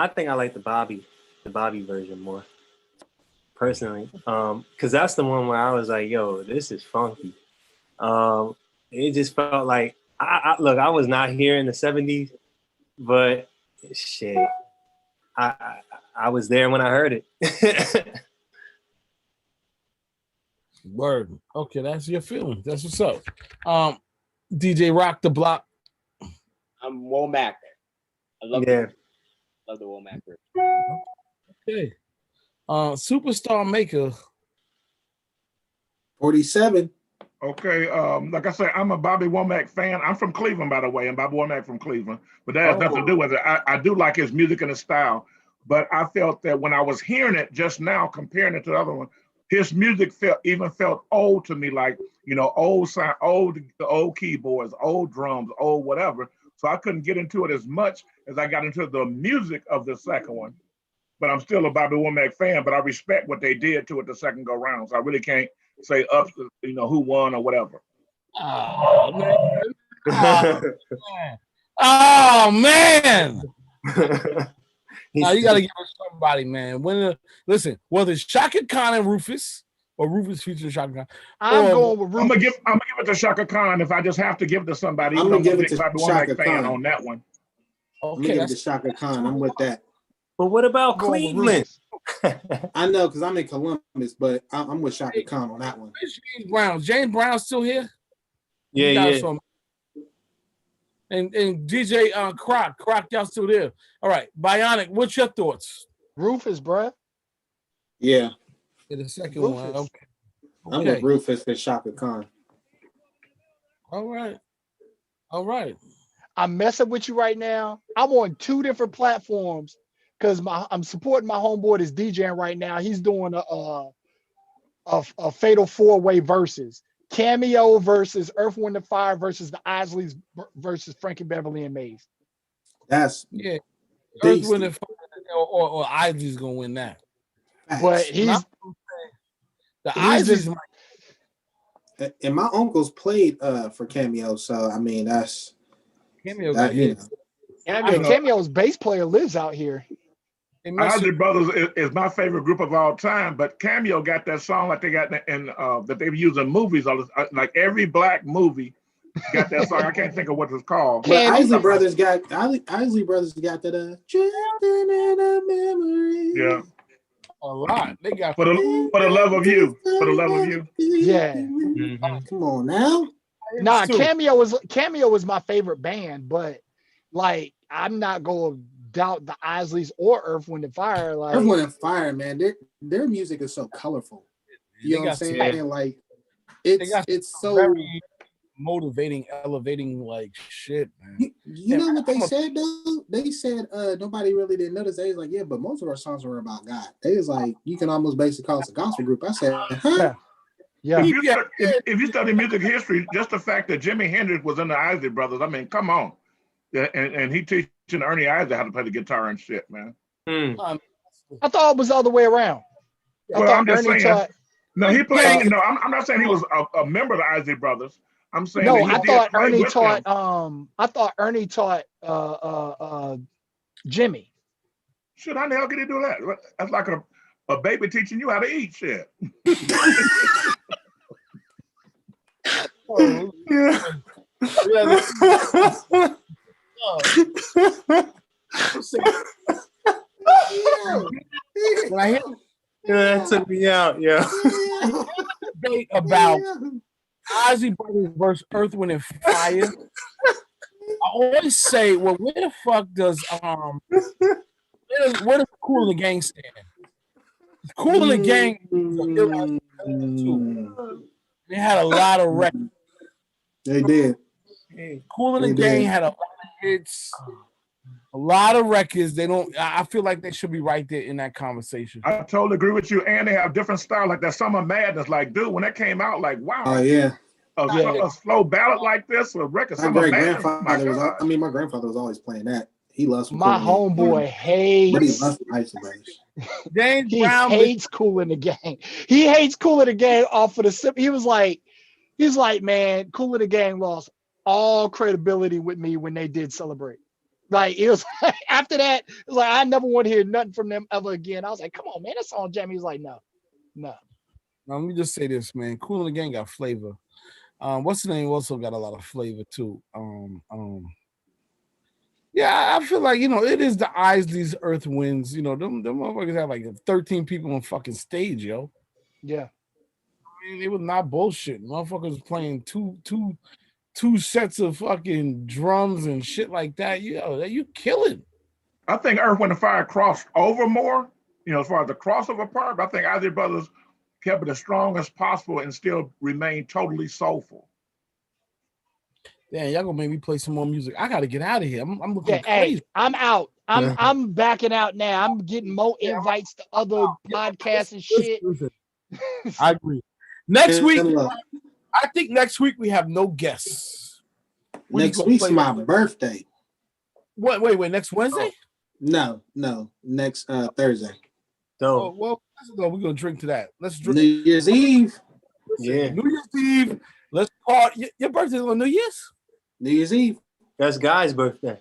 think I like the Bobby version more personally, because that's the one where I was like, yo, this is funky. It just felt like look, I was not here in the 70s, but shit, I was there when I heard it. Word. Okay, that's your feeling. That's what's up. DJ Rock the Block. I'm Womack. I love the Womack version. Okay. Superstar Maker. 47. Okay, like I said, I'm a Bobby Womack fan. I'm from Cleveland, by the way, and Bobby Womack from Cleveland. But that has nothing to do with it. I do like his music and his style. But I felt that when I was hearing it just now, comparing it to the other one, his music felt old to me, like, you know, old keyboards, old drums, old whatever. So I couldn't get into it as much as I got into the music of the second one. But I'm still a Bobby Womack fan, but I respect what they did to it the second go round. So I really can't say who won or whatever. Oh man. Now you gotta give it somebody, man. Listen, whether it's Shaka Khan and Rufus or Rufus featuring Shaka Khan. I'm going with Rufus. I'm gonna give it to Shaka Khan if I just have to give it to somebody. I'm gonna give it to Bobby Shaka Womack fan Khan on that one. I'm gonna give it to Shaka Khan. I'm with that. But what about Cleveland? I know because I'm in Columbus, but I'm with Shaka Khan on that one. James Brown. James Brown still here? Yeah. And DJ Croc, y'all still there? All right, Bionic. What's your thoughts? Rufus, bruh. Yeah. The second Rufus. one. Okay. I'm with Rufus and Shaka Khan. All right. I'm messing with you right now. I'm on 2 different platforms because I'm supporting my homeboy that's DJing right now. He's doing a fatal 4-way versus Cameo versus Earth, Wind and Fire versus the Isleys versus Frankie Beverly and Maze. That's Earth, Wind and Fire or Isleys gonna win that. But he's the Isleys. And my uncles played for Cameo, so I mean that's Cameo. Cameo's bass player lives out here. Isley Brothers is my favorite group of all time, but Cameo got that song like they got in that they've used in movies. Like every black movie got that song. I can't think of what it's called. But Isley Brothers got that drifting in a memory. Yeah. A lot. They got for the love of you. For the love of you. Yeah. Come on now. Nah, Cameo was my favorite band, but like I'm not going to doubt the Isleys or Earth, Wind and Fire. Like Earth, Wind and Fire, man, their music is so colorful. You know what I'm saying? Like it's so very motivating, elevating, like shit, man. You know what they said though? They said nobody really didn't notice. They was like, yeah, but most of our songs were about God. They was like, you can almost basically call us a gospel group. I said, huh? Yeah. If you study music history, just the fact that Jimi Hendrix was in the Isley Brothers, I mean, come on. And he teaching Ernie Isaac how to play the guitar and shit, man. I thought it was the other way around. I'm just saying. No, he played. No, I'm not saying he was a member of the Isley Brothers. I'm saying no. That I thought Ernie taught. I thought Ernie taught Jimmy. Shit, how the hell can he do that? That's like a baby teaching you how to eat shit. Oh, yeah. When I hear that took me out, yeah. Debate about Ozzy Brothers versus Earth, Wind, and Fire. I always say, well, where the fuck does where does Kool and the Gang stand? Kool and the Gang too. They had a lot of records. They did. Kool and the Gang had a lot of hits, a lot of records. They don't. I feel like they should be right there in that conversation. I totally agree with you. And they have different style. Like that Summer Madness. Like, dude, when that came out, like, wow. Oh yeah. A slow ballad like this, a record. My great grandfather was. My grandfather was always playing that. He loves my homeboy hates. But he loves the Ice Brothers. James He Brown hates Kool and the Gang. He hates Kool and the Gang off of the sip. He's like, man, Kool and the Gang lost all credibility with me when they did Celebrate. Like it was like, after that, it was like I never want to hear nothing from them ever again. I was like, come on, man, that song jam. He was like, no. Now, let me just say this, man. Kool and the Gang got flavor. What's the name? Also got a lot of flavor too. Yeah, I feel like it is the Isleys, Earth Winds. Them motherfuckers have like 13 people on fucking stage, yo. Yeah, I mean, it was not bullshit. Motherfuckers was playing two sets of fucking drums and shit like that. You killing. I think Earth, Wind, and Fire crossed over more. As far as the crossover part, but I think Isley Brothers kept it as strong as possible and still remain totally soulful. Damn, y'all gonna make me play some more music. I gotta get out of here. I'm looking crazy. Hey, I'm out. I'm backing out now. I'm getting more invites to other podcasts and shit. Listen. I agree. Next week, I think next week we have no guests. Next week's my birthday. What? Wait. Next Wednesday? No. Next Thursday. Oh, well, we're gonna drink to that. Let's drink. New Year's Eve. Yeah. New Year's Eve. Let's party. Your birthday's on New Year's? New Year's Eve. That's Guy's birthday.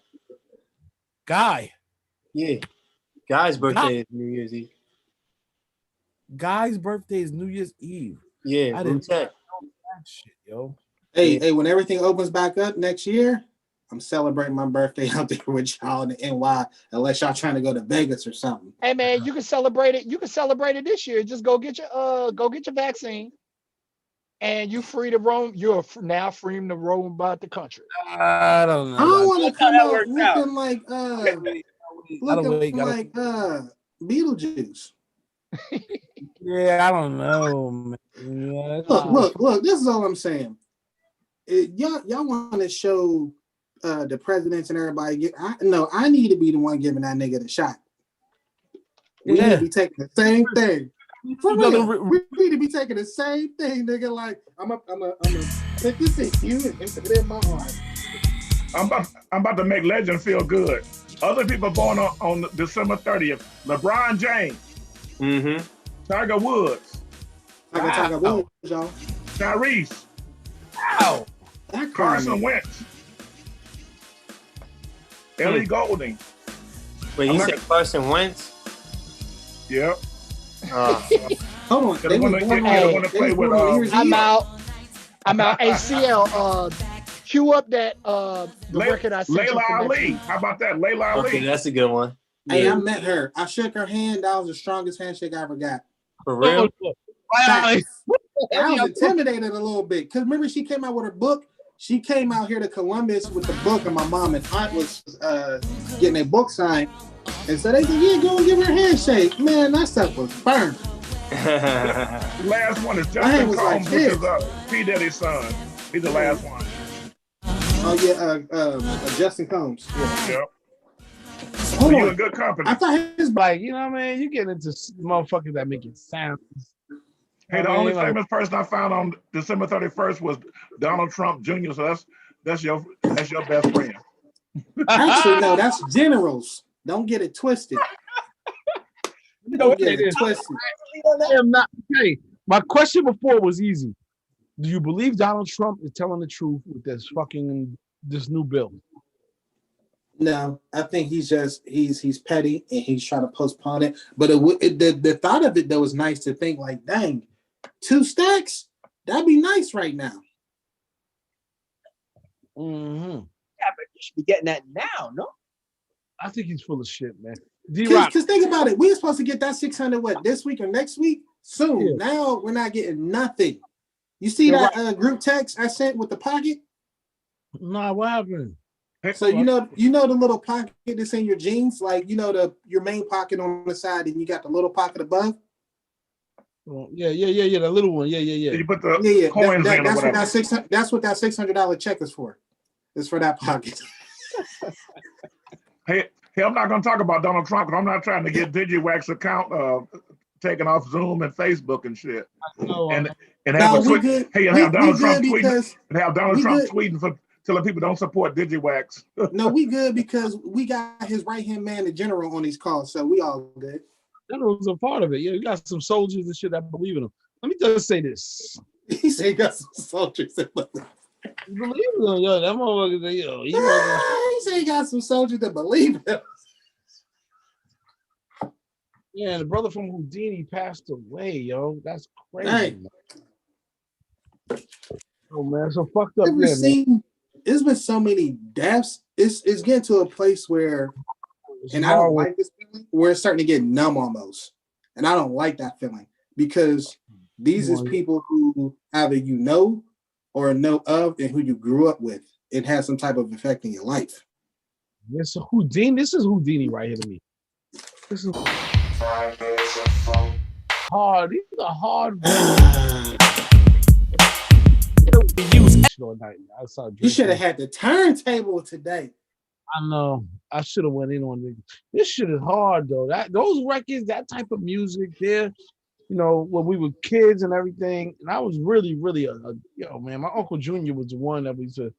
Guy. Yeah. Guy's birthday is New Year's Eve. Guy's birthday is New Year's Eve. Yeah. I didn't know that shit, yo. Hey, when everything opens back up next year, I'm celebrating my birthday out there with y'all in the NY, unless y'all trying to go to Vegas or something. Hey man, you can celebrate it. You can celebrate it this year. Just go get your vaccine, and you free to roam. You're now free to roam about the country. I don't know. I don't want to come out looking like Beetlejuice. Yeah, I don't know, man. Yeah, look. This is all I'm saying. Y'all want to show the presidents and everybody. I need to be the one giving that nigga the shot. We need to be taking the same thing. For real, we need to be taking the same thing, nigga. Like I'm gonna put this in you and put it in my heart. I'm about to make legend feel good. Other people born on December 30th. LeBron James. Mm-hmm. Tiger Woods. Tiger Woods, y'all. Tyrese. Wow. Carson Wentz. Ellie Goulding. Wait, you said Carson Wentz? Yep. Hold on. I'm out. Hey, CL, cue up that the record I sent Layla you. Ali. How about that? Layla Ali. Okay, that's a good one. Hey, Yeah. I met her. I shook her hand. That was the strongest handshake I ever got. For real? I was intimidated a little bit. Because remember, she came out with her book. She came out here to Columbus with the book, and my mom and aunt was getting a book signed. And so they said, yeah, go and give her a handshake. Man, that stuff was firm. Last one is Justin Combs, which is P. Diddy's son. He's the last one. Oh, yeah, Justin Combs. Yeah. Yep. Hold on. You're in good company. I thought his like, you know what I mean? You get into motherfuckers that make it sound. Hey, the only famous person I found on December 31st was Donald Trump Jr. So that's your best friend. Actually, no, that's generals. Don't get it twisted. Don't get it twisted. I am not okay. My question before was easy. Do you believe Donald Trump is telling the truth with this new bill? No, I think he's petty and he's trying to postpone it. But the thought of it though is nice to think like, dang, 2 stacks, that'd be nice right now. Mm-hmm. Yeah, but you should be getting that now, no? I think he's full of shit, man. Because think about it, we were supposed to get that 600 this week or next week? Soon. Yeah. Now we're not getting nothing. You see that group text I sent with the pocket? Nah, what happened? So you know the little pocket that's in your jeans, like your main pocket on the side, and you got the little pocket above. Oh, yeah, the little one, yeah. You put the coins in. That's what that $600 check is for. It's for that pocket. Hey, I'm not going to talk about Donald Trump, but I'm not trying to get Digiwaxx account taken off Zoom and Facebook and shit. And have Donald Trump tweeting for telling people don't support Digiwaxx. No, we good because we got his right-hand man, the general, on these calls, so we all good. General's a part of it. Yeah, you got some soldiers and shit that believe in him. Let me just say this. He said he got some soldiers that believe in him. Yo, that motherfucker, he said he got some soldiers that believe in him. Yeah, the brother from Houdini passed away, yo. That's crazy. Man. Oh man, so fucked up. There's been so many deaths. It's getting to a place where, and I don't like this feeling, where it's starting to get numb almost. And I don't like that feeling because these is people who either you know or know of and who you grew up with. It has some type of effect in your life. Yeah, so Houdini, this is Houdini right here to me. This is hard. These are hard. You should have had the turntable today. I know. I should have went in on it. This shit is hard though. Those records, that type of music there, when we were kids and everything. And I was really, really man. My Uncle Junior was the one that we used to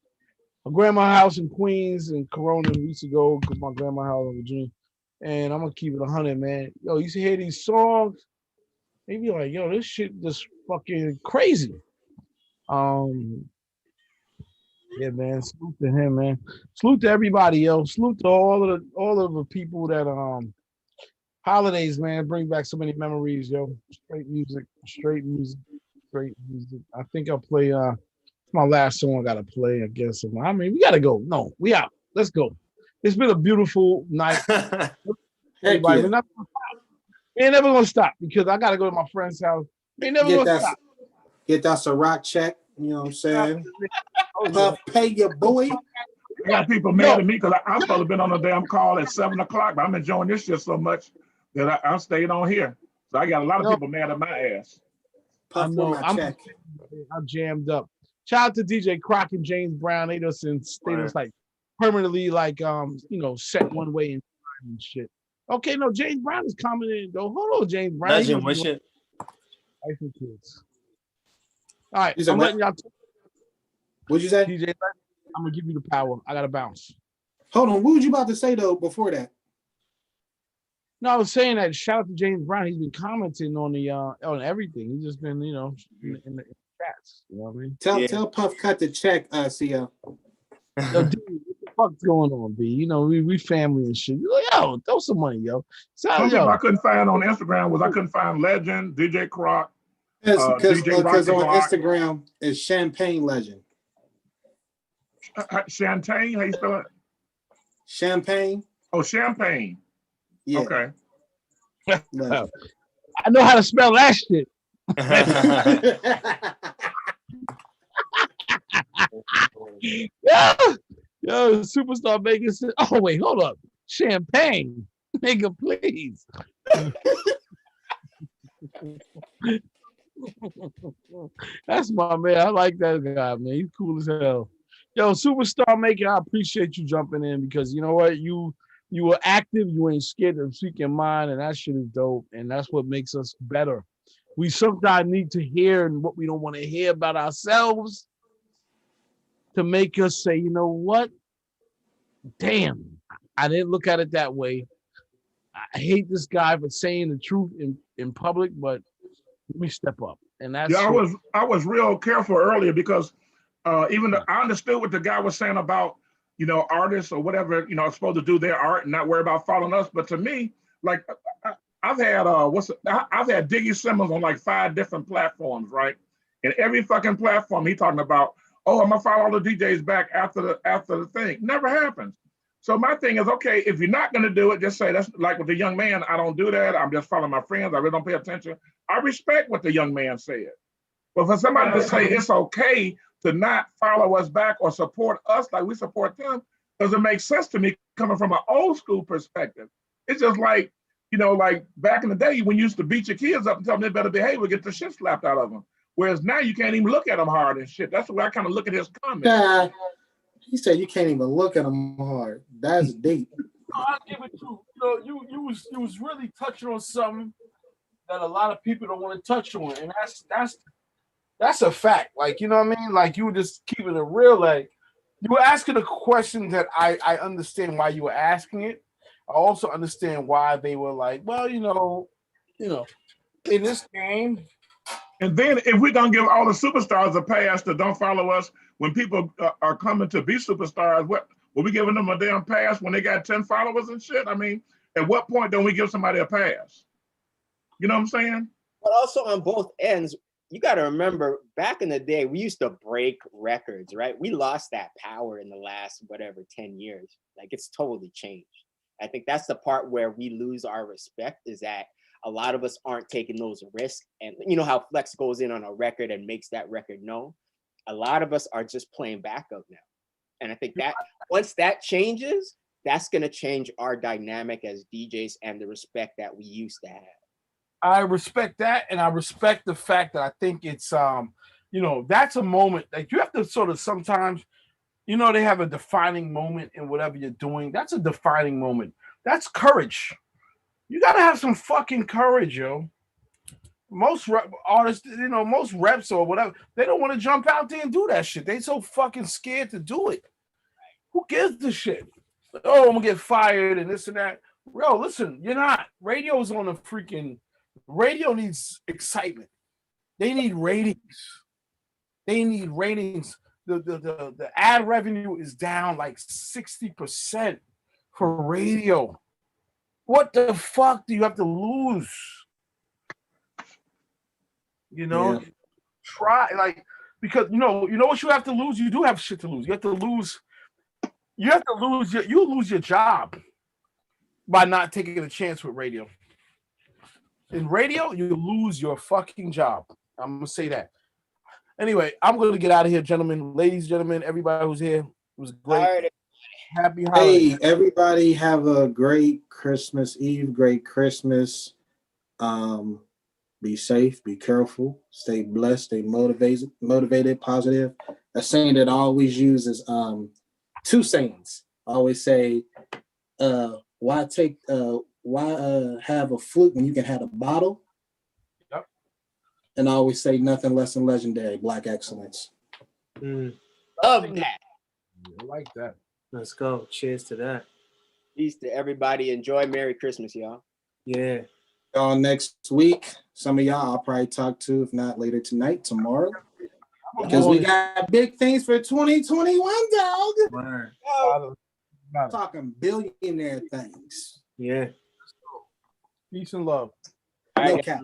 my grandma's house in Queens and Corona. We used to go because my grandma's house in Virginia. And I'm gonna keep it 100, man. Yo, you used to hear these songs, and be like, yo, this shit just fucking crazy. Yeah, man. Salute to him, man. Salute to everybody, yo. Salute to all of the people that holidays, man, bring back so many memories, yo. Straight music. I think I'll play my last song I gotta play, I guess. I mean, we gotta go. No, we out. Let's go. It's been a beautiful night. Everybody, we're never gonna stop because I gotta go to my friend's house. We're never gonna stop. Get that Ciroc check. You know what I'm saying? Puff, pay your boy. I got people mad at me because I'm supposed to have been on a damn call at 7 o'clock, but I'm enjoying this shit so much that I stayed on here. So I got a lot of people mad at my ass. Puff for my check. I'm jammed up. Shout out to DJ Croc and James Brown. They just like permanently set one way in time and shit. Okay, no, James Brown is coming in though. Hold on, James Brown. Legend, wish it. Wife and kids. All right, I'm letting y'all. What'd you say? DJ, I'm gonna give you the power. I gotta bounce. Hold on, what was you about to say though before that? No, I was saying that shout out to James Brown. He's been commenting on the on everything. He's just been, in the chats. You know what I mean? Tell Puff cut the check, CO. Yo, dude, what the fuck's going on, B? We family and shit. You're like, yo, throw some money, yo. I couldn't find on Instagram was I couldn't find Legend, DJ Croc. Because on Instagram it's Champagne Legend. Champagne? How you spell it? Champagne. Oh, Champagne. Yeah. Okay. I know how to spell that shit. Yo, Superstar Maker said, oh, wait, hold up. Champagne. Nigga, please. That's my man. I like that guy, man. He's cool as hell. Yo, Superstar Maker, I appreciate you jumping in because you know what? You were active. You ain't scared to speak your mind, and that shit is dope. And that's what makes us better. We sometimes need to hear what we don't want to hear about ourselves to make us say, you know what? Damn, I didn't look at it that way. I hate this guy for saying the truth in public, but let me step up. And that's I was real careful earlier because I understood what the guy was saying about, artists or whatever, are supposed to do their art and not worry about following us. But to me, like I've had I've had Diggy Simmons on like 5 different platforms, right? And every fucking platform he talking about, oh, I'm gonna follow all the DJs back after the thing. Never happens. So my thing is, okay, if you're not gonna do it, just say that's like with the young man, I don't do that. I'm just following my friends. I really don't pay attention. I respect what the young man said. But for somebody to say it's okay to not follow us back or support us like we support them, doesn't make sense to me coming from an old school perspective. It's just like, like back in the day when you used to beat your kids up and tell them they better behave or get the shit slapped out of them. Whereas now you can't even look at them hard and shit. That's the way I kind of look at his comment. He said you can't even look at them hard. That's deep. I'll give it to you. You was really touching on something that a lot of people don't want to touch on, and that's a fact. Like, you know what I mean? Like, you were just keeping it real. Like, you were asking a question that I understand why you were asking it. I also understand why they were like, well, in this game. And then if we're gonna give all the superstars a pass that don't follow us when people are coming to be superstars, what were we giving them a damn pass when they got 10 followers and shit? I mean, at what point don't we give somebody a pass? You know what I'm saying? But also on both ends, you got to remember back in the day, we used to break records, right? We lost that power in the last, 10 years. Like, it's totally changed. I think that's the part where we lose our respect, is that a lot of us aren't taking those risks. And you know how Flex goes in on a record and makes that record known? A lot of us are just playing backup now. And I think that once that changes, that's going to change our dynamic as DJs and the respect that we used to have. I respect that, and I respect the fact that I think it's that's a moment like you have to sort of sometimes, they have a defining moment in whatever you're doing. That's a defining moment. That's courage. You gotta have some fucking courage, yo. Most artists, most reps or whatever, they don't want to jump out there and do that shit. They so fucking scared to do it. Who gives a shit? Oh, I'm gonna get fired and this and that. Bro, listen, you're not. Radio's on a freaking. Radio needs excitement. They need ratings. The ad revenue is down like 60% for radio. What the fuck do you have to lose? Try because you know what you have to lose. You do have shit to lose. You lose your job by not taking a chance with radio. In radio, you lose your fucking job. I'm gonna say that. Anyway, I'm gonna get out of here, gentlemen, ladies, gentlemen, everybody who's here. It was great. All right. Happy holidays. Hey, everybody, have a great Christmas Eve, great Christmas. Be safe, be careful, stay blessed, stay motivated, positive. A saying that I always use is 2 sayings. I always say, why have a flute when you can have a bottle? Yep. And I always say nothing less than legendary, Black excellence. Love that. I like that. Let's go. Cheers to that. Peace to everybody. Enjoy. Merry Christmas, y'all. Yeah. Y'all next week. Some of y'all I'll probably talk to, if not later tonight, tomorrow. Because we got big things for 2021, dog. Word. Talking billionaire things. Yeah. Peace and love. No cap.